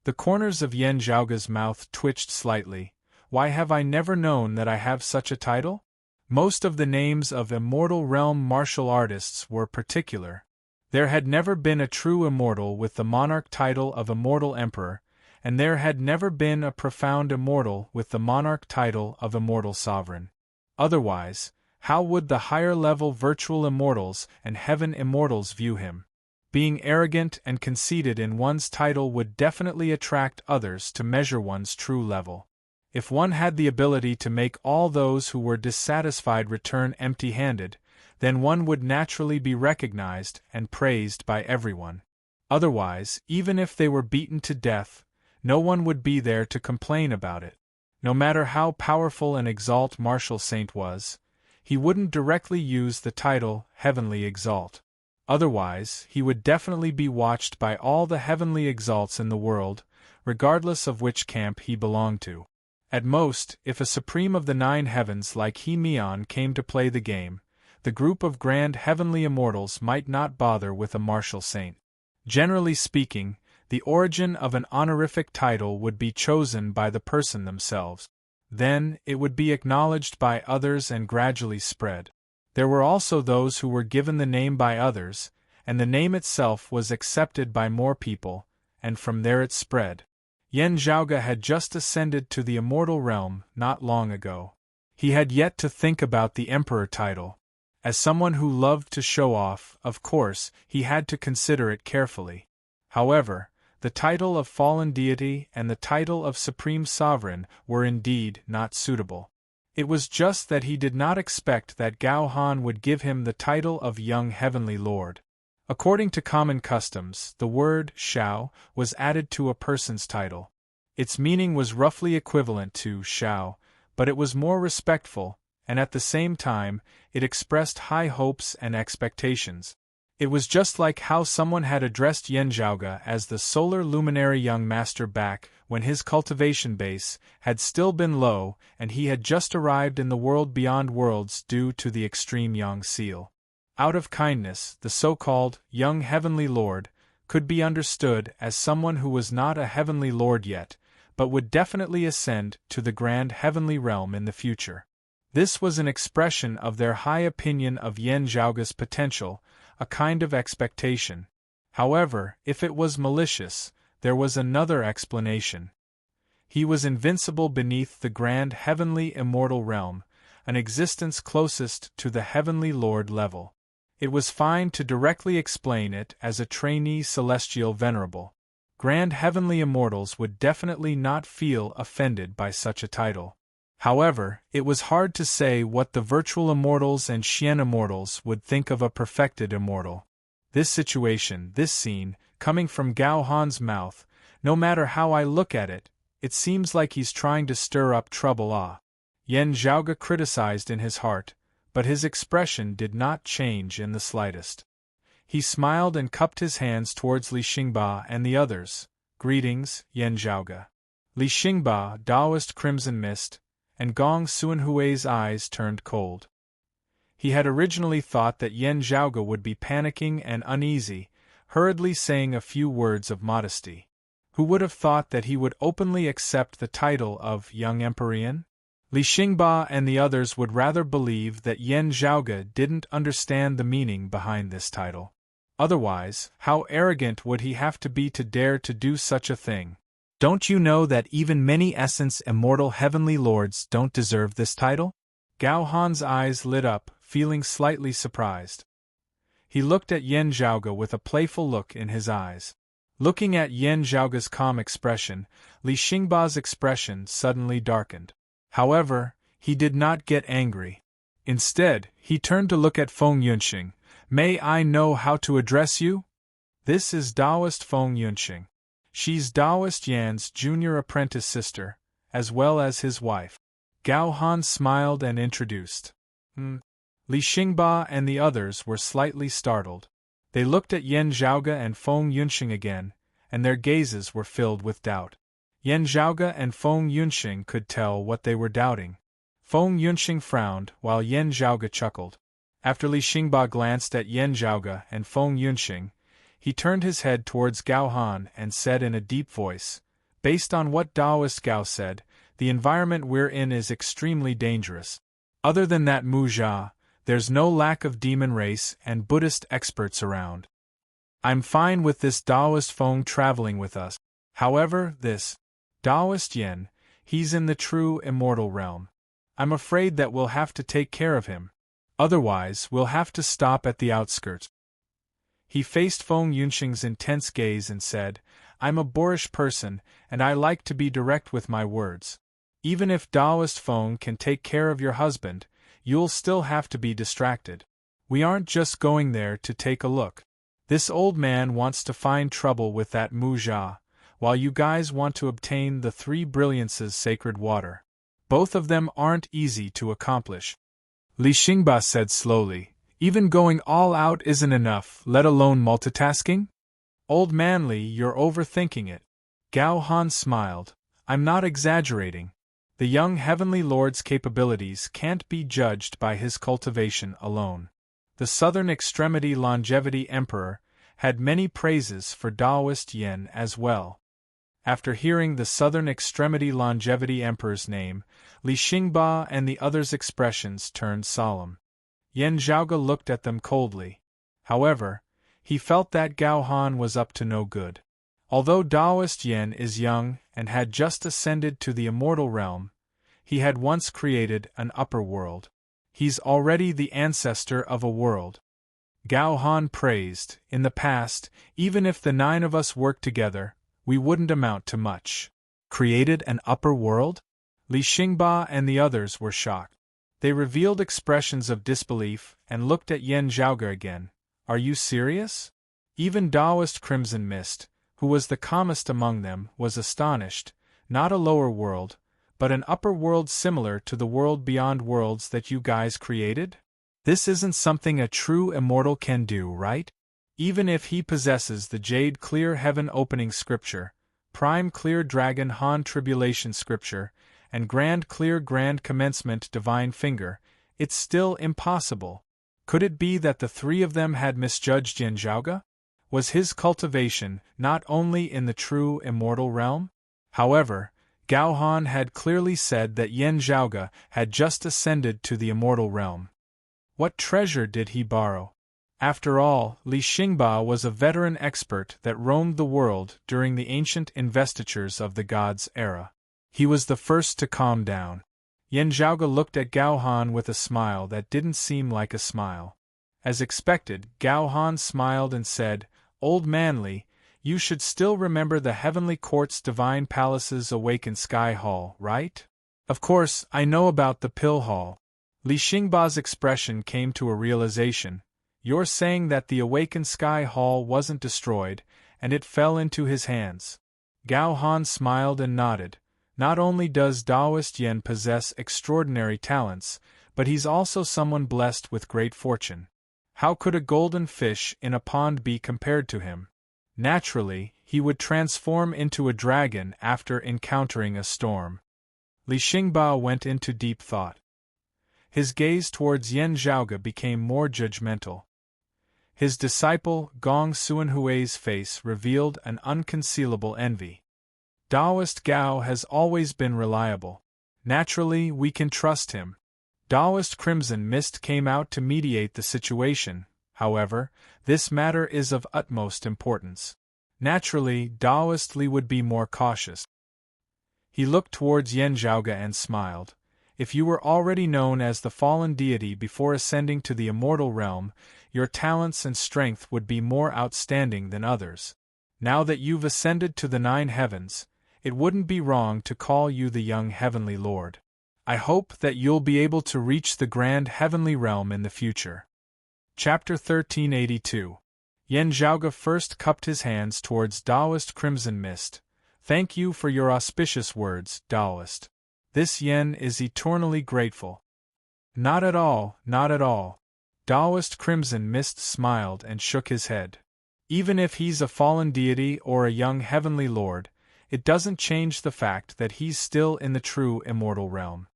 The corners of Yan Zhaoge's mouth twitched slightly. Why have I never known that I have such a title? Most of the names of Immortal Realm martial artists were particular. There had never been a true immortal with the monarch title of Immortal Emperor, and there had never been a profound immortal with the monarch title of Immortal Sovereign. Otherwise, how would the higher-level virtual immortals and heaven immortals view him? Being arrogant and conceited in one's title would definitely attract others to measure one's true level. If one had the ability to make all those who were dissatisfied return empty-handed, then one would naturally be recognized and praised by everyone. Otherwise, even if they were beaten to death, no one would be there to complain about it. No matter how powerful an Exalt Martial Saint was, he wouldn't directly use the title Heavenly Exalt. Otherwise, he would definitely be watched by all the heavenly exalts in the world, regardless of which camp he belonged to. At most, if a supreme of the 9 heavens like He Mian came to play the game, the group of grand heavenly immortals might not bother with a martial saint. Generally speaking, the origin of an honorific title would be chosen by the person themselves. Then, it would be acknowledged by others and gradually spread. There were also those who were given the name by others, and the name itself was accepted by more people, and from there it spread. Yan Zhaoge had just ascended to the immortal realm not long ago. He had yet to think about the emperor title. As someone who loved to show off, of course, he had to consider it carefully. However, the title of fallen deity and the title of supreme sovereign were indeed not suitable. It was just that he did not expect that Gao Han would give him the title of Young Heavenly Lord. According to common customs, the word Shao was added to a person's title. Its meaning was roughly equivalent to Shao, but it was more respectful, and at the same time, it expressed high hopes and expectations. It was just like how someone had addressed Yan Zhaoge as the solar luminary young master back when his cultivation base had still been low and he had just arrived in the world beyond worlds due to the extreme Yang seal. Out of kindness, the so-called Young Heavenly Lord could be understood as someone who was not a heavenly lord yet, but would definitely ascend to the grand heavenly realm in the future. This was an expression of their high opinion of Yan Zhaoge's potential, a kind of expectation. However, if it was malicious, there was another explanation. He was invincible beneath the grand heavenly immortal realm, an existence closest to the heavenly lord level. It was fine to directly explain it as a trainee celestial venerable. Grand heavenly immortals would definitely not feel offended by such a title. However, it was hard to say what the virtual immortals and Xian immortals would think of a perfected immortal. This situation, this scene, coming from Gao Han's mouth, no matter how I look at it, it seems like he's trying to stir up trouble. Yan Zhaoge criticized in his heart, but his expression did not change in the slightest. He smiled and cupped his hands towards Li Xingba and the others. Greetings, Yan Zhaoge. Li Xingba, Taoist Crimson Mist, and Gong Xuanhui's eyes turned cold. He had originally thought that Yan Zhaoge would be panicking and uneasy, hurriedly saying a few words of modesty. Who would have thought that he would openly accept the title of Young Emperor? Li Xingba and the others would rather believe that Yan Zhaoge didn't understand the meaning behind this title. Otherwise, how arrogant would he have to be to dare to do such a thing? Don't you know that even many essence immortal heavenly lords don't deserve this title? Gao Han's eyes lit up, feeling slightly surprised. He looked at Yan Zhaoge with a playful look in his eyes. Looking at Yan Zhaoge's calm expression, Li Xingba's expression suddenly darkened. However, He did not get angry. Instead, he turned to look at Feng Yunxing. May I know how to address you? This is Taoist Feng Yunxing. She's Taoist Yan's junior apprentice sister, as well as his wife. Gao Han smiled and introduced. Li Xingba and the others were slightly startled. They looked at Yan Zhaoge and Feng Yunxing again, and their gazes were filled with doubt. Yan Zhaoge and Feng Yunxing could tell what they were doubting. Feng Yunxing frowned, while Yan Zhaoge chuckled. After Li Xingba glanced at Yan Zhaoge and Feng Yunxing, he turned his head towards Gao Han and said in a deep voice, "Based on what Taoist Gao said, the environment we're in is extremely dangerous. Other than that Mu Jia, there's no lack of demon race and Buddhist experts around. I'm fine with this Taoist Feng traveling with us. However, this Taoist Yen, he's in the true immortal realm. I'm afraid that we'll have to take care of him. Otherwise, we'll have to stop at the outskirts." He faced Feng Yunxing's intense gaze and said, "I'm a boorish person, and I like to be direct with my words. Even if Taoist Feng can take care of your husband, you'll still have to be distracted. We aren't just going there to take a look. This old man wants to find trouble with that Mu Jia, while you guys want to obtain the three brilliances sacred water. Both of them aren't easy to accomplish." Li Xingba said slowly, "Even going all out isn't enough, let alone multitasking? Old man Li, you're overthinking it." Gao Han smiled. "I'm not exaggerating. The young heavenly lord's capabilities can't be judged by his cultivation alone." The Southern Extremity Longevity Emperor had many praises for Taoist Yen as well. After hearing the Southern Extremity Longevity Emperor's name, Li Xingba and the others' expressions turned solemn. Yan Zhaoge looked at them coldly. However, he felt that Gao Han was up to no good. Although Taoist Yen is young and had just ascended to the immortal realm, he had once created an upper world. He's already the ancestor of a world. Gao Han praised, "In the past, even if the 9 of us worked together, we wouldn't amount to much." Created an upper world? Li Xingba and the others were shocked. They revealed expressions of disbelief and looked at Yan Zhaoge again. "Are you serious?" Even Taoist Crimson Mist, who was the calmest among them, was astonished. "Not a lower world, but an upper world similar to the world beyond worlds that you guys created? This isn't something a true immortal can do, right? Even if he possesses the Jade Clear Heaven Opening Scripture, Prime Clear Dragon Han Tribulation Scripture, and Grand Clear Grand Commencement Divine Finger, it's still impossible. Could it be that the 3 of them had misjudged Yan Zhaoge? Was his cultivation not only in the true immortal realm? However, Gao Han had clearly said that Yan Zhaoge had just ascended to the immortal realm. What treasure did he borrow? After all, Li Xingba was a veteran expert that roamed the world during the ancient investitures of the gods' era. He was the first to calm down. Yan Zhaoge looked at Gao Han with a smile that didn't seem like a smile. As expected, Gao Han smiled and said, "Old man Li, you should still remember the Heavenly Court's Divine Palace's Awakened Sky Hall, right?" "Of course, I know about the Pill Hall." Li Xingba's expression came to a realization. "You're saying that the Awakened Sky Hall wasn't destroyed, and it fell into his hands." Gao Han smiled and nodded. Not only does Taoist Yen possess extraordinary talents, but he's also someone blessed with great fortune. How could a golden fish in a pond be compared to him? Naturally, he would transform into a dragon after encountering a storm. Li Xingba went into deep thought. His gaze towards Yan Zhaoge became more judgmental. His disciple Gong Suanhui's face revealed an unconcealable envy. Taoist Gao has always been reliable. Naturally, we can trust him. Taoist Crimson Mist came out to mediate the situation. However, this matter is of utmost importance. Naturally, Taoist Li would be more cautious. He looked towards Yan Zhaoge and smiled. "If you were already known as the fallen deity before ascending to the immortal realm, your talents and strength would be more outstanding than others. Now that you've ascended to the 9 heavens, it wouldn't be wrong to call you the young heavenly lord. I hope that you'll be able to reach the grand heavenly realm in the future. Chapter 1382. Yen Zhaoge first cupped his hands towards Taoist Crimson Mist. Thank you for your auspicious words, Taoist. This Yen is eternally grateful. Not at all, not at all. Taoist Crimson Mist smiled and shook his head. Even if he's a fallen deity or a young heavenly lord, it doesn't change the fact that he's still in the true immortal realm.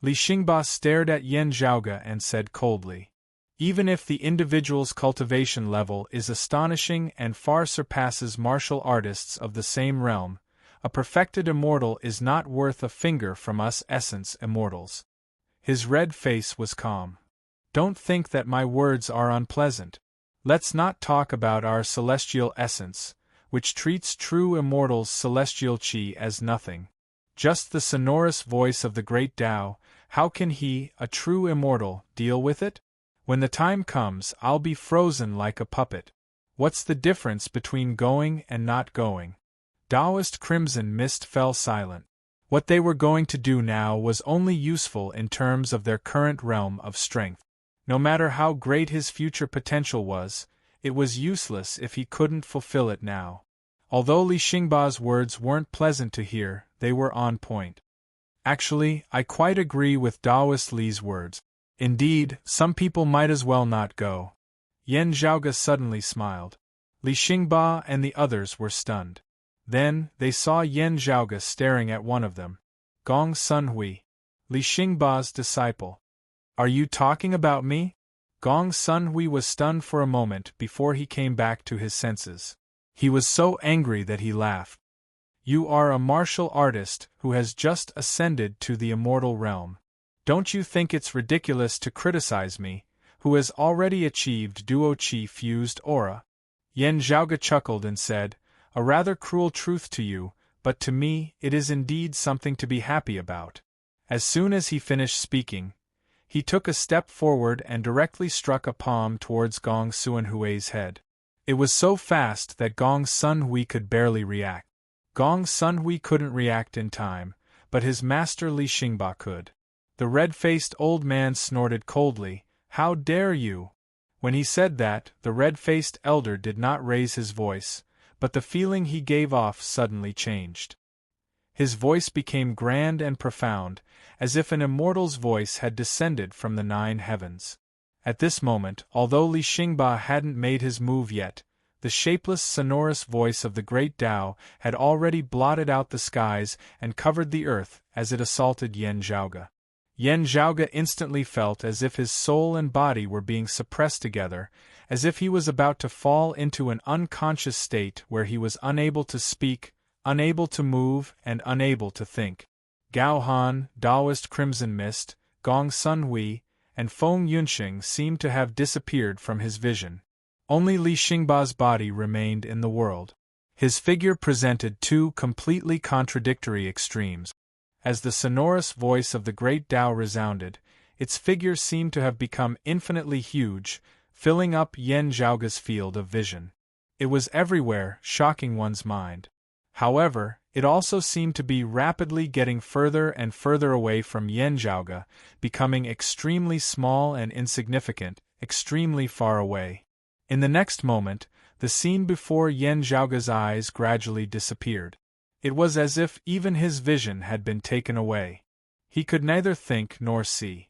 Li Xingba stared at Yen Zhaoge and said coldly, even if the individual's cultivation level is astonishing and far surpasses martial artists of the same realm, a perfected immortal is not worth a finger from us essence immortals. His red face was calm. Don't think that my words are unpleasant. Let's not talk about our celestial essence, which treats true immortals' celestial qi as nothing. Just the sonorous voice of the great Tao. How can he, a true immortal, deal with it? When the time comes, I'll be frozen like a puppet. What's the difference between going and not going? Taoist Crimson Mist fell silent. What they were going to do now was only useful in terms of their current realm of strength. No matter how great his future potential was, it was useless if he couldn't fulfill it now. Although Li Xingba's words weren't pleasant to hear, they were on point. Actually, I quite agree with Taoist Li's words. Indeed, some people might as well not go. Yen Zhaoge suddenly smiled. Li Xingba and the others were stunned. Then, they saw Yen Zhaoge staring at one of them. Gong Sunhui, Li Xingba's disciple. Are you talking about me? Gong Sunhui was stunned for a moment before he came back to his senses. He was so angry that he laughed. You are a martial artist who has just ascended to the immortal realm. Don't you think it's ridiculous to criticize me, who has already achieved duo qi fused aura? Yen Zhaoge chuckled and said, a rather cruel truth to you, but to me it is indeed something to be happy about. As soon as he finished speaking, he took a step forward and directly struck a palm towards Gong Sunhui's head. It was so fast that Gong Sunhui could barely react. Gong Sunhui couldn't react in time, but his master Li Xingba could. The red-faced old man snorted coldly, how dare you? When he said that, the red-faced elder did not raise his voice, but the feeling he gave off suddenly changed. His voice became grand and profound, as if an immortal's voice had descended from the 9 heavens. At this moment, although Li Xingba hadn't made his move yet, the shapeless sonorous voice of the great Tao had already blotted out the skies and covered the earth as it assaulted Yen Zhaoge. Yen Zhaoge instantly felt as if his soul and body were being suppressed together, as if he was about to fall into an unconscious state where he was unable to speak, unable to move, and unable to think. Gao Han, Taoist Crimson Mist, Gong Sunhui, and Feng Yunxing seemed to have disappeared from his vision. Only Li Xingba's body remained in the world. His figure presented two completely contradictory extremes. As the sonorous voice of the great Tao resounded, its figure seemed to have become infinitely huge, filling up Yen Zhaoge's field of vision. It was everywhere, shocking one's mind. However, it also seemed to be rapidly getting further and further away from Yen Zhaoge, becoming extremely small and insignificant, extremely far away. In the next moment, the scene before Yen Zhaoge's eyes gradually disappeared. It was as if even his vision had been taken away. He could neither think nor see.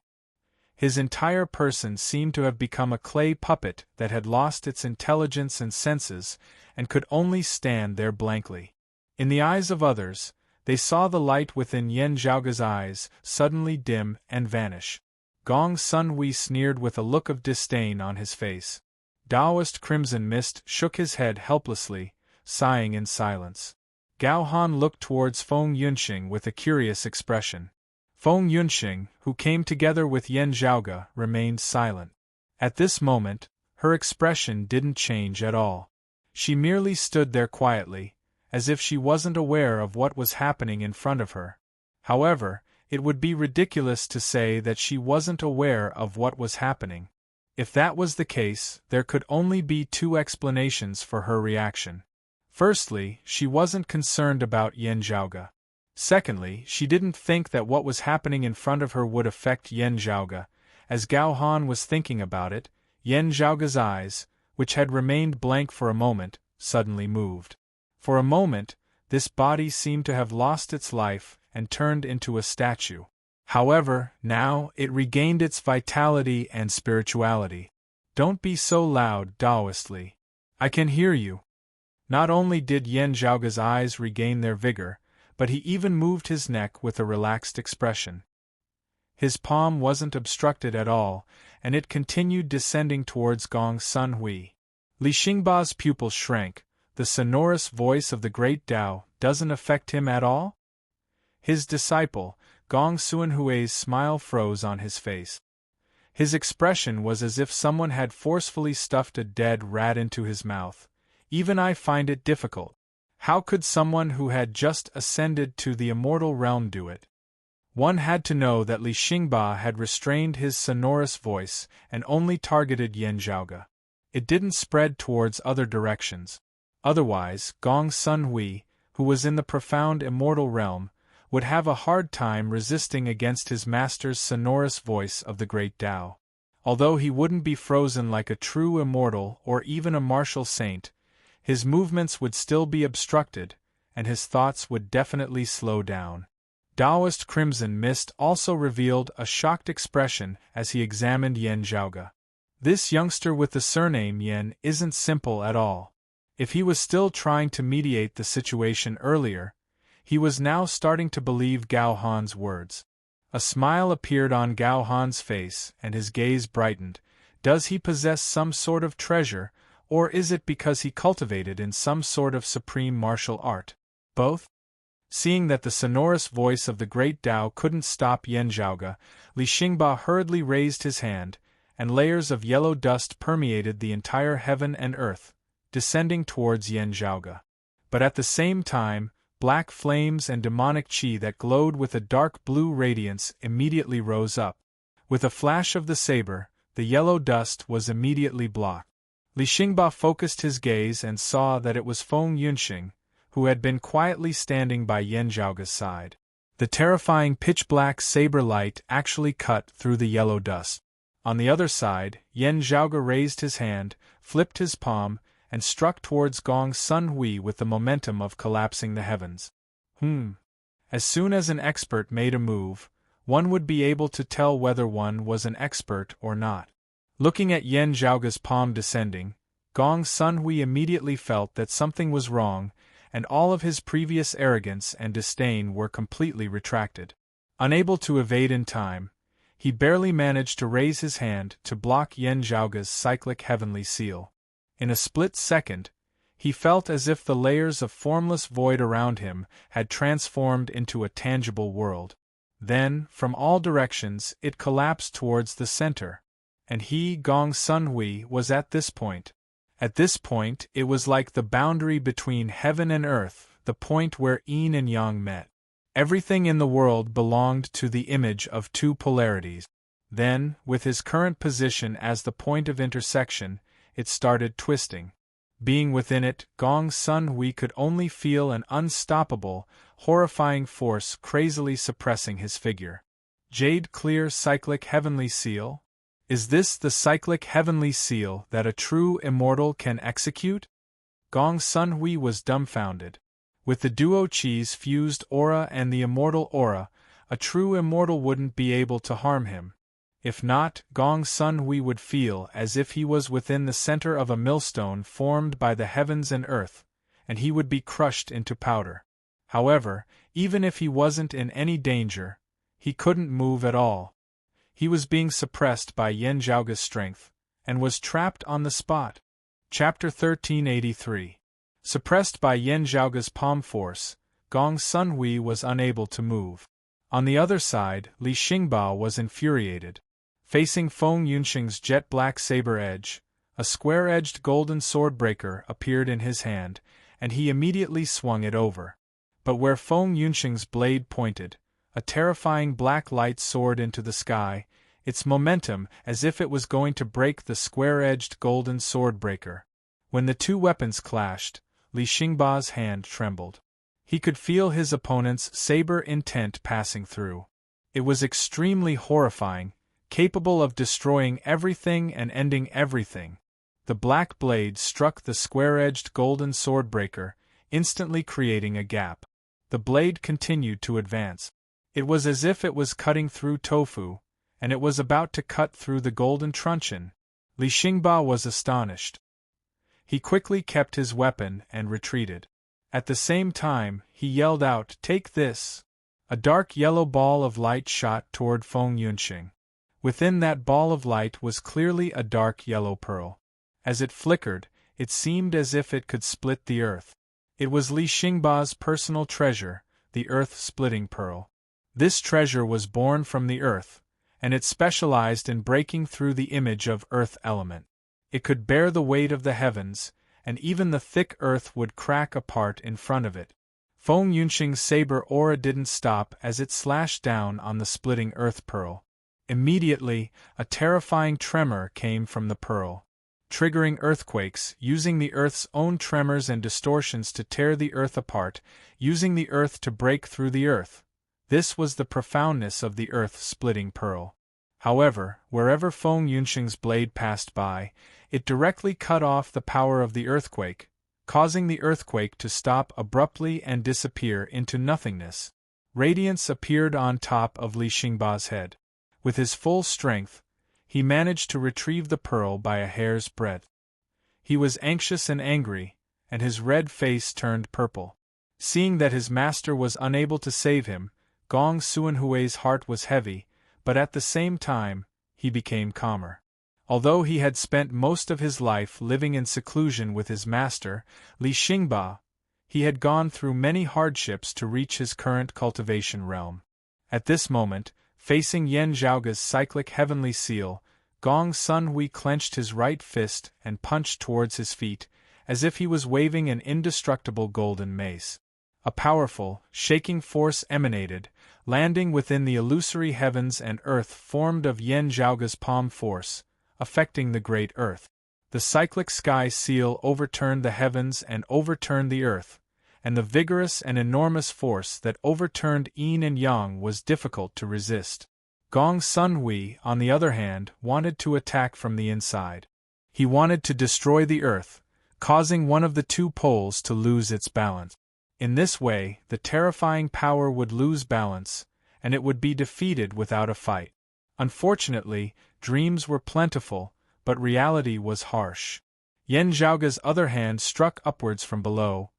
His entire person seemed to have become a clay puppet that had lost its intelligence and senses, and could only stand there blankly. In the eyes of others, they saw the light within Yen Zhaoge's eyes suddenly dim and vanish. Gong Sunhui sneered with a look of disdain on his face. Taoist Crimson Mist shook his head helplessly, sighing in silence. Gao Han looked towards Feng Yunxing with a curious expression. Feng Yunxing, who came together with Yen Zhaoge, remained silent. At this moment, her expression didn't change at all. She merely stood there quietly, as if she wasn't aware of what was happening in front of her. However, it would be ridiculous to say that she wasn't aware of what was happening. If that was the case, there could only be two explanations for her reaction. Firstly, she wasn't concerned about Yen Zhaoge. Secondly, she didn't think that what was happening in front of her would affect Yan Zhaoge. As Gao Han was thinking about it, Yan Zhaoge's eyes, which had remained blank for a moment, suddenly moved. For a moment, this body seemed to have lost its life and turned into a statue. However, now it regained its vitality and spirituality. "Don't be so loud, Taoistly. I can hear you." Not only did Yan Zhaoge's eyes regain their vigor, but he even moved his neck with a relaxed expression. His palm wasn't obstructed at all, and it continued descending towards Gong Sun Hui. Li Xingba's pupils shrank. The sonorous voice of the great Tao doesn't affect him at all? His disciple, Gong Sunhui's smile froze on his face. His expression was as if someone had forcefully stuffed a dead rat into his mouth. "Even I find it difficult. How could someone who had just ascended to the immortal realm do it?" One had to know that Li Xingba had restrained his sonorous voice and only targeted Yan Zhaoge. It didn't spread towards other directions. Otherwise, Gong Sun Hui, who was in the profound immortal realm, would have a hard time resisting against his master's sonorous voice of the great Tao. Although he wouldn't be frozen like a true immortal or even a martial saint, his movements would still be obstructed, and his thoughts would definitely slow down. Taoist Crimson Mist also revealed a shocked expression as he examined Yan Zhaoge. This youngster with the surname Yan isn't simple at all. If he was still trying to mediate the situation earlier, he was now starting to believe Gao Han's words. A smile appeared on Gao Han's face and his gaze brightened. Does he possess some sort of treasure, or is it because he cultivated in some sort of supreme martial art? Both? Seeing that the sonorous voice of the great Tao couldn't stop Yan Zhaoge, Li Xingba hurriedly raised his hand, and layers of yellow dust permeated the entire heaven and earth, descending towards Yan Zhaoge. But at the same time, black flames and demonic qi that glowed with a dark blue radiance immediately rose up. With a flash of the saber, the yellow dust was immediately blocked. Li Xingba focused his gaze and saw that it was Feng Yunxing, who had been quietly standing by Yan Zhaoge's side. The terrifying pitch-black saber light actually cut through the yellow dust. On the other side, Yan Zhaoge raised his hand, flipped his palm, and struck towards Gong Sun Hui with the momentum of collapsing the heavens. As soon as an expert made a move, one would be able to tell whether one was an expert or not. Looking at Yan Zhaoge's palm descending, Gong Sun Hui immediately felt that something was wrong, and all of his previous arrogance and disdain were completely retracted. Unable to evade in time, he barely managed to raise his hand to block Yan Zhaoge's cyclic heavenly seal. In a split second, he felt as if the layers of formless void around him had transformed into a tangible world. Then, from all directions, it collapsed towards the center. And he, Gong Sun Hui, was at this point. At this point, it was like the boundary between heaven and earth, the point where yin and yang met. Everything in the world belonged to the image of two polarities. Then, with his current position as the point of intersection, it started twisting. Being within it, Gong Sun Hui could only feel an unstoppable, horrifying force crazily suppressing his figure. Jade clear cyclic heavenly seal? Is this the cyclic heavenly seal that a true immortal can execute? Gong Sun Hui was dumbfounded. With the duo Qi's fused aura and the immortal aura, a true immortal wouldn't be able to harm him. If not, Gong Sun Hui would feel as if he was within the center of a millstone formed by the heavens and earth, and he would be crushed into powder. However, even if he wasn't in any danger, he couldn't move at all. He was being suppressed by Yan Zhaoge's strength, and was trapped on the spot. Chapter 1383. Suppressed by Yan Zhaoge's palm force, Gong Sun Hui was unable to move. On the other side, Li Xingba was infuriated. Facing Feng Yunxing's jet-black saber edge, a square-edged golden sword-breaker appeared in his hand, and he immediately swung it over. But where Feng Yunxing's blade pointed, a terrifying black light soared into the sky, its momentum as if it was going to break the square-edged golden sword-breaker. When the two weapons clashed, Li Xingba's hand trembled. He could feel his opponent's saber intent passing through. It was extremely horrifying, capable of destroying everything and ending everything. The black blade struck the square-edged golden swordbreaker, instantly creating a gap. The blade continued to advance. It was as if it was cutting through tofu, and it was about to cut through the golden truncheon. Li Xingba was astonished. He quickly kept his weapon and retreated. At the same time, he yelled out, "Take this!" A dark yellow ball of light shot toward Feng Yunxing. Within that ball of light was clearly a dark yellow pearl. As it flickered, it seemed as if it could split the earth. It was Li Xingba's personal treasure, the earth-splitting pearl. This treasure was born from the earth, and it specialized in breaking through the image of earth element. It could bear the weight of the heavens, and even the thick earth would crack apart in front of it. Feng Yunxing's saber aura didn't stop as it slashed down on the splitting earth pearl. Immediately, a terrifying tremor came from the pearl, triggering earthquakes, using the earth's own tremors and distortions to tear the earth apart, using the earth to break through the earth. This was the profoundness of the earth-splitting pearl. However, wherever Feng Yunxing's blade passed by, it directly cut off the power of the earthquake, causing the earthquake to stop abruptly and disappear into nothingness. Radiance appeared on top of Li Xingba's head. With his full strength, he managed to retrieve the pearl by a hair's breadth. He was anxious and angry, and his red face turned purple. Seeing that his master was unable to save him, Gong Xuanhui's heart was heavy, but at the same time, he became calmer. Although he had spent most of his life living in seclusion with his master, Li Xingba, he had gone through many hardships to reach his current cultivation realm. At this moment, facing Yan Zhaoge's cyclic heavenly seal, Gong Xunhui clenched his right fist and punched towards his feet, as if he was waving an indestructible golden mace. A powerful, shaking force emanated, landing within the illusory heavens and earth formed of Yan Zhaoge's palm force, affecting the great earth. The cyclic sky seal overturned the heavens and overturned the earth, and the vigorous and enormous force that overturned yin and yang was difficult to resist. Gong Xunhui, on the other hand, wanted to attack from the inside. He wanted to destroy the earth, causing one of the two poles to lose its balance. In this way, the terrifying power would lose balance, and it would be defeated without a fight. Unfortunately, dreams were plentiful, but reality was harsh. Yan Zhaoge's other hand struck upwards from below,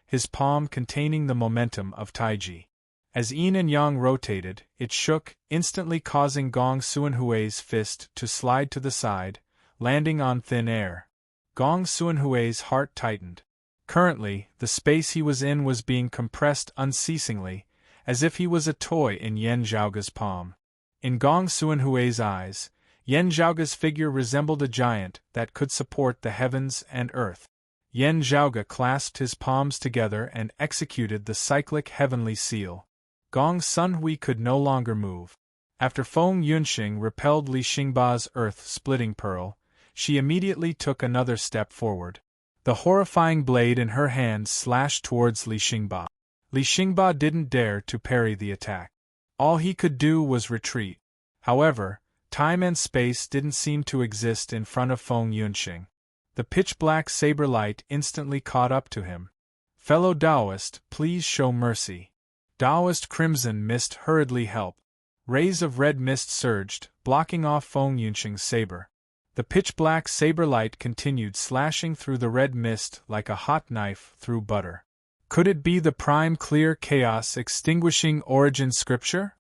his palm containing the momentum of Taiji. As yin and yang rotated, it shook, instantly causing Gong Xuanhui's fist to slide to the side, landing on thin air. Gong Xuanhui's heart tightened. Currently, the space he was in was being compressed unceasingly, as if he was a toy in Yan Zhaoge's palm. In Gong Xuanhui's eyes, Yan Zhaoge's figure resembled a giant that could support the heavens and earth. Yan Zhaoge clasped his palms together and executed the cyclic heavenly seal. Gong Xunhui could no longer move. After Feng Yunxing repelled Li Xingba's earth-splitting pearl, she immediately took another step forward. The horrifying blade in her hand slashed towards Li Xingba. Li Xingba didn't dare to parry the attack. All he could do was retreat. However, time and space didn't seem to exist in front of Feng Yunxing. The pitch-black saber light instantly caught up to him. "Fellow Taoist, please show mercy." Taoist Crimson Mist hurriedly helped. Rays of red mist surged, blocking off Feng Yunxing's saber. The pitch-black saber light continued slashing through the red mist like a hot knife through butter. Could it be the prime clear chaos extinguishing origin scripture?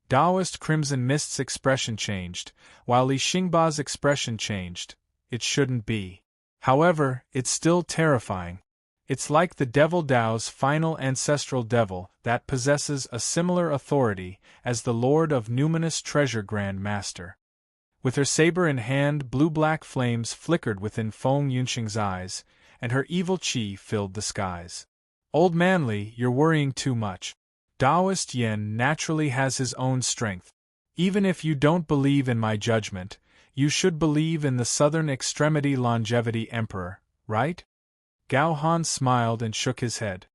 Taoist Crimson Mist's expression changed, while Li Xingba's expression changed. It shouldn't be. However, it's still terrifying. It's like the Devil Dao's final ancestral devil that possesses a similar authority as the Lord of Numinous Treasure Grand Master. With her saber in hand, blue-black flames flickered within Feng Yunxing's eyes, and her evil qi filled the skies. "Old Manly, you're worrying too much. Taoist Yin naturally has his own strength. Even if you don't believe in my judgment, you should believe in the Southern Extremity Longevity Emperor, right?" Gao Han smiled and shook his head.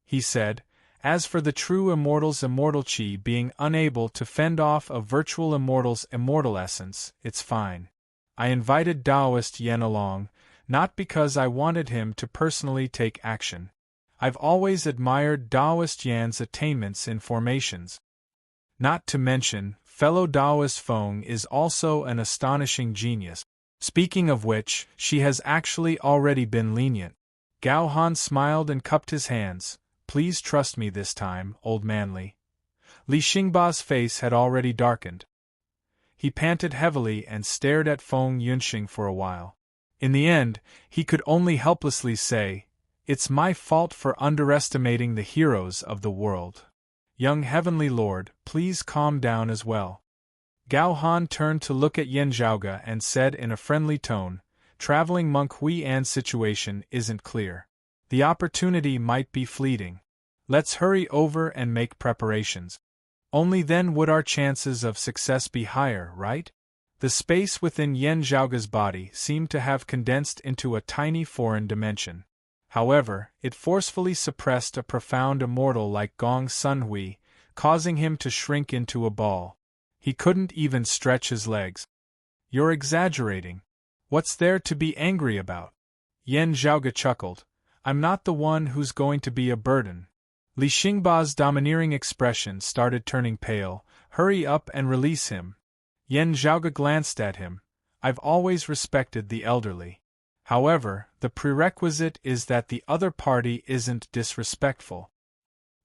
He said, As for the true immortal's immortal chi being unable to fend off a virtual immortal's immortal essence, it's fine. I invited Taoist Yen along, not because I wanted him to personally take action. I've always admired Taoist Yan's attainments in formations. Not to mention, fellow Taoist Feng is also an astonishing genius. Speaking of which, she has actually already been lenient. Gao Han smiled and cupped his hands. Please trust me this time, old manly. Li Xingba's face had already darkened. He panted heavily and stared at Feng Yunxing for a while. In the end, he could only helplessly say, "It's my fault for underestimating the heroes of the world. Young Heavenly Lord, please calm down as well." Gao Han turned to look at Yen Zhaoge and said in a friendly tone, "Traveling monk Hui An's situation isn't clear. The opportunity might be fleeting. Let's hurry over and make preparations. Only then would our chances of success be higher, right?" The space within Yen Zhaoge's body seemed to have condensed into a tiny foreign dimension. However, it forcefully suppressed a profound immortal like Gong Sunhui, causing him to shrink into a ball. He couldn't even stretch his legs. "You're exaggerating. What's there to be angry about?" Yen Zhaoge chuckled. "I'm not the one who's going to be a burden." Li Xingba's domineering expression started turning pale. "Hurry up and release him." Yen Zhaoge glanced at him. "I've always respected the elderly. However, the prerequisite is that the other party isn't disrespectful.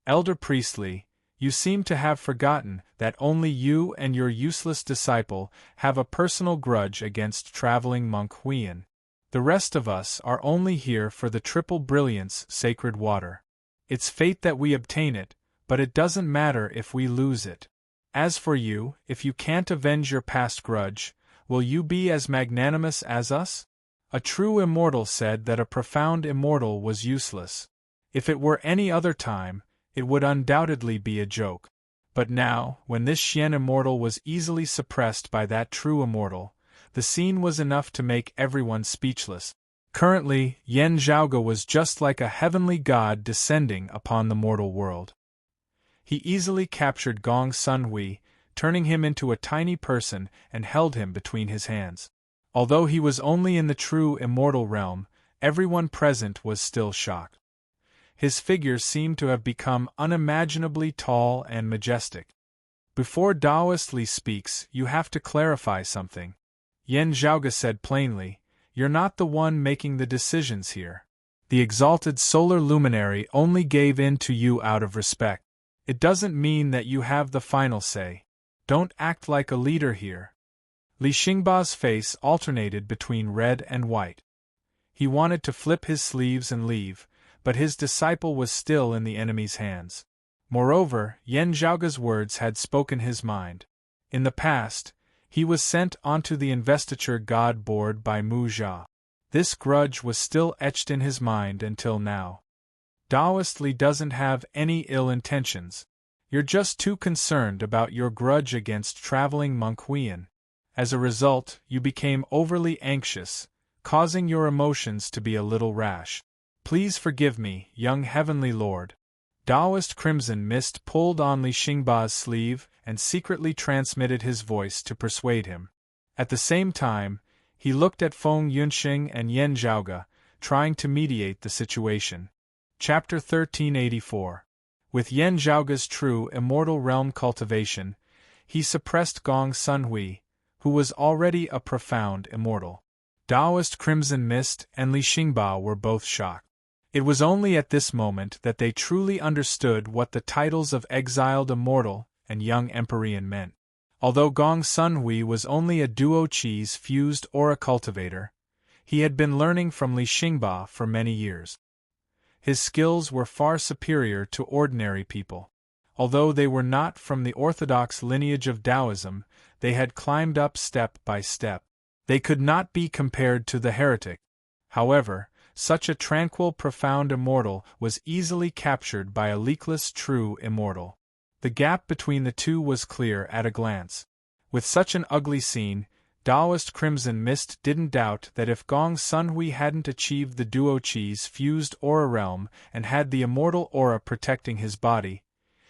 Elder Priestley, you seem to have forgotten that only you and your useless disciple have a personal grudge against traveling monk Huiyan. The rest of us are only here for the triple brilliance sacred water. It's fate that we obtain it, but it doesn't matter if we lose it. As for you, if you can't avenge your past grudge, will you be as magnanimous as us?" A true immortal said that a profound immortal was useless. If it were any other time, it would undoubtedly be a joke. But now, when this Xian immortal was easily suppressed by that true immortal, the scene was enough to make everyone speechless. Currently, Yen Zhaoge was just like a heavenly god descending upon the mortal world. He easily captured Gong Sunhui, turning him into a tiny person and held him between his hands. Although he was only in the true immortal realm, everyone present was still shocked. His figure seemed to have become unimaginably tall and majestic. "Before Taoist Li speaks, you have to clarify something," Yen Zhaoge said plainly. "You're not the one making the decisions here. The exalted solar luminary only gave in to you out of respect. It doesn't mean that you have the final say. Don't act like a leader here." Li Xingba's face alternated between red and white. He wanted to flip his sleeves and leave, but his disciple was still in the enemy's hands. Moreover, Yen Zhaoge's words had spoken his mind. In the past, he was sent onto the investiture god board by Mu Jia. This grudge was still etched in his mind until now. Taoist Li doesn't have any ill intentions. You're just too concerned about your grudge against traveling monk Huiyan. As a result, you became overly anxious, causing your emotions to be a little rash. Please forgive me, young heavenly lord. Taoist Crimson Mist pulled on Li Xingba's sleeve and secretly transmitted his voice to persuade him. At the same time, he looked at Feng Yunxing and Yen Zhaoge, trying to mediate the situation. Chapter 1384. With Yen Zhaoge's true immortal realm cultivation, he suppressed Gong Sunhui, who was already a profound immortal. Taoist Crimson Mist and Li Xingba were both shocked. It was only at this moment that they truly understood what the titles of exiled immortal and young Empyrean meant. Although Gong Sunhui was only a duo cheese fused aura cultivator, he had been learning from Li Xingba for many years. His skills were far superior to ordinary people. Although they were not from the orthodox lineage of Taoism, they had climbed up step by step. They could not be compared to the heretic. However, such a tranquil, profound immortal was easily captured by a leakless true immortal. The gap between the two was clear at a glance. With such an ugly scene, Taoist Crimson Mist didn't doubt that if Gong Sunhui hadn't achieved the Duo Chi's fused aura realm and had the immortal aura protecting his body,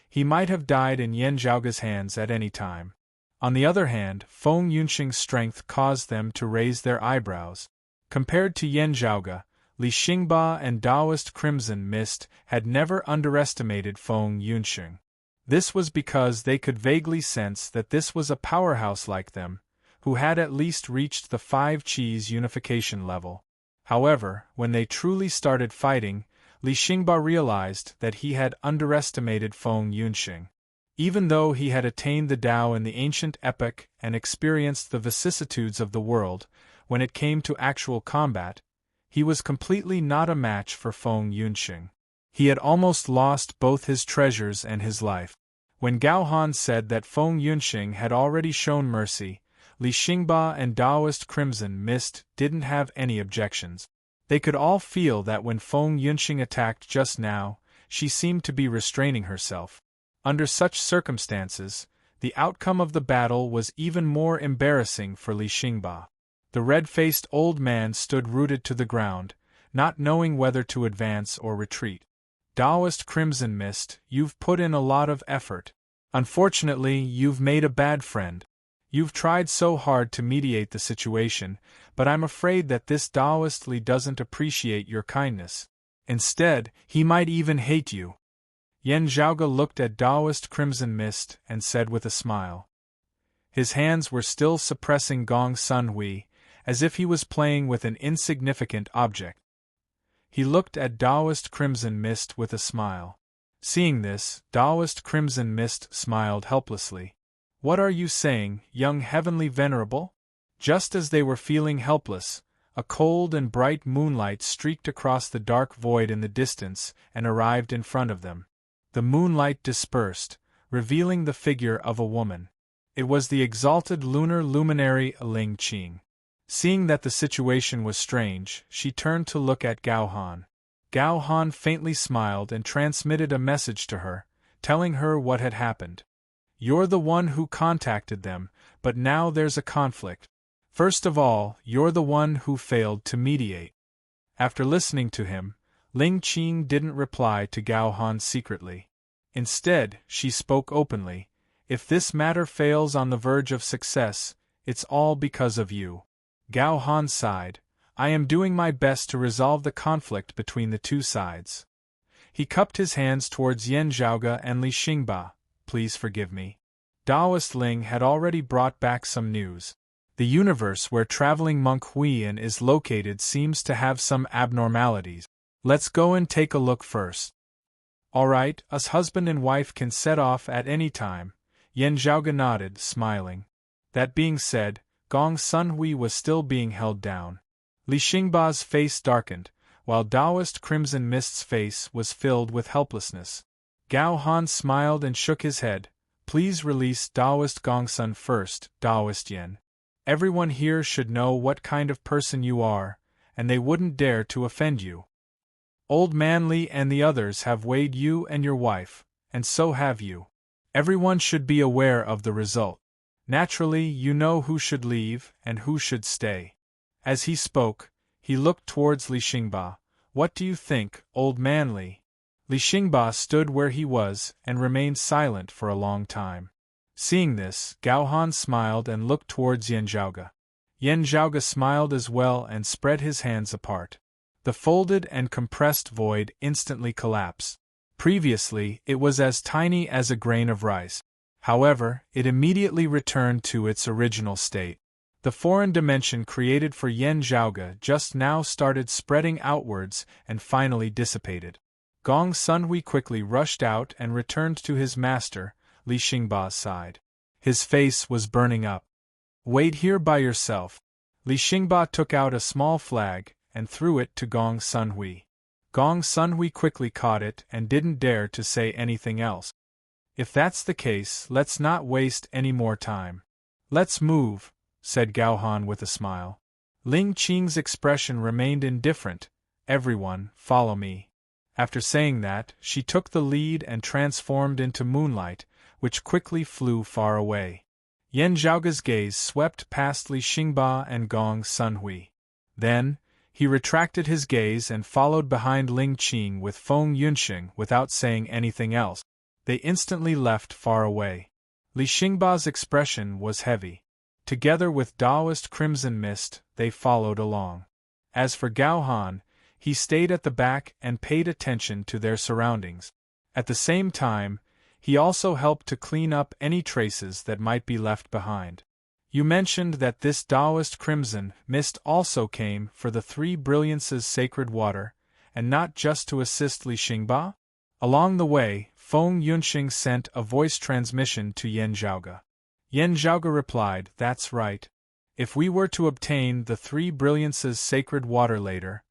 he might have died in Yan Zhaoga's hands at any time. On the other hand, Feng Yunxing's strength caused them to raise their eyebrows. Compared to Yan Zhaoga, Li Xingba and Taoist Crimson Mist had never underestimated Feng Yunxing. This was because they could vaguely sense that this was a powerhouse like them, who had at least reached the 5 Qis unification level. However, when they truly started fighting, Li Xingba realized that he had underestimated Feng Yunxing. Even though he had attained the Tao in the ancient epic and experienced the vicissitudes of the world, when it came to actual combat, he was completely not a match for Feng Yunxing. He had almost lost both his treasures and his life. When Gao Han said that Feng Yunxing had already shown mercy, Li Xingba and Taoist Crimson Mist didn't have any objections. They could all feel that when Feng Yunxing attacked just now, she seemed to be restraining herself. Under such circumstances, the outcome of the battle was even more embarrassing for Li Xingba. The red-faced old man stood rooted to the ground, not knowing whether to advance or retreat. Taoist Crimson Mist, you've put in a lot of effort. Unfortunately, you've made a bad friend. You've tried so hard to mediate the situation, but I'm afraid that this Taoist Li doesn't appreciate your kindness. Instead, he might even hate you. Yan Zhaoga looked at Taoist Crimson Mist and said with a smile. His hands were still suppressing Gong Sunhui, as if he was playing with an insignificant object. He looked at Taoist Crimson Mist with a smile. Seeing this, Taoist Crimson Mist smiled helplessly. What are you saying, young heavenly venerable? Just as they were feeling helpless, a cold and bright moonlight streaked across the dark void in the distance and arrived in front of them. The moonlight dispersed, revealing the figure of a woman. It was the exalted lunar luminary Ling Qing. Seeing that the situation was strange, she turned to look at Gao Han. Gao Han faintly smiled and transmitted a message to her, telling her what had happened. You're the one who contacted them, but now there's a conflict. First of all, you're the one who failed to mediate. After listening to him, Ling Qing didn't reply to Gao Han secretly. Instead, she spoke openly. If this matter fails on the verge of success, it's all because of you. Gao Han sighed. I am doing my best to resolve the conflict between the two sides. He cupped his hands towards Yan Zhaoga and Li Xingba. Please forgive me. Taoist Ling had already brought back some news. The universe where traveling monk Huiyan is located seems to have some abnormalities. Let's go and take a look first. All right, us husband and wife can set off at any time. Yan Zhaoga nodded, smiling. That being said, Gong Sunhui was still being held down. Li Xingba's face darkened, while Taoist Crimson Mist's face was filled with helplessness. Gao Han smiled and shook his head. Please release Taoist Gongsun first, Taoist Yen. Everyone here should know what kind of person you are, and they wouldn't dare to offend you. Old Man Li and the others have weighed you and your wife, and so have you. Everyone should be aware of the result. Naturally, you know who should leave and who should stay. As he spoke, he looked towards Li Xingba. What do you think, Old Man Li? Li Xingba stood where he was and remained silent for a long time. Seeing this, Gao Han smiled and looked towards Yan Zhaoga. Yan Zhaoga smiled as well and spread his hands apart. The folded and compressed void instantly collapsed. Previously, it was as tiny as a grain of rice. However, it immediately returned to its original state. The foreign dimension created for Yan Zhaoga just now started spreading outwards and finally dissipated. Gong Sunhui quickly rushed out and returned to his master, Li Xingba's side. His face was burning up. Wait here by yourself. Li Xingba took out a small flag and threw it to Gong Sunhui. Gong Sunhui quickly caught it and didn't dare to say anything else. If that's the case, let's not waste any more time. Let's move, said Gao Han with a smile. Ling Qing's expression remained indifferent. Everyone, follow me. After saying that, she took the lead and transformed into moonlight, which quickly flew far away. Yan Zhaoge's gaze swept past Li Xingba and Gong Sunhui. Then, he retracted his gaze and followed behind Ling Qing with Feng Yunxing without saying anything else. They instantly left far away. Li Xingba's expression was heavy. Together with Taoist Crimson Mist, they followed along. As for Gao Han, he stayed at the back and paid attention to their surroundings. At the same time, he also helped to clean up any traces that might be left behind. You mentioned that this Taoist Crimson Mist also came for the Three Brilliances sacred water, and not just to assist Li Xingba? Along the way, Feng Yunxing sent a voice transmission to Yan Zhaoge. Yan Zhaoge replied, "That's right. If we were to obtain the Three Brilliances sacred water later,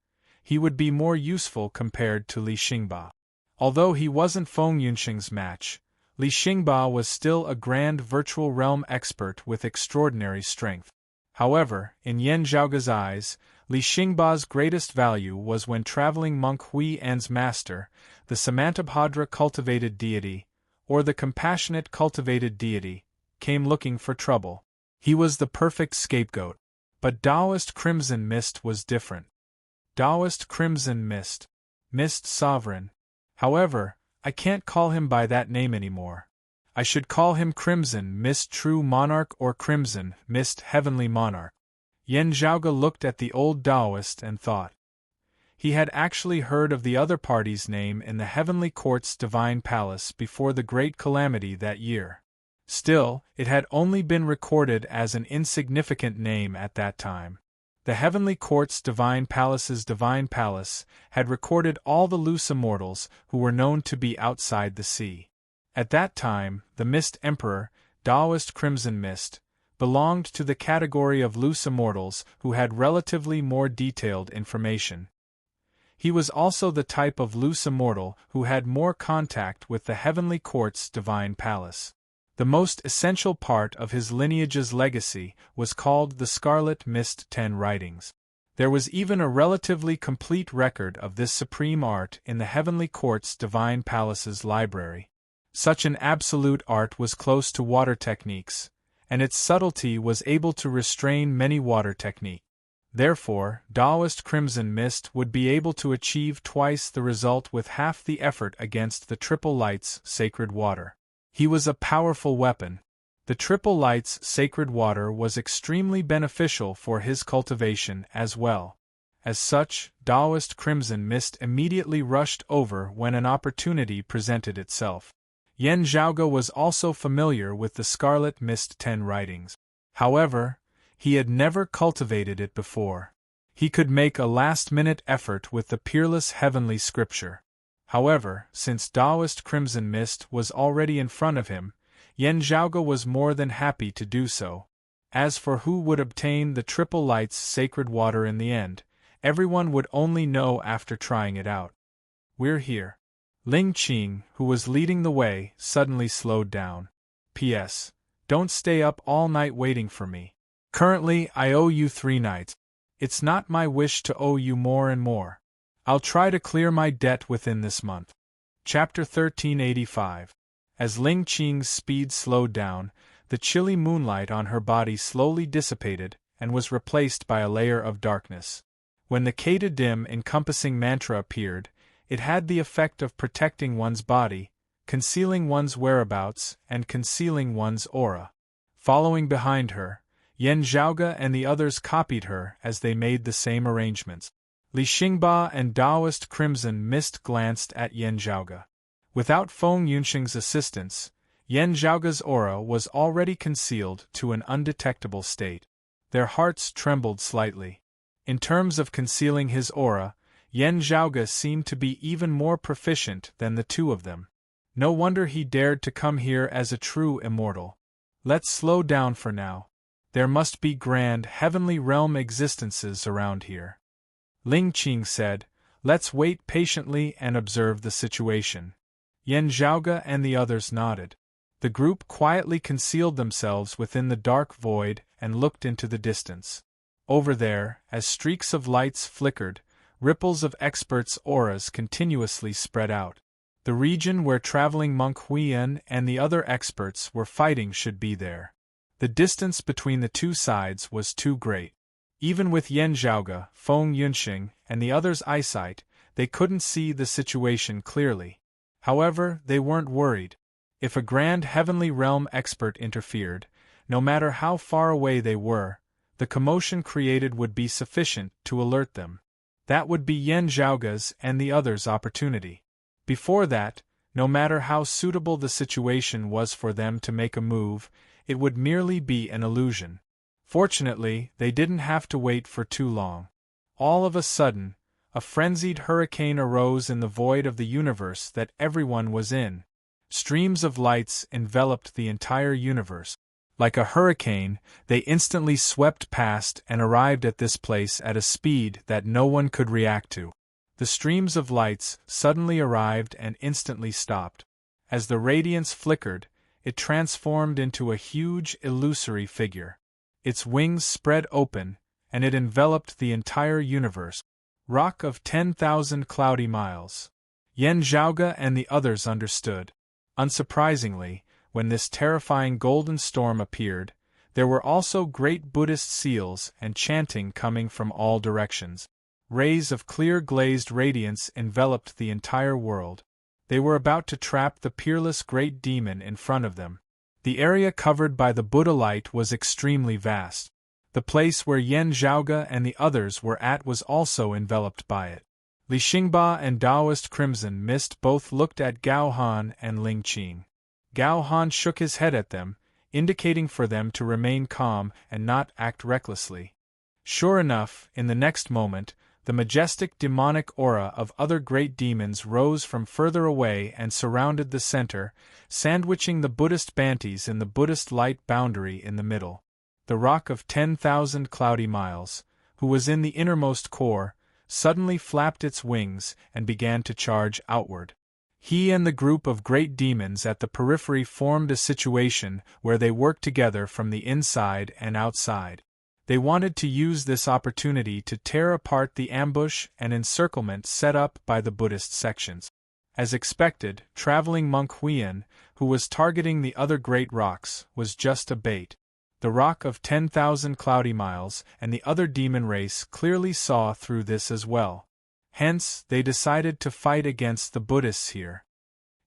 he would be more useful compared to Li Xingba." Although he wasn't Feng Yunxing's match, Li Xingba was still a grand virtual realm expert with extraordinary strength. However, in Yan Zhaoge's eyes, Li Xingba's greatest value was when traveling monk Hui An's master, the Samantabhadra cultivated deity, or the compassionate cultivated deity, came looking for trouble. He was the perfect scapegoat. But Taoist Crimson Mist was different. Taoist Crimson Mist. Mist Sovereign. However, I can't call him by that name anymore. I should call him Crimson Mist True Monarch or Crimson Mist Heavenly Monarch. Yan Zhaoge looked at the old Taoist and thought. He had actually heard of the other party's name in the Heavenly Court's Divine Palace before the Great Calamity that year. Still, it had only been recorded as an insignificant name at that time. The Heavenly Court's Divine Palace's Divine Palace had recorded all the loose immortals who were known to be outside the sea. At that time, the Mist Emperor, Taoist Crimson Mist, belonged to the category of loose immortals who had relatively more detailed information. He was also the type of loose immortal who had more contact with the Heavenly Court's Divine Palace. The most essential part of his lineage's legacy was called the Scarlet Mist 10 Writings. There was even a relatively complete record of this supreme art in the Heavenly Court's Divine Palace's library. Such an absolute art was close to water techniques, and its subtlety was able to restrain many water techniques. Therefore, Taoist Crimson Mist would be able to achieve twice the result with half the effort against the Triple Light's sacred water. He was a powerful weapon. The Triple Light's sacred water was extremely beneficial for his cultivation as well. As such, Taoist Crimson Mist immediately rushed over when an opportunity presented itself. Yan Zhaoge was also familiar with the Scarlet Mist 10 Writings. However, he had never cultivated it before. He could make a last-minute effort with the peerless heavenly scripture. However, since Taoist Crimson Mist was already in front of him, Yan Zhaoge was more than happy to do so. As for who would obtain the Triple Light's sacred water in the end, everyone would only know after trying it out. "We're here." Ling Qing, who was leading the way, suddenly slowed down. "P.S. Don't stay up all night waiting for me. Currently, I owe you 3 nights. It's not my wish to owe you more and more. I'll try to clear my debt within this month." Chapter 1385. As Ling Qing's speed slowed down, the chilly moonlight on her body slowly dissipated and was replaced by a layer of darkness. When the Kata dim encompassing mantra appeared, it had the effect of protecting one's body, concealing one's whereabouts, and concealing one's aura. Following behind her, Yan Zhaoge and the others copied her as they made the same arrangements. Li Xingba and Taoist Crimson Mist glanced at Yan Zhaoge. Without Feng Yunxing's assistance, Yan Zhaoge's aura was already concealed to an undetectable state. Their hearts trembled slightly. In terms of concealing his aura, Yan Zhaoge seemed to be even more proficient than the two of them. No wonder he dared to come here as a true immortal. Let's slow down for now. There must be grand heavenly realm existences around here. Ling Qing said, "Let's wait patiently and observe the situation." Yan Zhaoge and the others nodded. The group quietly concealed themselves within the dark void and looked into the distance. Over there, as streaks of lights flickered, ripples of experts' auras continuously spread out. The region where traveling monk Huiyan and the other experts were fighting should be there. The distance between the two sides was too great. Even with Yan Zhaoge, Feng Yunxing, and the others' eyesight, they couldn't see the situation clearly. However, they weren't worried. If a grand heavenly realm expert interfered, no matter how far away they were, the commotion created would be sufficient to alert them. That would be Yan Zhaoge's and the others' opportunity. Before that, no matter how suitable the situation was for them to make a move, it would merely be an illusion. Fortunately, they didn't have to wait for too long. All of a sudden, a frenzied hurricane arose in the void of the universe that everyone was in. Streams of lights enveloped the entire universe. Like a hurricane, they instantly swept past and arrived at this place at a speed that no one could react to. The streams of lights suddenly arrived and instantly stopped. As the radiance flickered, it transformed into a huge, illusory figure. Its wings spread open, and it enveloped the entire universe. Rock of 10,000 cloudy miles. Yan Zhaoge and the others understood. Unsurprisingly, when this terrifying golden storm appeared, there were also great Buddhist seals and chanting coming from all directions. Rays of clear glazed radiance enveloped the entire world. They were about to trap the peerless great demon in front of them. The area covered by the Buddha light was extremely vast. The place where Yan Zhaoge and the others were at was also enveloped by it. Li Xingba and Taoist Crimson Mist both looked at Gao Han and Ling Qing. Gao Han shook his head at them, indicating for them to remain calm and not act recklessly. Sure enough, in the next moment, the majestic demonic aura of other great demons rose from further away and surrounded the center, sandwiching the Buddhist Bantis in the Buddhist light boundary in the middle. The rock of 10,000 cloudy miles, who was in the innermost core, suddenly flapped its wings and began to charge outward. He and the group of great demons at the periphery formed a situation where they worked together from the inside and outside. They wanted to use this opportunity to tear apart the ambush and encirclement set up by the Buddhist sections. As expected, traveling monk Huiyan, who was targeting the other great rocks, was just a bait. The rock of 10,000 cloudy miles and the other demon race clearly saw through this as well. Hence, they decided to fight against the Buddhists here.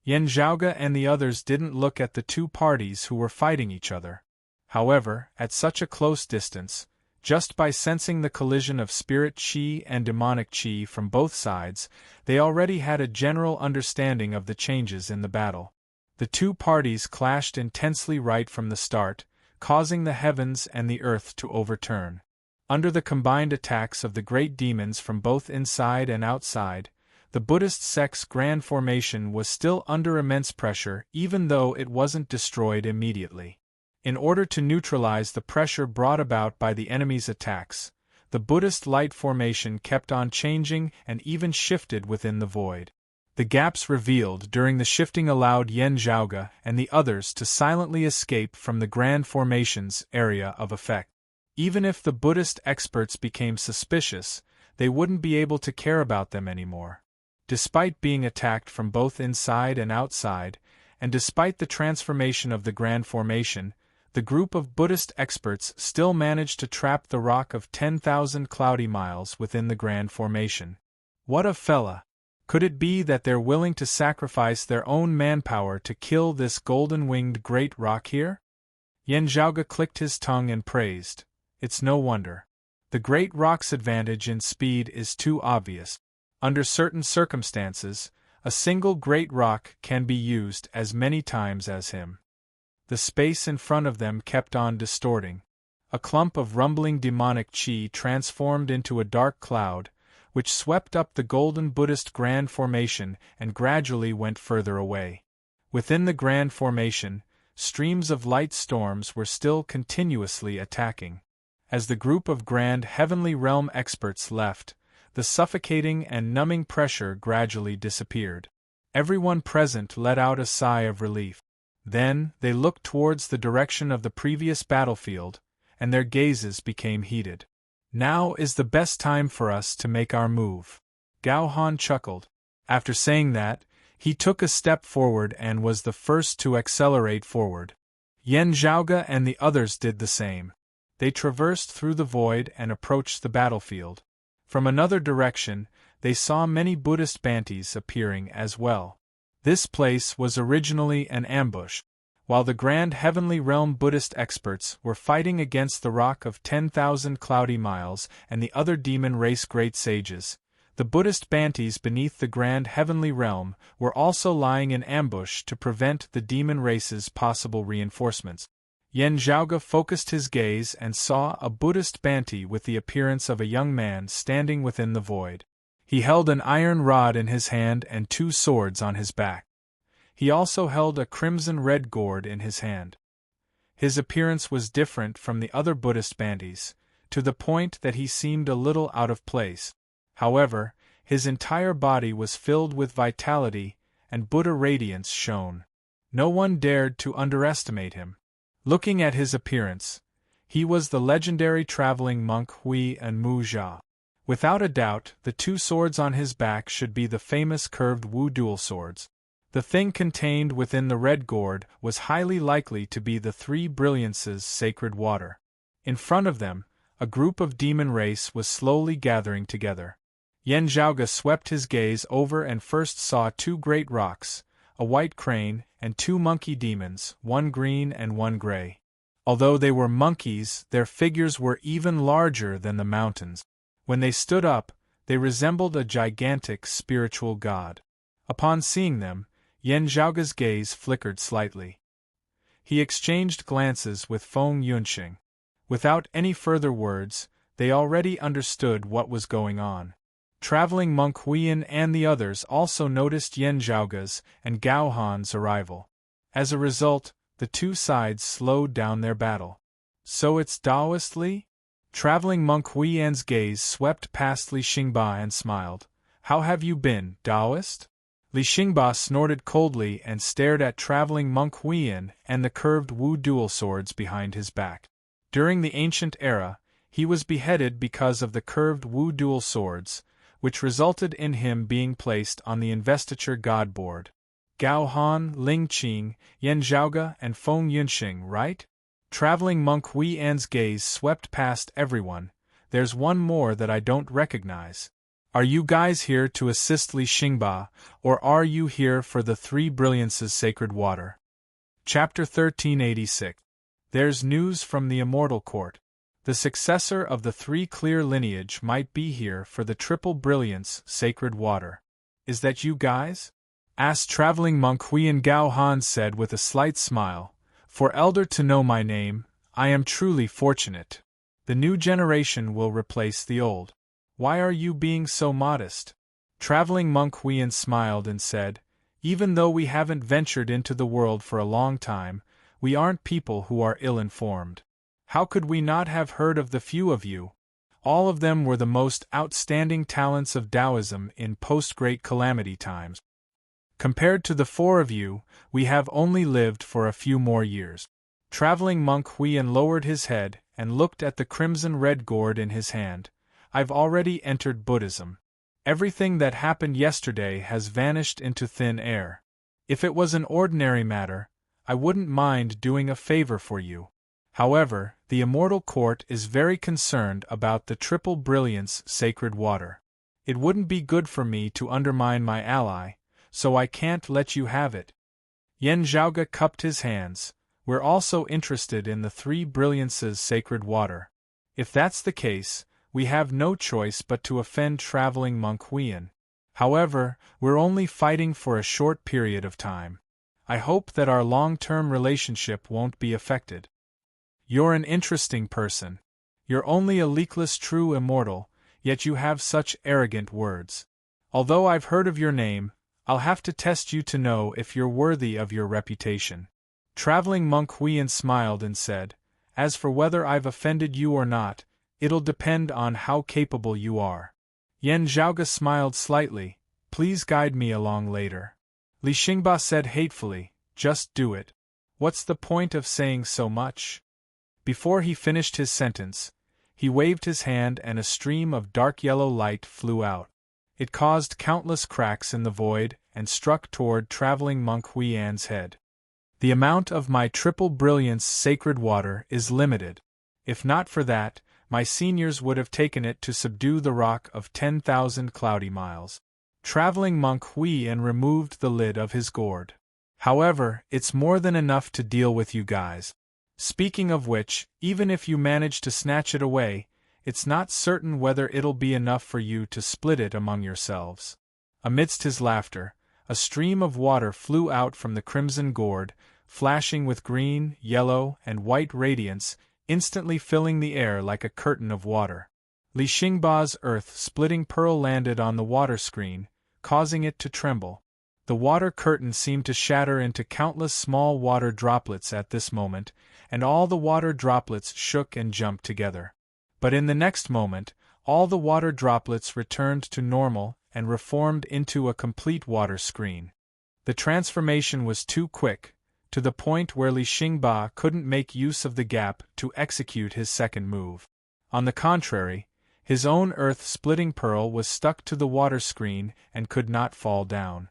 Yan Zhaoge and the others didn't look at the two parties who were fighting each other. However, at such a close distance, just by sensing the collision of spirit qi and demonic qi from both sides, they already had a general understanding of the changes in the battle. The two parties clashed intensely right from the start, causing the heavens and the earth to overturn. Under the combined attacks of the great demons from both inside and outside, the Buddhist sect's grand formation was still under immense pressure even though it wasn't destroyed immediately. In order to neutralize the pressure brought about by the enemy's attacks, the Buddhist light formation kept on changing and even shifted within the void. The gaps revealed during the shifting allowed Yan Zhaoge and the others to silently escape from the grand formation's area of effect. Even if the Buddhist experts became suspicious, they wouldn't be able to care about them anymore. Despite being attacked from both inside and outside, and despite the transformation of the grand formation, the group of Buddhist experts still managed to trap the rock of 10,000 cloudy miles within the grand formation. What a fella! Could it be that they're willing to sacrifice their own manpower to kill this golden-winged great rock here? Yan Zhaoge clicked his tongue and praised. It's no wonder. The great rock's advantage in speed is too obvious. Under certain circumstances, a single great rock can be used as many times as him. The space in front of them kept on distorting. A clump of rumbling demonic qi transformed into a dark cloud, which swept up the golden Buddhist grand formation and gradually went further away. Within the grand formation, streams of light storms were still continuously attacking. As the group of grand heavenly realm experts left, the suffocating and numbing pressure gradually disappeared. Everyone present let out a sigh of relief. Then, they looked towards the direction of the previous battlefield, and their gazes became heated. Now is the best time for us to make our move. Gao Han chuckled. After saying that, he took a step forward and was the first to accelerate forward. Yen Zhaoge and the others did the same. They traversed through the void and approached the battlefield. From another direction, they saw many Buddhist Bantis appearing as well. This place was originally an ambush. While the Grand Heavenly Realm Buddhist experts were fighting against the Rock of 10,000 Cloudy Miles and the other demon race great sages, the Buddhist Bantis beneath the Grand Heavenly Realm were also lying in ambush to prevent the demon race's possible reinforcements. Yen Zhaoge focused his gaze and saw a Buddhist Banti with the appearance of a young man standing within the void. He held an iron rod in his hand and 2 swords on his back. He also held a crimson-red gourd in his hand. His appearance was different from the other Buddhist Bantis, to the point that he seemed a little out of place. However, his entire body was filled with vitality, and Buddha radiance shone. No one dared to underestimate him. Looking at his appearance, he was the legendary traveling monk Hui and Mu Jia. Without a doubt, the 2 swords on his back should be the famous curved Wu dual swords. The thing contained within the red gourd was highly likely to be the 3 Brilliances' sacred water. In front of them, a group of demon race was slowly gathering together. Yen Zhaoge swept his gaze over and first saw 2 great rocks, a white crane, and 2 monkey demons, one green and one gray. Although they were monkeys, their figures were even larger than the mountains. When they stood up, they resembled a gigantic spiritual god. Upon seeing them, Yen Zhaoge's gaze flickered slightly. He exchanged glances with Feng Yunxing. Without any further words, they already understood what was going on. Traveling monk Huiyan and the others also noticed Yen Zhaoge's and Gao Han's arrival. As a result, the 2 sides slowed down their battle. So it's Taoist Li? Traveling monk Huiyan's gaze swept past Li Xingba and smiled. How have you been, Taoist? Li Xingba snorted coldly and stared at traveling monk Huiyan and the curved Wu dual swords behind his back. During the ancient era, he was beheaded because of the curved Wu dual swords, which resulted in him being placed on the investiture god board. Gao Han, Ling Qing, Yen Zhaoge, and Feng Yunxing, right? Traveling monk Huiyan's gaze swept past everyone. There's one more that I don't recognize. Are you guys here to assist Li Xingba, or are you here for the 3 Brilliances' sacred water? Chapter 1386. There's news from the Immortal Court. The successor of the 3 clear lineage might be here for the triple brilliance sacred water. Is that you guys? Asked traveling monk Huiyan. Gao Han said with a slight smile. For elder to know my name, I am truly fortunate. The new generation will replace the old. Why are you being so modest? Traveling monk Huiyan smiled and said, even though we haven't ventured into the world for a long time, we aren't people who are ill-informed. How could we not have heard of the few of you? All of them were the most outstanding talents of Taoism in post-Great Calamity times. Compared to the 4 of you, we have only lived for a few more years. Traveling monk Huiyan lowered his head and looked at the crimson-red gourd in his hand. I've already entered Buddhism. Everything that happened yesterday has vanished into thin air. If it was an ordinary matter, I wouldn't mind doing a favor for you. However, the Immortal Court is very concerned about the triple brilliance sacred water. It wouldn't be good for me to undermine my ally, so I can't let you have it. Yen Zhaoge cupped his hands. We're also interested in the 3 brilliances sacred water. If that's the case, we have no choice but to offend traveling monk Huiyan. However, we're only fighting for a short period of time. I hope that our long-term relationship won't be affected. You're an interesting person. You're only a leakless true immortal, yet you have such arrogant words. Although I've heard of your name, I'll have to test you to know if you're worthy of your reputation. Traveling monk Huiyan smiled and said, as for whether I've offended you or not, it'll depend on how capable you are. Yen Zhaoge smiled slightly. Please guide me along later. Li Xingba said hatefully, just do it. What's the point of saying so much? Before he finished his sentence, he waved his hand and a stream of dark yellow light flew out. It caused countless cracks in the void and struck toward traveling monk Huiyan's head. The amount of my triple brilliance sacred water is limited. If not for that, my seniors would have taken it to subdue the rock of 10,000 cloudy miles. Traveling monk Hui and removed the lid of his gourd. However, it's more than enough to deal with you guys. Speaking of which, even if you manage to snatch it away, it's not certain whether it'll be enough for you to split it among yourselves. Amidst his laughter, a stream of water flew out from the crimson gourd, flashing with green, yellow, and white radiance, instantly filling the air like a curtain of water. Li Xingba's earth-splitting pearl landed on the water screen, causing it to tremble. The water curtain seemed to shatter into countless small water droplets at this moment, and all the water droplets shook and jumped together. But in the next moment, all the water droplets returned to normal and reformed into a complete water screen. The transformation was too quick, to the point where Li Xingba couldn't make use of the gap to execute his second move. On the contrary, his own earth-splitting pearl was stuck to the water screen and could not fall down.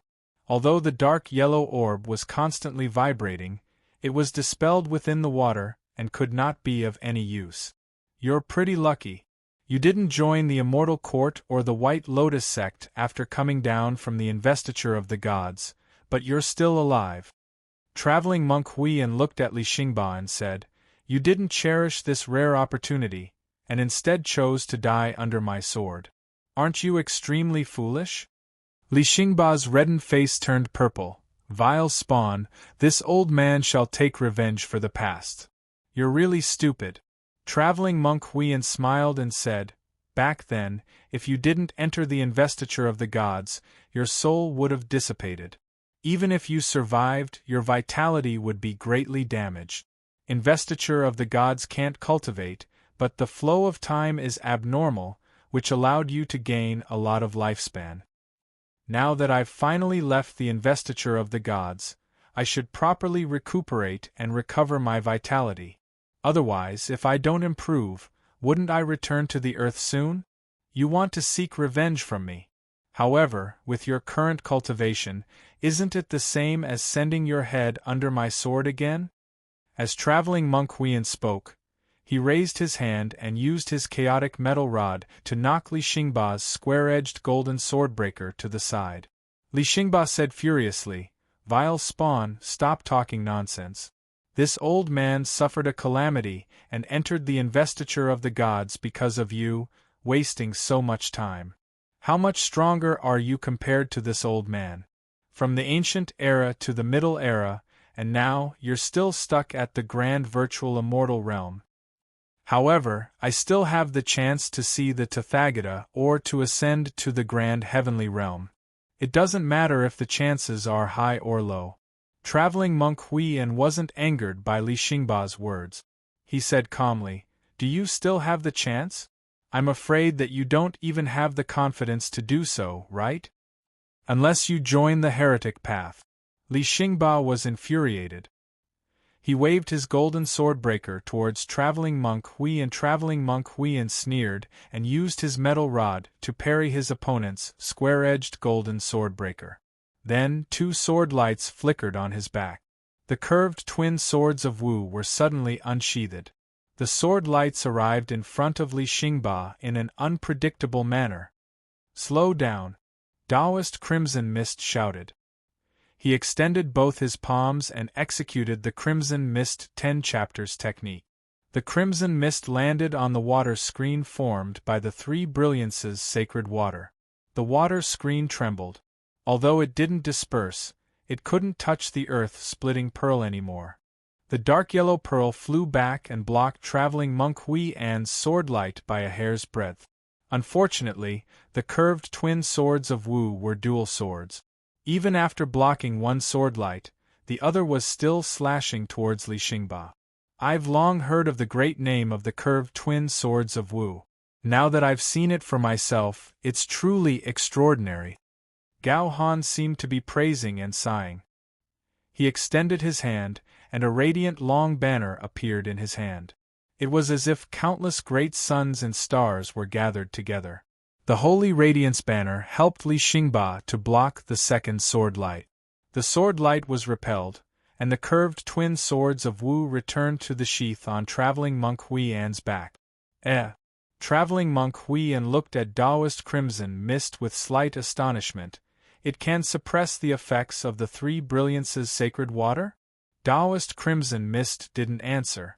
Although the dark yellow orb was constantly vibrating, it was dispelled within the water and could not be of any use. You're pretty lucky. You didn't join the Immortal Court or the White Lotus sect after coming down from the investiture of the gods, but you're still alive. Traveling monk Huiyan looked at Li Xingba and said, "You didn't cherish this rare opportunity, and instead chose to die under my sword. Aren't you extremely foolish?" Li Xingba's reddened face turned purple. "Vile spawn, this old man shall take revenge for the past. You're really stupid." Traveling monk Huiyan smiled and said, "Back then, if you didn't enter the investiture of the gods, your soul would have dissipated. Even if you survived, your vitality would be greatly damaged. Investiture of the gods can't cultivate, but the flow of time is abnormal, which allowed you to gain a lot of lifespan. Now that I've finally left the investiture of the gods, I should properly recuperate and recover my vitality. Otherwise, if I don't improve, wouldn't I return to the earth soon? You want to seek revenge from me. However, with your current cultivation, isn't it the same as sending your head under my sword again?" As traveling monk Huiyan spoke, he raised his hand and used his chaotic metal rod to knock Li Xingba's square-edged golden swordbreaker to the side. Li Xingba said furiously, "Vile spawn, stop talking nonsense. This old man suffered a calamity and entered the investiture of the gods because of you, wasting so much time. How much stronger are you compared to this old man? From the ancient era to the middle era, and now you're still stuck at the grand virtual immortal realm. However, I still have the chance to see the Tathagata or to ascend to the grand heavenly realm. It doesn't matter if the chances are high or low." Traveling monk Huiyan wasn't angered by Li Xingba's words. He said calmly, "Do you still have the chance? I'm afraid that you don't even have the confidence to do so, right? Unless you join the heretic path." Li Xingba was infuriated. He waved his golden swordbreaker towards Traveling monk Huiyan. Traveling monk Huiyan sneered and used his metal rod to parry his opponent's square-edged golden swordbreaker. Then 2 sword lights flickered on his back. The curved twin swords of Wu were suddenly unsheathed. The sword lights arrived in front of Li Xingba in an unpredictable manner. "Slow down," Taoist Crimson Mist shouted. He extended both his palms and executed the Crimson Mist 10 chapters technique. The Crimson Mist landed on the water screen formed by the 3 brilliances sacred water. The water screen trembled. Although it didn't disperse, it couldn't touch the earth-splitting pearl anymore. The dark yellow pearl flew back and blocked traveling monk Huiyan's sword light by a hair's breadth. Unfortunately, the curved twin swords of Wu were dual swords. Even after blocking one sword light, the other was still slashing towards Li Xingba. I've long heard of the great name of the curved twin swords of Wu. Now that I've seen it for myself, it's truly extraordinary. Gao Han seemed to be praising and sighing. He extended his hand, and a radiant long banner appeared in his hand. It was as if countless great suns and stars were gathered together. The Holy Radiance banner helped Li Xingba to block the second sword light. The sword light was repelled, and the curved twin swords of Wu returned to the sheath on traveling monk Huiyan's back. Traveling monk Huiyan looked at Taoist crimson mist with slight astonishment. It can suppress the effects of the three brilliances sacred water? Taoist crimson mist didn't answer.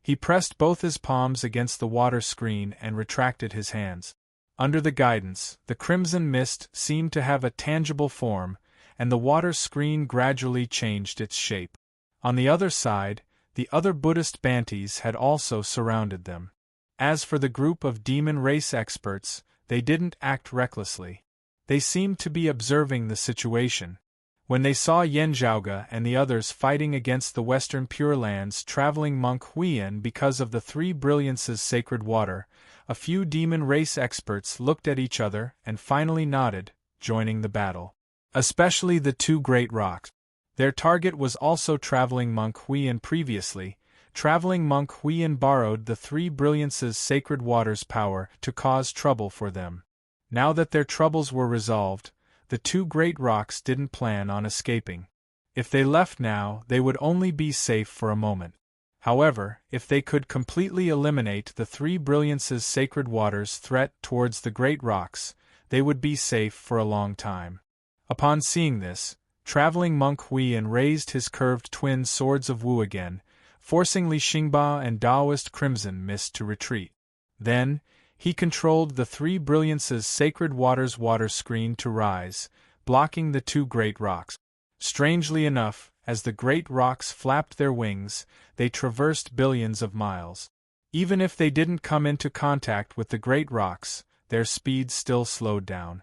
He pressed both his palms against the water screen and retracted his hands. Under the guidance, the crimson mist seemed to have a tangible form, and the water screen gradually changed its shape. On the other side, the other Buddhist Bantis had also surrounded them. As for the group of demon race experts, they didn't act recklessly. They seemed to be observing the situation. When they saw Yen Zhaoge and the others fighting against the Western Pure Lands traveling monk Huiyan because of the three brilliances sacred water, a few demon race experts looked at each other and finally nodded, joining the battle. Especially the two great rocks. Their target was also traveling monk Huiyan previously. Traveling monk Huiyan borrowed the three brilliances sacred water's power to cause trouble for them. Now that their troubles were resolved, the two great rocks didn't plan on escaping. If they left now, they would only be safe for a moment. However, if they could completely eliminate the three brilliances sacred water's threat towards the great rocks, they would be safe for a long time. Upon seeing this, traveling monk Huiyan raised his curved twin swords of Wu again, forcing Li Xingba and Taoist Crimson Mist to retreat. Then, he controlled the three brilliances sacred water's water screen to rise, blocking the two great rocks. Strangely enough, as the great rocks flapped their wings, they traversed billions of miles. Even if they didn't come into contact with the great rocks, their speed still slowed down.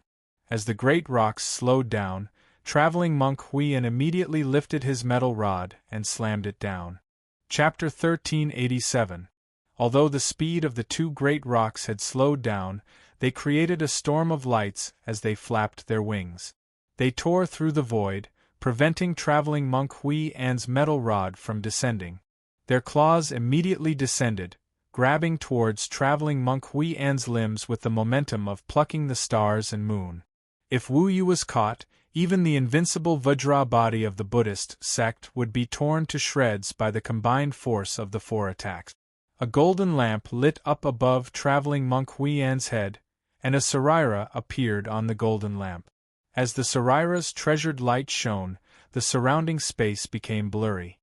As the great rocks slowed down, traveling monk Huiyan immediately lifted his metal rod and slammed it down. Chapter 1387. Although the speed of the two great rocks had slowed down, they created a storm of lights as they flapped their wings. They tore through the void, preventing traveling monk Huiyan's metal rod from descending. Their claws immediately descended, grabbing towards traveling monk Huiyan's limbs with the momentum of plucking the stars and moon. If Wu Yu was caught, even the invincible Vajra body of the Buddhist sect would be torn to shreds by the combined force of the four attacks. A golden lamp lit up above traveling monk Huiyan's head, and a sarira appeared on the golden lamp. As the sarira's treasured light shone, the surrounding space became blurry.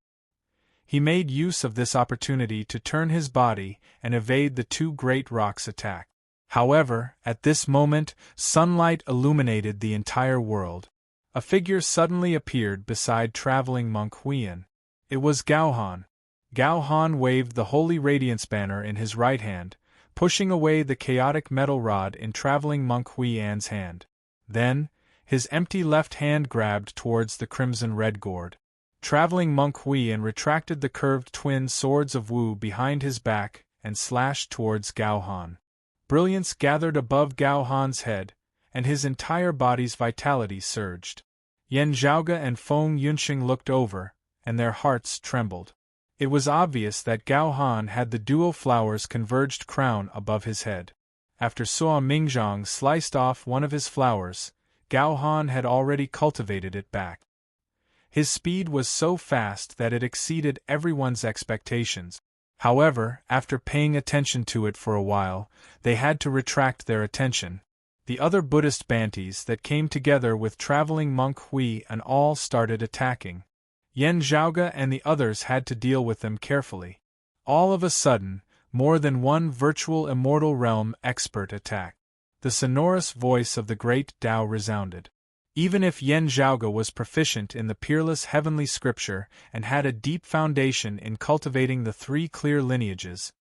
He made use of this opportunity to turn his body and evade the two great rocks' attack. However, at this moment, sunlight illuminated the entire world. A figure suddenly appeared beside traveling monk Huiyan. It was Gao Han. Gao Han waved the holy radiance banner in his right hand, pushing away the chaotic metal rod in traveling monk Huiyan's hand. Then, his empty left hand grabbed towards the crimson-red gourd. Traveling monk Huiyan retracted the curved twin swords of Wu behind his back and slashed towards Gao Han. Brilliance gathered above Gao Han's head, and his entire body's vitality surged. Yen Zhaoge and Feng Yunxing looked over, and their hearts trembled. It was obvious that Gao Han had the dual flowers converged crown above his head. After Suo Mingzhang sliced off one of his flowers, Gao Han had already cultivated it back. His speed was so fast that it exceeded everyone's expectations. However, after paying attention to it for a while, they had to retract their attention. The other Buddhist Bantis that came together with traveling monk Hui and all started attacking. Yen Zhaoge and the others had to deal with them carefully. All of a sudden, more than one virtual immortal realm expert attacked. The sonorous voice of the great Tao resounded. Even if Yen Zhaoge was proficient in the peerless heavenly scripture and had a deep foundation in cultivating the three clear lineages,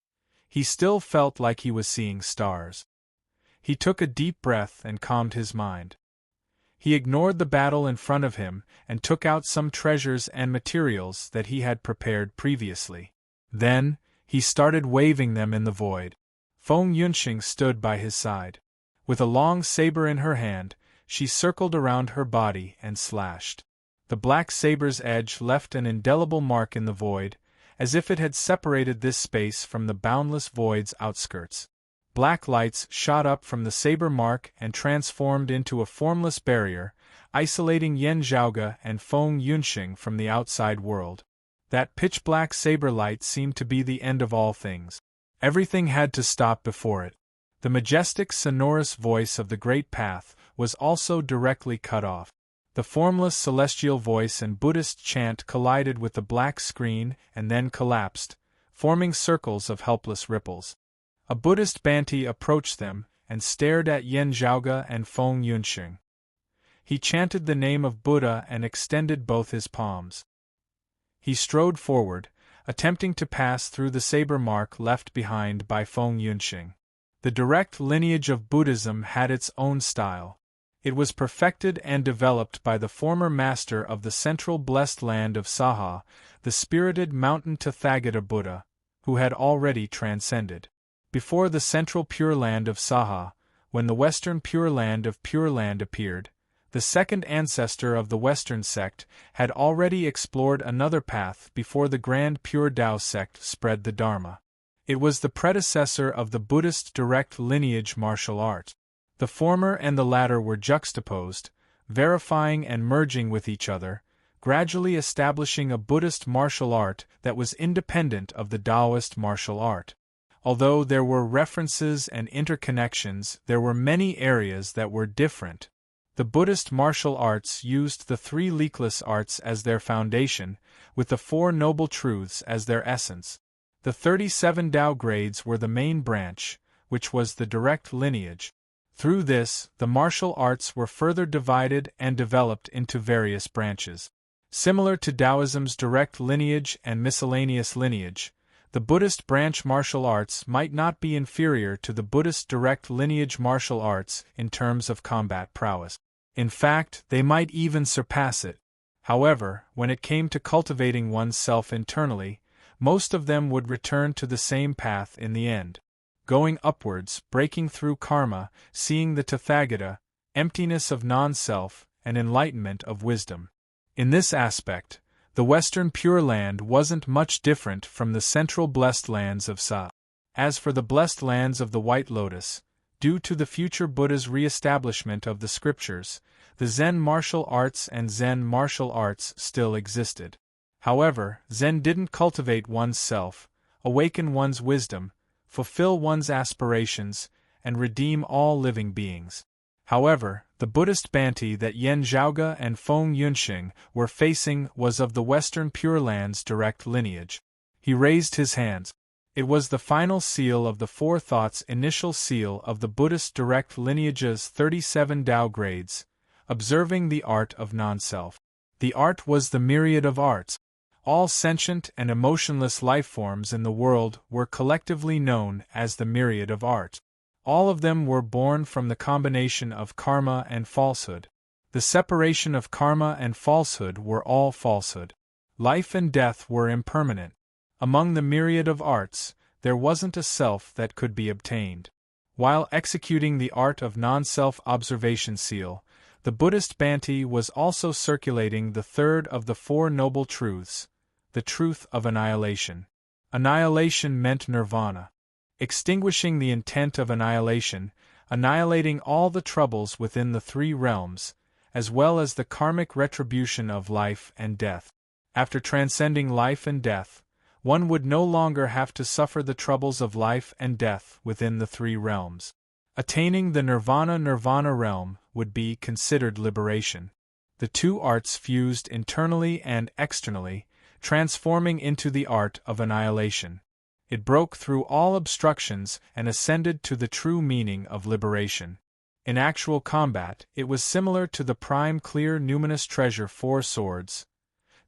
he still felt like he was seeing stars. He took a deep breath and calmed his mind. He ignored the battle in front of him and took out some treasures and materials that he had prepared previously. Then, he started waving them in the void. Feng Yunxing stood by his side. With a long saber in her hand, she circled around her body and slashed. The black saber's edge left an indelible mark in the void, as if it had separated this space from the boundless void's outskirts. Black lights shot up from the saber mark and transformed into a formless barrier, isolating Yen Zhaoge and Feng Yunxing from the outside world. That pitch-black saber light seemed to be the end of all things. Everything had to stop before it. The majestic, sonorous voice of the Great Path was also directly cut off. The formless celestial voice and Buddhist chant collided with the black screen and then collapsed, forming circles of helpless ripples. A Buddhist Banti approached them and stared at Yen Zhaoge and Feng Yunxing. He chanted the name of Buddha and extended both his palms. He strode forward, attempting to pass through the saber mark left behind by Feng Yunxing. The direct lineage of Buddhism had its own style. It was perfected and developed by the former master of the central blessed land of Saha, the spirited mountain Tathagata Buddha, who had already transcended. Before the central Pure Land of Saha, when the western Pure Land of Pure Land appeared, the second ancestor of the Western sect had already explored another path before the Grand Pure Tao sect spread the Dharma. It was the predecessor of the Buddhist direct lineage martial art. The former and the latter were juxtaposed, verifying and merging with each other, gradually establishing a Buddhist martial art that was independent of the Taoist martial art. Although there were references and interconnections, there were many areas that were different. The Buddhist martial arts used the three leakless arts as their foundation, with the Four Noble Truths as their essence. The 37 Tao grades were the main branch, which was the direct lineage. Through this, the martial arts were further divided and developed into various branches. Similar to Taoism's direct lineage and miscellaneous lineage, the Buddhist branch martial arts might not be inferior to the Buddhist direct lineage martial arts in terms of combat prowess. In fact, they might even surpass it. However, when it came to cultivating one's self internally, most of them would return to the same path in the end. Going upwards, breaking through karma, seeing the Tathagata, emptiness of non-self, and enlightenment of wisdom. In this aspect, the Western Pure Land wasn't much different from the central blessed lands of Sa. As for the blessed lands of the White Lotus, due to the future Buddha's re-establishment of the scriptures, the Zen martial arts and Zen martial arts still existed. However, Zen didn't cultivate one's self, awaken one's wisdom, fulfill one's aspirations, and redeem all living beings. However, the Buddhist Banti that Yen Zhaoge and Feng Yunxing were facing was of the Western Pure Land's direct lineage. He raised his hands. It was the final seal of the Four Thoughts initial seal of the Buddhist direct lineage's 37 Tao grades, observing the art of non-self. The art was the myriad of arts. All sentient and emotionless life forms in the world were collectively known as the myriad of art. All of them were born from the combination of karma and falsehood. The separation of karma and falsehood were all falsehood. Life and death were impermanent. Among the myriad of arts, there wasn't a self that could be obtained. While executing the art of non-self observation seal, the Buddhist Banti was also circulating the third of the Four Noble Truths, the truth of annihilation. Annihilation meant nirvana. Extinguishing the intent of annihilation, annihilating all the troubles within the three realms, as well as the karmic retribution of life and death. After transcending life and death, one would no longer have to suffer the troubles of life and death within the three realms. Attaining the nirvana realm would be considered liberation. The two arts fused internally and externally, transforming into the art of annihilation. It broke through all obstructions and ascended to the true meaning of liberation. In actual combat, it was similar to the prime clear numinous treasure Four Swords,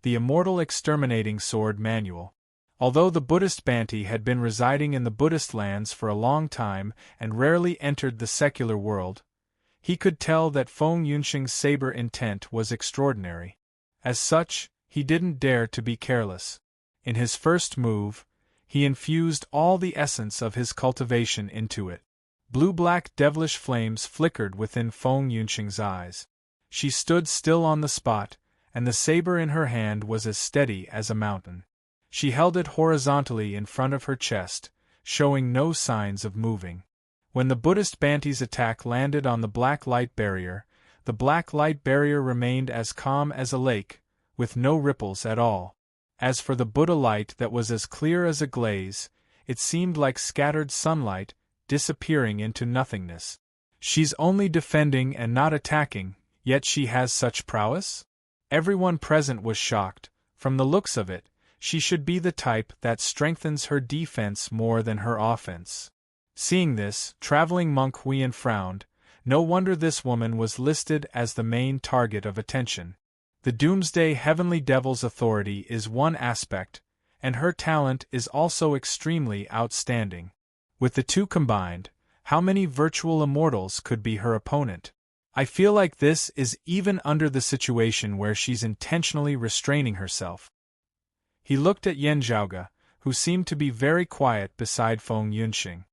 the immortal exterminating sword manual. Although the Buddhist Banti had been residing in the Buddhist lands for a long time and rarely entered the secular world, he could tell that Feng Yunxing's saber intent was extraordinary. As such, he didn't dare to be careless. In his first move, he infused all the essence of his cultivation into it. Blue-black devilish flames flickered within Feng Yunxing's eyes. She stood still on the spot, and the saber in her hand was as steady as a mountain. She held it horizontally in front of her chest, showing no signs of moving. When the Buddhist Banti's attack landed on the black light barrier, the black light barrier remained as calm as a lake, with no ripples at all. As for the Buddha light that was as clear as a glaze, it seemed like scattered sunlight, disappearing into nothingness. She's only defending and not attacking, yet she has such prowess? Everyone present was shocked. From the looks of it, she should be the type that strengthens her defense more than her offense. Seeing this, traveling monk Huiyan frowned. No wonder this woman was listed as the main target of attention. The Doomsday Heavenly Devil's authority is one aspect, and her talent is also extremely outstanding. With the two combined, how many virtual immortals could be her opponent? I feel like this is even under the situation where she's intentionally restraining herself. He looked at Yan Zhaoge, who seemed to be very quiet beside Feng Yunxing.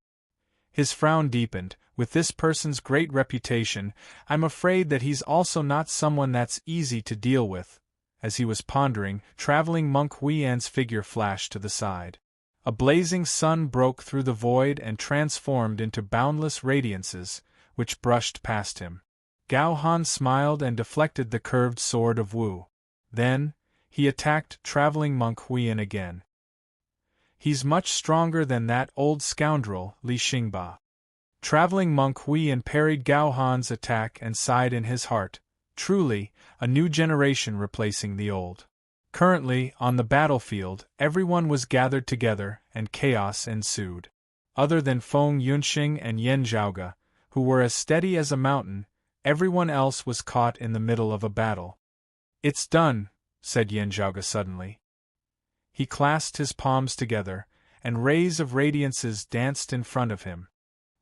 His frown deepened. With this person's great reputation, I'm afraid that he's also not someone that's easy to deal with. As he was pondering, traveling monk Huiyan's figure flashed to the side. A blazing sun broke through the void and transformed into boundless radiances, which brushed past him. Gao Han smiled and deflected the curved sword of Wu. Then, he attacked traveling monk Huiyan again. He's much stronger than that old scoundrel, Li Xingba. Traveling monk Huiyan parried Gao Han's attack and sighed in his heart. Truly, a new generation replacing the old. Currently, on the battlefield, everyone was gathered together, and chaos ensued. Other than Feng Yunxing and Yan Zhaoge, who were as steady as a mountain, everyone else was caught in the middle of a battle. "It's done," said Yan Zhaoge suddenly. He clasped his palms together, and rays of radiances danced in front of him.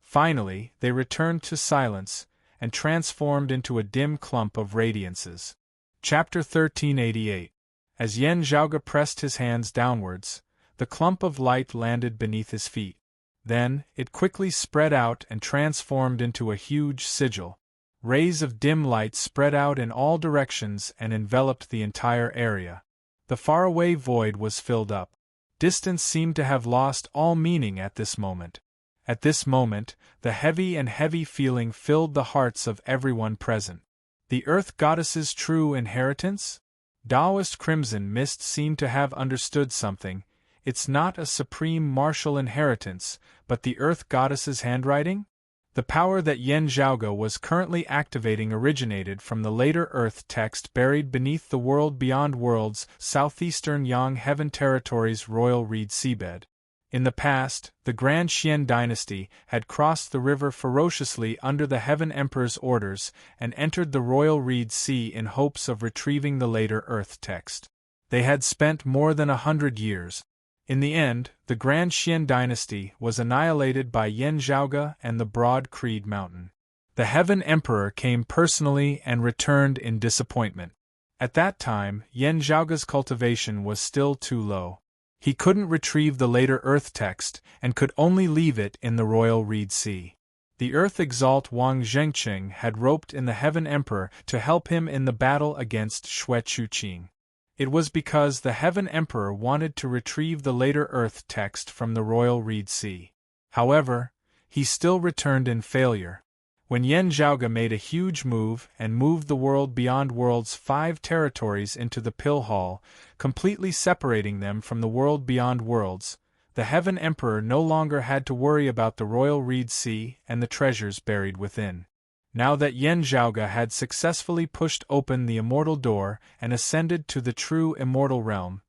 Finally, they returned to silence, and transformed into a dim clump of radiances. Chapter 1388. As Yan Zhaoge pressed his hands downwards, the clump of light landed beneath his feet. Then, it quickly spread out and transformed into a huge sigil. Rays of dim light spread out in all directions and enveloped the entire area. The faraway void was filled up. Distance seemed to have lost all meaning at this moment. At this moment, the heavy feeling filled the hearts of everyone present. The Earth Goddess's true inheritance? Taoist Crimson Mist seemed to have understood something. It's not a supreme martial inheritance, but the Earth Goddess's handwriting? The power that Yan Zhaoge was currently activating originated from the later Earth text buried beneath the world beyond worlds, southeastern Yang Heaven Territory's royal reed seabed. In the past, the Grand Xian dynasty had crossed the river ferociously under the Heaven Emperor's orders and entered the royal reed sea in hopes of retrieving the later Earth text. They had spent more than 100 years. In the end, the Grand Xian dynasty was annihilated by Yan Zhaoge and the Broad Creed Mountain. The Heaven Emperor came personally and returned in disappointment. At that time, Yan Zhaoge's cultivation was still too low. He couldn't retrieve the later Earth text and could only leave it in the royal reed sea. The Earth Exalt Wang Zhengqing had roped in the Heaven Emperor to help him in the battle against Xue Chuqing. It was because the Heaven Emperor wanted to retrieve the later Earth text from the royal reed sea. However, he still returned in failure. When Yan Zhaoge made a huge move and moved the world beyond worlds 5 territories into the Pill Hall, completely separating them from the world beyond worlds, the Heaven Emperor no longer had to worry about the royal reed sea and the treasures buried within. Now that Yan Zhaoge had successfully pushed open the immortal door and ascended to the true immortal realm,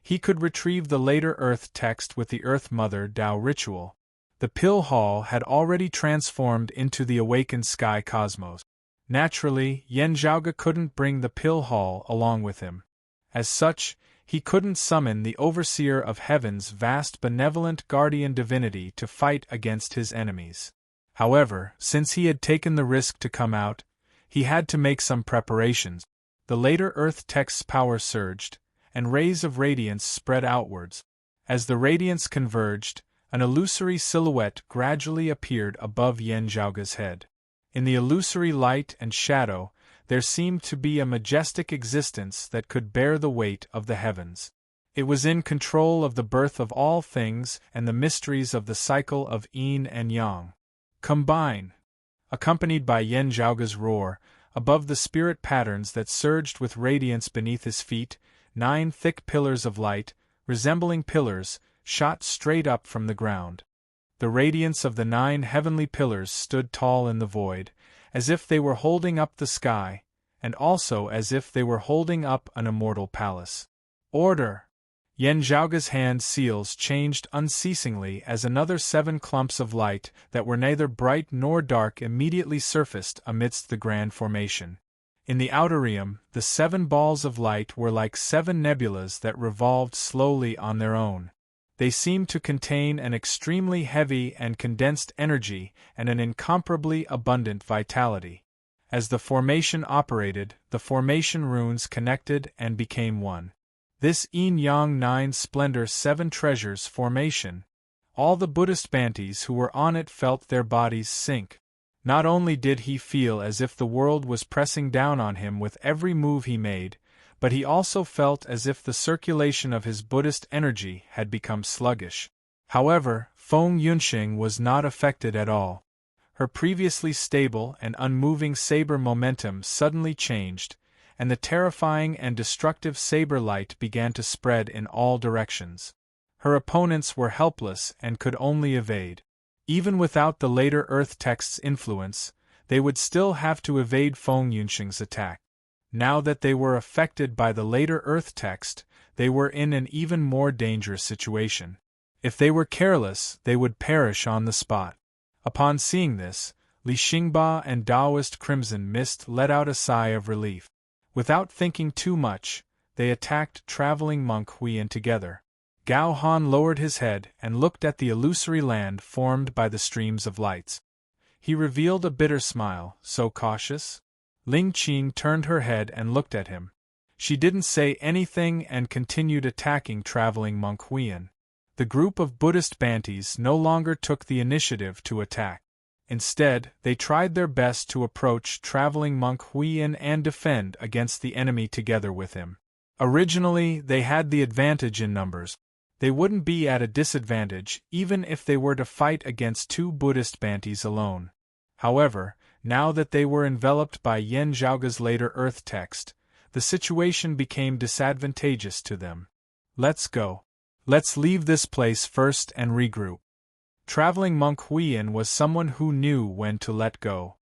he could retrieve the later Earth text with the Earth Mother Tao ritual. The Pill Hall had already transformed into the awakened sky cosmos. Naturally, Yan Zhaoge couldn't bring the Pill Hall along with him. As such, he couldn't summon the Overseer of Heaven's vast benevolent guardian divinity to fight against his enemies. However, since he had taken the risk to come out, he had to make some preparations. The later Earth text's power surged, and rays of radiance spread outwards. As the radiance converged, an illusory silhouette gradually appeared above Yan Zhaoge's head. In the illusory light and shadow, there seemed to be a majestic existence that could bear the weight of the heavens. It was in control of the birth of all things and the mysteries of the cycle of yin and yang. Combine! Accompanied by Yan Zhaoge's roar, Above the spirit patterns that surged with radiance beneath his feet, 9 thick pillars of light, resembling pillars, shot straight up from the ground. The radiance of the 9 heavenly pillars stood tall in the void, as if they were holding up the sky, and also as if they were holding up an immortal palace. Order! Yen Zhaoge's hand seals changed unceasingly as another 7 clumps of light that were neither bright nor dark immediately surfaced amidst the grand formation. In the outer realm, the 7 balls of light were like 7 nebulas that revolved slowly on their own. They seemed to contain an extremely heavy and condensed energy and an incomparably abundant vitality. As the formation operated, the formation runes connected and became one. This Yin-Yang 9 Splendor 7 Treasures formation. All the Buddhist Bantis who were on it felt their bodies sink. Not only did he feel as if the world was pressing down on him with every move he made, but he also felt as if the circulation of his Buddhist energy had become sluggish. However, Feng Yunxing was not affected at all. Her previously stable and unmoving saber momentum suddenly changed, and the terrifying and destructive saber light began to spread in all directions. Her opponents were helpless and could only evade. Even without the later Earth text's influence, they would still have to evade Feng Yunxing's attack. Now that they were affected by the later Earth text, they were in an even more dangerous situation. If they were careless, they would perish on the spot. Upon seeing this, Li Xingba and Taoist Crimson Mist let out a sigh of relief. Without thinking too much, they attacked Traveling Monk Huiyan together. Gao Han lowered his head and looked at the illusory land formed by the streams of lights. He revealed a bitter smile. So cautious? Ling Qing turned her head and looked at him. She didn't say anything and continued attacking Traveling Monk Huiyan. The group of Buddhist Bantis no longer took the initiative to attack. Instead, they tried their best to approach Traveling Monk Huiyan and defend against the enemy together with him. Originally, they had the advantage in numbers. They wouldn't be at a disadvantage even if they were to fight against 2 Buddhist Bantis alone. However, now that they were enveloped by Yen Zhaoge's later Earth text, the situation became disadvantageous to them. Let's go. Let's leave this place first and regroup. Traveling Monk Huiyan was someone who knew when to let go.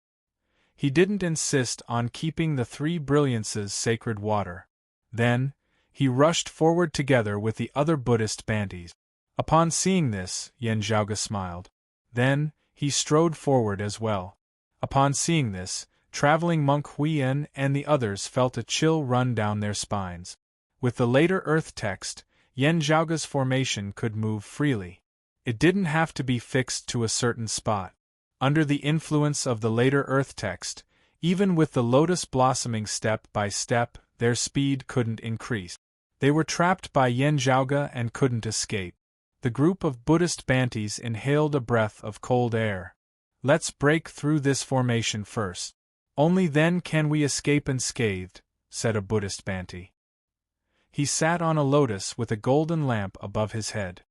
He didn't insist on keeping the 3 brilliances sacred water. Then, he rushed forward together with the other Buddhist Bantis. Upon seeing this, Yen Zhaoge smiled. Then, he strode forward as well. Upon seeing this, Traveling Monk Huiyan and the others felt a chill run down their spines. With the later Earth text, Yen Zhaoge's formation could move freely. It didn't have to be fixed to a certain spot. Under the influence of the later Earth text, even with the lotus blossoming step by step, their speed couldn't increase. They were trapped by Yen Zhaoge and couldn't escape. The group of Buddhist Bantis inhaled a breath of cold air. Let's break through this formation first. Only then can we escape unscathed, said a Buddhist Banti. He sat on a lotus with a golden lamp above his head.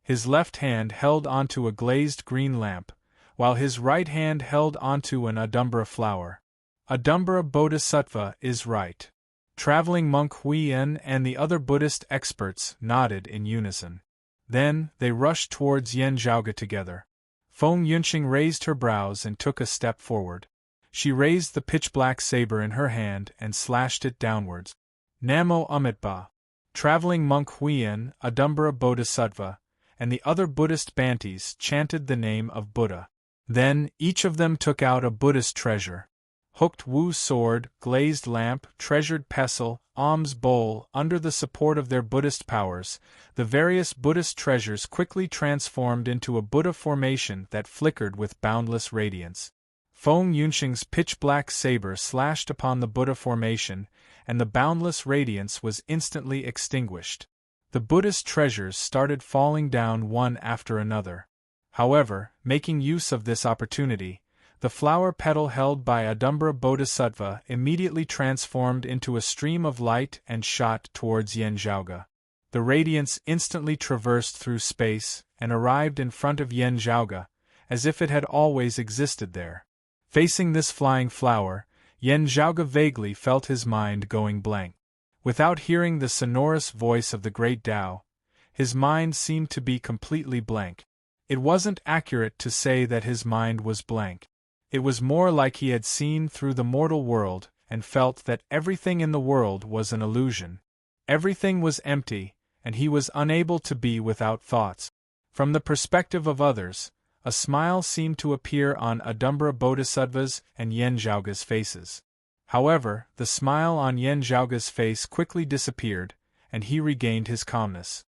His left hand held onto a glazed green lamp, while his right hand held onto an Adumbra flower. Adumbra Bodhisattva is right. Traveling Monk Huiyan and the other Buddhist experts nodded in unison. Then, they rushed towards Yen Zhaoge together. Feng Yunxing raised her brows and took a step forward. She raised the pitch-black saber in her hand and slashed it downwards. Namo Amitabha. Traveling Monk Huiyan, Adumbra Bodhisattva, and the other Buddhist Bantis chanted the name of Buddha. Then, each of them took out a Buddhist treasure. Hooked Wu sword, glazed lamp, treasured pestle, alms bowl. Under the support of their Buddhist powers, the various Buddhist treasures quickly transformed into a Buddha formation that flickered with boundless radiance. Feng Yunxing's pitch-black saber slashed upon the Buddha formation, and the boundless radiance was instantly extinguished. The Buddhist treasures started falling down one after another. However, making use of this opportunity, the flower petal held by Adumbra Bodhisattva immediately transformed into a stream of light and shot towards Yen Zhaoge. The radiance instantly traversed through space and arrived in front of Yen Zhaoge, as if it had always existed there. Facing this flying flower, Yen Zhaoge vaguely felt his mind going blank. Without hearing the sonorous voice of the great Tao, his mind seemed to be completely blank. It wasn't accurate to say that his mind was blank. It was more like he had seen through the mortal world and felt that everything in the world was an illusion. Everything was empty, and he was unable to be without thoughts. From the perspective of others, a smile seemed to appear on Adumbra Bodhisattva's and Yen Zhaoge's faces. However, the smile on Yen Zhaoge's face quickly disappeared, and he regained his calmness.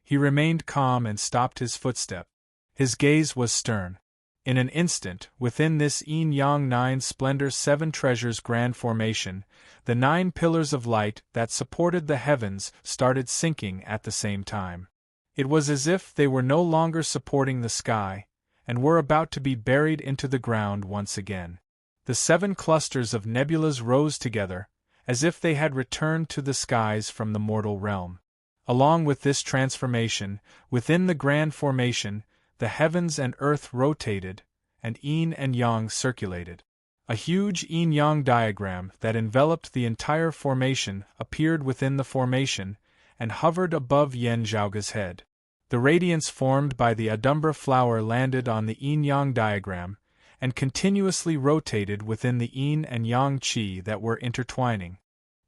He remained calm and stopped his footstep. His gaze was stern. In an instant, within this yin-yang nine splendor seven treasures grand formation, the 9 pillars of light that supported the heavens started sinking at the same time. It was as if they were no longer supporting the sky, and were about to be buried into the ground once again. The 7 clusters of nebulas rose together, as if they had returned to the skies from the mortal realm. Along with this transformation, within the grand formation, the heavens and earth rotated, and yin and yang circulated. A huge yin-yang diagram that enveloped the entire formation appeared within the formation, and hovered above Yen Zhaoge's head. The radiance formed by the Adumbra flower landed on the yin-yang diagram, and continuously rotated within the yin and yang qi that were intertwining.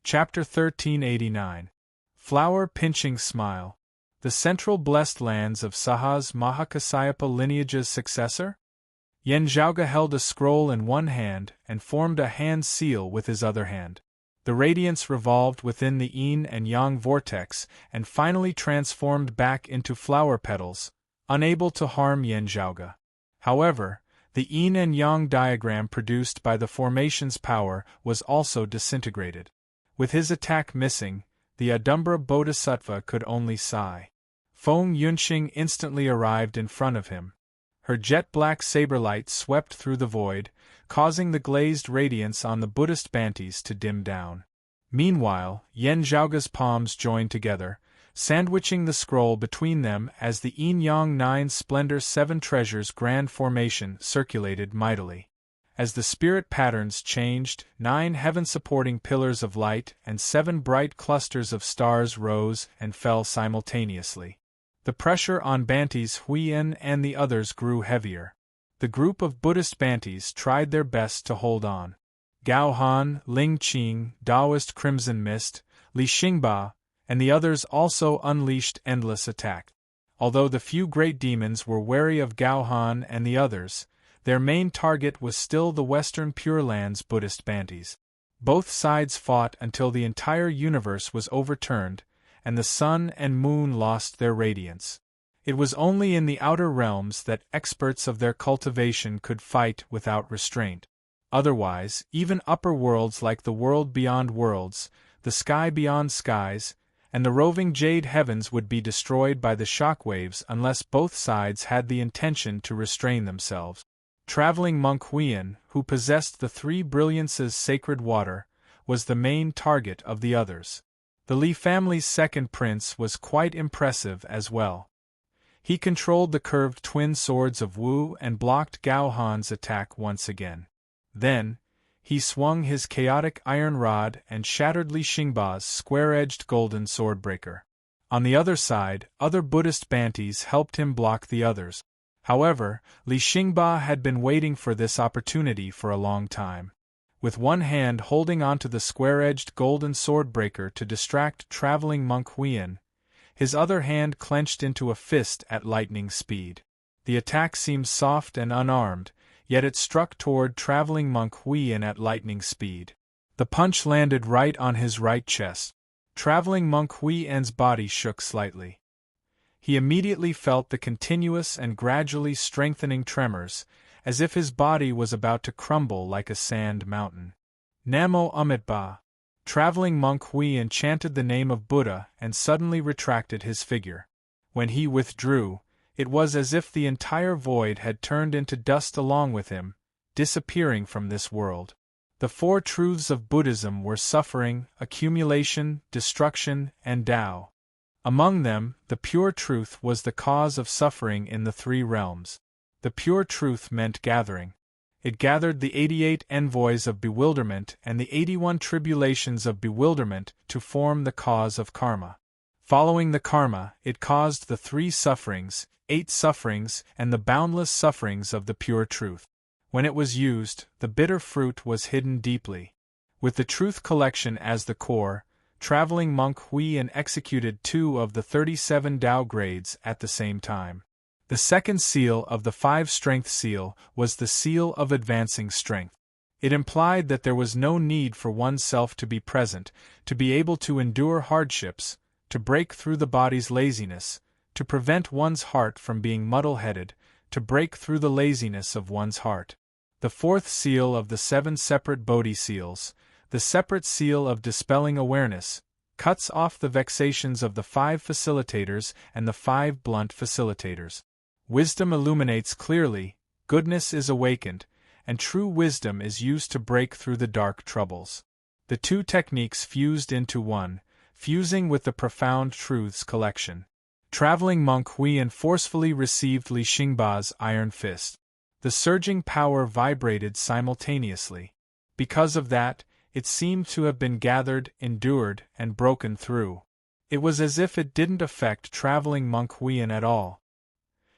Chapter 1389. Flower Pinching Smile. The central blessed lands of Saha's Mahakasyapa lineage's successor? Yen Zhaoge held a scroll in one hand and formed a hand seal with his other hand. The radiance revolved within the yin and yang vortex and finally transformed back into flower petals, unable to harm Yen Zhaoge. However, the yin and yang diagram produced by the formation's power was also disintegrated. With his attack missing, the Adumbra Bodhisattva could only sigh. Feng Yunxing instantly arrived in front of him. Her jet-black saber light swept through the void, causing the glazed radiance on the Buddhist Bantis to dim down. Meanwhile, Yen Zhaoge's palms joined together, sandwiching the scroll between them as the yin-yang 9 splendor 7 treasures grand formation circulated mightily. As the spirit patterns changed, 9 heaven-supporting pillars of light and 7 bright clusters of stars rose and fell simultaneously. The pressure on Bantis Huiyin and the others grew heavier. The group of Buddhist Bantis tried their best to hold on. Gao Han, Ling Qing, Taoist Crimson Mist, Li Xingba, and the others also unleashed endless attack. Although the few great demons were wary of Gao Han and the others, their main target was still the Western Pure Lands Buddhist Bantis. Both sides fought until the entire universe was overturned, and the sun and moon lost their radiance. It was only in the outer realms that experts of their cultivation could fight without restraint. Otherwise, even upper worlds like the world beyond worlds, the sky beyond skies, and the roving jade heavens would be destroyed by the shockwaves unless both sides had the intention to restrain themselves. Traveling monk Huiyin, who possessed the 3 brilliances sacred water, was the main target of the others. The Li family's second prince was quite impressive as well. He controlled the curved twin swords of Wu and blocked Gao Han's attack once again. Then, he swung his chaotic iron rod and shattered Li Xingba's square-edged golden swordbreaker. On the other side, other Buddhist Bantis helped him block the others. However, Li Xingba had been waiting for this opportunity for a long time. With one hand holding onto the square-edged golden swordbreaker to distract traveling monk Huiyin, his other hand clenched into a fist at lightning speed. The attack seemed soft and unarmed, yet it struck toward traveling monk Huiyin at lightning speed. The punch landed right on his right chest. Traveling monk Huiyin's body shook slightly. He immediately felt the continuous and gradually strengthening tremors, as if his body was about to crumble like a sand mountain. Namo Amitabha. Traveling monk Huiyin chanted the name of Buddha and suddenly retracted his figure. When he withdrew, it was as if the entire void had turned into dust along with him, disappearing from this world. The 4 truths of Buddhism were suffering, accumulation, destruction, and Tao. Among them, the pure truth was the cause of suffering in the 3 realms. The pure truth meant gathering. It gathered the 88 envoys of bewilderment and the 81 tribulations of bewilderment to form the cause of karma. Following the karma, it caused the 3 sufferings, 8 sufferings, and the boundless sufferings of the pure truth. When it was used, the bitter fruit was hidden deeply. With the truth collection as the core, traveling monk Huiyin executed 2 of the 37 Tao grades at the same time. The second seal of the 5 strength seal was the seal of advancing strength. It implied that there was no need for oneself to be present, to be able to endure hardships, to break through the body's laziness, to prevent one's heart from being muddle-headed, to break through the laziness of one's heart. The 4th seal of the 7 separate Bodhi seals, the separate seal of dispelling awareness, cuts off the vexations of the 5 facilitators and the 5 blunt facilitators. Wisdom illuminates clearly, goodness is awakened, and true wisdom is used to break through the dark troubles. The 2 techniques fused into one, fusing with the profound truths collection. Traveling monk Huiyin forcefully received Li Xingba's iron fist. The surging power vibrated simultaneously. Because of that, it seemed to have been gathered, endured, and broken through. It was as if it didn't affect traveling monk Huiyin at all.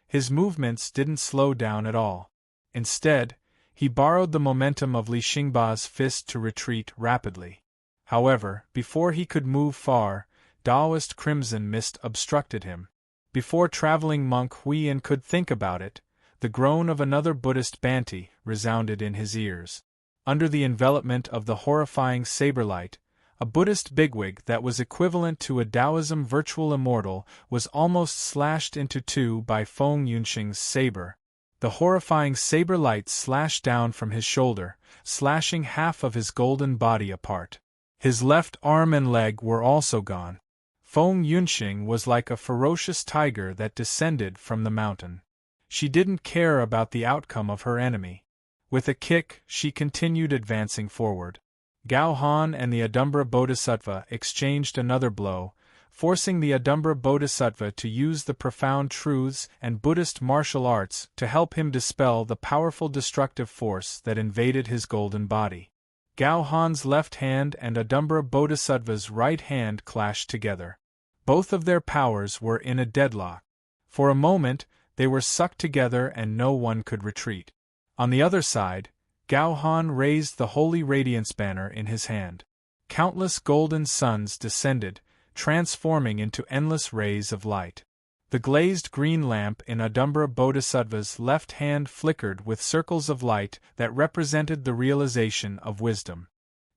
His movements didn't slow down at all. Instead, he borrowed the momentum of Li Xingba's fist to retreat rapidly. However, before he could move far, Taoist crimson mist obstructed him. Before traveling monk Huiyin could think about it, the groan of another Buddhist Banti resounded in his ears. Under the envelopment of the horrifying saber light, a Buddhist bigwig that was equivalent to a Taoism virtual immortal was almost slashed into 2 by Feng Yunxing's saber. The horrifying saber light slashed down from his shoulder, slashing half of his golden body apart. His left arm and leg were also gone. Feng Yunxing was like a ferocious tiger that descended from the mountain. She didn't care about the outcome of her enemy. With a kick, she continued advancing forward. Gao Han and the Adumbra Bodhisattva exchanged another blow, forcing the Adumbra Bodhisattva to use the profound truths and Buddhist martial arts to help him dispel the powerful destructive force that invaded his golden body. Gao Han's left hand and Adumbra Bodhisattva's right hand clashed together. Both of their powers were in a deadlock. For a moment, they were sucked together and no one could retreat. On the other side, Gao Han raised the holy radiance banner in his hand. Countless golden suns descended, transforming into endless rays of light. The glazed green lamp in Adumbra Bodhisattva's left hand flickered with circles of light that represented the realization of wisdom.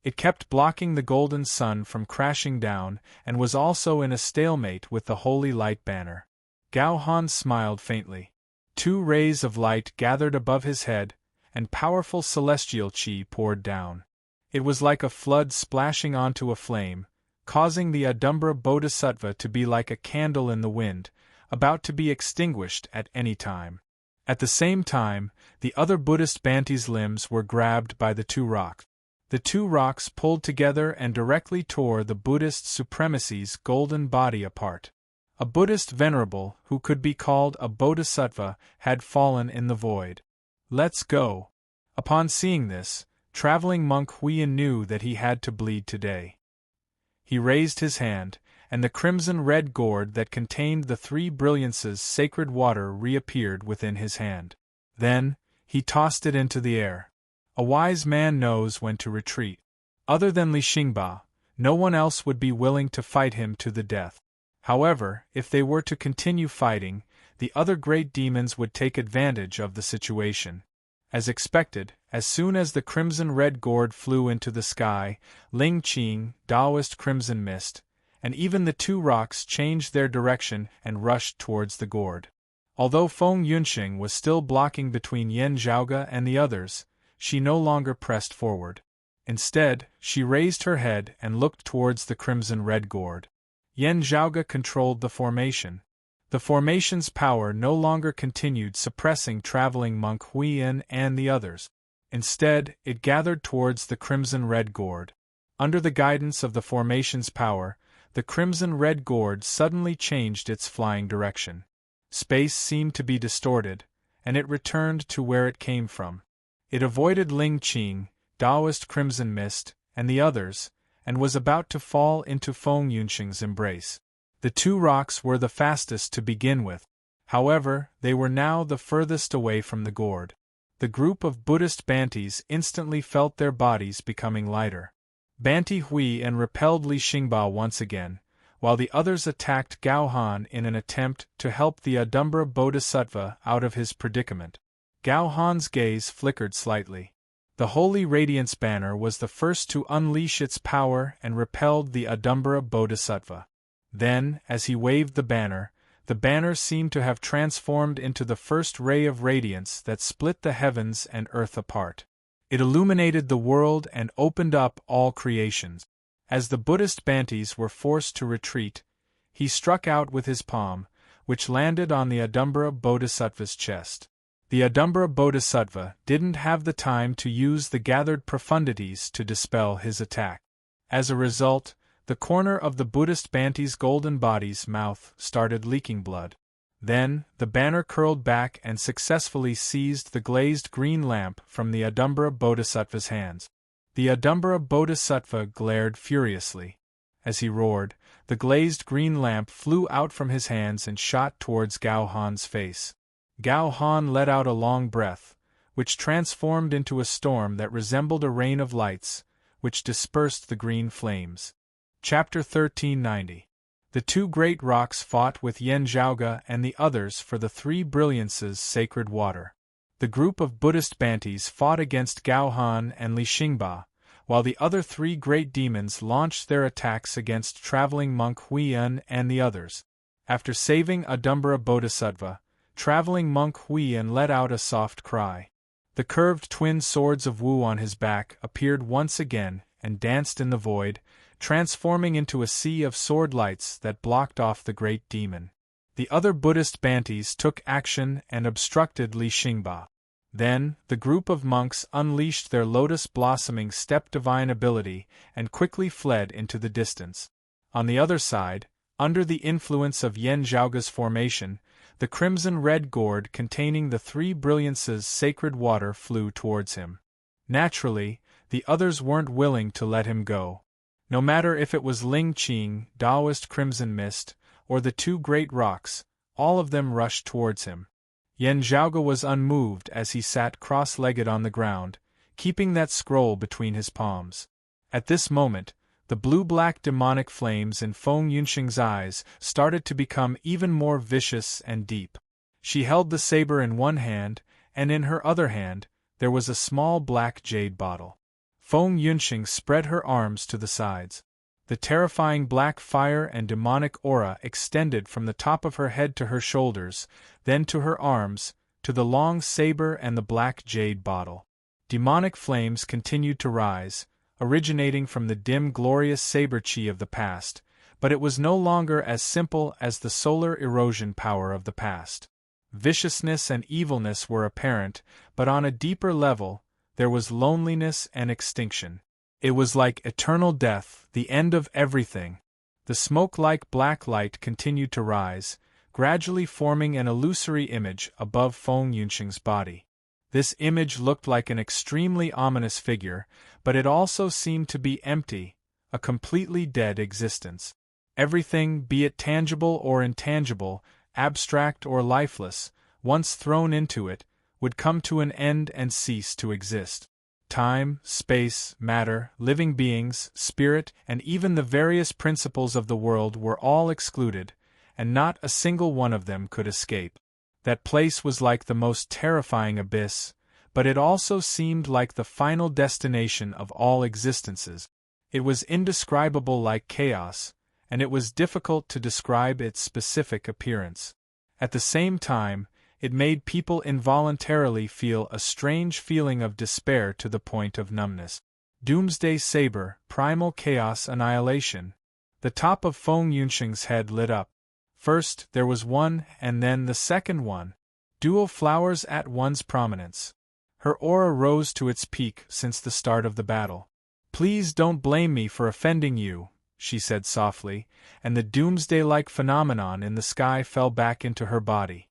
It kept blocking the golden sun from crashing down and was also in a stalemate with the holy light banner. Gao Han smiled faintly. 2 rays of light gathered above his head, and powerful celestial chi poured down. It was like a flood splashing onto a flame, causing the Adumbra Bodhisattva to be like a candle in the wind, about to be extinguished at any time. At the same time, the other Buddhist Banti's limbs were grabbed by the 2 rocks. The 2 rocks pulled together and directly tore the Buddhist supremacy's golden body apart. A Buddhist venerable, who could be called a bodhisattva, had fallen in the void. "Let's go." Upon seeing this, traveling monk Huiyin knew that he had to bleed today. He raised his hand, and the crimson-red gourd that contained the 3 brilliances sacred water reappeared within his hand. Then, he tossed it into the air. A wise man knows when to retreat. Other than Li Xingba, no one else would be willing to fight him to the death. However, if they were to continue fighting, the other great demons would take advantage of the situation. As expected, as soon as the crimson-red gourd flew into the sky, Ling Qing, Taoist crimson mist, and even the 2 rocks changed their direction and rushed towards the gourd. Although Feng Yunxing was still blocking between Yan Zhaoge and the others, she no longer pressed forward. Instead, she raised her head and looked towards the crimson-red gourd. Yan Zhaoge controlled the formation. The formation's power no longer continued suppressing traveling monk Huiyin and the others. Instead, it gathered towards the crimson-red gourd. Under the guidance of the formation's power, the crimson-red gourd suddenly changed its flying direction. Space seemed to be distorted, and it returned to where it came from. It avoided Ling Qing, Taoist Crimson Mist, and the others, and was about to fall into Feng Yunxing's embrace. The two rocks were the fastest to begin with. However, they were now the furthest away from the gourd. The group of Buddhist Bantis instantly felt their bodies becoming lighter. Banti Hui and repelled Li Xingba once again, while the others attacked Gao Han in an attempt to help the Adumbra Bodhisattva out of his predicament. Gao Han's gaze flickered slightly. The Holy Radiance banner was the first to unleash its power and repelled the Adumbra Bodhisattva. Then, as he waved the banner seemed to have transformed into the first ray of radiance that split the heavens and earth apart. It illuminated the world and opened up all creations. As the Buddhist Bantis were forced to retreat, he struck out with his palm, which landed on the Adumbra Bodhisattva's chest. The Adumbra Bodhisattva didn't have the time to use the gathered profundities to dispel his attack. As a result, the corner of the Buddhist Banti's golden body's mouth started leaking blood. Then, the banner curled back and successfully seized the glazed green lamp from the Adumbra Bodhisattva's hands. The Adumbra Bodhisattva glared furiously. As he roared, the glazed green lamp flew out from his hands and shot towards Gao Han's face. Gao Han let out a long breath, which transformed into a storm that resembled a rain of lights, which dispersed the green flames. Chapter 1390. The two great rocks fought with Yen Zhaoge and the others for the three brilliances' sacred water. The group of Buddhist Bantis fought against Gao Han and Li Xingba, while the other three great demons launched their attacks against traveling monk Huiyan and the others. After saving Adumbra Bodhisattva, traveling monk Huiyan let out a soft cry. The curved twin swords of Wu on his back appeared once again and danced in the void, transforming into a sea of sword lights that blocked off the great demon. The other Buddhist Bantis took action and obstructed Li Xingba. Then, the group of monks unleashed their lotus-blossoming step-divine ability and quickly fled into the distance. On the other side, under the influence of Yen Zhaoge's formation, the crimson-red gourd containing the three brilliances' sacred water flew towards him. Naturally, the others weren't willing to let him go. No matter if it was Ling Qing, Taoist Crimson Mist, or the two great rocks, all of them rushed towards him. Yen Zhaoge was unmoved as he sat cross-legged on the ground, keeping that scroll between his palms. At this moment, the blue-black demonic flames in Feng Yunxing's eyes started to become even more vicious and deep. She held the saber in one hand, and in her other hand, there was a small black jade bottle. Feng Yunxing spread her arms to the sides. The terrifying black fire and demonic aura extended from the top of her head to her shoulders, then to her arms, to the long saber and the black jade bottle. Demonic flames continued to rise, originating from the dim glorious saber chi of the past, but it was no longer as simple as the solar erosion power of the past. Viciousness and evilness were apparent, but on a deeper level, there was loneliness and extinction. It was like eternal death, the end of everything. The smoke-like black light continued to rise, gradually forming an illusory image above Feng Yunxing's body. This image looked like an extremely ominous figure, but it also seemed to be empty, a completely dead existence. Everything, be it tangible or intangible, abstract or lifeless, once thrown into it, would come to an end and cease to exist. Time, space, matter, living beings, spirit, and even the various principles of the world were all excluded, and not a single one of them could escape. That place was like the most terrifying abyss, but it also seemed like the final destination of all existences. It was indescribable like chaos, and it was difficult to describe its specific appearance. At the same time, it made people involuntarily feel a strange feeling of despair to the point of numbness. Doomsday Saber, Primal Chaos Annihilation. The top of Feng Yunxing's head lit up. First, there was one, and then the second one. Dual flowers at one's prominence. Her aura rose to its peak since the start of the battle. "Please don't blame me for offending you," she said softly, and the doomsday-like phenomenon in the sky fell back into her body.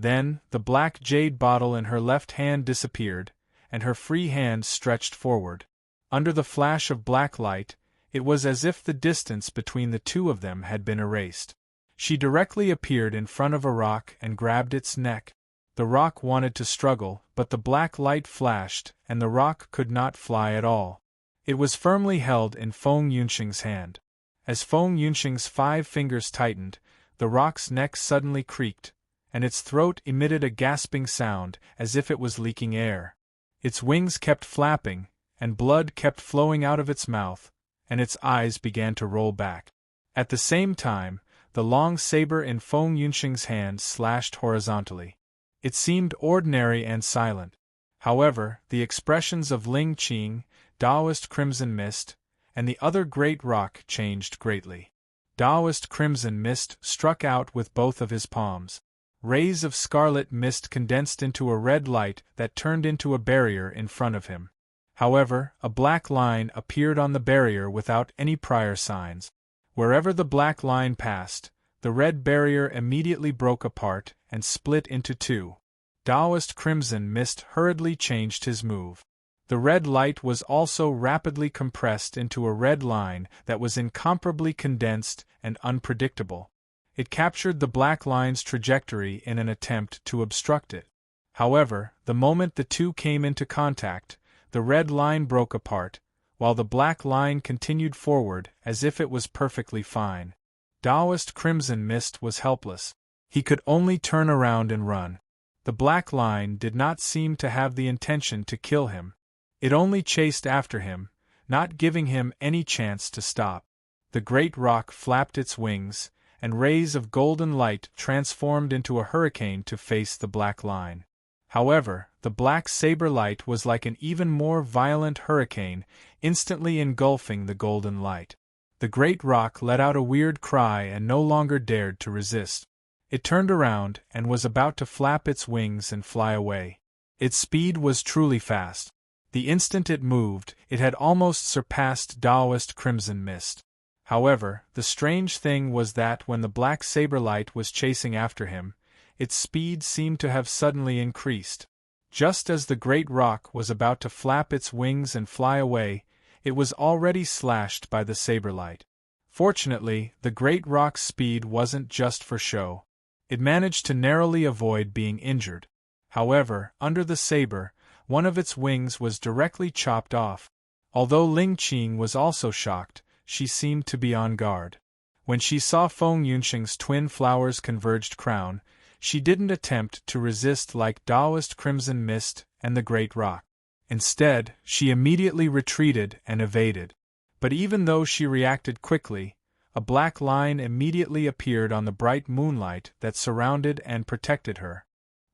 Then, the black jade bottle in her left hand disappeared, and her free hand stretched forward. Under the flash of black light, it was as if the distance between the two of them had been erased. She directly appeared in front of a rock and grabbed its neck. The rock wanted to struggle, but the black light flashed, and the rock could not fly at all. It was firmly held in Feng Yunxing's hand. As Feng Yunxing's 5 fingers tightened, the rock's neck suddenly creaked, and its throat emitted a gasping sound as if it was leaking air. Its wings kept flapping, and blood kept flowing out of its mouth, and its eyes began to roll back. At the same time, the long saber in Feng Yunxing's hand slashed horizontally. It seemed ordinary and silent. However, the expressions of Ling Qing, Taoist Crimson Mist, and the other great rock changed greatly. Taoist Crimson Mist struck out with both of his palms. Rays of scarlet mist condensed into a red light that turned into a barrier in front of him. However, a black line appeared on the barrier without any prior signs. Wherever the black line passed, the red barrier immediately broke apart and split into two. Taoist Crimson Mist hurriedly changed his move. The red light was also rapidly compressed into a red line that was incomparably condensed and unpredictable. It captured the black line's trajectory in an attempt to obstruct it. However, the moment the two came into contact, the red line broke apart, while the black line continued forward as if it was perfectly fine. Taoist Crimson Mist was helpless. He could only turn around and run. The black line did not seem to have the intention to kill him. It only chased after him, not giving him any chance to stop. The great rock flapped its wings, and rays of golden light transformed into a hurricane to face the black line. However, the black saber light was like an even more violent hurricane, instantly engulfing the golden light. The great rock let out a weird cry and no longer dared to resist. It turned around and was about to flap its wings and fly away. Its speed was truly fast. The instant it moved, it had almost surpassed Taoist Crimson Mist. However, the strange thing was that when the black saber light was chasing after him, its speed seemed to have suddenly increased. Just as the great rock was about to flap its wings and fly away, it was already slashed by the saber light. Fortunately, the great rock's speed wasn't just for show. It managed to narrowly avoid being injured. However, under the saber, one of its wings was directly chopped off. Although Ling Qing was also shocked, she seemed to be on guard. When she saw Feng Yunxing's twin flowers converged crown, she didn't attempt to resist like Taoist Crimson Mist and the Great Rock. Instead, she immediately retreated and evaded. But even though she reacted quickly, a black line immediately appeared on the bright moonlight that surrounded and protected her.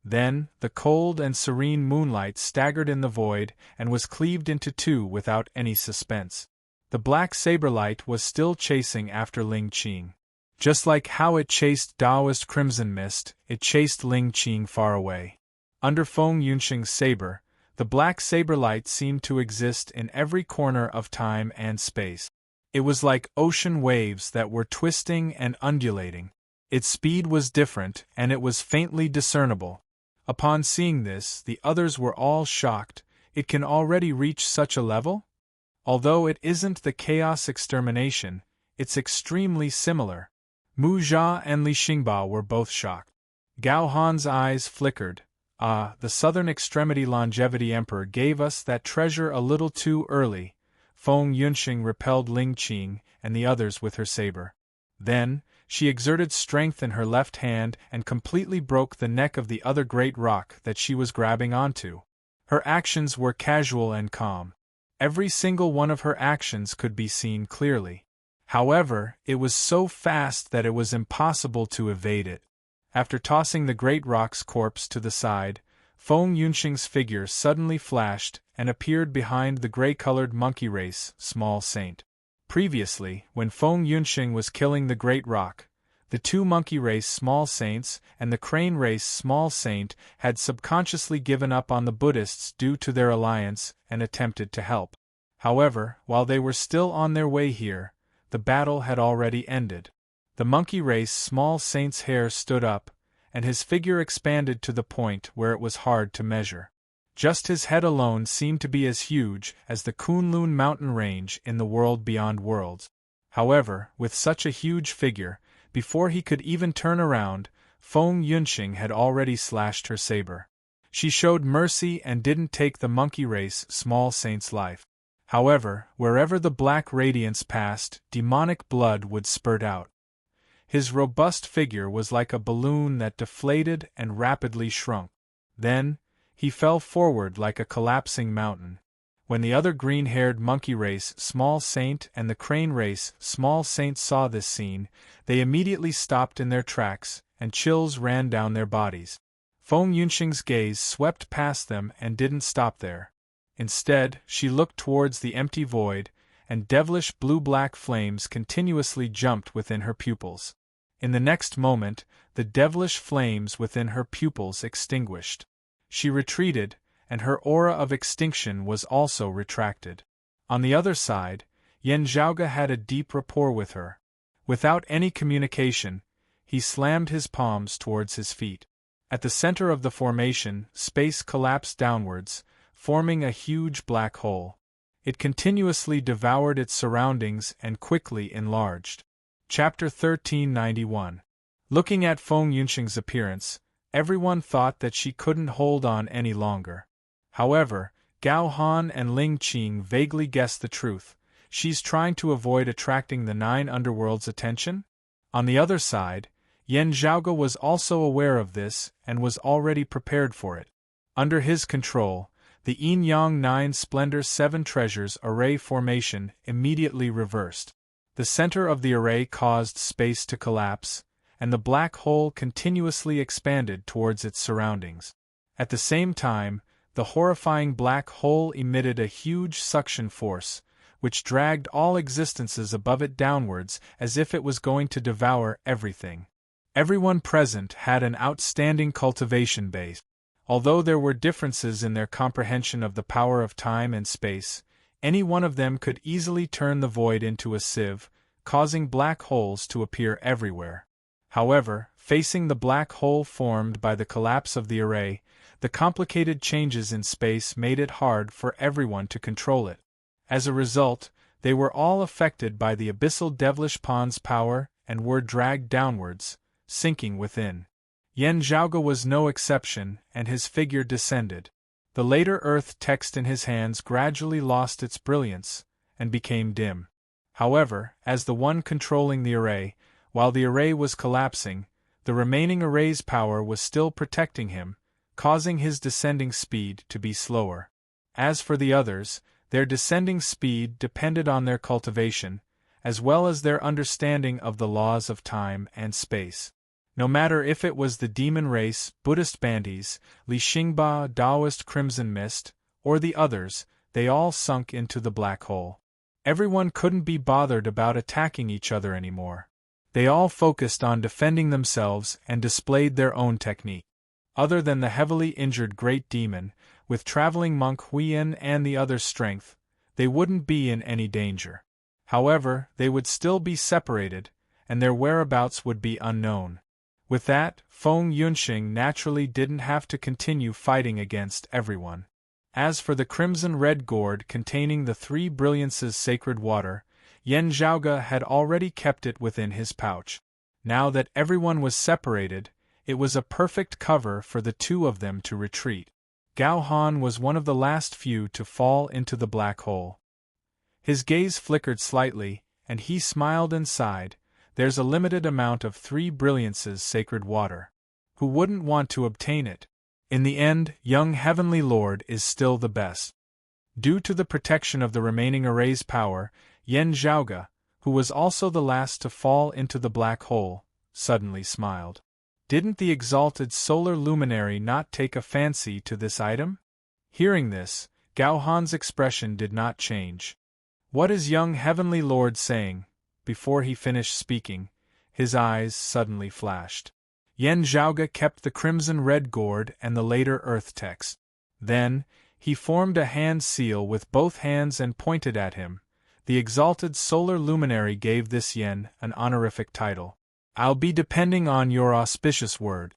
Then, the cold and serene moonlight staggered in the void and was cleaved into two without any suspense. The black saber light was still chasing after Ling Qing. Just like how it chased Taoist Crimson Mist, it chased Ling Qing far away. Under Feng Yunxing's saber, the black saber light seemed to exist in every corner of time and space. It was like ocean waves that were twisting and undulating. Its speed was different, and it was faintly discernible. Upon seeing this, the others were all shocked. It can already reach such a level? Although it isn't the chaos extermination, it's extremely similar. Mu Jia and Li Xingba were both shocked. Gao Han's eyes flickered. Ah, the southern extremity longevity emperor gave us that treasure a little too early. Feng Yunxing repelled Ling Qing and the others with her saber. Then, she exerted strength in her left hand and completely broke the neck of the other great rock that she was grabbing onto. Her actions were casual and calm. Every single one of her actions could be seen clearly. However, it was so fast that it was impossible to evade it. After tossing the great rock's corpse to the side, Feng Yunxing's figure suddenly flashed and appeared behind the gray-colored monkey race, Small Saint. Previously, when Feng Yunxing was killing the great rock, the two monkey race Small Saints and the crane race Small Saint had subconsciously given up on the Buddhists due to their alliance and attempted to help. However, while they were still on their way here, the battle had already ended. The monkey race Small Saint's hair stood up, and his figure expanded to the point where it was hard to measure. Just his head alone seemed to be as huge as the Kunlun mountain range in the world beyond worlds. However, with such a huge figure, before he could even turn around, Feng Yunxing had already slashed her saber. She showed mercy and didn't take the monkey race small saint's life. However, wherever the black radiance passed, demonic blood would spurt out. His robust figure was like a balloon that deflated and rapidly shrunk. Then, he fell forward like a collapsing mountain. When the other green-haired monkey race small saint and the crane race small saint saw this scene, they immediately stopped in their tracks, and chills ran down their bodies. Feng Yunxing's gaze swept past them and didn't stop there. Instead, she looked towards the empty void, and devilish blue-black flames continuously jumped within her pupils. In the next moment, the devilish flames within her pupils extinguished. She retreated, and her aura of extinction was also retracted. On the other side, Yan Zhaoge had a deep rapport with her. Without any communication, he slammed his palms towards his feet. At the center of the formation, space collapsed downwards, forming a huge black hole. It continuously devoured its surroundings and quickly enlarged. Chapter 1391. Looking at Feng Yunxing's appearance, everyone thought that she couldn't hold on any longer. However, Gao Han and Ling Qing vaguely guessed the truth. She's trying to avoid attracting the 9 underworlds' attention? On the other side, Yan Zhaoge was also aware of this and was already prepared for it. Under his control, the Yin-Yang 9 Splendor 7 Treasures array formation immediately reversed. The center of the array caused space to collapse, and the black hole continuously expanded towards its surroundings. At the same time, the horrifying black hole emitted a huge suction force, which dragged all existences above it downwards as if it was going to devour everything. Everyone present had an outstanding cultivation base. Although there were differences in their comprehension of the power of time and space, any one of them could easily turn the void into a sieve, causing black holes to appear everywhere. However, facing the black hole formed by the collapse of the array, the complicated changes in space made it hard for everyone to control it. As a result, they were all affected by the abyssal devilish pond's power and were dragged downwards, sinking within. Yan Zhaoge was no exception, and his figure descended. The later earth text in his hands gradually lost its brilliance, and became dim. However, as the one controlling the array, while the array was collapsing, the remaining array's power was still protecting him, causing his descending speed to be slower. As for the others, their descending speed depended on their cultivation, as well as their understanding of the laws of time and space. No matter if it was the demon race, Buddhist Bandis, Li Xingba, Taoist Crimson Mist, or the others, they all sunk into the black hole. Everyone couldn't be bothered about attacking each other anymore. They all focused on defending themselves and displayed their own technique. Other than the heavily injured great demon, with traveling monk Huiyan and the other's strength, they wouldn't be in any danger. However, they would still be separated, and their whereabouts would be unknown. With that, Feng Yunxing naturally didn't have to continue fighting against everyone. As for the crimson-red gourd containing the 3 brilliances sacred water, Yan Zhaoge had already kept it within his pouch. Now that everyone was separated, it was a perfect cover for the 2 of them to retreat. Gao Han was one of the last few to fall into the black hole. His gaze flickered slightly, and he smiled and sighed. There's a limited amount of 3 brilliances sacred water. Who wouldn't want to obtain it? In the end, young Heavenly Lord is still the best. Due to the protection of the remaining array's power, Yan Zhaoge, who was also the last to fall into the black hole, suddenly smiled. Didn't the exalted solar luminary not take a fancy to this item? Hearing this, Gao Han's expression did not change. What is young Heavenly Lord saying? Before he finished speaking, his eyes suddenly flashed. Yan Zhaoge kept the crimson-red gourd and the later earth text. Then, he formed a hand seal with both hands and pointed at him. The exalted solar luminary gave this yen an honorific title. I'll be depending on your auspicious word.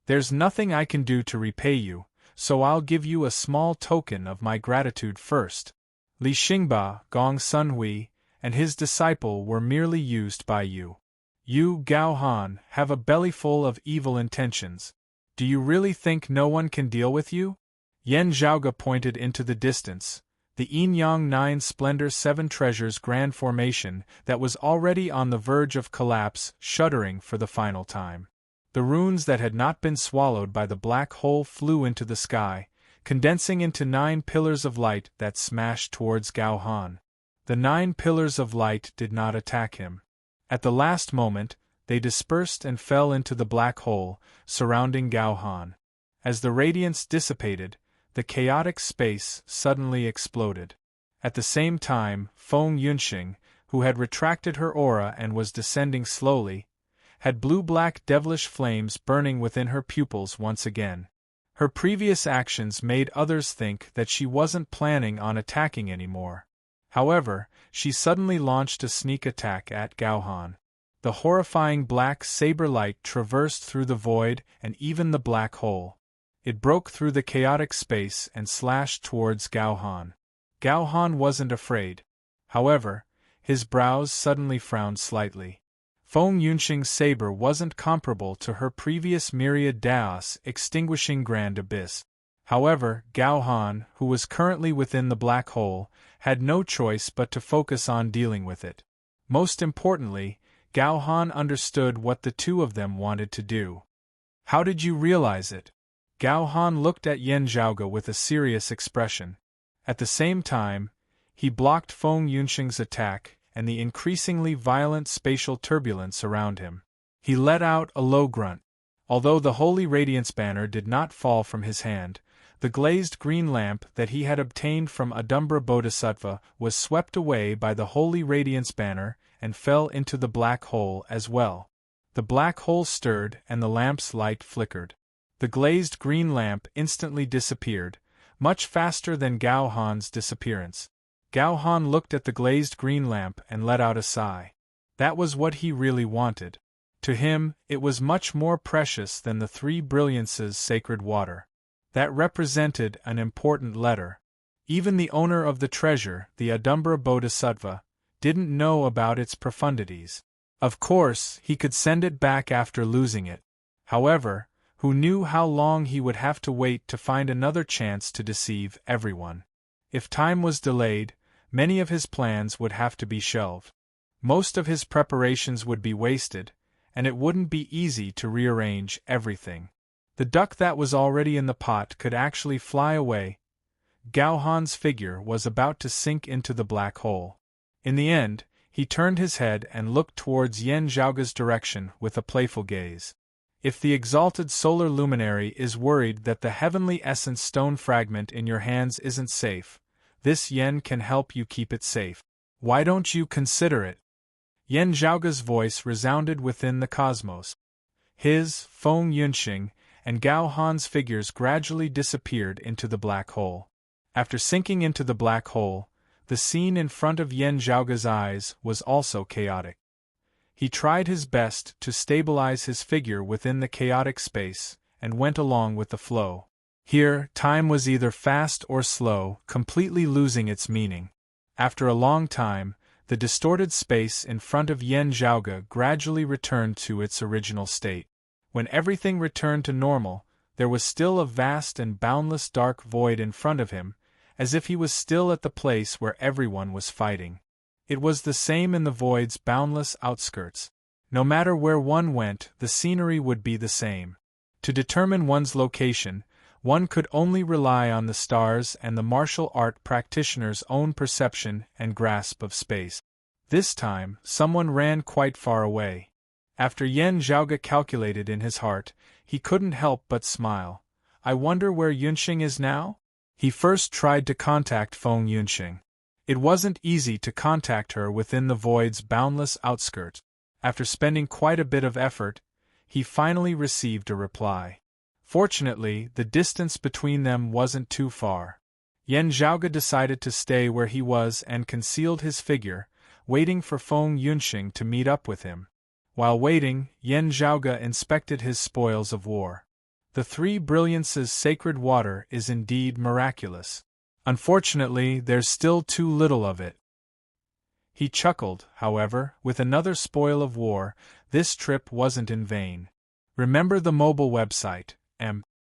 There's nothing I can do to repay you, so I'll give you a small token of my gratitude first. Li Xingba, Gong Sunhui, and his disciple were merely used by you. You, Gao Han, have a bellyful of evil intentions. Do you really think no one can deal with you? Yan Zhaoge pointed into the distance, the Yin-Yang 9 Splendor 7 Treasures Grand Formation that was already on the verge of collapse, shuddering for the final time. The runes that had not been swallowed by the black hole flew into the sky, condensing into 9 pillars of light that smashed towards Gao Han. The 9 pillars of light did not attack him. At the last moment, they dispersed and fell into the black hole, surrounding Gao Han. As the radiance dissipated, the chaotic space suddenly exploded. At the same time, Feng Yunxing, who had retracted her aura and was descending slowly, had blue-black devilish flames burning within her pupils once again. Her previous actions made others think that she wasn't planning on attacking anymore. However, she suddenly launched a sneak attack at Gao Han. The horrifying black saber light traversed through the void and even the black hole. It broke through the chaotic space and slashed towards Gao Han. Gao Han wasn't afraid. However, his brows suddenly frowned slightly. Feng Yunxing's saber wasn't comparable to her previous myriad Daos extinguishing Grand Abyss. However, Gao Han, who was currently within the black hole, had no choice but to focus on dealing with it. Most importantly, Gao Han understood what the two of them wanted to do. How did you realize it? Gao Han looked at Yan Zhaoge with a serious expression. At the same time, he blocked Feng Yunxing's attack and the increasingly violent spatial turbulence around him. He let out a low grunt. Although the Holy Radiance banner did not fall from his hand, the glazed green lamp that he had obtained from Adumbra Bodhisattva was swept away by the Holy Radiance banner and fell into the black hole as well. The black hole stirred and the lamp's light flickered. The glazed green lamp instantly disappeared, much faster than Gao Han's disappearance. Gao Han looked at the glazed green lamp and let out a sigh. That was what he really wanted. To him, it was much more precious than the 3 brilliances sacred water. That represented an important letter. Even the owner of the treasure, the Adumbra Bodhisattva, didn't know about its profundities. Of course, he could send it back after losing it. However, who knew how long he would have to wait to find another chance to deceive everyone? If time was delayed, many of his plans would have to be shelved. Most of his preparations would be wasted, and it wouldn't be easy to rearrange everything. The duck that was already in the pot could actually fly away. Gao Han's figure was about to sink into the black hole. In the end, he turned his head and looked towards Yan Zhaoge's direction with a playful gaze. If the exalted solar luminary is worried that the heavenly essence stone fragment in your hands isn't safe, this Yen can help you keep it safe. Why don't you consider it? Yan Zhaoge's voice resounded within the cosmos. His, Feng Yunxing, and Gao Han's figures gradually disappeared into the black hole. After sinking into the black hole, the scene in front of Yan Zhaoge's eyes was also chaotic. He tried his best to stabilize his figure within the chaotic space, and went along with the flow. Here, time was either fast or slow, completely losing its meaning. After a long time, the distorted space in front of Yan Zhaoge gradually returned to its original state. When everything returned to normal, there was still a vast and boundless dark void in front of him, as if he was still at the place where everyone was fighting. It was the same in the void's boundless outskirts. No matter where one went, the scenery would be the same. To determine one's location, one could only rely on the stars and the martial art practitioner's own perception and grasp of space. This time, someone ran quite far away. After Yan Zhaoge calculated in his heart, he couldn't help but smile. I wonder where Yunxing is now? He first tried to contact Feng Yunxing. It wasn't easy to contact her within the void's boundless outskirts. After spending quite a bit of effort, he finally received a reply. Fortunately, the distance between them wasn't too far. Yan Zhaoge decided to stay where he was and concealed his figure, waiting for Feng Yunxing to meet up with him. While waiting, Yan Zhaoge inspected his spoils of war. The Three Brilliances' sacred water is indeed miraculous. Unfortunately, there's still too little of it. He chuckled, however, with another spoil of war. This trip wasn't in vain. Remember the mobile website,